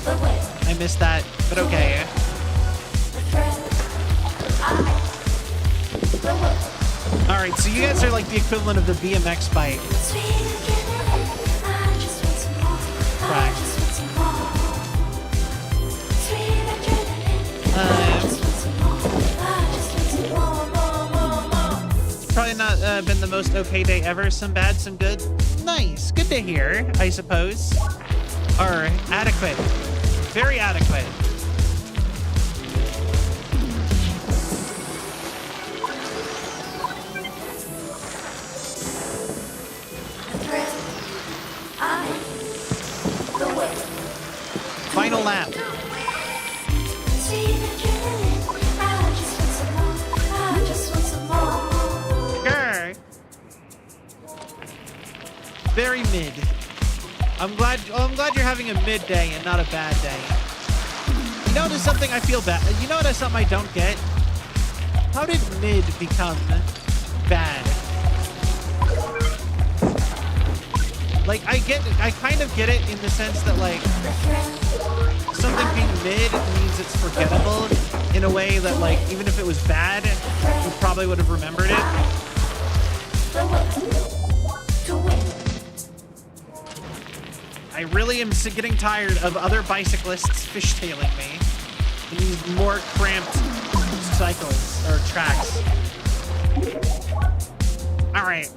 I missed that, but okay. All right, so you guys are like the equivalent of the BMX bike. Right. Probably not been the most okay day ever. Some bad, some good. Nice. Good to hear, I suppose. Or adequate. Very adequate. Final lap. Grr. Very mid. I'm glad you're having a mid day and not a bad day. You know, there's something I feel bad. You know, there's something I don't get. How did mid become bad? Like, I kind of get it in the sense that, like, something being mid means it's forgettable in a way that, like, even if it was bad, you probably would have remembered it. I really am getting tired of other bicyclists fishtailing me in these more cramped cycles, or tracks. All right.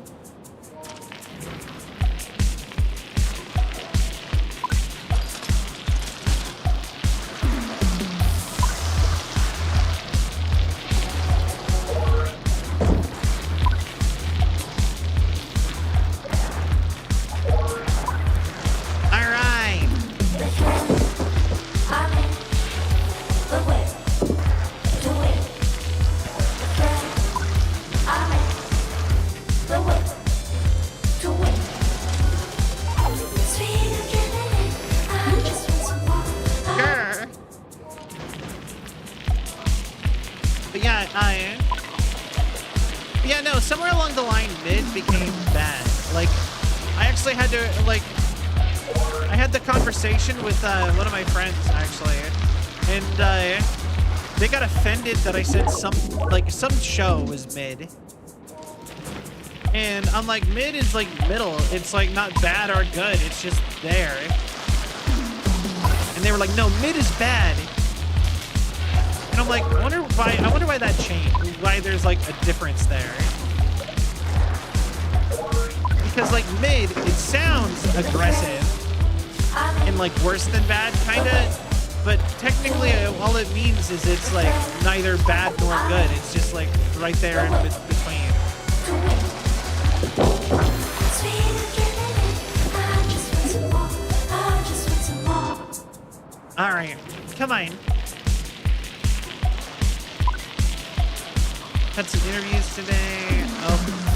know, somewhere along the line, mid became bad. Like, I actually had to, like, I had the conversation with one of my friends, actually, and they got offended that I said some show was mid. And I'm like, mid is like middle. It's like not bad or good. It's just there. And they were like, no, mid is bad. And I'm like, I wonder why that changed. Why there's like a difference there. Because like mid, it sounds aggressive and like worse than bad, kinda. But technically, all it means is it's like neither bad nor good. It's just like right there in between. All right, come on. Had some interviews today. Oh.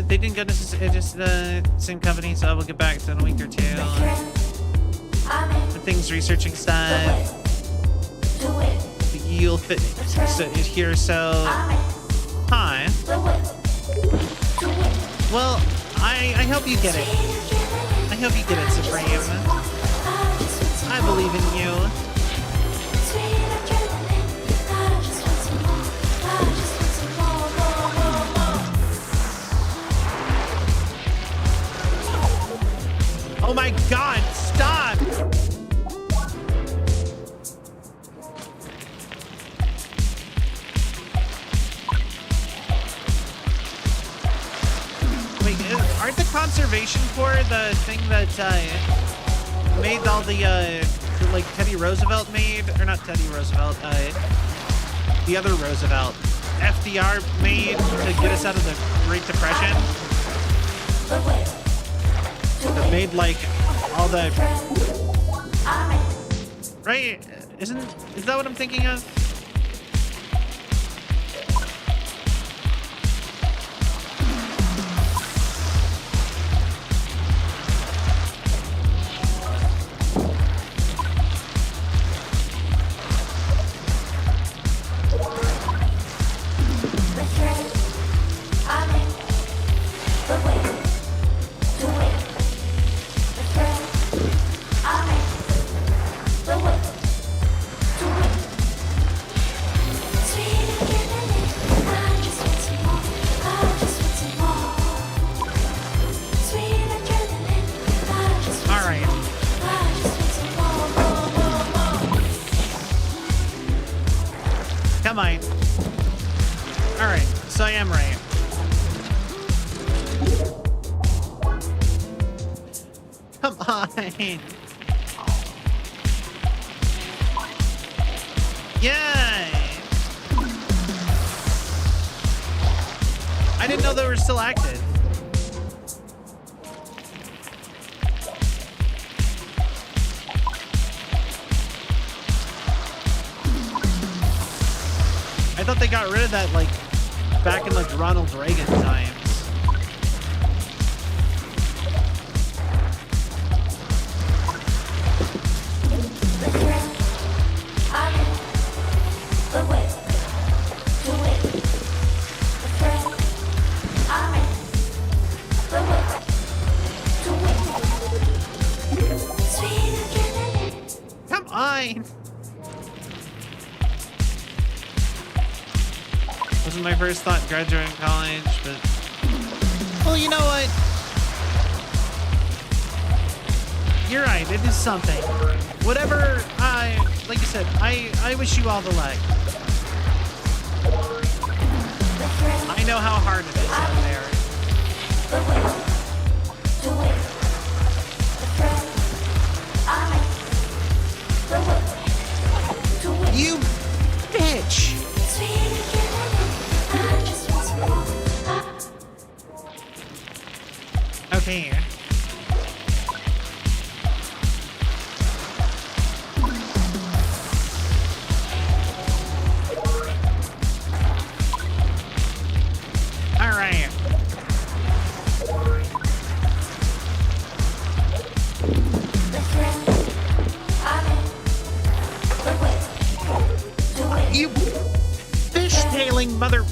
They didn't go necessarily just same company, so we'll get back to it in a week or two. The things researching stuff. You'll fit here, so hi. Well, I hope you get it. I hope you get it, Supreme. I believe in you. Oh my God, stop! Wait, aren't the Conservation Corps the thing that made all the like Teddy Roosevelt made, or not Teddy Roosevelt, the other Roosevelt, FDR made to get us out of the Great Depression? That made like all the right? Is that what I'm thinking of? Come on. Alright, so I am right. Come on. Yay! I didn't know they were still active. I thought they got rid of that, like, back in, like, Ronald Reagan times. Come on! Wasn't my first thought graduating college, but... Well, you know what? You're right, it is something. Whatever, like you said, I wish you all the luck. I know how hard it is out there. You bitch! Okay. All right. fishtailing mother.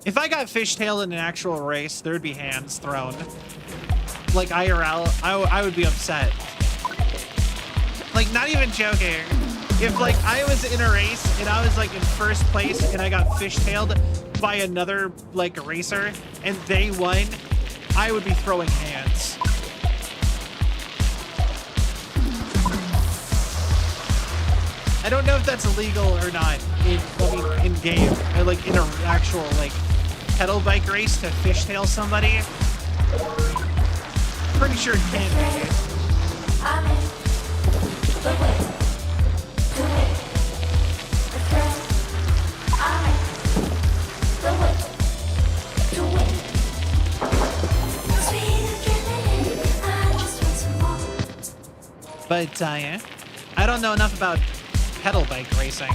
If I got fishtailed in an actual race, there'd be hands thrown. Like IRL, I would be upset. Like, not even joking. If like I was in a race and I was like in first place and I got fishtailed by another like racer and they won, I would be throwing hands. I don't know if that's illegal or not in game, or like in an actual like pedal bike race to fishtail somebody. Pretty sure it can be. But yeah, I don't know enough about pedal bike racing.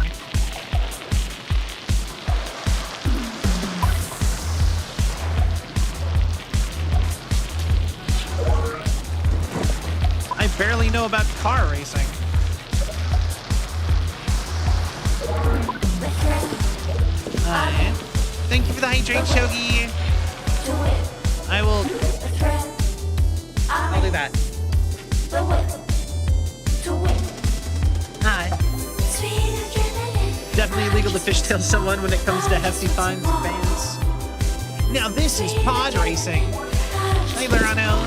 I barely know about car racing. Thank you for the hydrate, Shogi. I'll do that. Hi. Definitely illegal to fishtail someone when it comes to hefty fines and bans. Now this is pod racing. Hey, Lorano.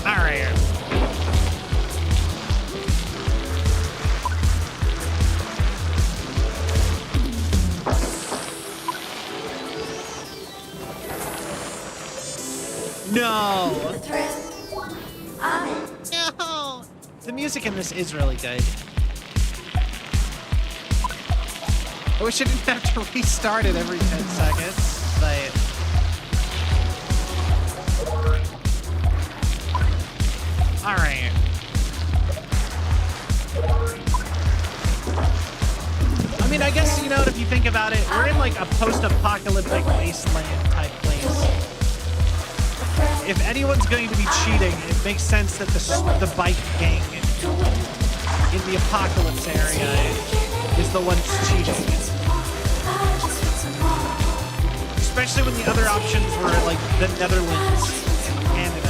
All right. No. No. The music in this is really good. I wish I didn't have to restart it every 10 seconds, but... Alright. I mean, I guess, you know, if you think about it, we're in like a post-apocalyptic wasteland type place. If anyone's going to be cheating, it makes sense that the bike gang in the apocalypse area is the ones cheating. Especially when the other options were like the Netherlands and Canada.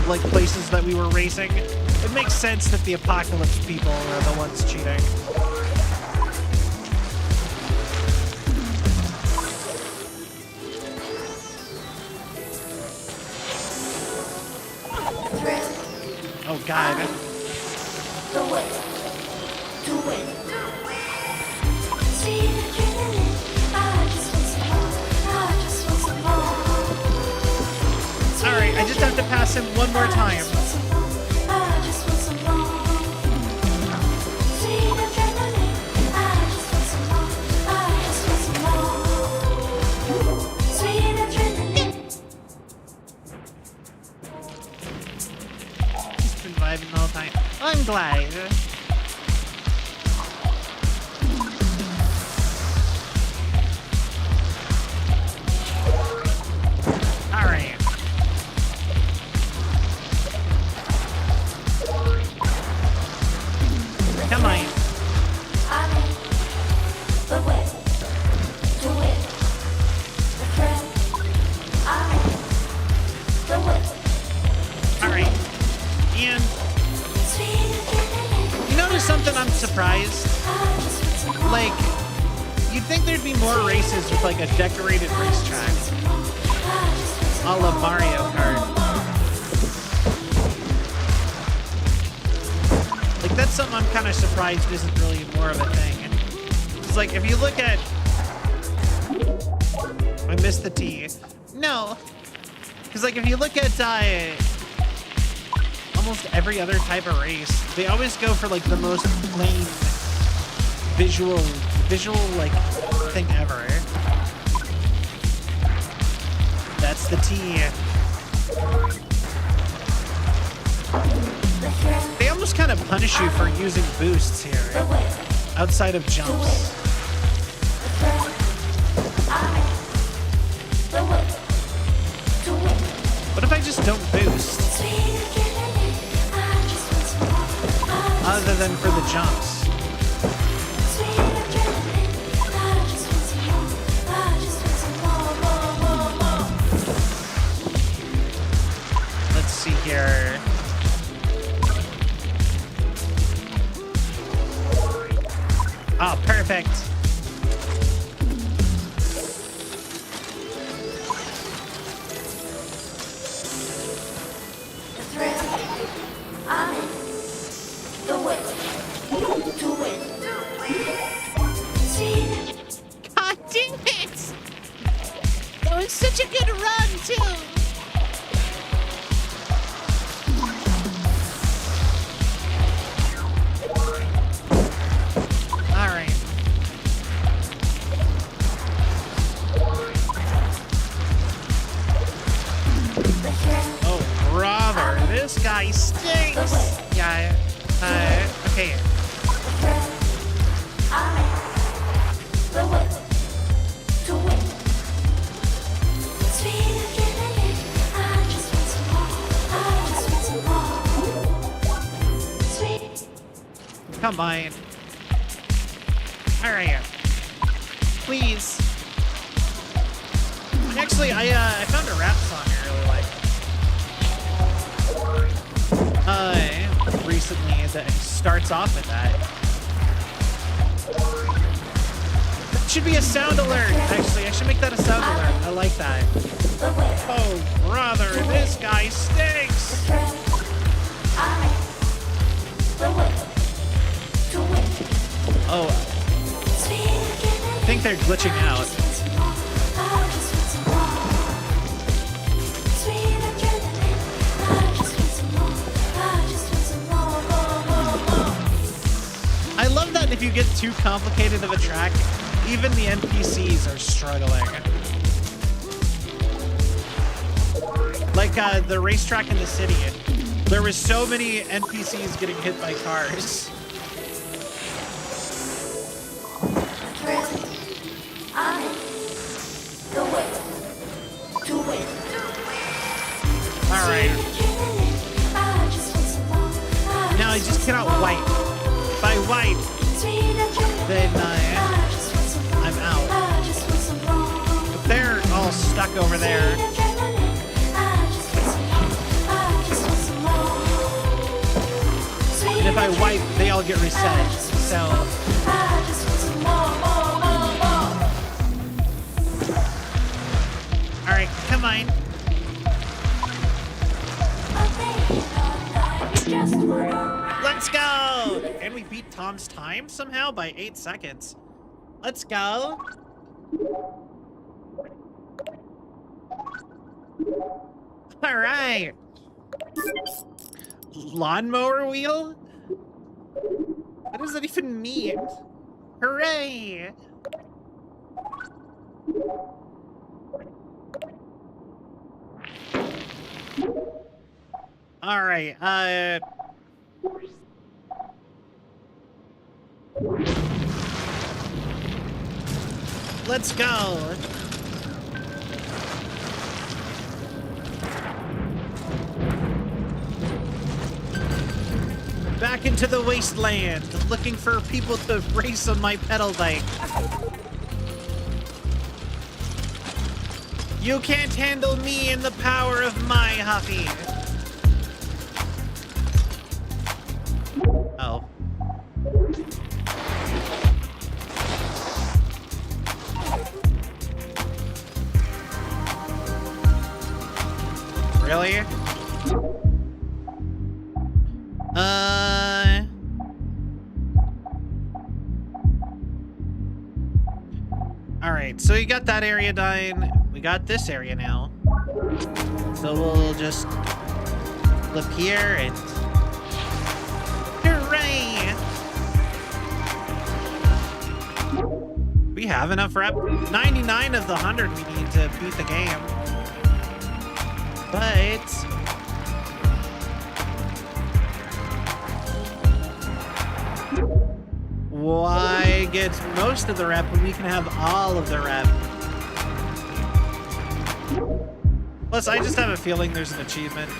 Like places that we were racing. It makes sense that the apocalypse people are the ones cheating. Oh God. Alright, I just have to pass him one more time. He's been vibing the whole time. I'm glad. Alright. Come on. Alright. And you notice something I'm surprised? Like, you'd think there'd be more races with like a decorated racetrack. A la Mario Kart. Like, that's something I'm kind of surprised isn't really more of a thing. It's like, if you look at... I missed the T. No. Because, like, if you look at almost every other type of race, they always go for, like, the most plain visual, like, thing ever. That's the T. They almost kind of punish you for using boosts here, outside of jumps. other than for the jumps. Let's see here. Oh, perfect. God dang it! That was such a good run, too! Alright. Oh, brother, this guy stinks! Yeah, okay. Come on. Alright. Please. Actually, I found a rap song I really like. Recently that starts off with that. That should be a sound alert, actually. I should make that a sound alert. I like that. Oh, brother, this guy stinks! Oh, I think they're glitching out. I love that if you get too complicated of a track, even the NPCs are struggling. Like the racetrack in the city, there was so many NPCs getting hit by cars. Alright. Now I just cannot wipe. If I wipe, then I'm out. But they're all stuck over there. And if I wipe, they all get reset. So... Alright, come on. Let's go! And we beat Tom's time somehow by 8 seconds. Let's go. Alright. Lawnmower wheel? What does that even mean? Hooray! Alright, let's go. Back into the wasteland, looking for people to race on my pedal bike. You can't handle me and the power of my Huffy. Oh. Really? Alright, so we got that area done. We got this area now. So we'll just flip here and... Hooray! We have enough rep. 99 of the 100 we need to beat the game. But... why get most of the rep when we can have all of the rep? Plus, I just have a feeling there's an achievement.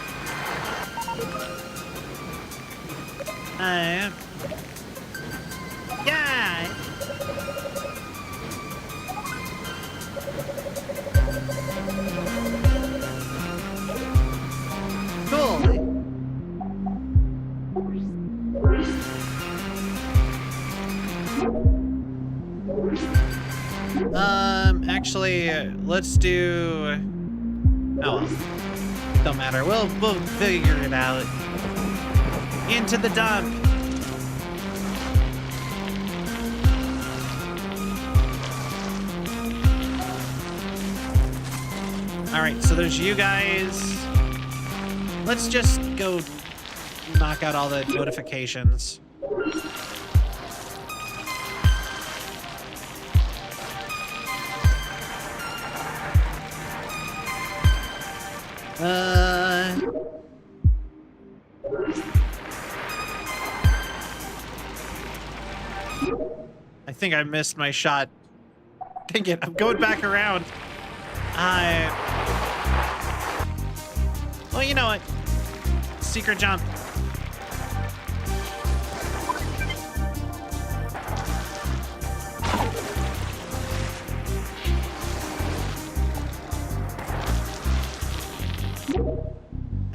Actually, let's do... Oh, well. Don't matter. We'll figure it out. Into the dump. All right, so there's you guys. Let's just go knock out all the notifications. I think I missed my shot. Dang it, I'm going back around. Well, you know what? Secret jump.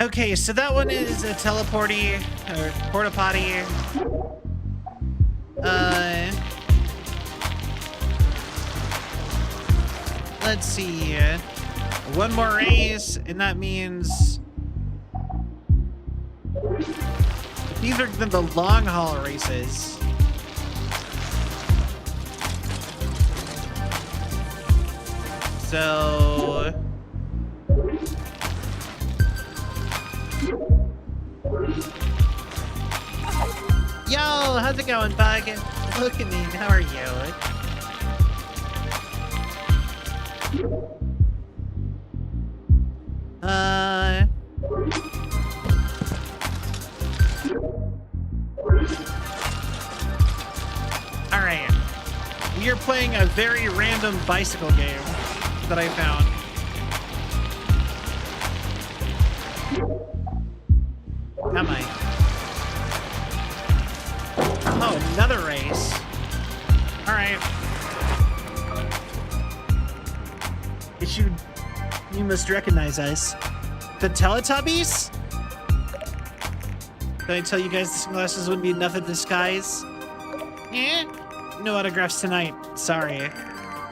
Okay, so that one is a teleporty or porta potty. Let's see. One more race, and that means these are the long haul races. So yo, how's it going, Bug? Look at me. How are you? All right. We are playing a very random bicycle game that I found. Come on. Oh, another race. All right. You must recognize us. The Teletubbies? Did I tell you guys the sunglasses wouldn't be enough of disguise? Eh? No autographs tonight. Sorry.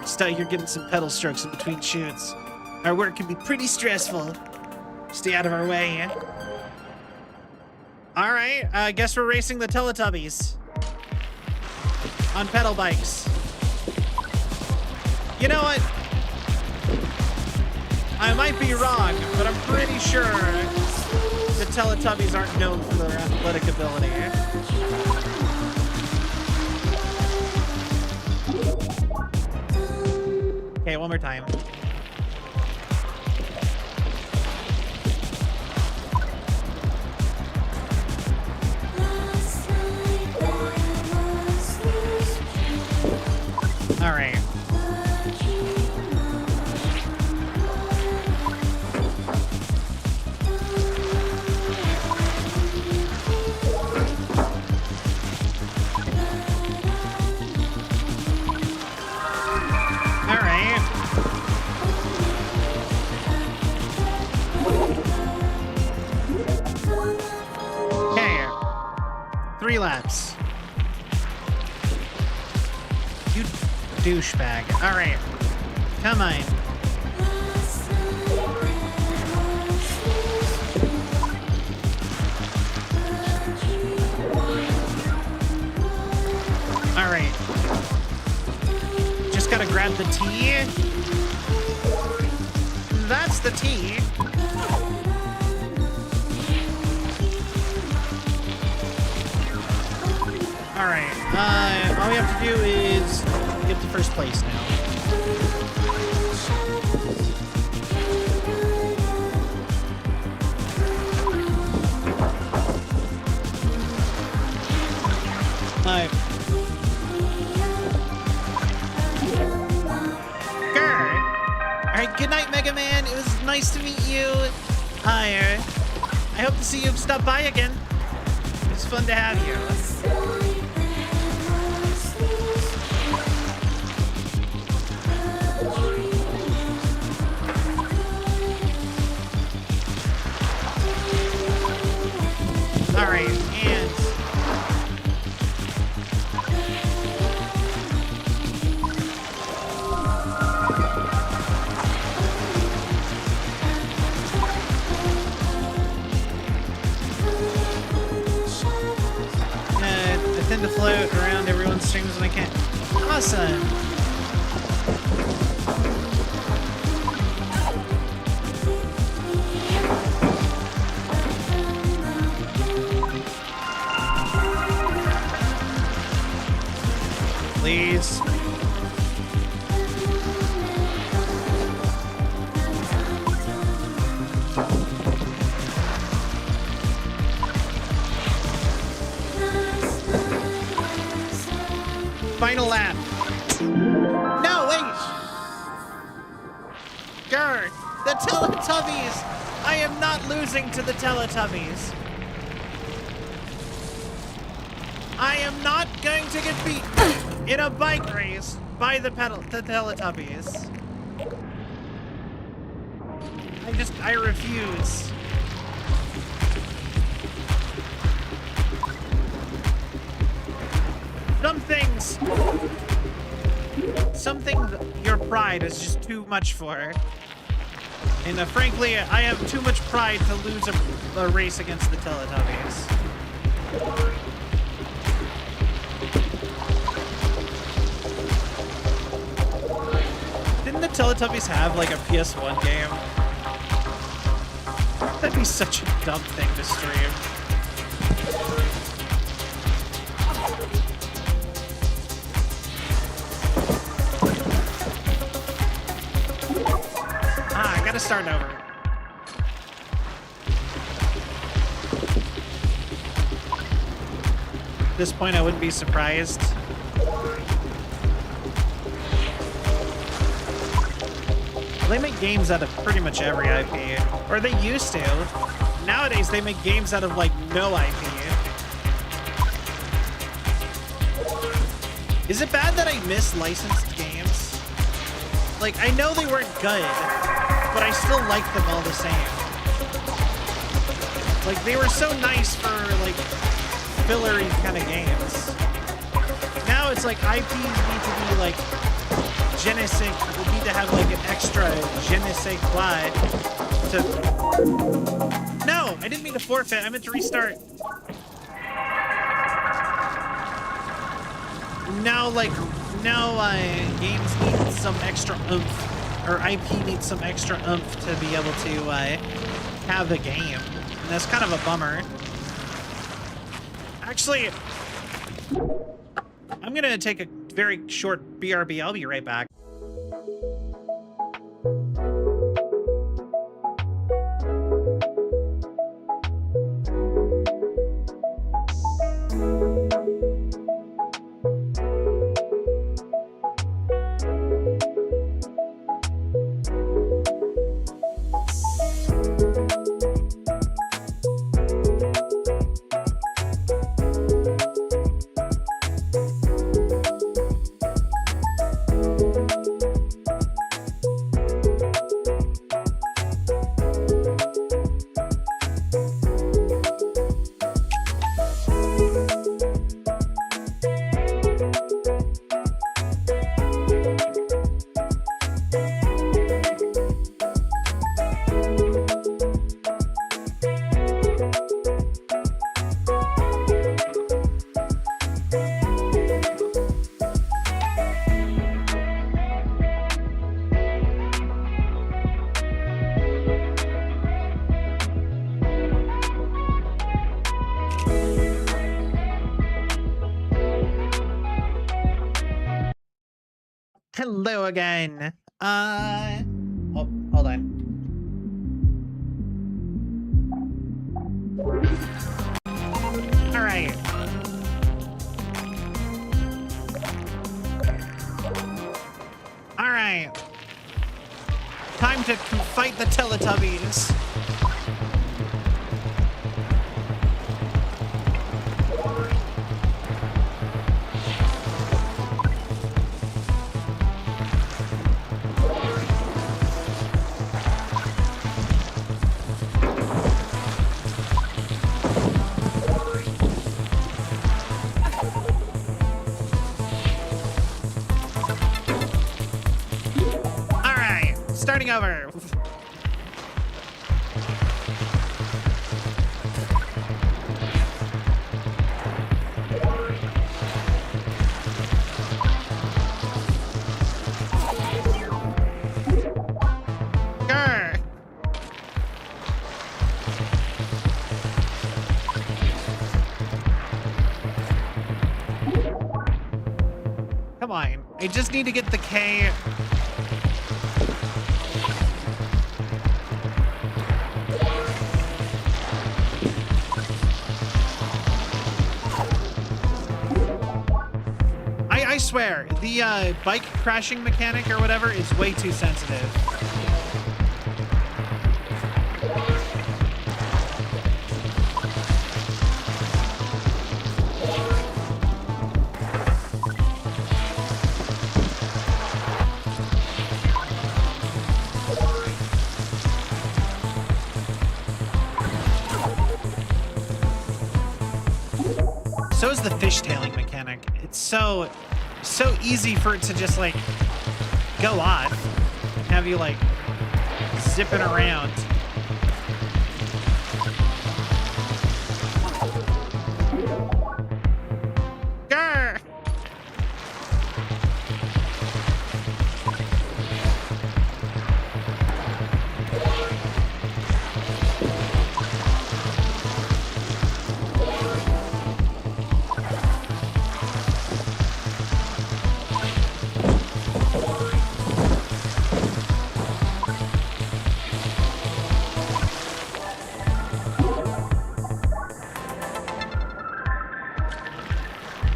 Just out here getting some pedal strokes in between shoots. Our work can be pretty stressful. Stay out of our way. All right, I guess we're racing the Teletubbies on pedal bikes. You know what? I might be wrong, but I'm pretty sure the Teletubbies aren't known for their athletic ability. Okay, one more time. All right. Okay. 3 laps. You douchebag. All right. Come on. All right. Just gotta grab the T. That's the T. All right. All we have to do is get to first place now. All right, good night, Mega Man. It was nice to meet you. I hope to see you stop by again. It's fun to have you. All right, and float around everyone's streams when I can. Awesome. Please. Final lap. No, wait. Grr, the Teletubbies. I am not losing to the Teletubbies. I am not going to get beat in a bike race by the Teletubbies. I refuse. Something your pride is just too much for. And frankly, I have too much pride to lose a race against the Teletubbies. Didn't the Teletubbies have like a PS1 game? That'd be such a dumb thing to stream. Gotta start over. At this point, I wouldn't be surprised. Well, they make games out of pretty much every IP, or they used to. Nowadays, they make games out of like no IP. Is it bad that I miss licensed games? Like, I know they weren't good, but I still like them all the same. Like, they were so nice for, like, fillery kind of games. Now it's like IPs need to be, like, je ne sais, we need to have, like, an extra je ne sais quoi to... No! I didn't mean to forfeit, I meant to restart. Now, like, games need some extra oomph. Or IP needs some extra oomph to be able to have a game. And that's kind of a bummer. Actually, I'm gonna take a very short BRB. I'll be right back. Hello again. Oh, hold on. All right. All right. Time to fight the Teletubbies. Starting over. Come on. I just need to get the K. I swear, the bike crashing mechanic or whatever is way too sensitive. So is the fishtailing mechanic. It's so easy for it to just like go off and have you like zipping around. Grr.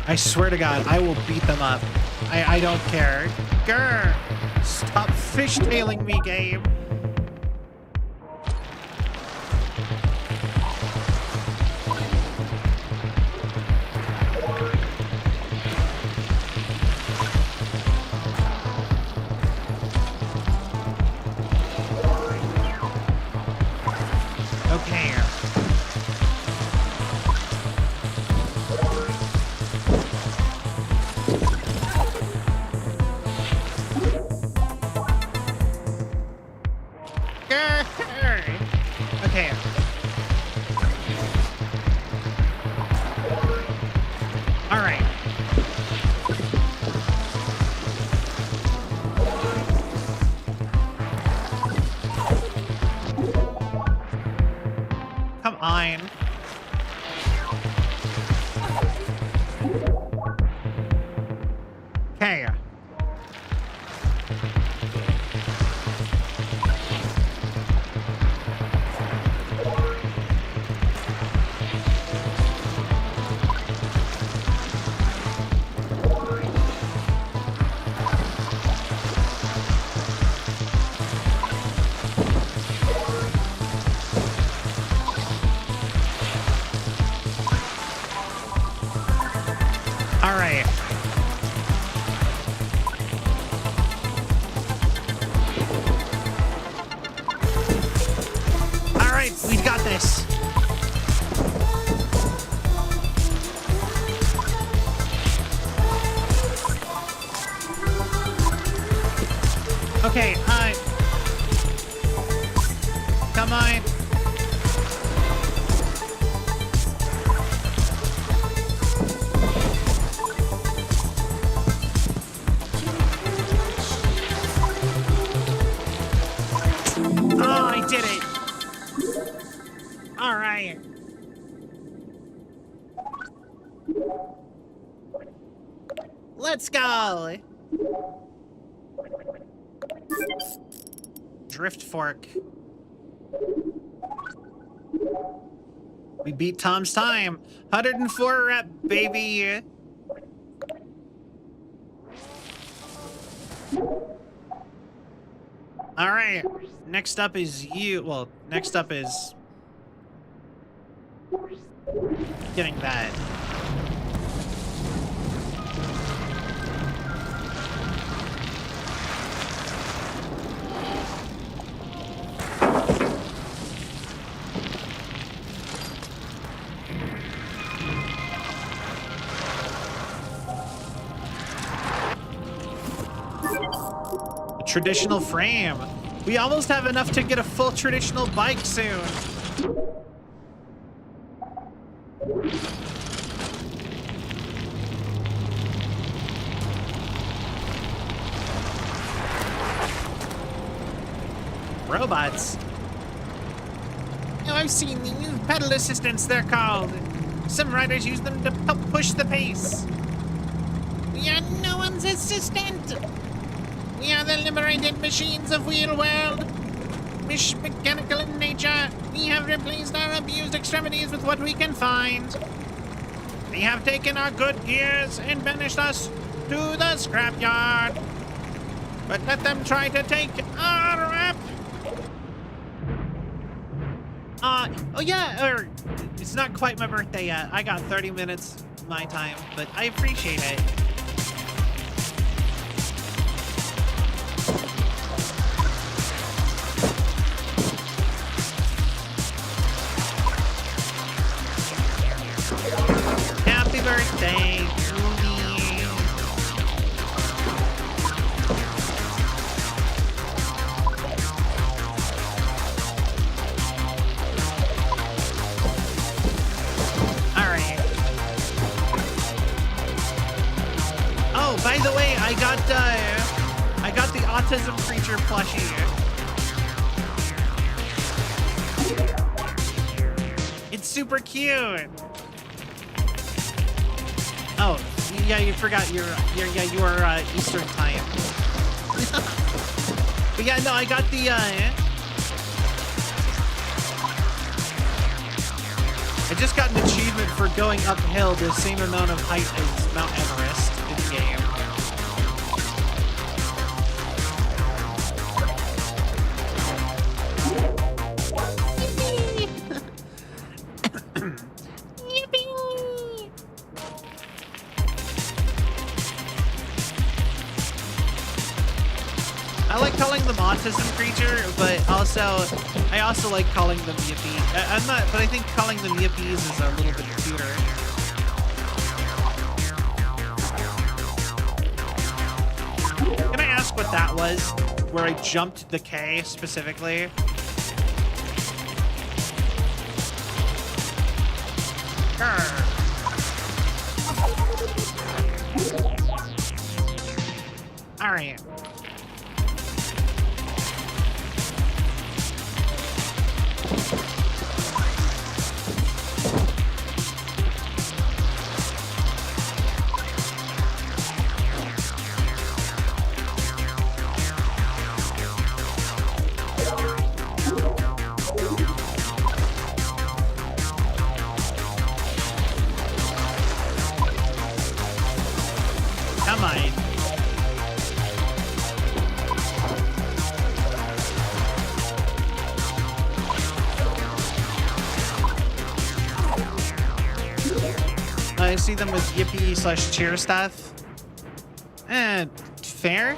I swear to God, I will beat them up. I don't care. Grr! Stop fishtailing me, game. Okay. Okay. All right. Come on. Okay. All right. All right, we got this. Okay, come on. Oh, I did it. All right. Let's go. Drift fork. We beat Tom's time. 104 rep, baby. All right. Next up is you. Well, next up is getting that. Traditional frame. We almost have enough to get a full traditional bike soon. Robots. Oh, I've seen these pedal assistants, they're called. Some riders use them to help push the pace. Yeah, no one's as assistant. We are the liberated machines of wheelworld. Mechanical in nature, we have replaced our abused extremities with what we can find. They have taken our good gears and banished us to the scrapyard. But let them try to take our rep. Oh yeah, or it's not quite my birthday yet. I got 30 minutes my time, but I appreciate it. Happy birthday to me. All right. Oh, by the way, I got the autism creature plushie. It's super cute. Oh, yeah, you forgot you are Eastern time. But yeah, no, I got the I just got an achievement for going uphill the same amount of height as Mount Everest in the game. I like calling them autism creature, but I also like calling them yippee. But I think calling them yippies is a little bit cuter. Can I ask what that was? Where I jumped the K specifically? Grr. All right. Come on. I see them with yippee/cheer stuff. Fair.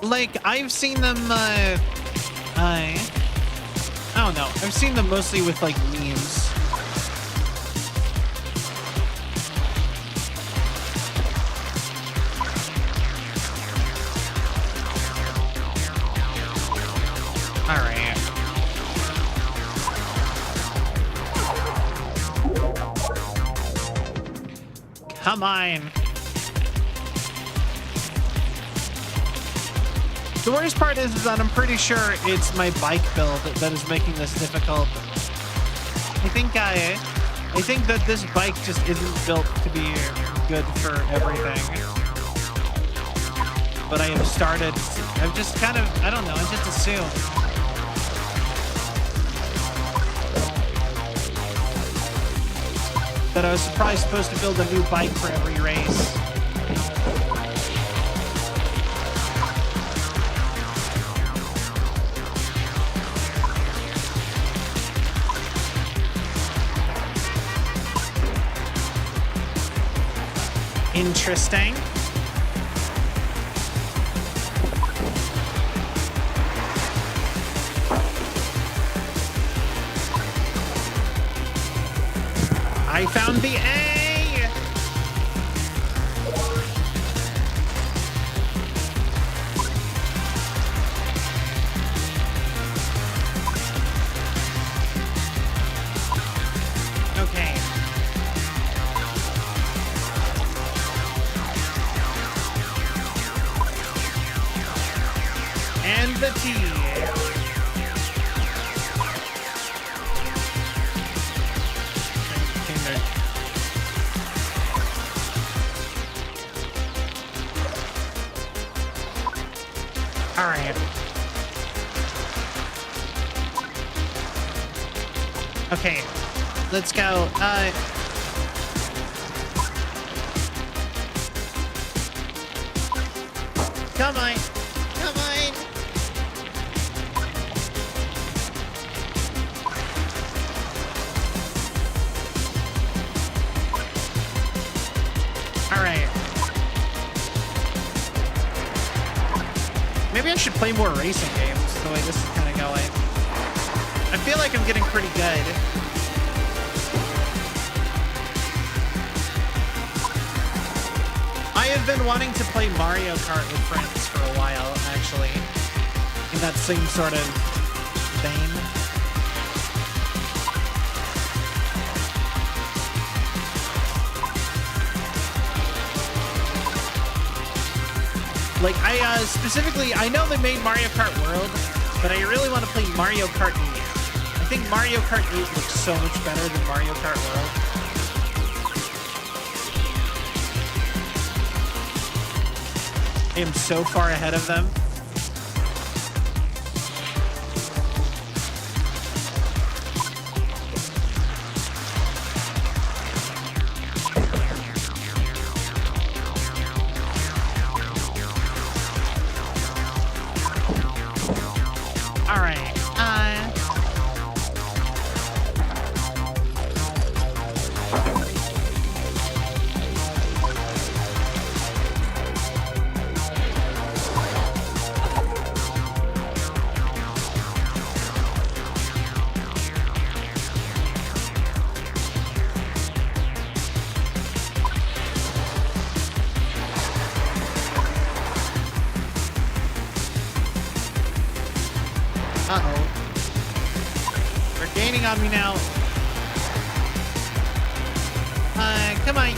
Like, I've seen them, I don't know. I've seen them mostly with, like, memes. All right. Come on. The worst part is that I'm pretty sure it's my bike build that is making this difficult. I think that this bike just isn't built to be good for everything. But I have started, I've just kind of, I don't know, I just assume. That I was probably supposed to build a new bike for every race. Interesting. I found the A! Okay. And the T. All right. Okay, let's go. Come on. Come on. All right. Maybe I should play more racing games the way this is kind of going. I feel like I'm getting pretty good. I have been wanting to play Mario Kart with friends for a while, actually. In that same sort of vein. Like, specifically, I know they made Mario Kart World, but I really want to play Mario Kart 8. I think Mario Kart 8 looks so much better than Mario Kart World. I am so far ahead of them. All right. Uh-oh. They're gaining on me now. Come on.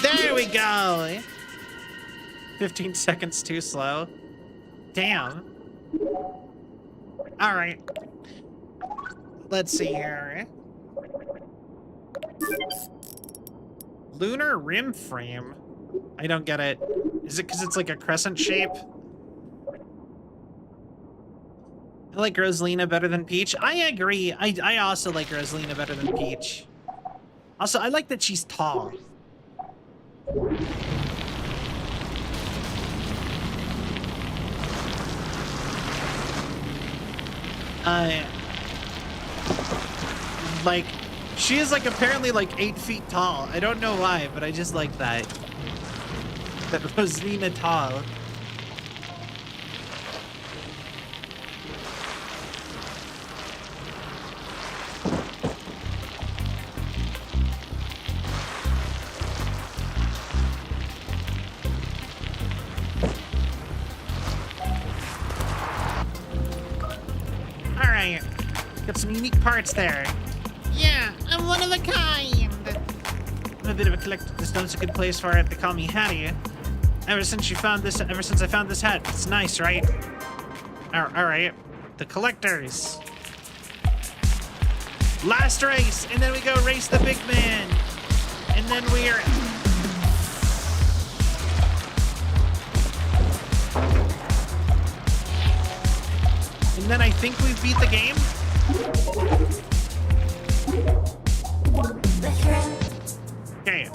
There we go. 15 seconds too slow. Damn. All right. Let's see here. Lunar rim frame. I don't get it. Is it because it's like a crescent shape? I like Rosalina better than Peach. I agree. I also like Rosalina better than Peach. Also, I like that she's tall. Like, she is like apparently like 8 feet tall. I don't know why, but I just like that. That Rosalina tall. Alright. Got some unique parts there. Yeah, I'm one of a kind. I'm a bit of a collector. This note's a good place for it. They call me Hattie. Ever since I found this hat. It's nice, right? Alright. The collectors. Last race, and then we go race the big man. And then we are... And then I think we beat the game. Okay.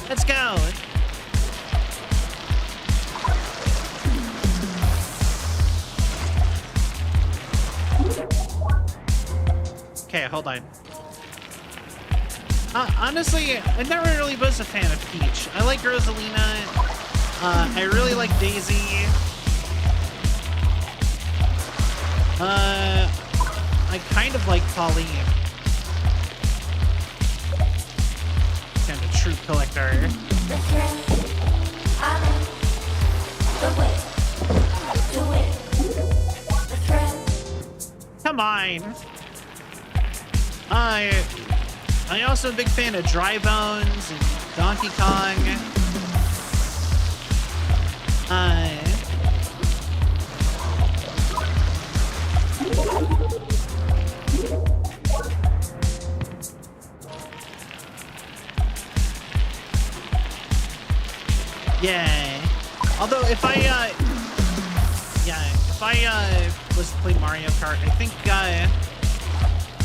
Let's go. Okay, hold on. Honestly, I never really was a fan of Peach. I like Rosalina. I really like Daisy. I kind of like Pauline. Kind of true collector. Come on. I also a big fan of Dry Bones and Donkey Kong. Yeah. Although if I was to play Mario Kart, I think I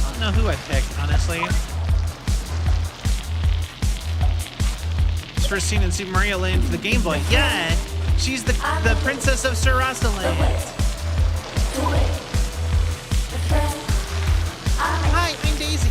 don't know who I'd pick, honestly. It's first seen in Super Mario Land for the Game Boy. Yeah, she's the princess of Sarasa Land. Hi, I'm Daisy.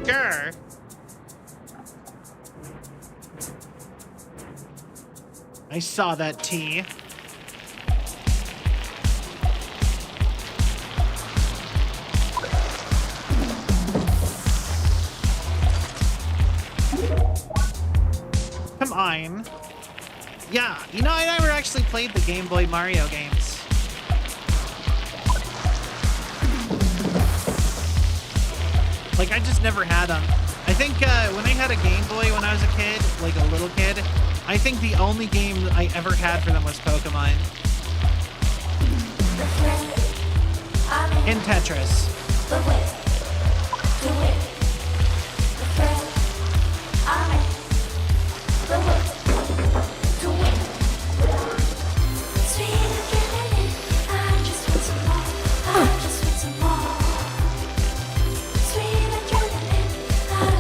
Sure. I saw that T. Come on. Yeah, you know, I never actually played the Game Boy Mario games. Like, I just never had them. I think when I had a Game Boy when I was a kid, like a little kid, I think the only game I ever had for them was Pokemon. And Tetris.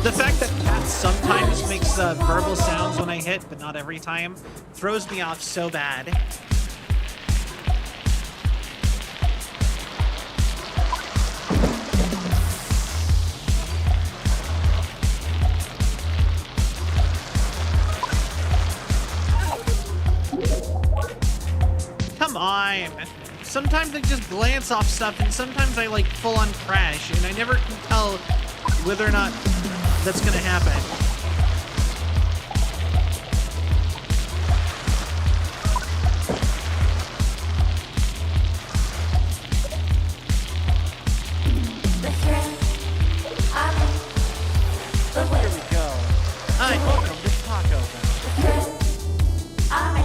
The fact that Cat sometimes makes verbal sounds when I hit, but not every time, throws me off so bad. Come on. Sometimes I just glance off stuff, and sometimes I like full on crash, and I never can tell whether or not that's gonna happen. Here we go. Hi. Welcome to Taco Bell.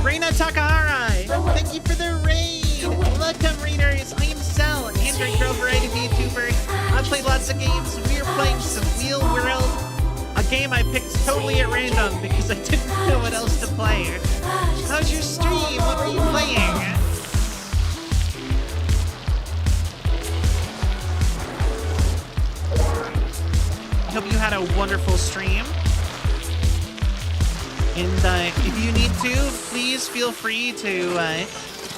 Reina Takahara, thank you for the raid. Welcome, readers. I am Cell, an Android Girl variety VTuber. I've played lots of games. We are playing some wheelworld, a game I picked totally at random because I didn't know what else to play. How's your stream? What were you playing? I hope you had a wonderful stream. And if you need to, please feel free to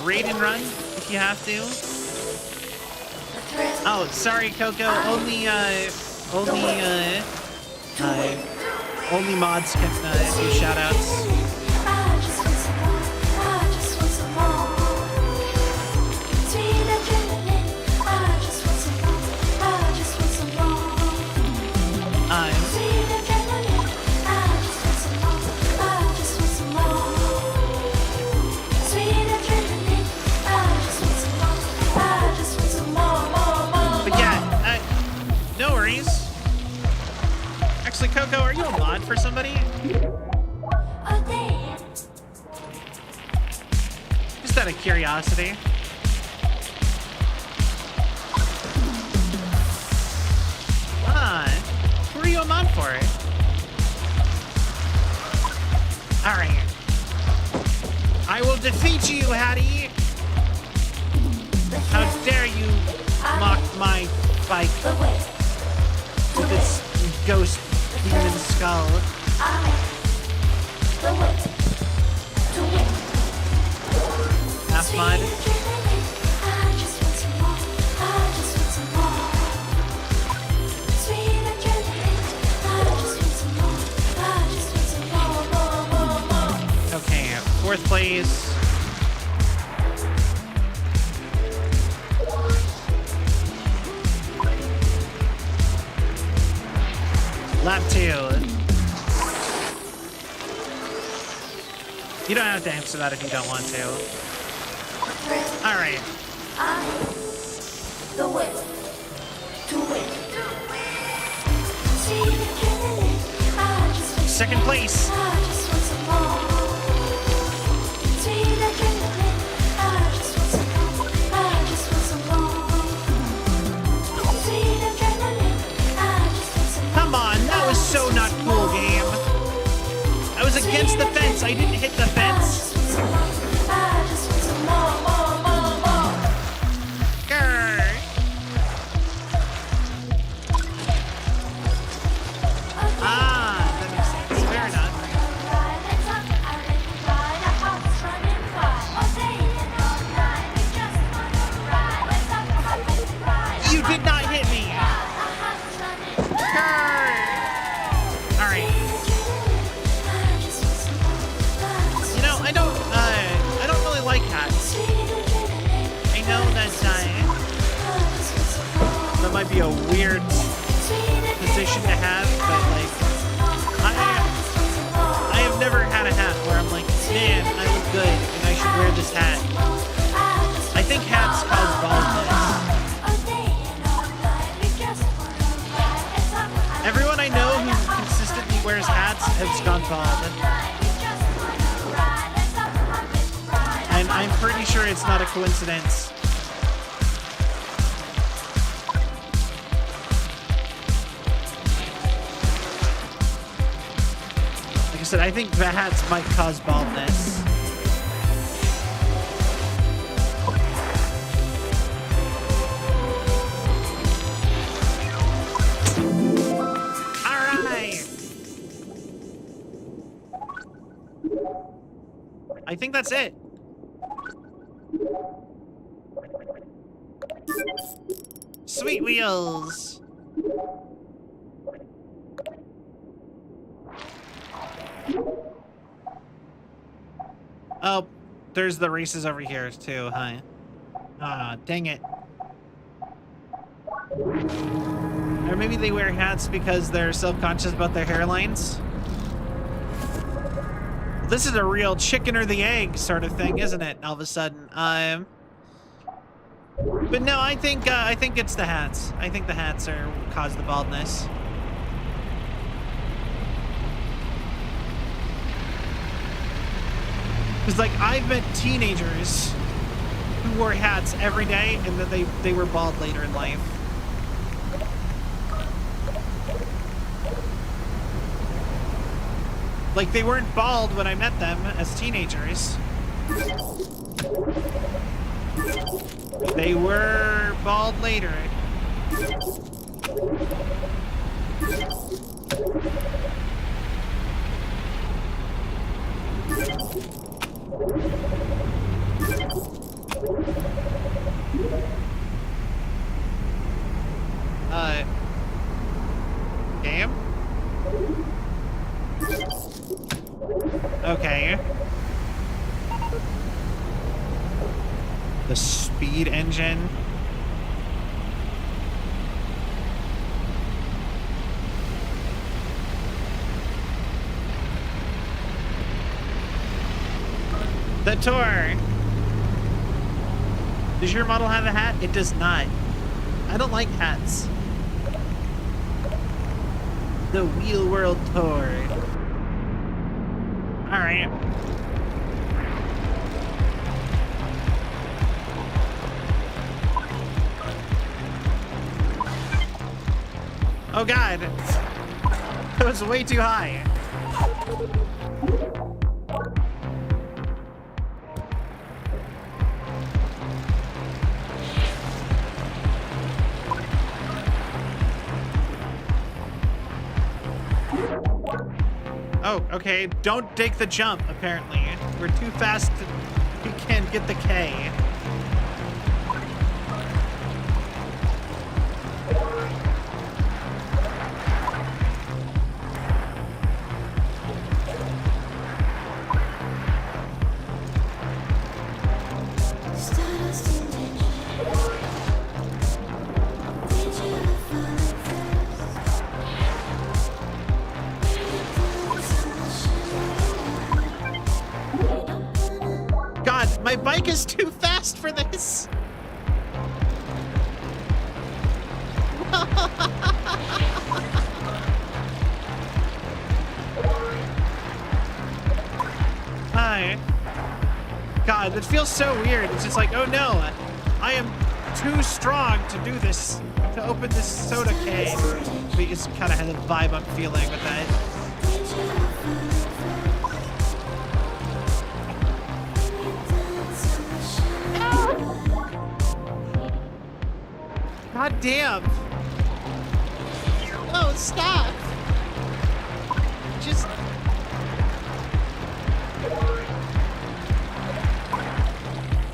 raid and run if you have to. Oh, sorry, Coco. Only mods can do shoutouts. No worries. Actually, Coco, are you a mod for somebody? Just out of curiosity. Who are you a mod for? Alright. I will defeat you, Hattie! How dare you mock my bike with its ghost demon skull. Half mod. place. Lap 2. You don't have to answer that if you don't want to. All right. The will to win. Second place. Come on, that was so not cool, game. I was against the fence. I didn't hit the fence. Grr. Ah, that makes sense. Fair enough. You did not hit me. Grr. All right. You know, I don't really like hats. I know that that might be a weird position to have, but like, I have never had a hat where I'm like, man, I look good and I should wear this hat. I think hats cause baldness. Everyone I know who consistently wears hats has gone bald. And I'm pretty sure it's not a coincidence. Like I said, I think the hats might cause baldness. All right. I think that's it. Sweet wheels. Oh, there's the races over here too, huh? Ah, dang it. Or maybe they wear hats because they're self-conscious about their hairlines. This is a real chicken or the egg sort of thing, isn't it? All of a sudden, but no, I think it's the hats. I think the hats are cause the baldness. Because like I've met teenagers who wore hats every day, and then they were bald later in life. Like they weren't bald when I met them as teenagers. They were bald later. Game? Okay. The speed engine. The tour. Does your model have a hat? It does not. I don't like hats. The wheelworld tour. All right. Oh God, it was way too high. Oh, okay. Don't take the jump, apparently. We're too fast. We can't get the K. stomach is too fast for this. Hi. God, it feels so weird. It's just like, oh no, I am too strong to do this, to open this soda can. We just kind of had the vibe I'm feeling with that. God damn. Oh, stop. Just...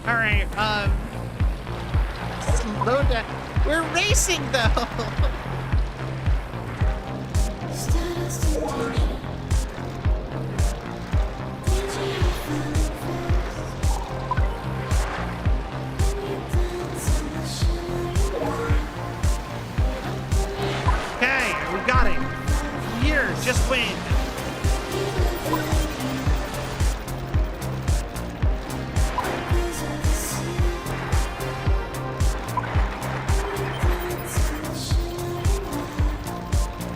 All right, slow down. We're racing, though. okay, we got it. Here, just win.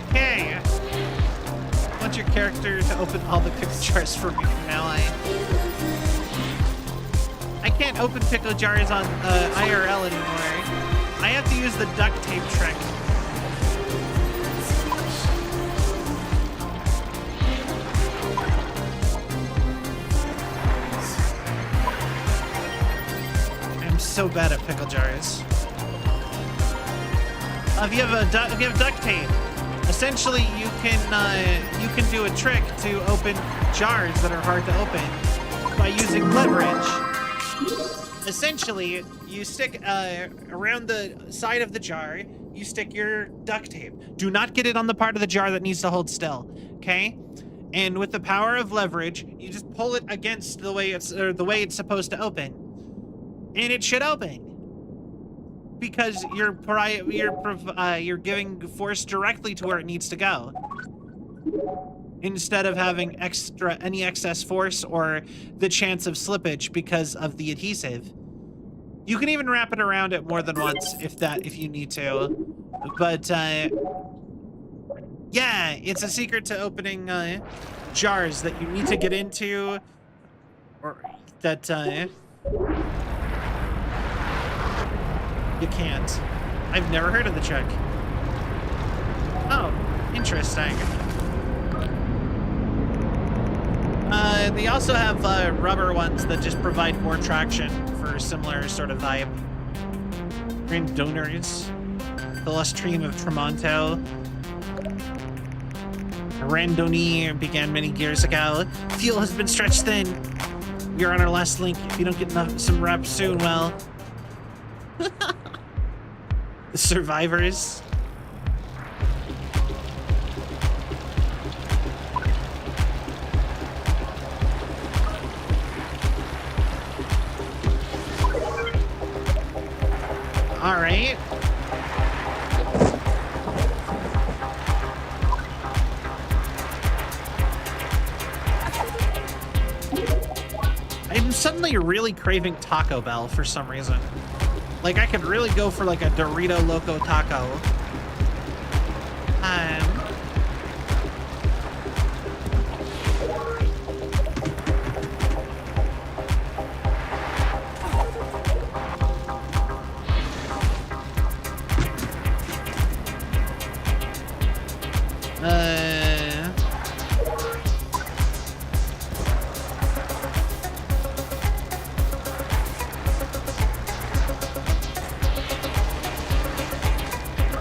Okay. I want your character to open all the pickle jars for me from now on. I can't open pickle jars on IRL anymore. I have to use the duct tape trick. I'm so bad at pickle jars. If you have duct tape, essentially you can do a trick to open jars that are hard to open by using leverage. Essentially, you stick around the side of the jar, you stick your duct tape. Do not get it on the part of the jar that needs to hold still, okay? And with the power of leverage, you just pull it against the way it's supposed to open, and it should open. Because you're giving force directly to where it needs to go, instead of having any excess force or the chance of slippage because of the adhesive. You can even wrap it around it more than once if you need to. But yeah, it's a secret to opening jars that you need to get into, or that you can't. I've never heard of the trick. Oh, interesting. They also have rubber ones that just provide more traction for a similar sort of vibe. Grand Donors, the Lustrium of Tremonto. Randoni began many years ago. Fuel has been stretched thin. We are on our last link. If you don't get some reps soon, well... The survivors. All right. I'm suddenly really craving Taco Bell for some reason. Like, I could really go for like a Dorito Loco Taco.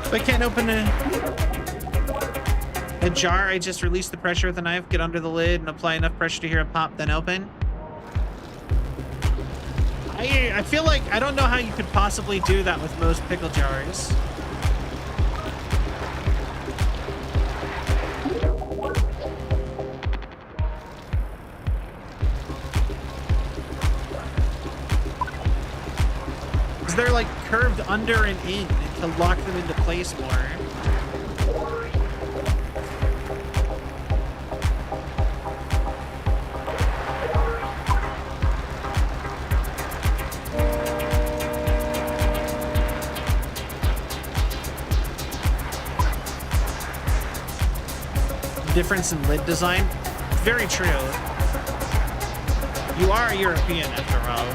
If I can't open a jar, I just release the pressure with a knife, get under the lid, and apply enough pressure to hear it pop, then open. I feel like I don't know how you could possibly do that with most pickle jars. Because they're like curved under and in to lock them into place more. difference in lid design. Very true. You are European after all.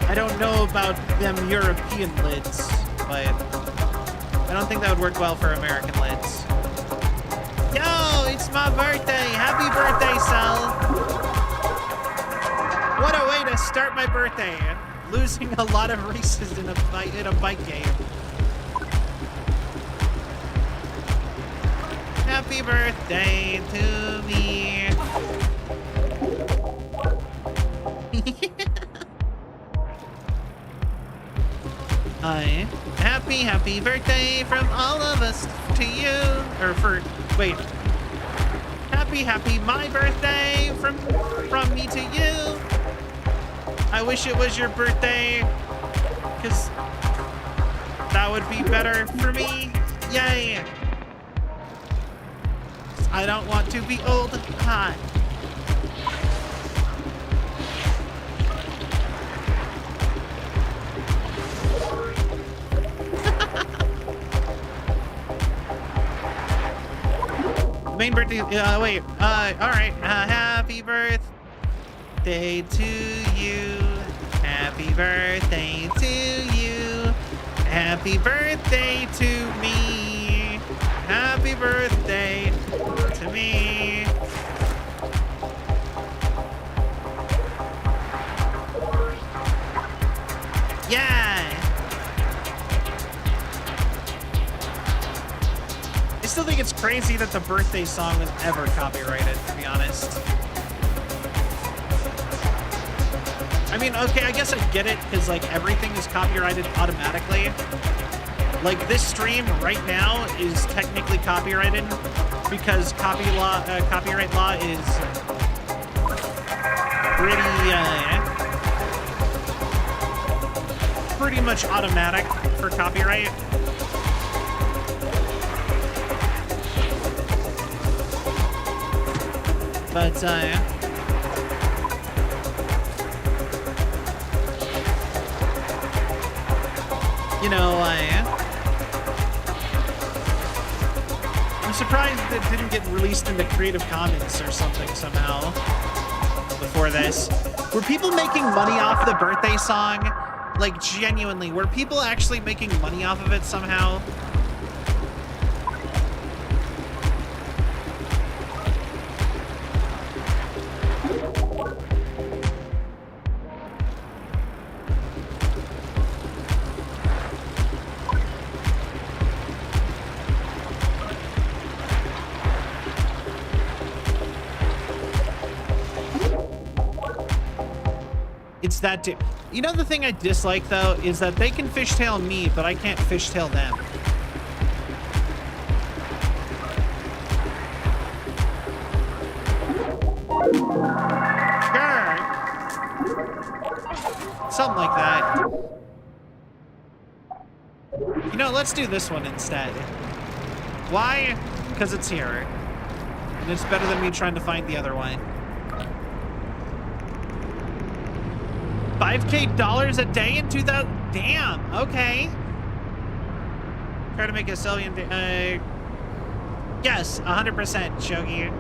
I don't know about them European lids, but I don't think that would work well for American lids. Yo, it's my birthday. Happy birthday, Cel. What a way to start my birthday. Losing a lot of races in a bike game. Happy birthday to me. Happy birthday from all of us to you. Wait. Happy my birthday from me to you. I wish it was your birthday, because that would be better for me. Yay. I don't want to be old. Hi. Main birthday, all right. Happy birthday to you. Happy birthday to you. Happy birthday to me. Happy birthday to me. Yeah. I still think it's crazy that the birthday song was ever copyrighted, to be honest. I mean, okay, I guess I get it, because, like, everything is copyrighted automatically. Like, this stream right now is technically copyrighted because copyright law is pretty much automatic for copyright. But, you know, I'm surprised it didn't get released into Creative Commons or something somehow before this. Were people making money off the birthday song? Like, genuinely, were people actually making money off of it somehow? It's that you know, the thing I dislike though is that they can fishtail me, but I can't fishtail them. Sure. Something like that. You know, let's do this one instead. Why? Because it's here. And it's better than me trying to find the other one. $5K a day in 2000. Damn. Okay. Try to make a Celvion day. Yes, 100%, Shogi.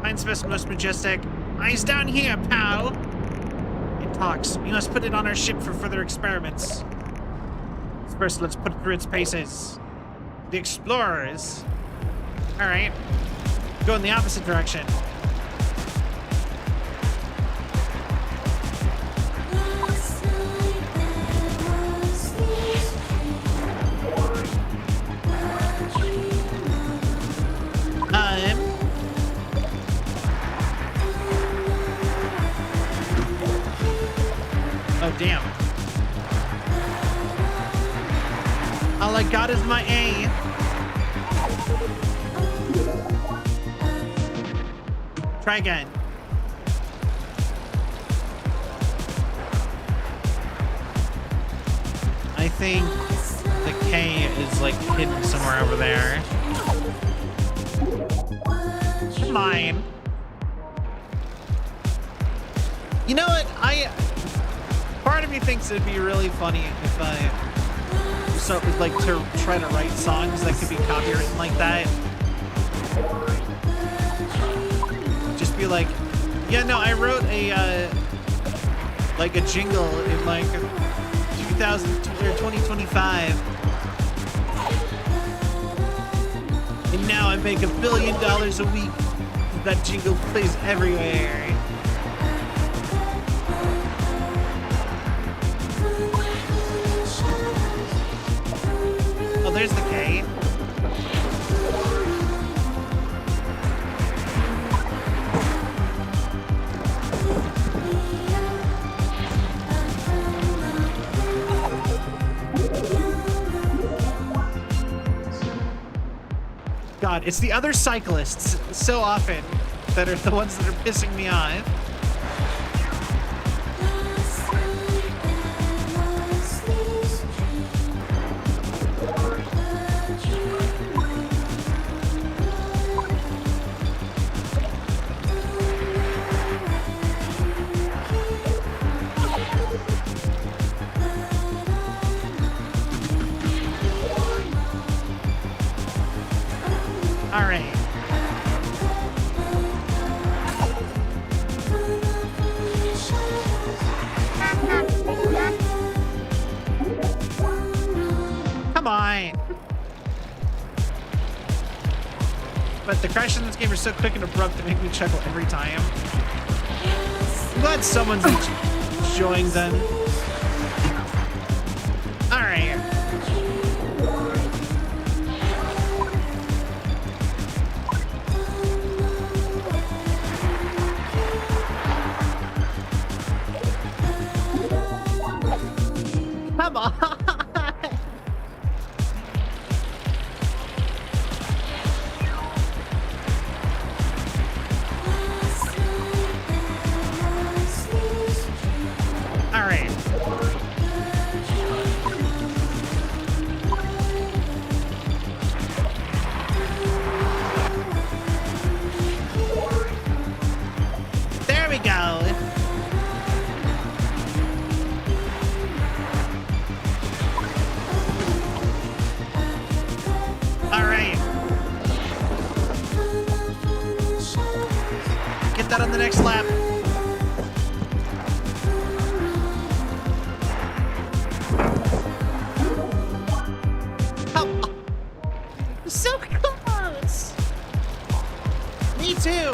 Find specimen most majestic. Eyes down here, pal. It talks. We must put it on our ship for further experiments. First, let's put it through its paces. The explorers. All right. Go in the opposite direction. Oh, damn. All I got is my A. Try again. I think the K is like hidden somewhere over there. Mine. You know what? Part of me thinks it'd be really funny if so like to try to write songs that could be copywritten like that. Just be like, yeah, no, I wrote a like a jingle in like 2025, and now I make $1 billion a week. That jingle plays everywhere. Oh, there's the K. God, it's the other cyclists so often that are the ones that are pissing me off. All right. Come on. But the crashes in this game are so quick and abrupt they make me chuckle every time. I'm glad someone's enjoying them. All right. Come on. All right. There we go. Get that on the next lap. Oh, so close. Me too.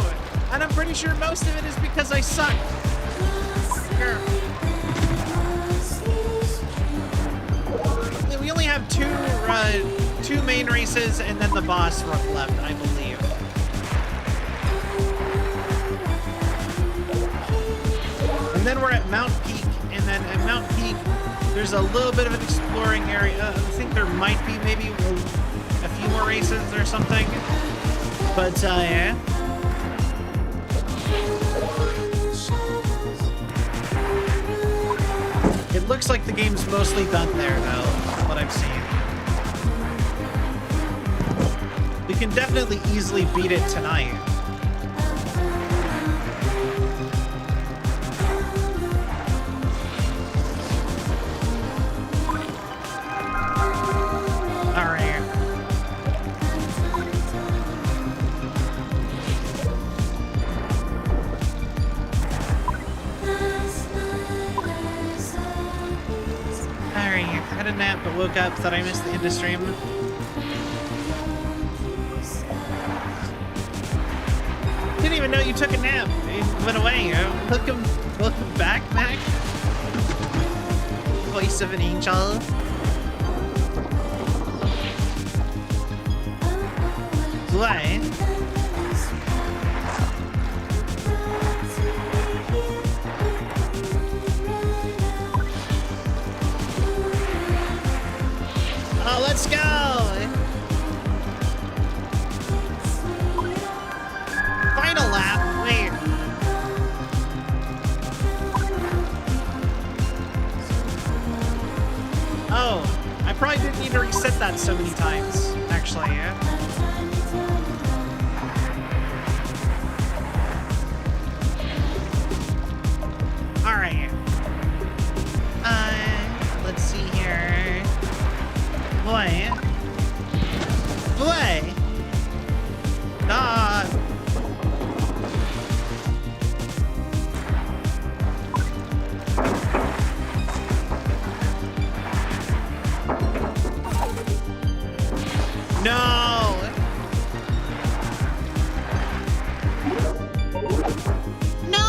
And I'm pretty sure most of it is because I suck. Here. We only have two main races and then the boss left, I believe. And then we're at Mount Peak, and then at Mount Peak, there's a little bit of an exploring area. I think there might be maybe a few more races or something. But, yeah. It looks like the game's mostly done there, though, from what I've seen. We can definitely easily beat it tonight. But woke up, thought I missed the end of stream. Didn't even know you took a nap. You went away. Welcome back, Mac. Voice of an angel. What? Oh, let's go! Final lap, wait. Oh, I probably didn't need to reset that so many times, actually, yeah. Alright. Let's see here. Boy. Boy. Ah. No. No.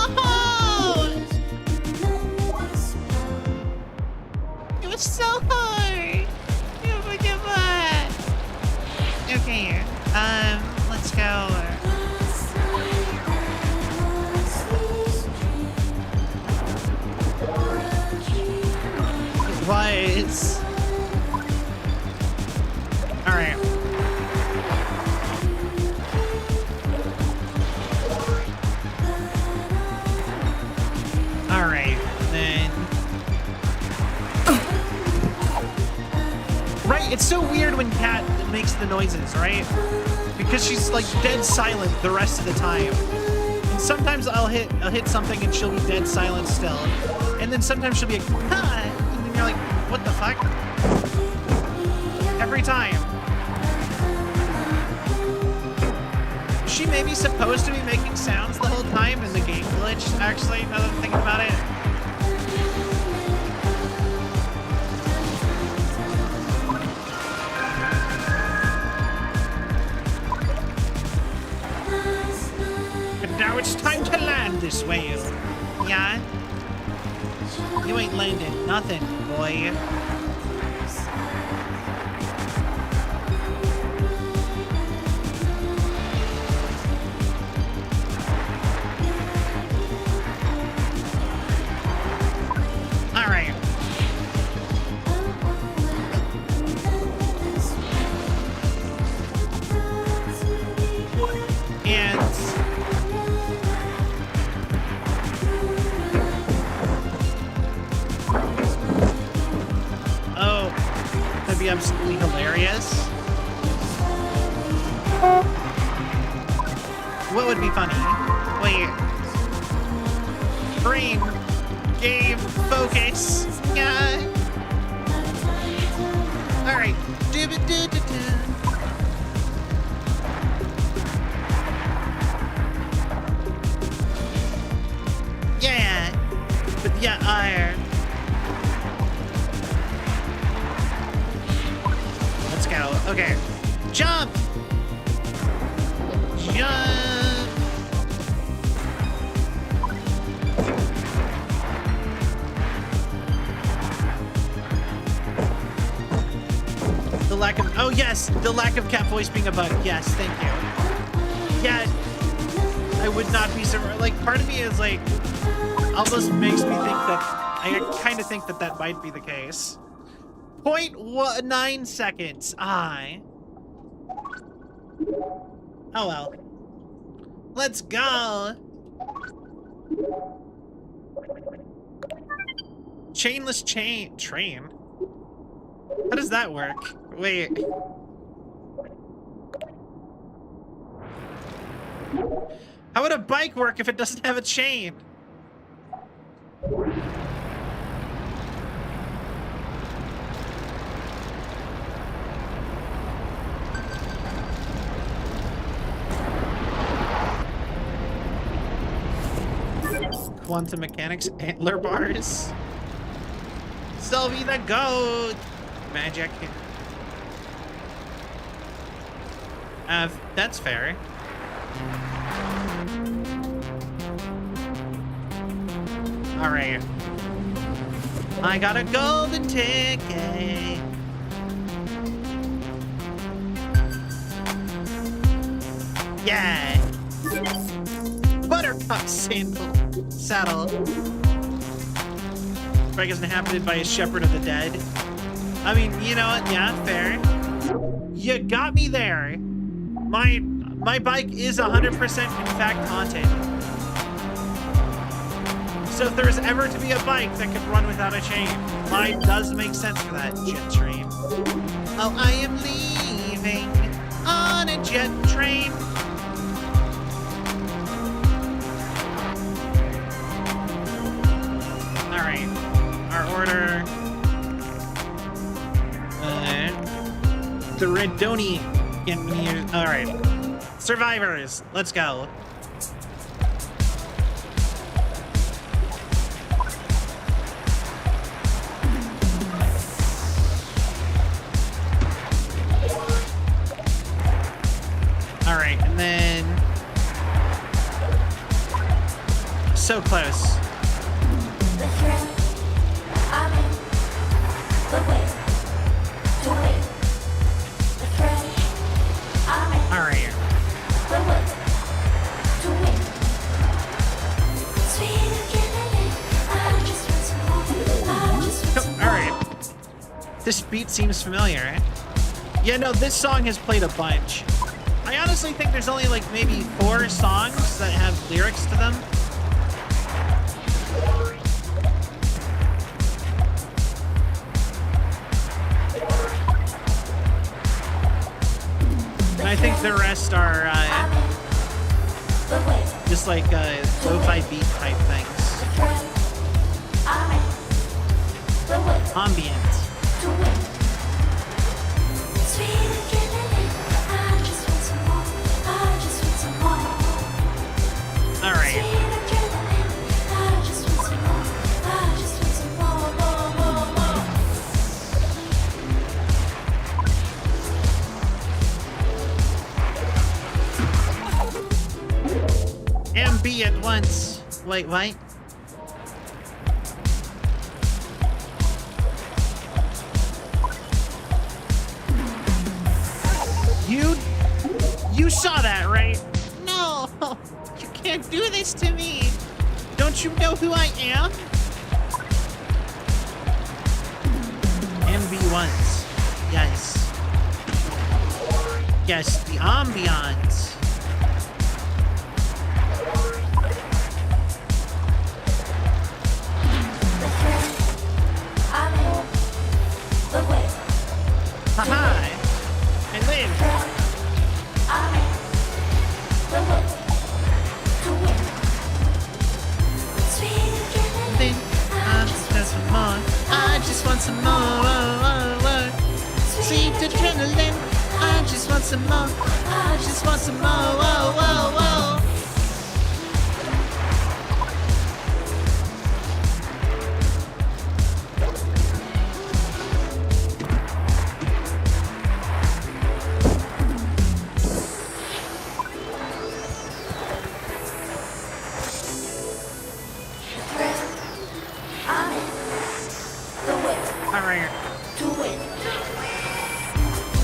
It was so hard. Oh my God. Okay. Let's go. It was. All right. All right, then. Right, it's so weird when Cat makes the noises, right? Because she's like dead silent the rest of the time. And sometimes I'll hit something and she'll be dead silent still. And then sometimes she'll be like, ah, and then you're like, what the fuck? Every time. Is she maybe supposed to be making sounds the whole time in the game glitch, actually, now that I'm thinking about it? And now it's time to land this whale. Yeah? You ain't landed nothing, boy. All right. And oh, that'd be absolutely hilarious. What would be funny? Wait. Brain. Game focus. Yeah. All right. Yeah. But yeah, iron. Let's go. Okay. Jump. Jump. The lack of, oh yes, the lack of cat voice being a bug. Yes, thank you. Yeah, I would not be surprised. Like, part of me is like, almost makes me think that, I kind of think that that might be the case. 0.9 seconds. Oh well. Let's go. Chainless train. How does that work? Wait. How would a bike work if it doesn't have a chain? Quantum mechanics, antler bars. Celvion the goat. Magic. That's fair. All right. I got a golden ticket. Yeah. Buttercup saddle. Greg is inhabited by a shepherd of the dead. I mean, you know what? Yeah, fair. You got me there. My bike is 100% in fact haunted. So if there's ever to be a bike that could run without a chain, mine does make sense for that jet train. Oh, I am leaving on a jet train. All right, our order. the red donny can use. All right, survivors, let's go. All right, and then so close. The thrill, I'm in the way to win. The thrill, I'm in All right. the way to win. Sweet adrenaline, I just want some more. I just want some All right. This beat seems familiar. Yeah, no, this song has played a bunch. I honestly think there's only like maybe 4 songs that have lyrics to them. And I think the rest are the way. just like lo-fi beat type things. The thrill, I'm in the way Ambient. to win. Sweet adrenaline, I just want some more. I just want some more. All right. Sweet adrenaline, I just want some more. I just want some more. And be at once. Wait, what? You saw that, right? No, you can't do this to me. Don't you know who I am? MB1s. Yes. Yes, the ambiance. The thrill, I'm in the way. Haha. I live. Thrill, I'm in the way to win. Sweet adrenaline, Then I just want some more. I just want some more. Sweet adrenaline. I just want some more. I just want some more. Whoa, whoa, whoa. thrill, I'm in the way All right. to win.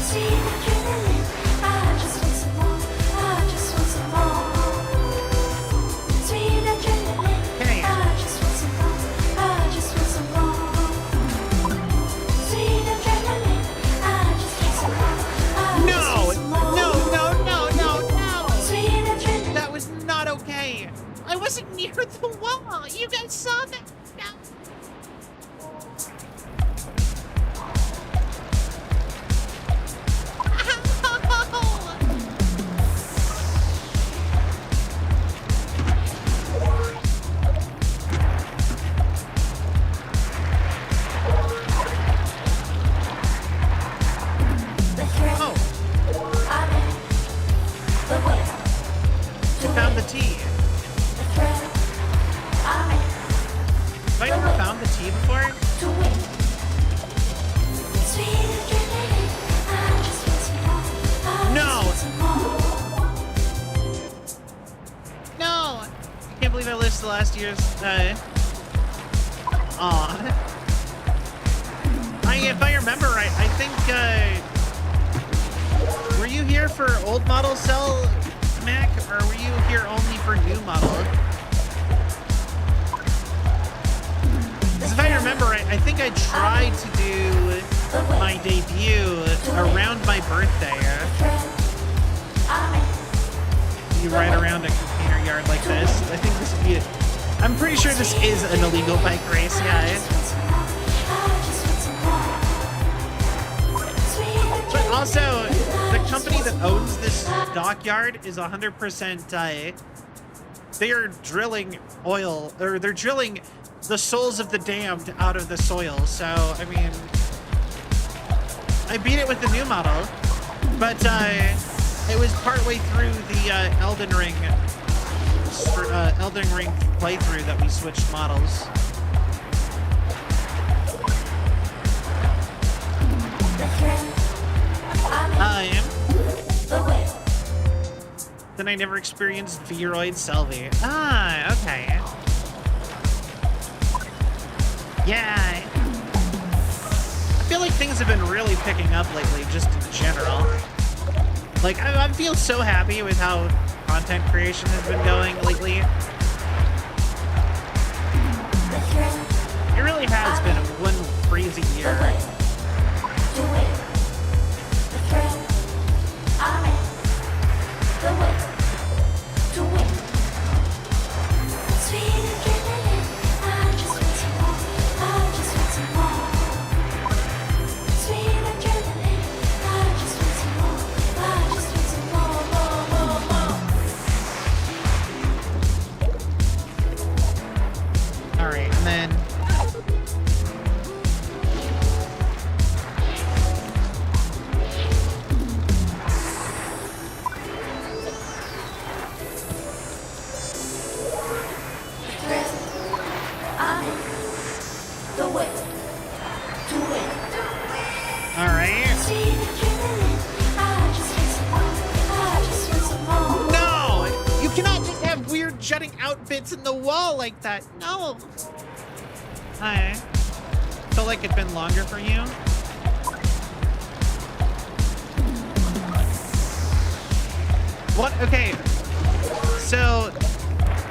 Sweet adrenaline, I just want some more. I just want some more. Sweet adrenaline, Hey. I just want some more. I just want some more. Sweet adrenaline, I just want some more. I No, just want some more. no. Sweet adrenaline. That was not okay. I wasn't near the wall. You guys saw that. No. The thrill, Oh, I'm in the way you found the tea. The thrill, I'm in Have I never found the tea before? to win. Sweet adrenaline, I just want some more. I No. just want some more. No. I can't believe I lived the last year's. Aw. If I remember right, I think. Were you here for old model cell, Mac, or were you here only for new model? 'Cause if I remember right, I think I tried to do my debut around my birthday. I'm in You ride around a container yard like this. I think this would be I'm pretty sure this is an illegal bike race, yeah. But also, the company that owns this dockyard is 100%, they are drilling oil, or they're drilling the souls of the damned out of the soil. So, I mean, I beat it with the new model. But it was partway through the Elden Ring playthrough that we switched models. Then I never experienced Vroid Selvi. Ah, okay. Yeah. I feel like things have been really picking up lately, just in general. Like, I feel so happy with how content creation has been going lately. It really has been one crazy year. Alright, and then... Alright. No! You cannot just have weird jutting out bits in the wall like that. No! Hi. Felt like it'd been longer for you. What? Okay. So,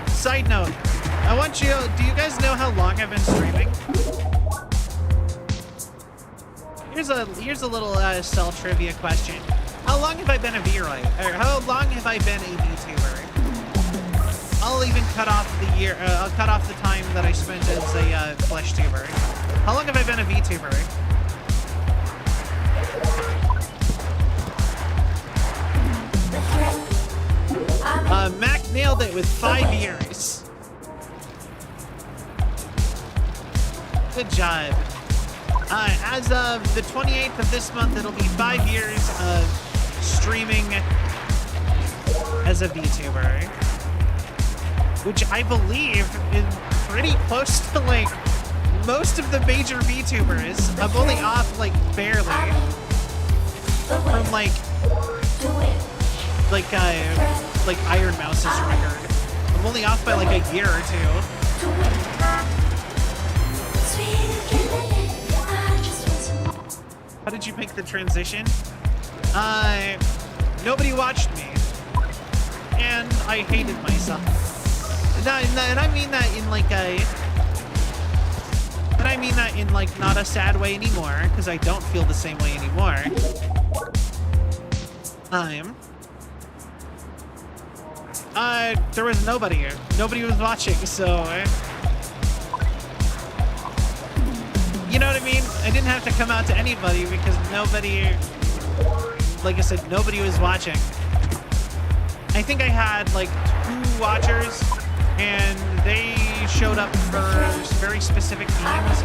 side note. I want you... Do you guys know how long I've been streaming? Here's a little Cell trivia question. How long have I been a Vroid? Or how long have I been a VTuber? I'll even cut off the year. I'll cut off the time that I spent as a flesh tuber. How long have I been a VTuber? Mac nailed it with 5 years. Good job. As of the 28th of this month, it'll be 5 years of streaming as a VTuber, which I believe is pretty close to like most of the major VTubers. I'm only off like barely from like Iron Mouse's record. I'm only off by like a year or two. How did you make the transition? Nobody watched me, and I hated myself. And I mean that in like a, and I mean that in like not a sad way anymore, because I don't feel the same way anymore. There was nobody was watching, so. You know what I mean? I didn't have to come out to anybody because nobody, like I said, nobody was watching. I think I had like 2 watchers, and they showed up for very specific games,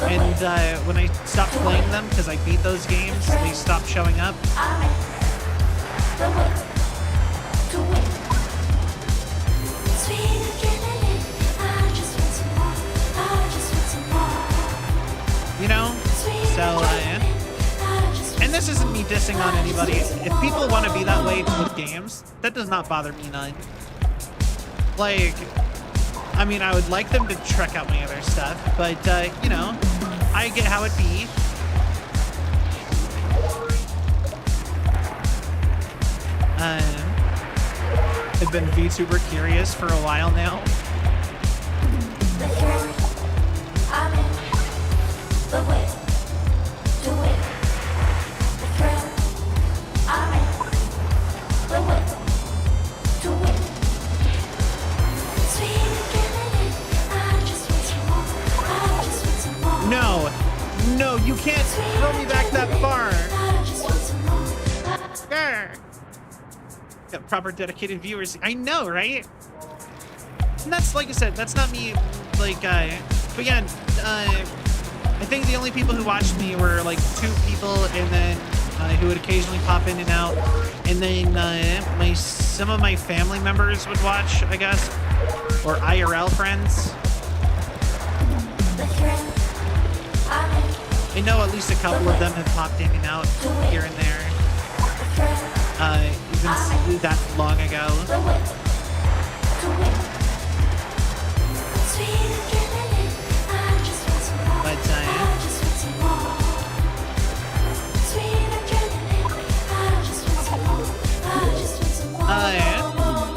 and when I stopped playing them because I beat those games, they stopped showing up. You know? So, and this isn't me dissing on anybody. If people want to be that way with games, that does not bother me none. Like, I mean, I would like them to check out my other stuff, but, you know, I get how it be. I've been VTuber curious for a while now. No, you can't throw me back that far. Grr. Got proper dedicated viewers. I know, right? And that's, like I said, that's not me, like, but yeah, I think the only people who watched me were, like, 2 people, and then who would occasionally pop in and out. And then some of my family members would watch, I guess, or IRL friends. I know at least a couple of them have popped in and out here and there. Even that long ago.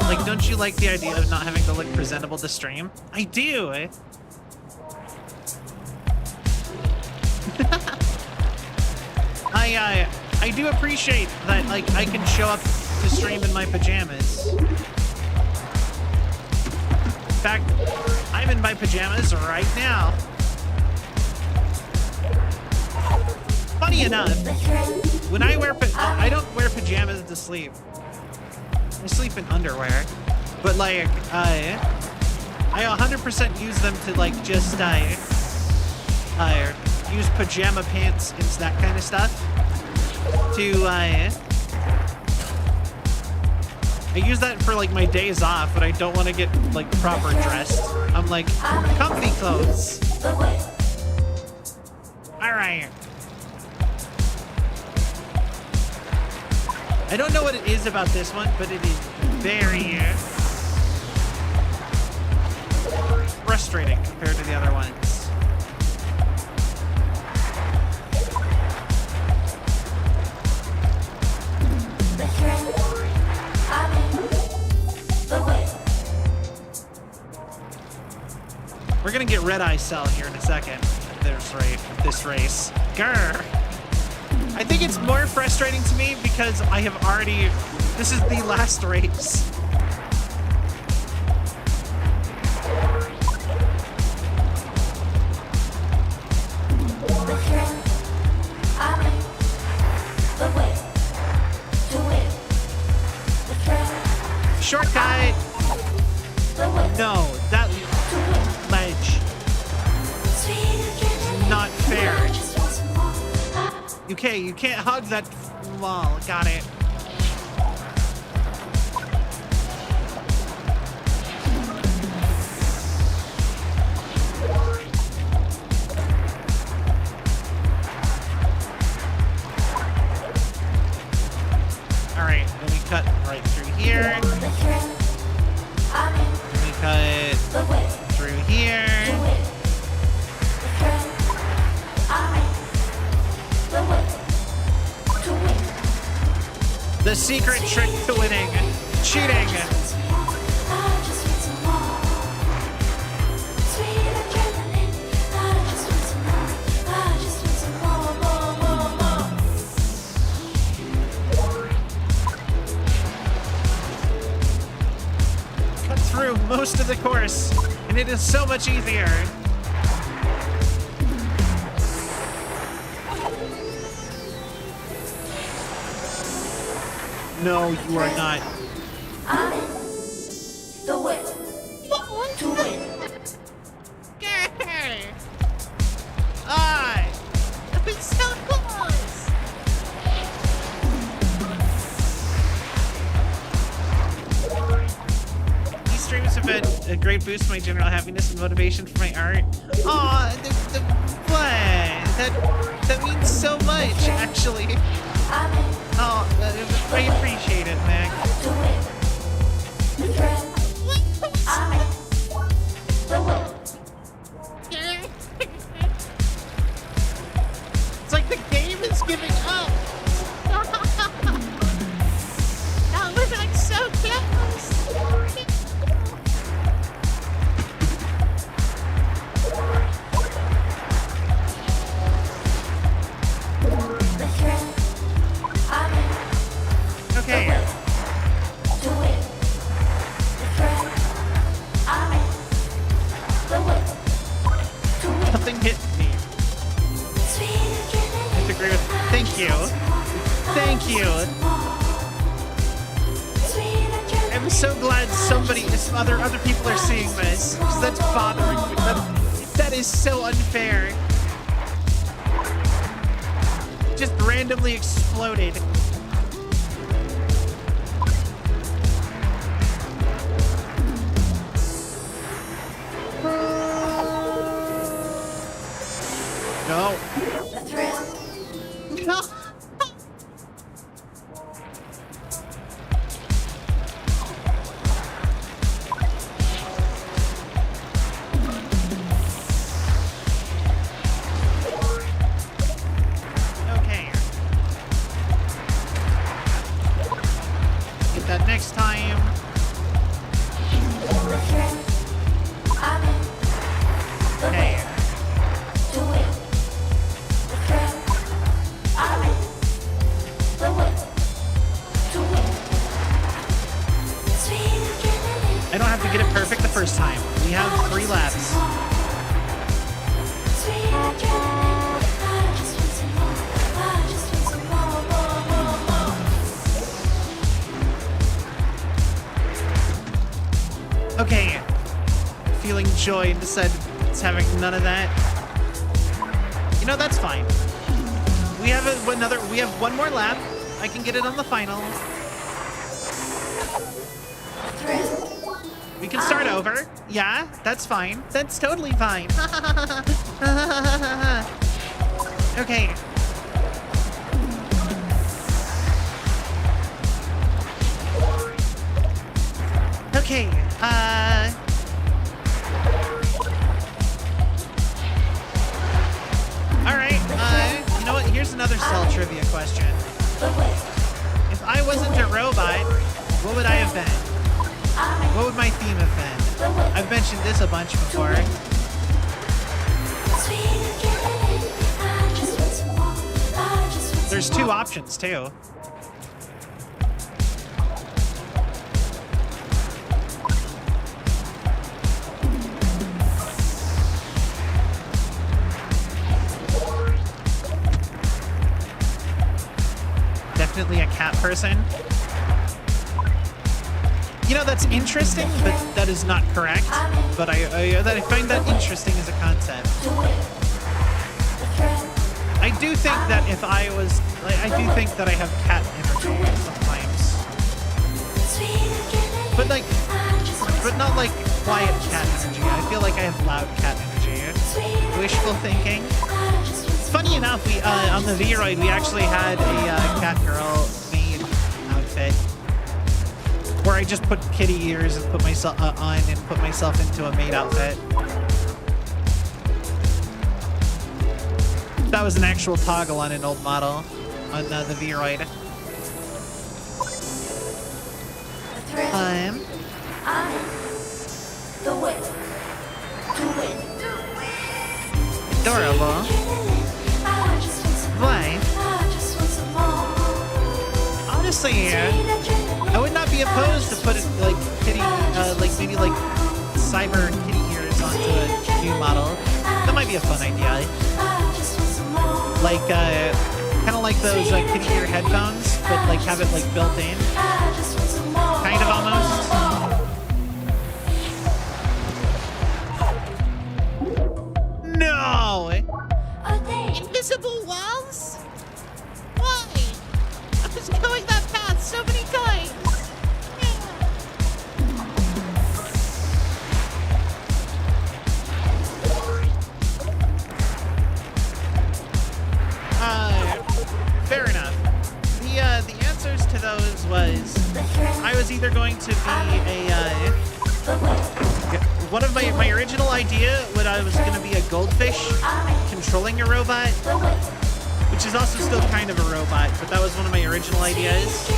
Like, don't you like the idea of not having to look presentable to stream? I do. I do appreciate that, like, I can show up to stream in my pajamas. In fact, I'm in my pajamas right now. Funny enough, when I wear I don't wear pajamas to sleep. I sleep in underwear, but like I 100% use them to like just use pajama pants and that kind of stuff. I use that for like my days off, but I don't want to get like proper dressed. I'm like comfy clothes. All right. I don't know what it is about this one, but it is very frustrating compared to the other ones. We're gonna get red eye cell here in a second. This race. Grr. I think it's more frustrating to me because I have already. This is the last race. Shortcut. No, that ledge. Not fair. Okay, you can't hug that wall. Got it. All right, let me cut right through here. Let me cut through here. The secret trick to winning. Cheating. Cut through most of the course, and it is so much easier. No, you are not. The way to win. That was so close. These streams have been a great boost to my general happiness and motivation for my art. Aw, what? That means so much, actually. Oh, I appreciate it, Mac. It's like the game is giving up. Oh, we're like so close. Okay. Something hit me. I have to agree with. Thank you. Thank you. I'm so glad some other people are seeing this, because that's bothering me. That is so unfair. just randomly exploded. No. The thrill. No. Okay. Get that next time. The thrill. I'm in. The Okay. way to win. The thrill. I'm in. The way to win. Sweet adrenaline. I don't have to get it perfect the first time. We have 3 laps. Sweet adrenaline. I just want some more. I just want some more, more, more, more. Okay. Feeling joy and decided it's having none of that. You know, that's fine. We have we have 1 more lap. I can get it on the final. Thrill. We can start over. Yeah, that's fine. That's totally fine. Okay. Okay, alright, you know what? Here's another cell trivia question. The way. If I wasn't a robot, what would I have been? What would my theme have been? I've mentioned this a bunch before. Sweet adrenaline. I just want some more. I just want There's some 2 more. options, too. Definitely a cat person. You know, that's interesting, but that is not correct. But I find that interesting as a concept. To win. The thrill. I do think that if I was, like, I do think that I have cat energy sometimes, Sweet adrenaline. but like, I just want but not like quiet cat energy. I feel like I have loud cat energy. sweet. Wishful thinking. I just want some Funny enough, we on the Vroid we actually had a cat girl maid outfit where I just put kitty ears and put myself on and put myself into a maid outfit. That was an actual toggle on an old model on the Vroid. the thrill. I'm in. The way to win. Adorable. Adrenaline. I just want some more. Why? I just want some more. Honestly, Sweet adrenaline. I would not be opposed to put it like kitty, like maybe like cyber kitty ears onto a new model. That might be a fun idea. I just want some more. Like, kind of like those kitty ear headphones, but like have it like built in, I just want some more. kind of almost. No! Are they? Invisible walls? Why? I was going that path so many times. Fair enough. The answers to those was The thrill. I was either going to be a The way. one of my original idea when I was going to be a goldfish controlling a robot, The way. which is also still kind of a robot, but that was one of my original ideas.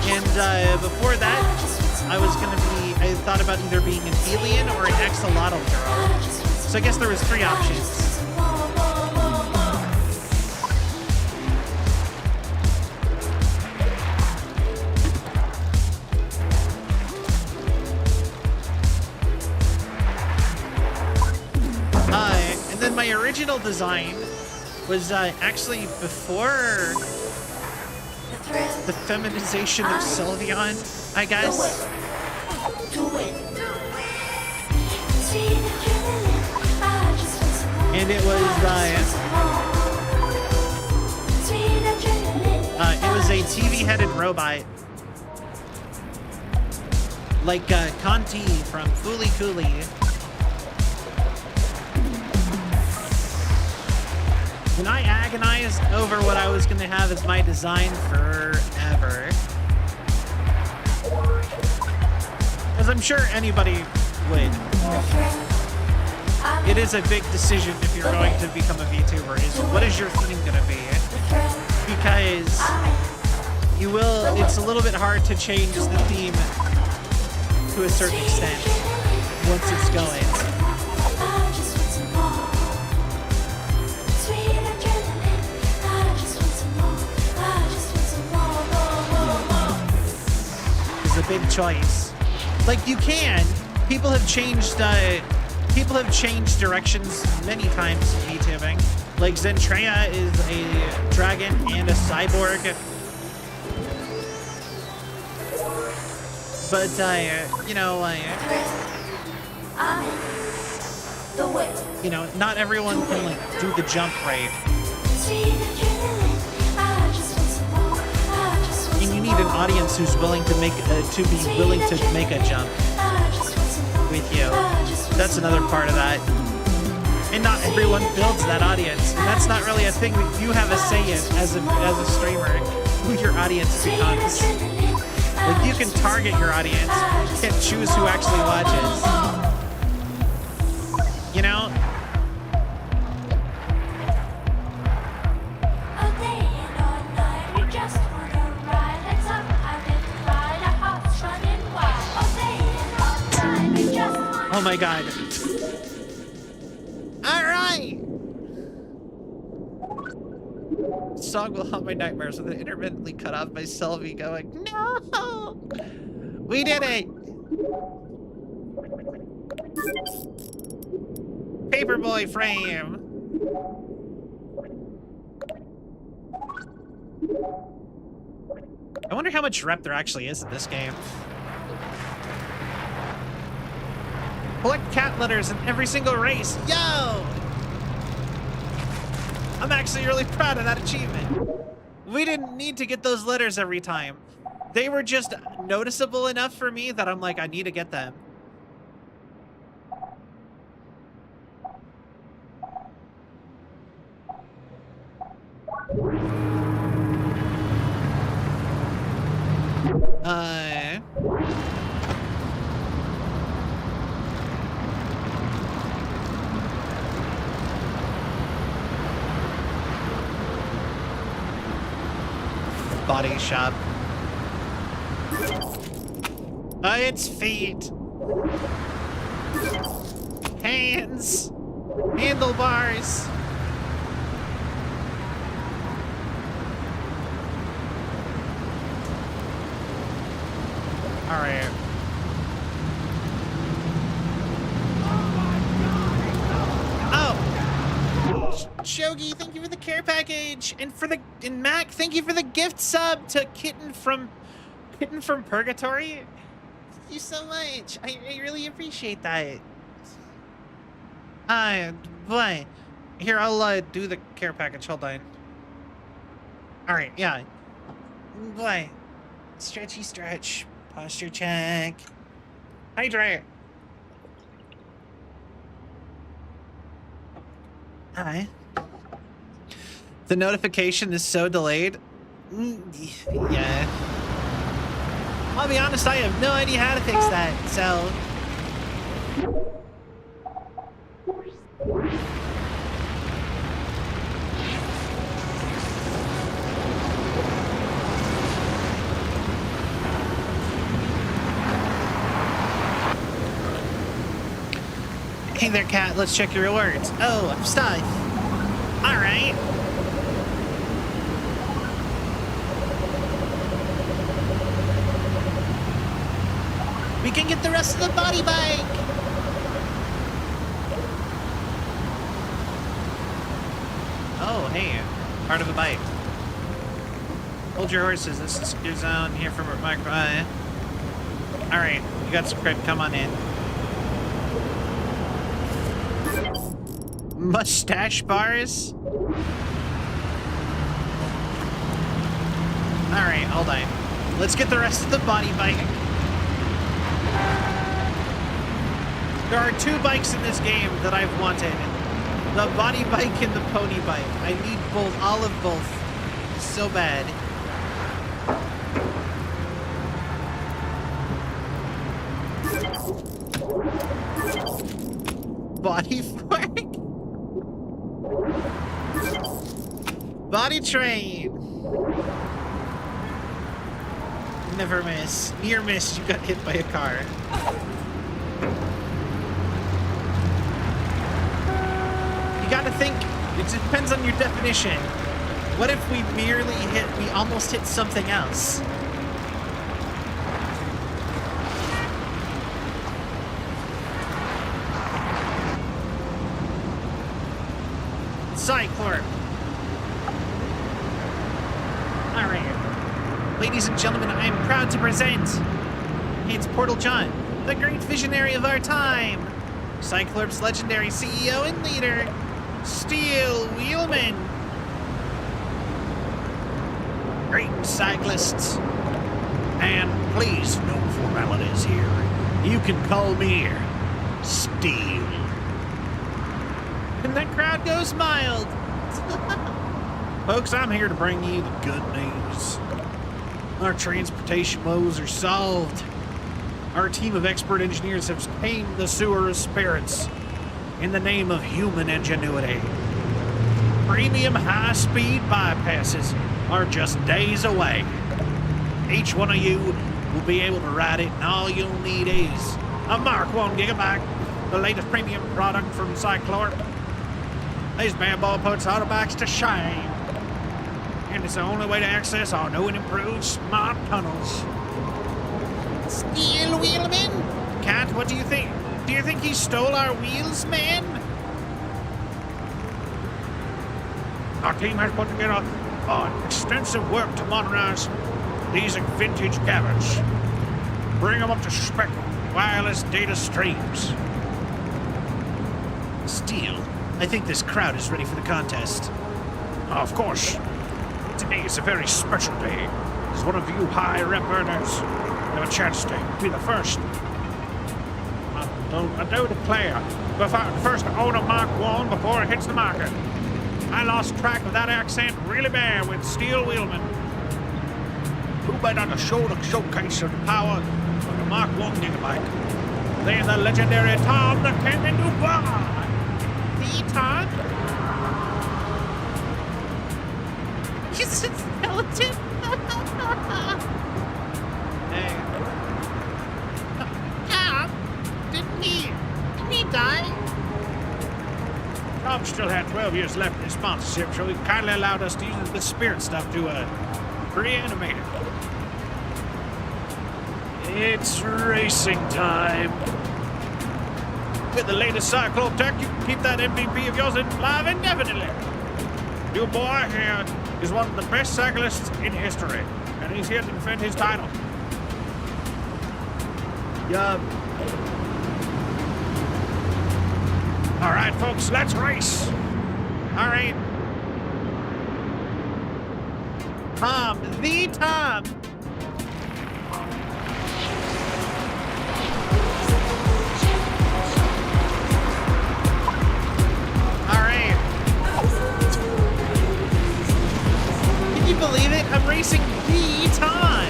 And before that, I was going to be, I thought about either being an alien or an axolotl girl. So I guess there was 3 options. And then my original design was actually before the feminization of Celvion, I guess. To win. And it was It was a TV-headed robot. Like Conti from Fooly Cooly. And I agonized over what I was going to have as my design forever. As I'm sure anybody would. It is a big decision if you're going to become a VTuber. Is what is your theme going to be? Because you will. It's a little bit hard to change the theme to a certain extent once it's going. It's a big choice. Like you can. People have changed directions many times in VTubing. Like Zentreya is a dragon and a cyborg. But not everyone can like do the jump right. And you need an audience who's willing to make a jump with you. That's another part of that. And not everyone builds that audience. And that's not really a thing that you have a say in as a streamer, who your audience becomes. Like, you can target your audience, you can't choose who actually watches. You know? Oh my god. Alright! Song will haunt my nightmares with it intermittently cut off by Celvion going, no! We did it! Paperboy frame! I wonder how much rep there actually is in this game. Collect cat litters in every single race. Yo! I'm actually really proud of that achievement. We didn't need to get those litters every time. They were just noticeable enough for me that I'm like, I need to get them. Body shop. It's feet. Hands. Handlebars. All right. Shogi, thank you for the care package, and Mac, thank you for the gift sub to Kitten from Purgatory. Thank you so much. I really appreciate that. But here, I'll do the care package. Hold on. All right, yeah. Boy, stretchy stretch, posture check, hydrate. Hi. The notification is so delayed. Yeah. I'll be honest, I have no idea how to fix that, so. Hey there, cat. Let's check your rewards. Oh, I'm stuck. All right. We can get the rest of the body bike. Oh, hey. Part of a bike. Hold your horses. This is your zone here from my... All right. You got some credit. Come on in. Mustache bars? All right, hold on. Let's get the rest of the body bike. There are 2 bikes in this game that I've wanted. The body bike and the pony bike. I need both, all of both. So bad. Body fork. Body train. Never miss. Near miss, you got hit by a car. You gotta think, it depends on your definition. What if we we almost hit something else? Cyclorp. Alright. Ladies and gentlemen, I am proud to present. It's Portal John, the great visionary of our time. Cyclorp's legendary CEO and leader, Steel Wheelman. Great cyclists. And please, no formalities here. You can call me Steel. And the crowd goes mild. Folks, I'm here to bring you the good news. Our transportation woes are solved. Our team of expert engineers has tamed the sewer of spirits in the name of human ingenuity. Premium high-speed bypasses are just days away. Each one of you will be able to ride it, and all you'll need is a Mark 1 Gigabyte, the latest premium product from Cyclorp. This bad boy puts autobikes to shame, and it's the only way to access our new and improved smart tunnels. Steel Wheelman? Cat, what do you think? Do you think he stole our wheels, man? Our team has put together extensive work to modernize these vintage cabins, bring them up to spec wireless data streams. Steel, I think this crowd is ready for the contest. Of course, today is a very special day. As one of you high rep earners have a chance to be the first. I do declare, first to own a Mark 1 before it hits the market. I lost track of that accent really bad with Steel Wheelman. Who better to showcase the power of the Mark 1 Gigabyte than the legendary Tom the Cannon Dubois? The Todd? He's a skeleton. Hey. Tom, didn't he die? Tom still had 12 years left in his sponsorship, so he kindly allowed us to use the spirit stuff to reanimate it. It's racing time. With the latest Cyclone tech, you can keep that MVP of yours alive indefinitely. Your boy here is one of the best cyclists in history, and he's here to defend his title. Yup. All right, folks, let's race. All right. Tom, the Tom. All right. Can you believe it? I'm racing the Tom.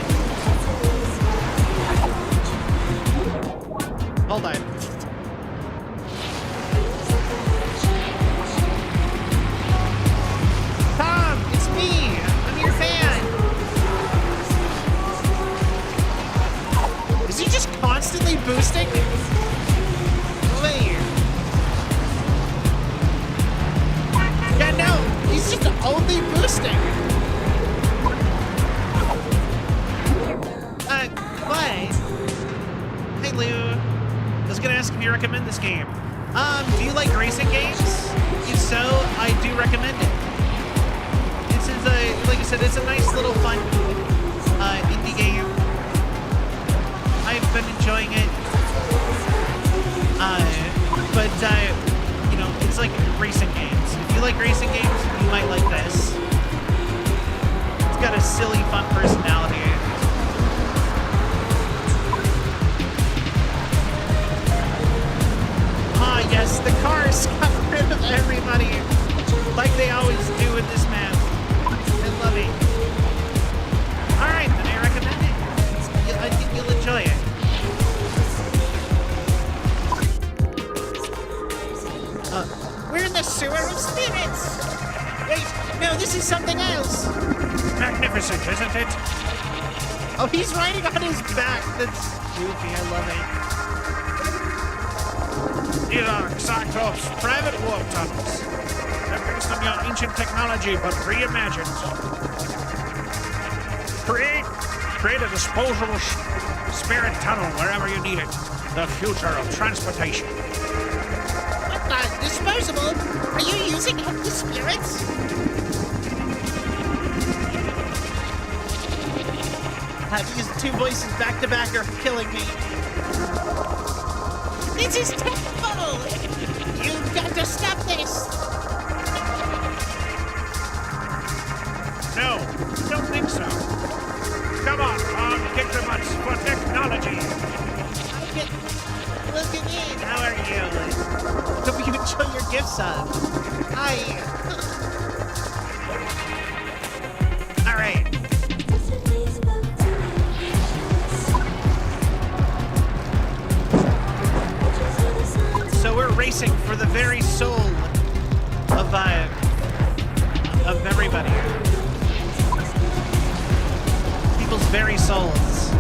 Hold on. Tom, it's me. I'm your fan. Is he just constantly boosting? Wait. Yeah, no, he's just only boosting. What? Hey, Lou. I was gonna ask if you recommend this game. Do you like racing games? If so, I do recommend it. This is like I said, it's a nice little fun indie game. I've been enjoying it. But you know, it's like racing games. If you like racing games, you might like this. It's got a a silly, fun personality. Ah, yes, the cars got rid of everybody, like they always do with this map. I love it. All right, then I recommend it. I think you'll enjoy it. We're in the sewer of spirits. Wait, no, this is something else. Magnificent, isn't it? Oh, he's riding on his back. That's goofy. I love it. These are Cyclops' private warp tunnels. They're based on your ancient technology, but reimagined. Create a disposable spirit tunnel wherever you need it. The future of transportation. What? Disposable? Are you using up the spirits? These two voices back to back are killing me. This is terrible! You've got to stop this! No, don't think so. Come on, kick the butts for technology. Look at me! How are you? Hope you enjoy your gift sub. Hi! All right. So we're racing for the very soul of everybody. People's very souls.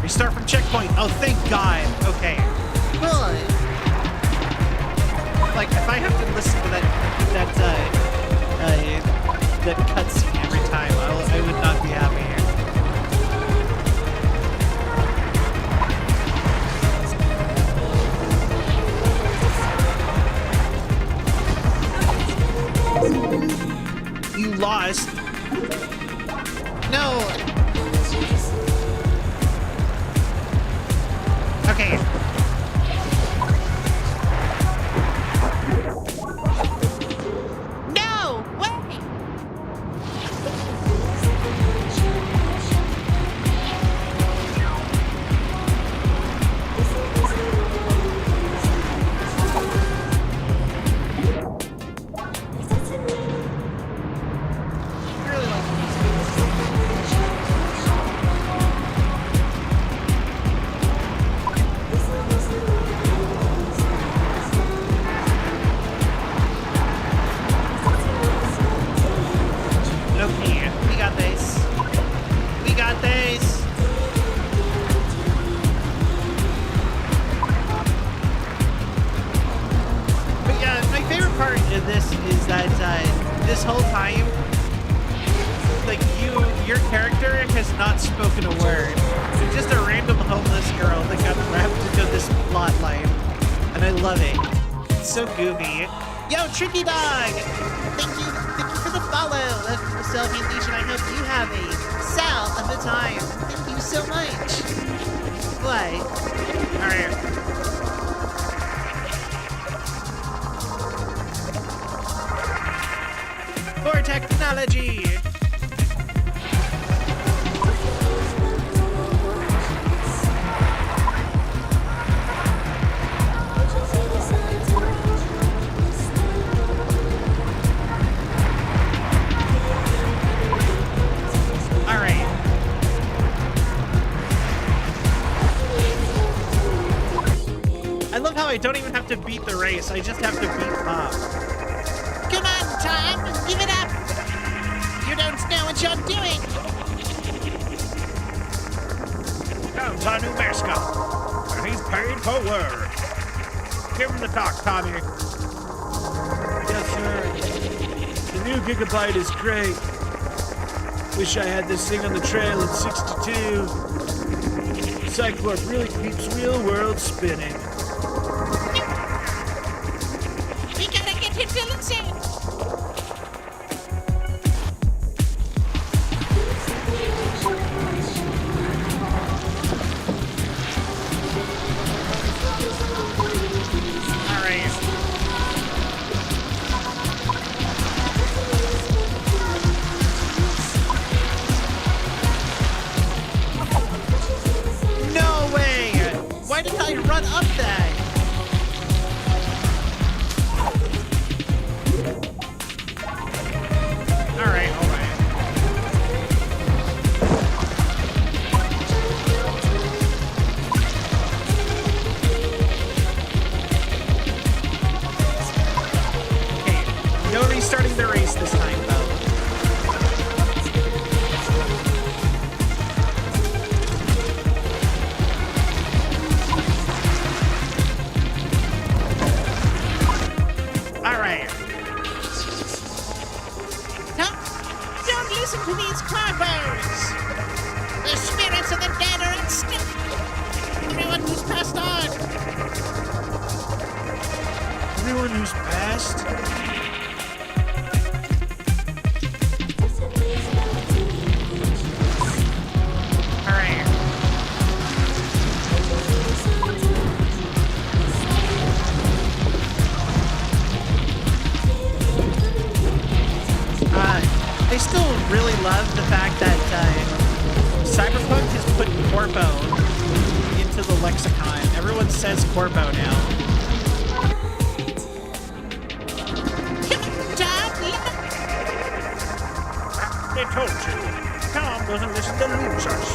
Restart from checkpoint. Oh, thank God. Okay. Good. Like, if I have to listen to that cutscene every time, I would not be happy. You lost. No! Okay. No! Wait! Okay, we got this. We got this. But yeah, my favorite part of this is that this whole time, like your character has not spoken a word. You're just a random homeless girl that got wrapped into this plot line, and I love it. It's so goofy. Yo, Tricky Dog! Thank you for the follow of the Celvion Legion. I hope you have a sal of the time. Thank you so much. What? All right. For technology. All right. I love how I don't even have to beat the race. I just have to beat Bob. Come on, Tom! Give it up! You don't know what you're doing! Comes our new mascot. And he's paid for work. Give him the talk, Tommy. Yes, sir. The new Gigabyte is great. Wish I had this thing on the trail at 62. Cyclorp really keeps wheelworld spinning. We gotta get him to insane! All right. Nobody's starting the race this time, though. All right. Don't listen to these corpos. The spirits of the dead are unstill. Everyone who's passed on. Everyone who's passed? All right. I still really love the fact that Cyberpunk has put Corpo into the lexicon. Everyone says Corpo now. They told you. Tom doesn't listen to losers.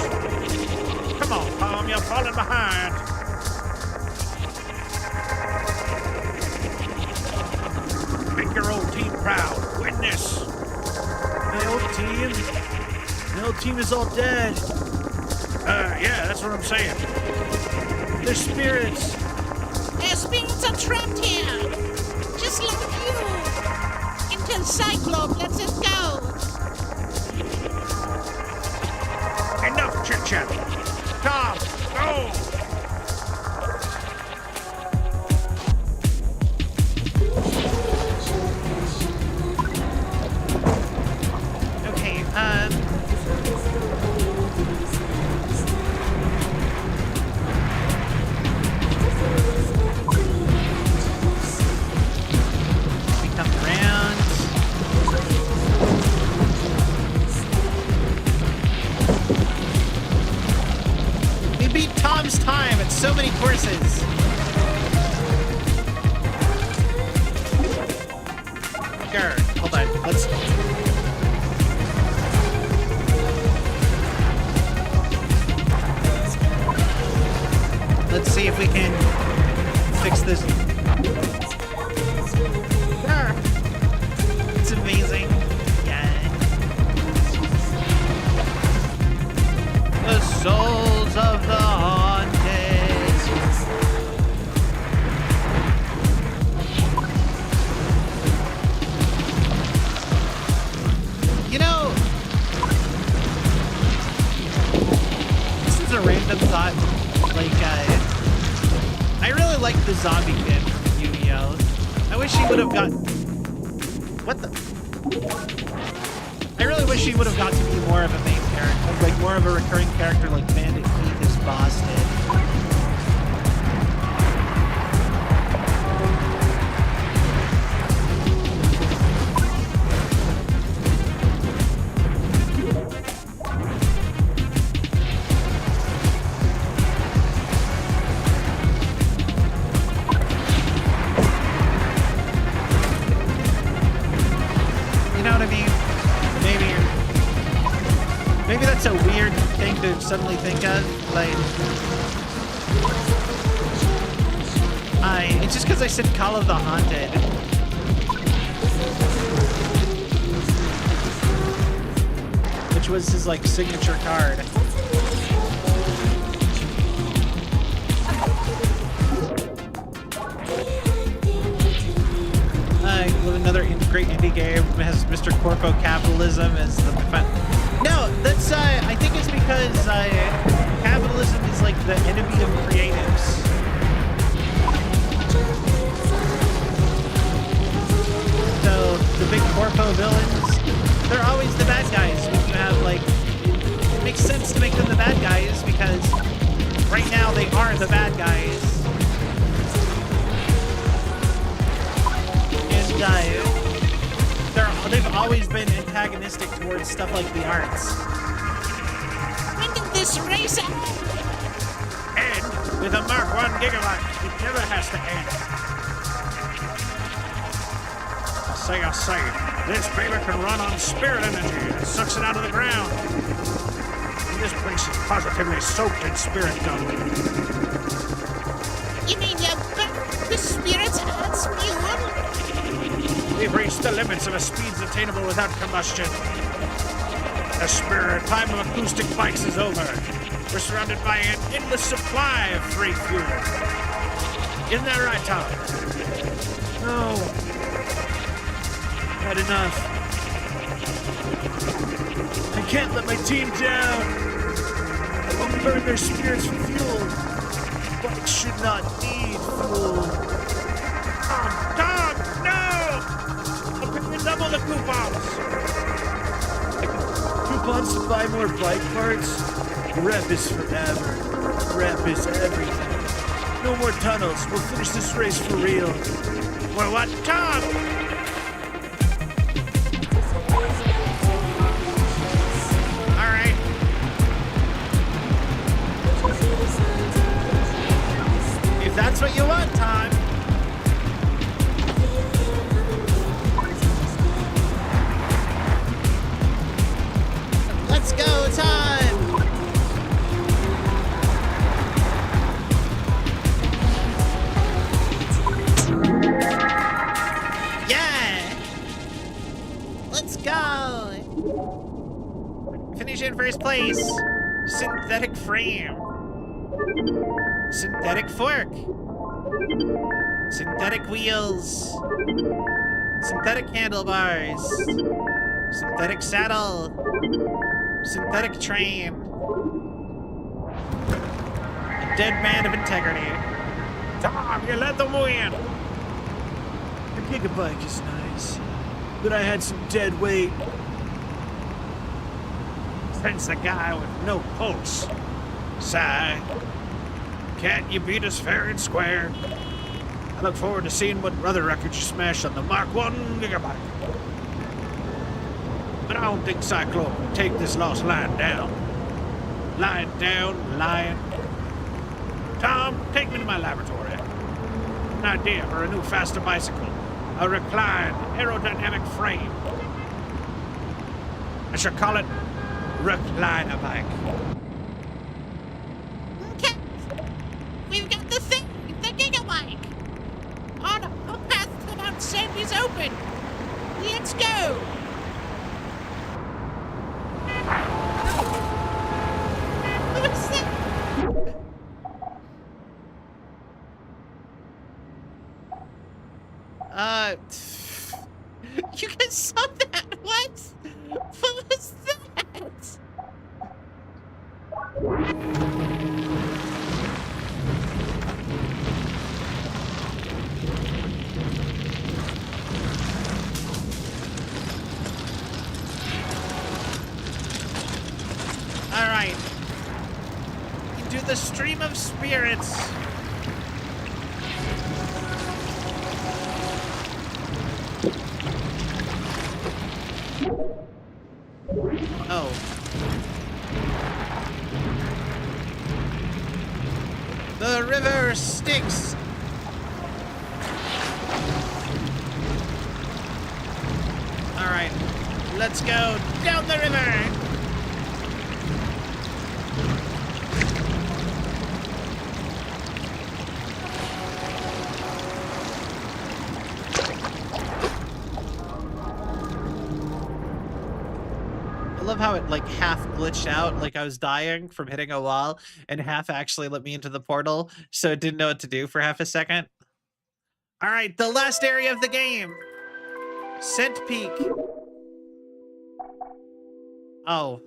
Come on, Tom, you're falling behind. Make your old team proud. Win this. My old team is all dead. Yeah, that's what I'm saying. They're spirits. Their spirits are trapped here. Just like you. Until Cyclope lets us go. Enough chit-chat. Tom, go! Okay, we come around. We beat Tom's time at so many courses. Sure, hold on. Let's see if we can fix this. Sure. It's amazing. Yeah. The souls of the haunted. You know, this is a random thought. I really like the zombie kid from Yu-Gi-Oh! I wish he would have got... What the... I really wish he would have got to be more of a main character, like more of a recurring character like Bandit Keith his boss did. Maybe that's a weird thing to suddenly think of. It's just because I said Call of the Haunted. Which was his, signature card. With another great indie game has Mr. Corpo Capitalism as the... No, that's, I think it's because, capitalism is, the enemy of creatives. So, the big corpo villains, they're always the bad guys. When you have, it makes sense to make them the bad guys, because right now they are the bad guys. And, they've always been antagonistic towards stuff like the arts. When did this race end? With a Mark 1 gigabyte. It never has to end. I say, this baby can run on spirit energy that sucks it out of the ground. And this place is positively soaked in spirit gum. You mean you burnt the spirits as fuel? We've reached the limits of a speeds attainable without combustion. The spirit time of acoustic bikes is over. We're surrounded by an endless supply of free fuel. Isn't that right, Tom? No. Had enough. I can't let my team down. I won't burn their spirits for fuel. Bikes should not need fuel. Tom, no! I'll pay you double the coupons. Coupons to buy more bike parts? Rep is forever. Rep is everything. No more tunnels. We'll finish this race for real. Well, what, Tom? All right. If that's what you want, Tom. Let's go, time! Yeah! Let's go! Finish in first place. Synthetic frame. Synthetic fork. Synthetic wheels. Synthetic handlebars. Synthetic saddle. Synthetic train. A dead man of integrity. Tom, you let them win. The gigabike is nice, but I had some dead weight. Since the guy with no pulse. Sigh. Can't you beat us fair and square? I look forward to seeing what other records you smash on the Mark 1 gigabyte. But I don't think Cyclone will take this lost line down. Lying down, lying. Tom, take me to my laboratory. An idea for a new faster bicycle. A reclined aerodynamic frame. I shall call it Recliner Bike. Okay. We've got the thing, the gigabike. Our path to Mount Send is open. Let's go. What's that? You guys saw that? What? What was that? All right. Into the stream of spirits. Oh. The river stinks. All right. Let's go down the river. I love how it like half glitched out, like I was dying from hitting a wall, and half actually let me into the portal, so it didn't know what to do for half a second. All right, the last area of the game. Scent Peak. Oh.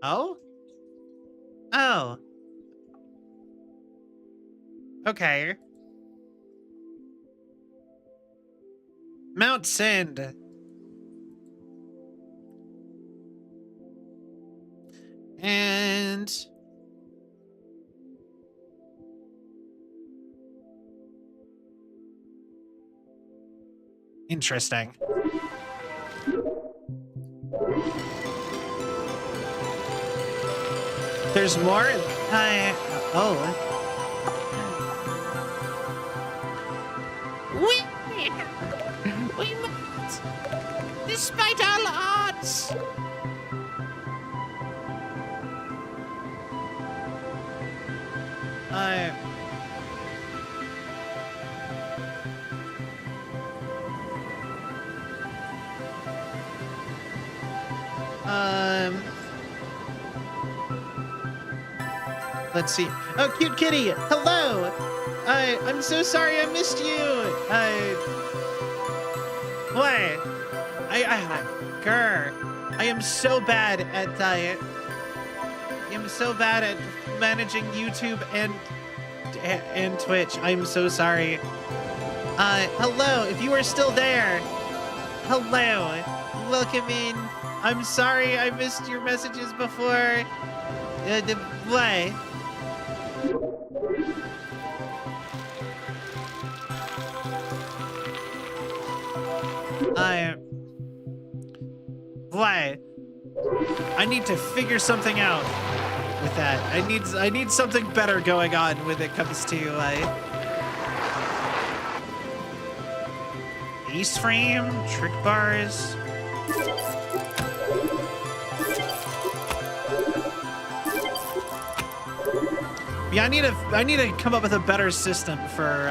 Oh? Oh. Okay. Mount Send. And interesting. There's more? Oh. We must, despite all odds. Let's see. Oh, cute kitty. Hello. I'm so sorry I missed you. What? Grr. I am so bad at managing YouTube and Twitch. I'm so sorry. Hello, if you are still there. Hello. Welcome in. I'm sorry I missed your messages before. What? What? I need to figure something out with that. I need something better going on when it comes to ace frame, trick bars. Yeah, I need to come up with a better system for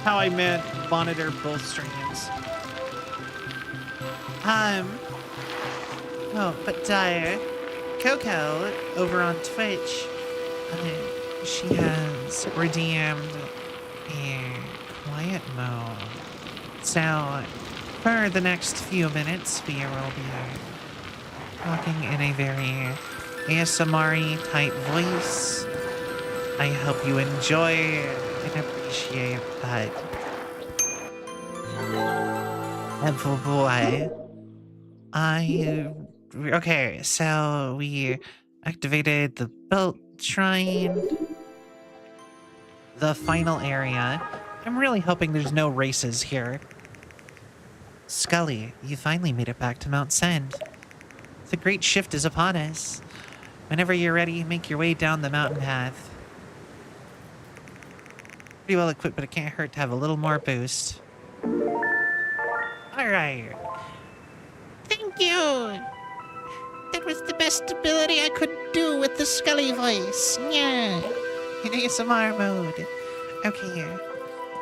how I monitor both streams. Oh, but Coco over on Twitch, she has redeemed a quiet mode. So, for the next few minutes, we will be talking in a very ASMR-y type voice. I hope you enjoy and appreciate that. And oh boy. Okay, so we activated the belt shrine. The final area. I'm really hoping there's no races here. Scully, you finally made it back to Mount Send. The great shift is upon us. Whenever you're ready, make your way down the mountain path. Pretty well equipped, but it can't hurt to have a little more boost. Alright. Thank you. That was the best ability I could do with the Scully voice. Yeah. In ASMR mode. Okay.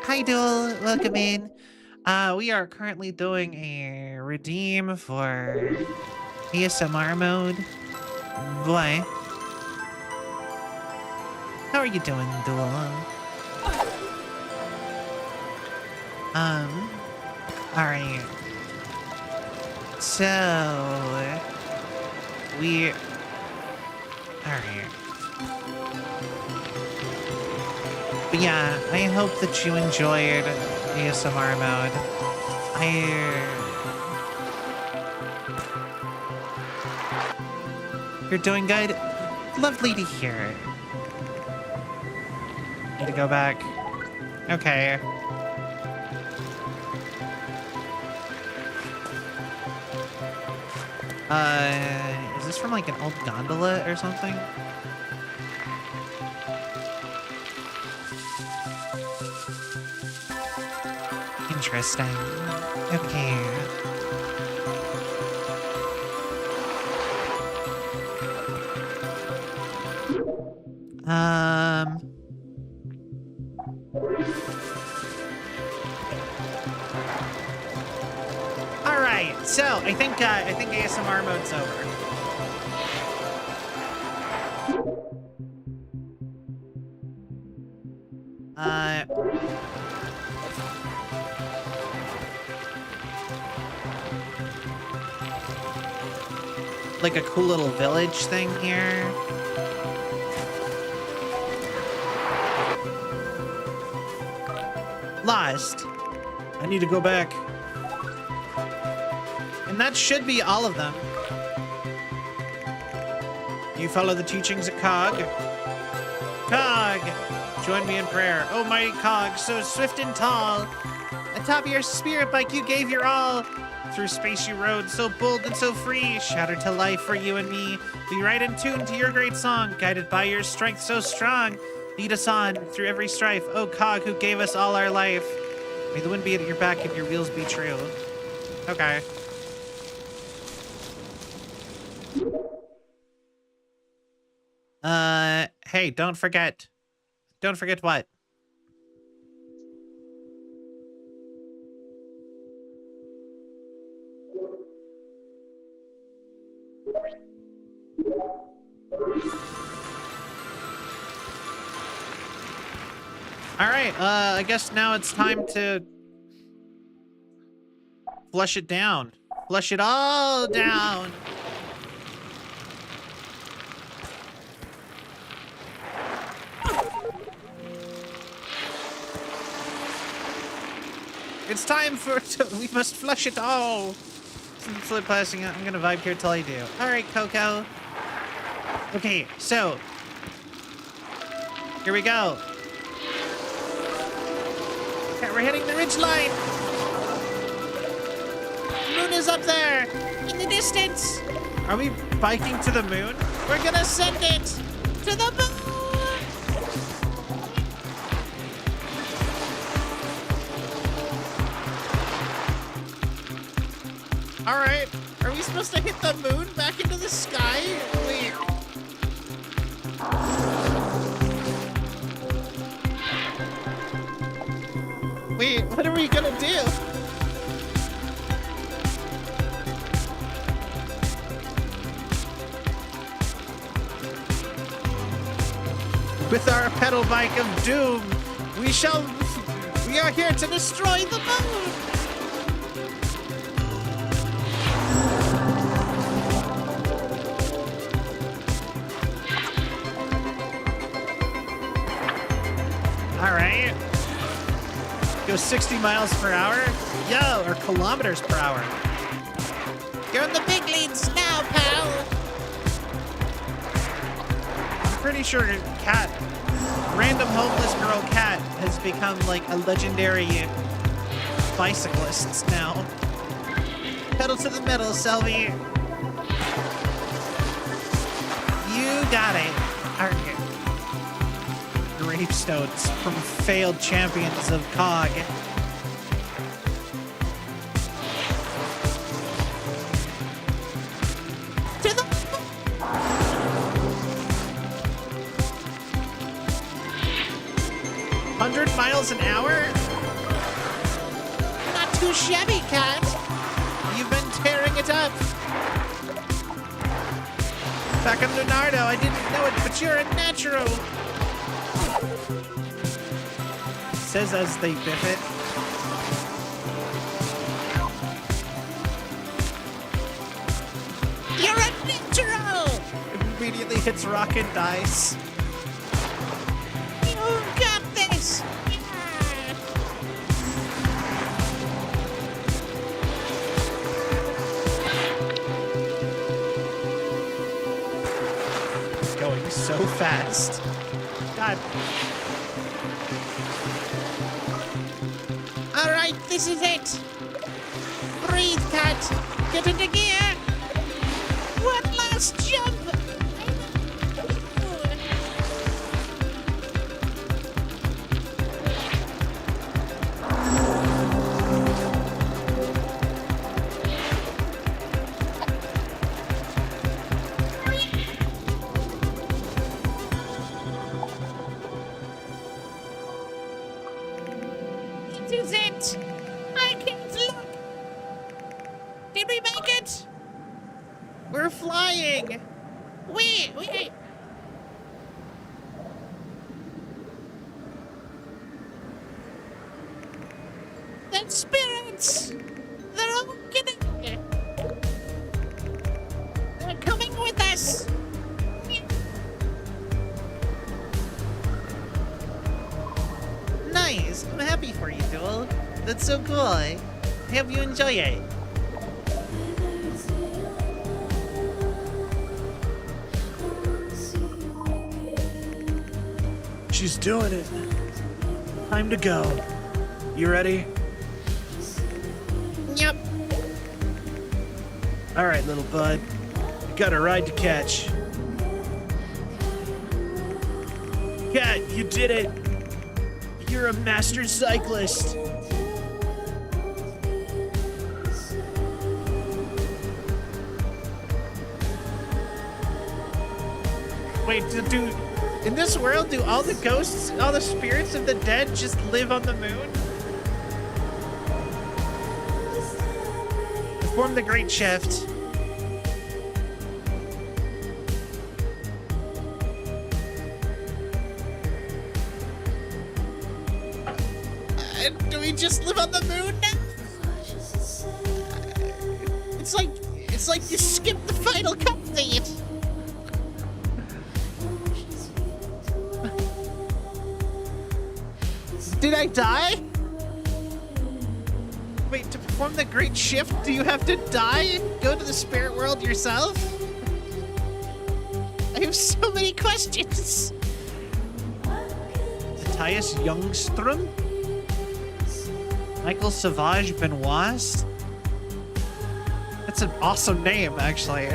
Hi, Duel. Welcome in. We are currently doing a redeem for ASMR mode. Boy. How are you doing, Duel? Alright. So, alright. But yeah, I hope that you enjoyed ASMR mode. You're doing good? Lovely to hear. Need to go back. Okay. Is this from like an old gondola or something? Interesting. Okay. All right. So I think ASMR mode's over. Like a cool little village thing here. Lost. I need to go back. And that should be all of them. You follow the teachings of Cog? Cog! Join me in prayer. Oh, mighty Cog, so swift and tall. Atop your spirit bike you gave your all. Through space you rode, so bold and so free. Shattered to life for you and me. We ride in tune to your great song. Guided by your strength so strong. Lead us on through every strife. Oh, Cog, who gave us all our life. May the wind be at your back and your wheels be true. Okay. Hey, don't forget. Don't forget what? All right, I guess now it's time to flush it down. Flush it all down. It's time for we must flush it all. Flip passing. I'm gonna vibe here till I do. All right, Coco. Okay, so here we go. Okay, we're hitting the ridge line. Moon is up there in the distance. Are we biking to the moon? We're gonna send it to the moon. All right, are we supposed to hit the moon back into the sky? Wait. Wait, what are we gonna do? With our pedal bike of doom, we are here to destroy the moon. all right. Go 60 miles per hour? Yo, or kilometers per hour. You're in the big leads now, pal. I'm pretty sure Cat, random homeless girl Cat, has become like a legendary bicyclist now. Pedal to the metal, Selby. You got it. All right. Gravestones from failed champions of COG. To the 100 miles an hour? not too shabby, Cat. You've been tearing it up. Back on Leonardo, I didn't know it, but you're a natural. Says as they biff it. You're a natural. Immediately hits rock and dice. You've got this. Yeah. Going so fast. God. All right, this is it. Breathe, Cat. Get into gear. One last jump. This is it. I can't look. Did we make it? We're flying. Wait. The spirits. They're all getting. They're coming with us. Nice. I'm happy for you, Duel. That's so cool. I hope you enjoy it. She's doing it. Time to go. You ready? Yep. All right, little bud. You got a ride to catch. Cat, you did it. You're a master cyclist. Wait, do in this world, do all the ghosts, all the spirits of the dead just live on the moon? Form the great shift. just live on the moon now? It's like you skipped the final cutscene. Did I die? Wait, to perform the great shift, do you have to die and go to the spirit world yourself? I have so many questions. Matthias Ljungström? Michael Savage Benoist? That's an awesome name, actually.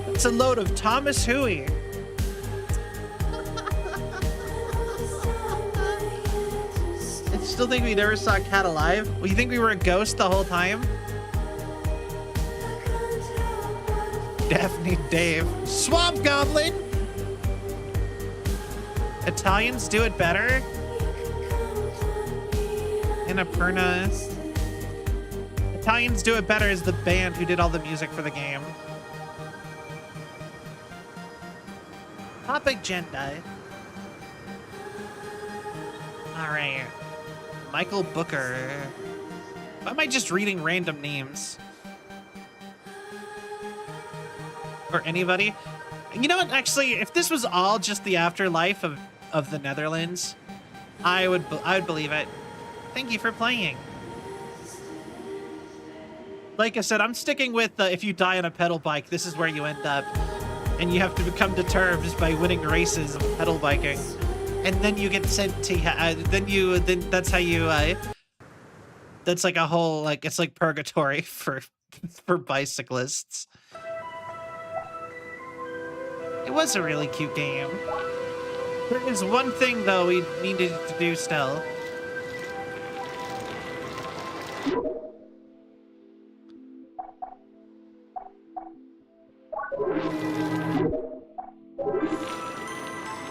It's a load of Thomas Huey. I still think we never saw Cat alive. Well, you think we were a ghost the whole time? Daphne Dave. Swamp Goblin! Italians do it better? Annapurna. Italians Do It Better is the band who did all the music for the game. Topic Genda. Alright. Michael Booker. Why am I just reading random names? Or anybody? You know what, actually, if this was all just the afterlife of the Netherlands, I would believe it. Thank you for playing. Like I said, I'm sticking with if you die on a pedal bike, this is where you end up. And you have to come to terms by winning races of pedal biking. And then you get sent to, then that's how you, that's like a whole, like, it's like purgatory for bicyclists. It was a really cute game. There is one thing, though, we needed to do still.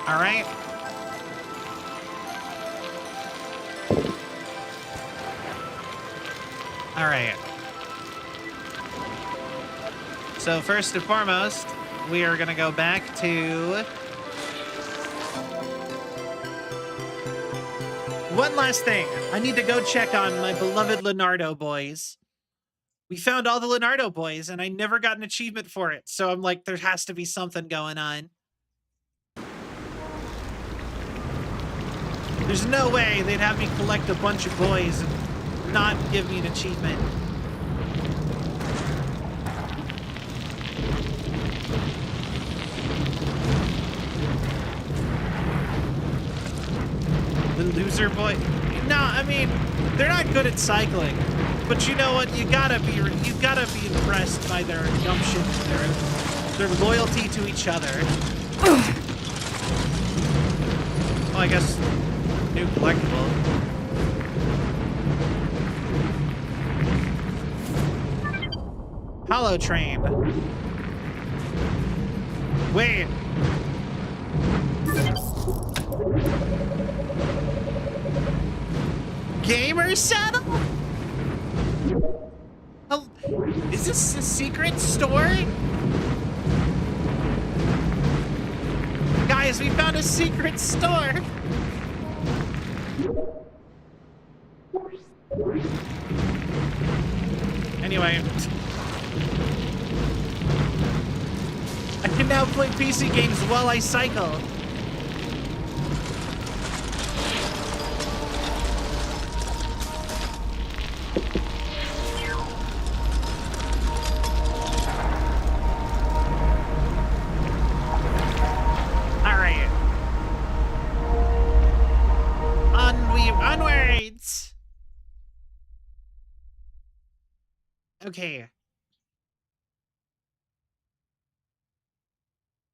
All right. All right. So first and foremost, we are going to go back to one last thing. I need to go check on my beloved Leonardo boys. We found all the Leonardo boys and I never got an achievement for it. So I'm like, there has to be something going on. There's no way they'd have me collect a bunch of boys and not give me an achievement. The loser boy? No, I mean, they're not good at cycling. But you know what? You gotta be impressed by their gumption, their loyalty to each other. Oh, I guess new collectible. Hollow Train. Wait. Gamer Saddle? Oh, is this a secret store? Guys, we found a secret store. Anyway, I can now play PC games while I cycle. Onwards! Okay.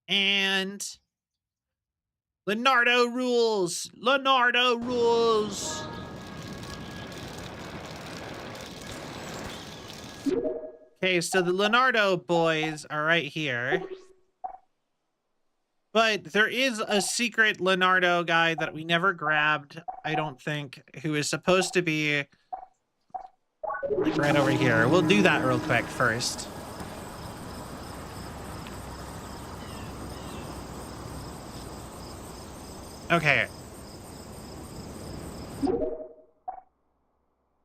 And Leonardo rules! Leonardo rules! Okay, so the Leonardo boys are right here. But there is a secret Leonardo guy that we never grabbed, I don't think, who is supposed to be like right over here. We'll do that real quick first. Okay.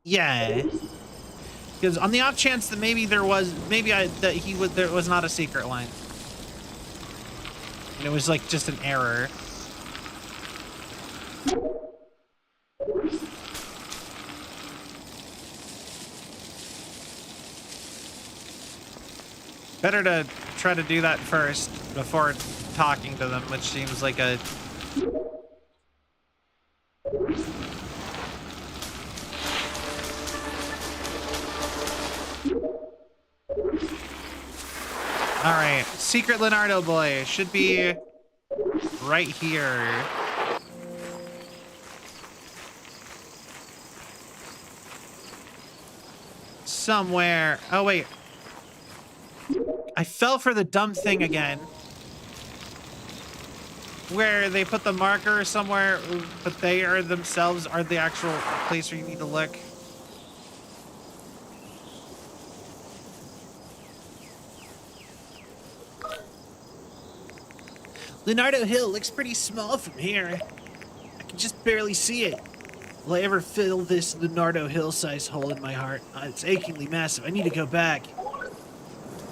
Yeah. Because on the off chance that maybe there was, there was not a secret line. And it was like just an error. Better to try to do that first before talking to them, which seems like a... Alright, Secret Leonardo boy should be right here. Somewhere. Oh, wait. I fell for the dumb thing again. Where they put the marker somewhere, but they are themselves are the actual place where you need to look. Leonardo Hill looks pretty small from here. I can just barely see it. Will I ever fill this Leonardo Hill-sized hole in my heart? It's achingly massive. I need to go back.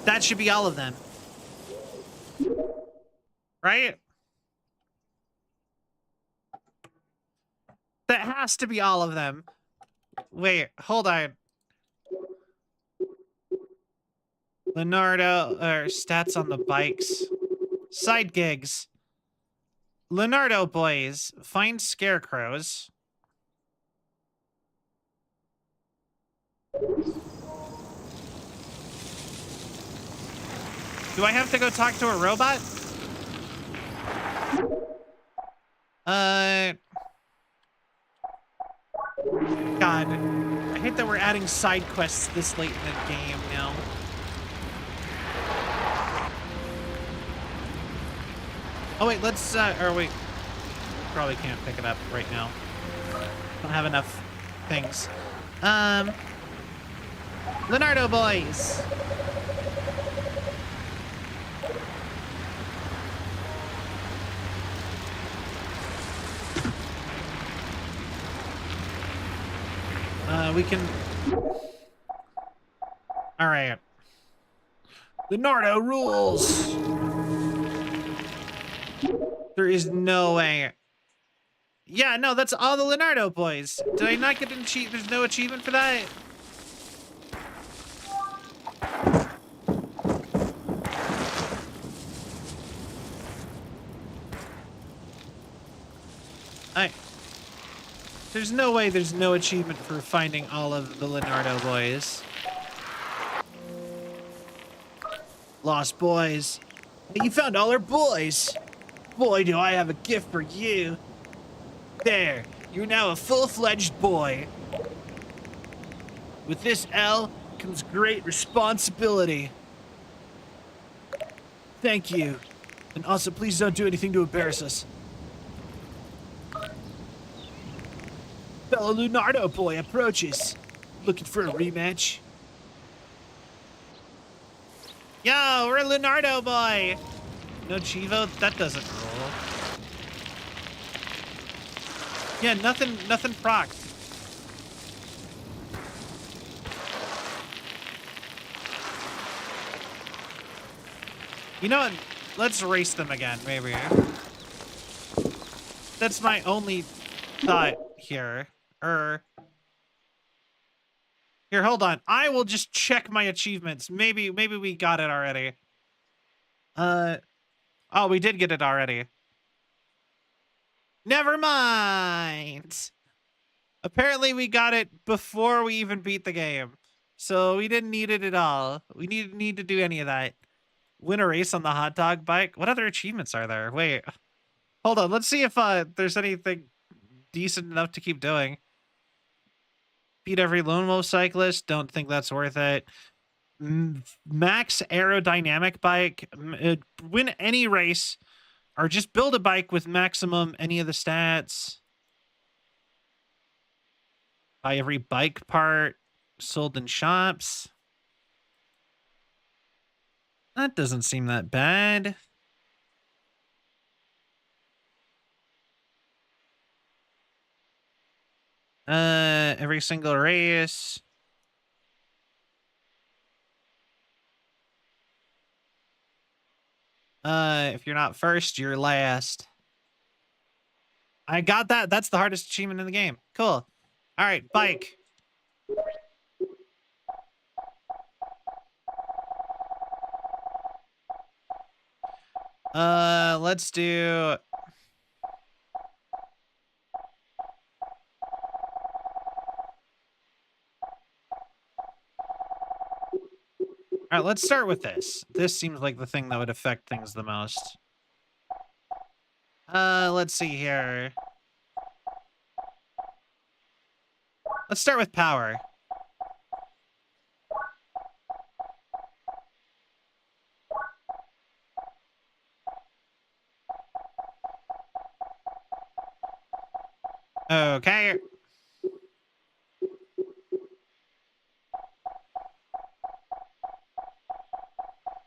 That should be all of them. Right? That has to be all of them. Wait, hold on. Leonardo, or stats on the bikes. Side gigs. Leonardo boys, find scarecrows. Do I have to go talk to a robot? God. I hate that we're adding side quests this late in the game now. Oh wait, let's, or wait. Probably can't pick it up right now. Don't have enough things. Leonardo boys. We can... All right. Leonardo rules. There is no way. Yeah, no, that's all the Leonardo boys. Did I not get an achievement? There's no achievement for that? There's no way there's no achievement for finding all of the Leonardo boys. Lost boys. Hey, you found all our boys. Boy, do I have a gift for you. There, you're now a full-fledged boy. With this L comes great responsibility. Thank you. And also, please don't do anything to embarrass us. Fellow Leonardo boy approaches. Looking for a rematch? Yo, we're a Leonardo boy. No Chivo? That doesn't roll. Yeah, nothing proc. You know what? Let's race them again, maybe. That's my only thought here. Here, hold on. I will just check my achievements. Maybe we got it already. Oh, we did get it already. Never mind. Apparently we got it before we even beat the game. So we didn't need it at all. We need to do any of that. Win a race on the hot dog bike. What other achievements are there? Wait. Hold on. Let's see if there's anything decent enough to keep doing. Beat every lone wolf cyclist. Don't think that's worth it. Max aerodynamic bike. Win any race, or just build a bike with maximum any of the stats. Buy every bike part sold in shops. That doesn't seem that bad. Every single race. If you're not first, you're last. I got that. That's the hardest achievement in the game. Cool. All right, bike. Let's do. All right, let's start with this. This seems like the thing that would affect things the most. Let's see here. Let's start with power. Okay.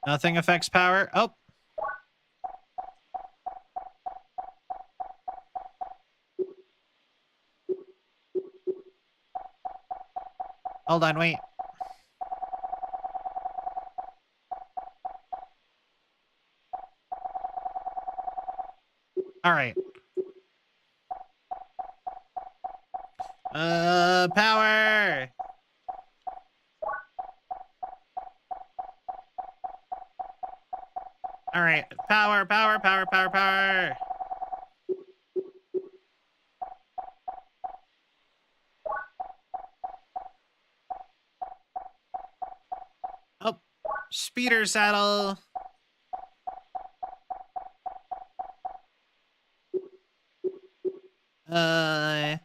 Nothing affects power. Oh. Hold on, wait. All right. Power. All right. Power, power, power, power, power. Oh, speeder saddle. Uh,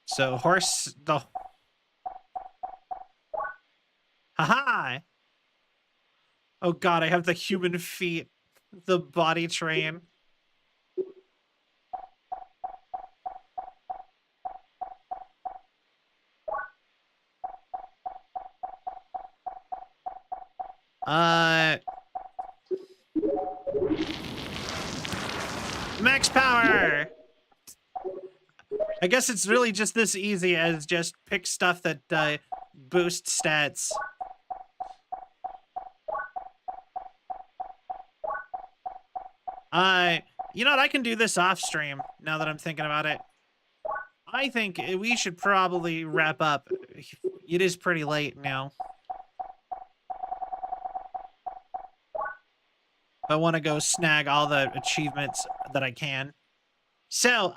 so horse the haha. Oh god, I have the human feet. The body train. Max power. I guess it's really just this easy as just pick stuff that boosts stats. You know what? I can do this off stream now that I'm thinking about it. I think we should probably wrap up. It is pretty late now. I want to go snag all the achievements that I can. So,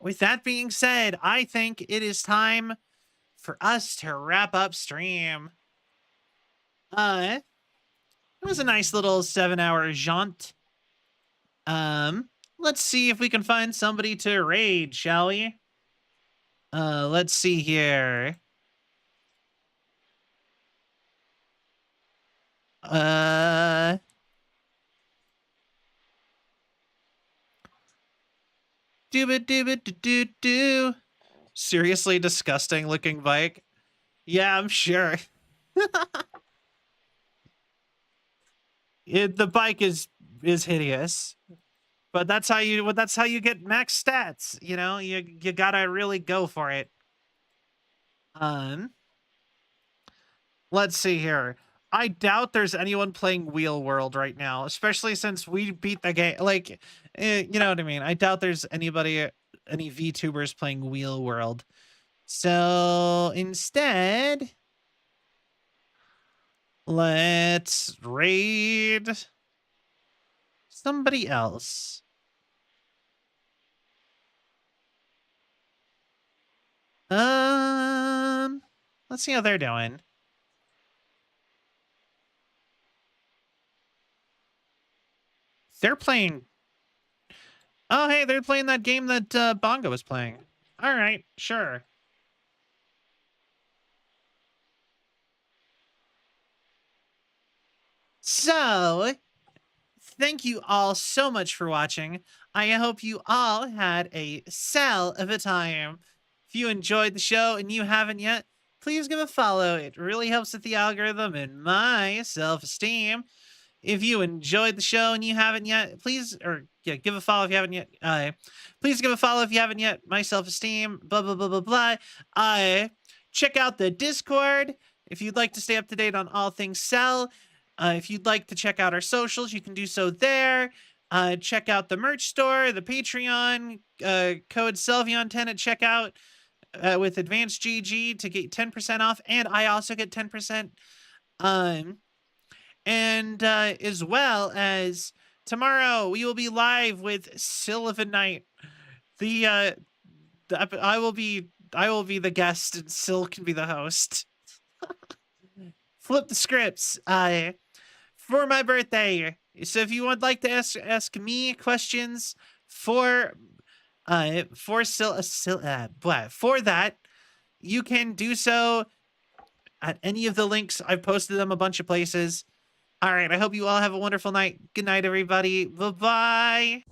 with that being said, I think it is time for us to wrap up stream. It was a nice little 7-hour jaunt. Let's see if we can find somebody to raid, shall we? Let's see here. Do. Seriously disgusting looking bike. Yeah, I'm sure. The bike is hideous. But that's how you get max stats, you know? You gotta really go for it. Let's see here. I doubt there's anyone playing Wheel World right now, especially since we beat the game. Like, you know what I mean? I doubt there's any VTubers playing Wheel World. So instead, let's raid somebody else. Let's see how they're doing. They're playing. Oh, hey, they're playing that game that Bongo was playing. All right, sure. So, thank you all so much for watching. I hope you all had a sell of a time. If you enjoyed the show and you haven't yet, please give a follow. It really helps with the algorithm and my self-esteem. If you enjoyed the show and you haven't yet, please, or yeah, give a follow if you haven't yet. Please give a follow if you haven't yet. My self-esteem, blah, blah, blah, blah, blah. Check out the Discord if you'd like to stay up to date on all things Cell. If you'd like to check out our socials, you can do so there. Check out the merch store, the Patreon, code Celvion10 at checkout with Advanced GG to get 10% off, and I also get 10%. And as well as tomorrow, we will be live with Sylvan Knight. I will be the guest, and Syl can be the host. Flip the scripts. For my birthday. So if you would like to ask me questions for that, you can do so at any of the links. I've posted them a bunch of places. All right, I hope you all have a wonderful night. Good night, everybody. Bye-bye.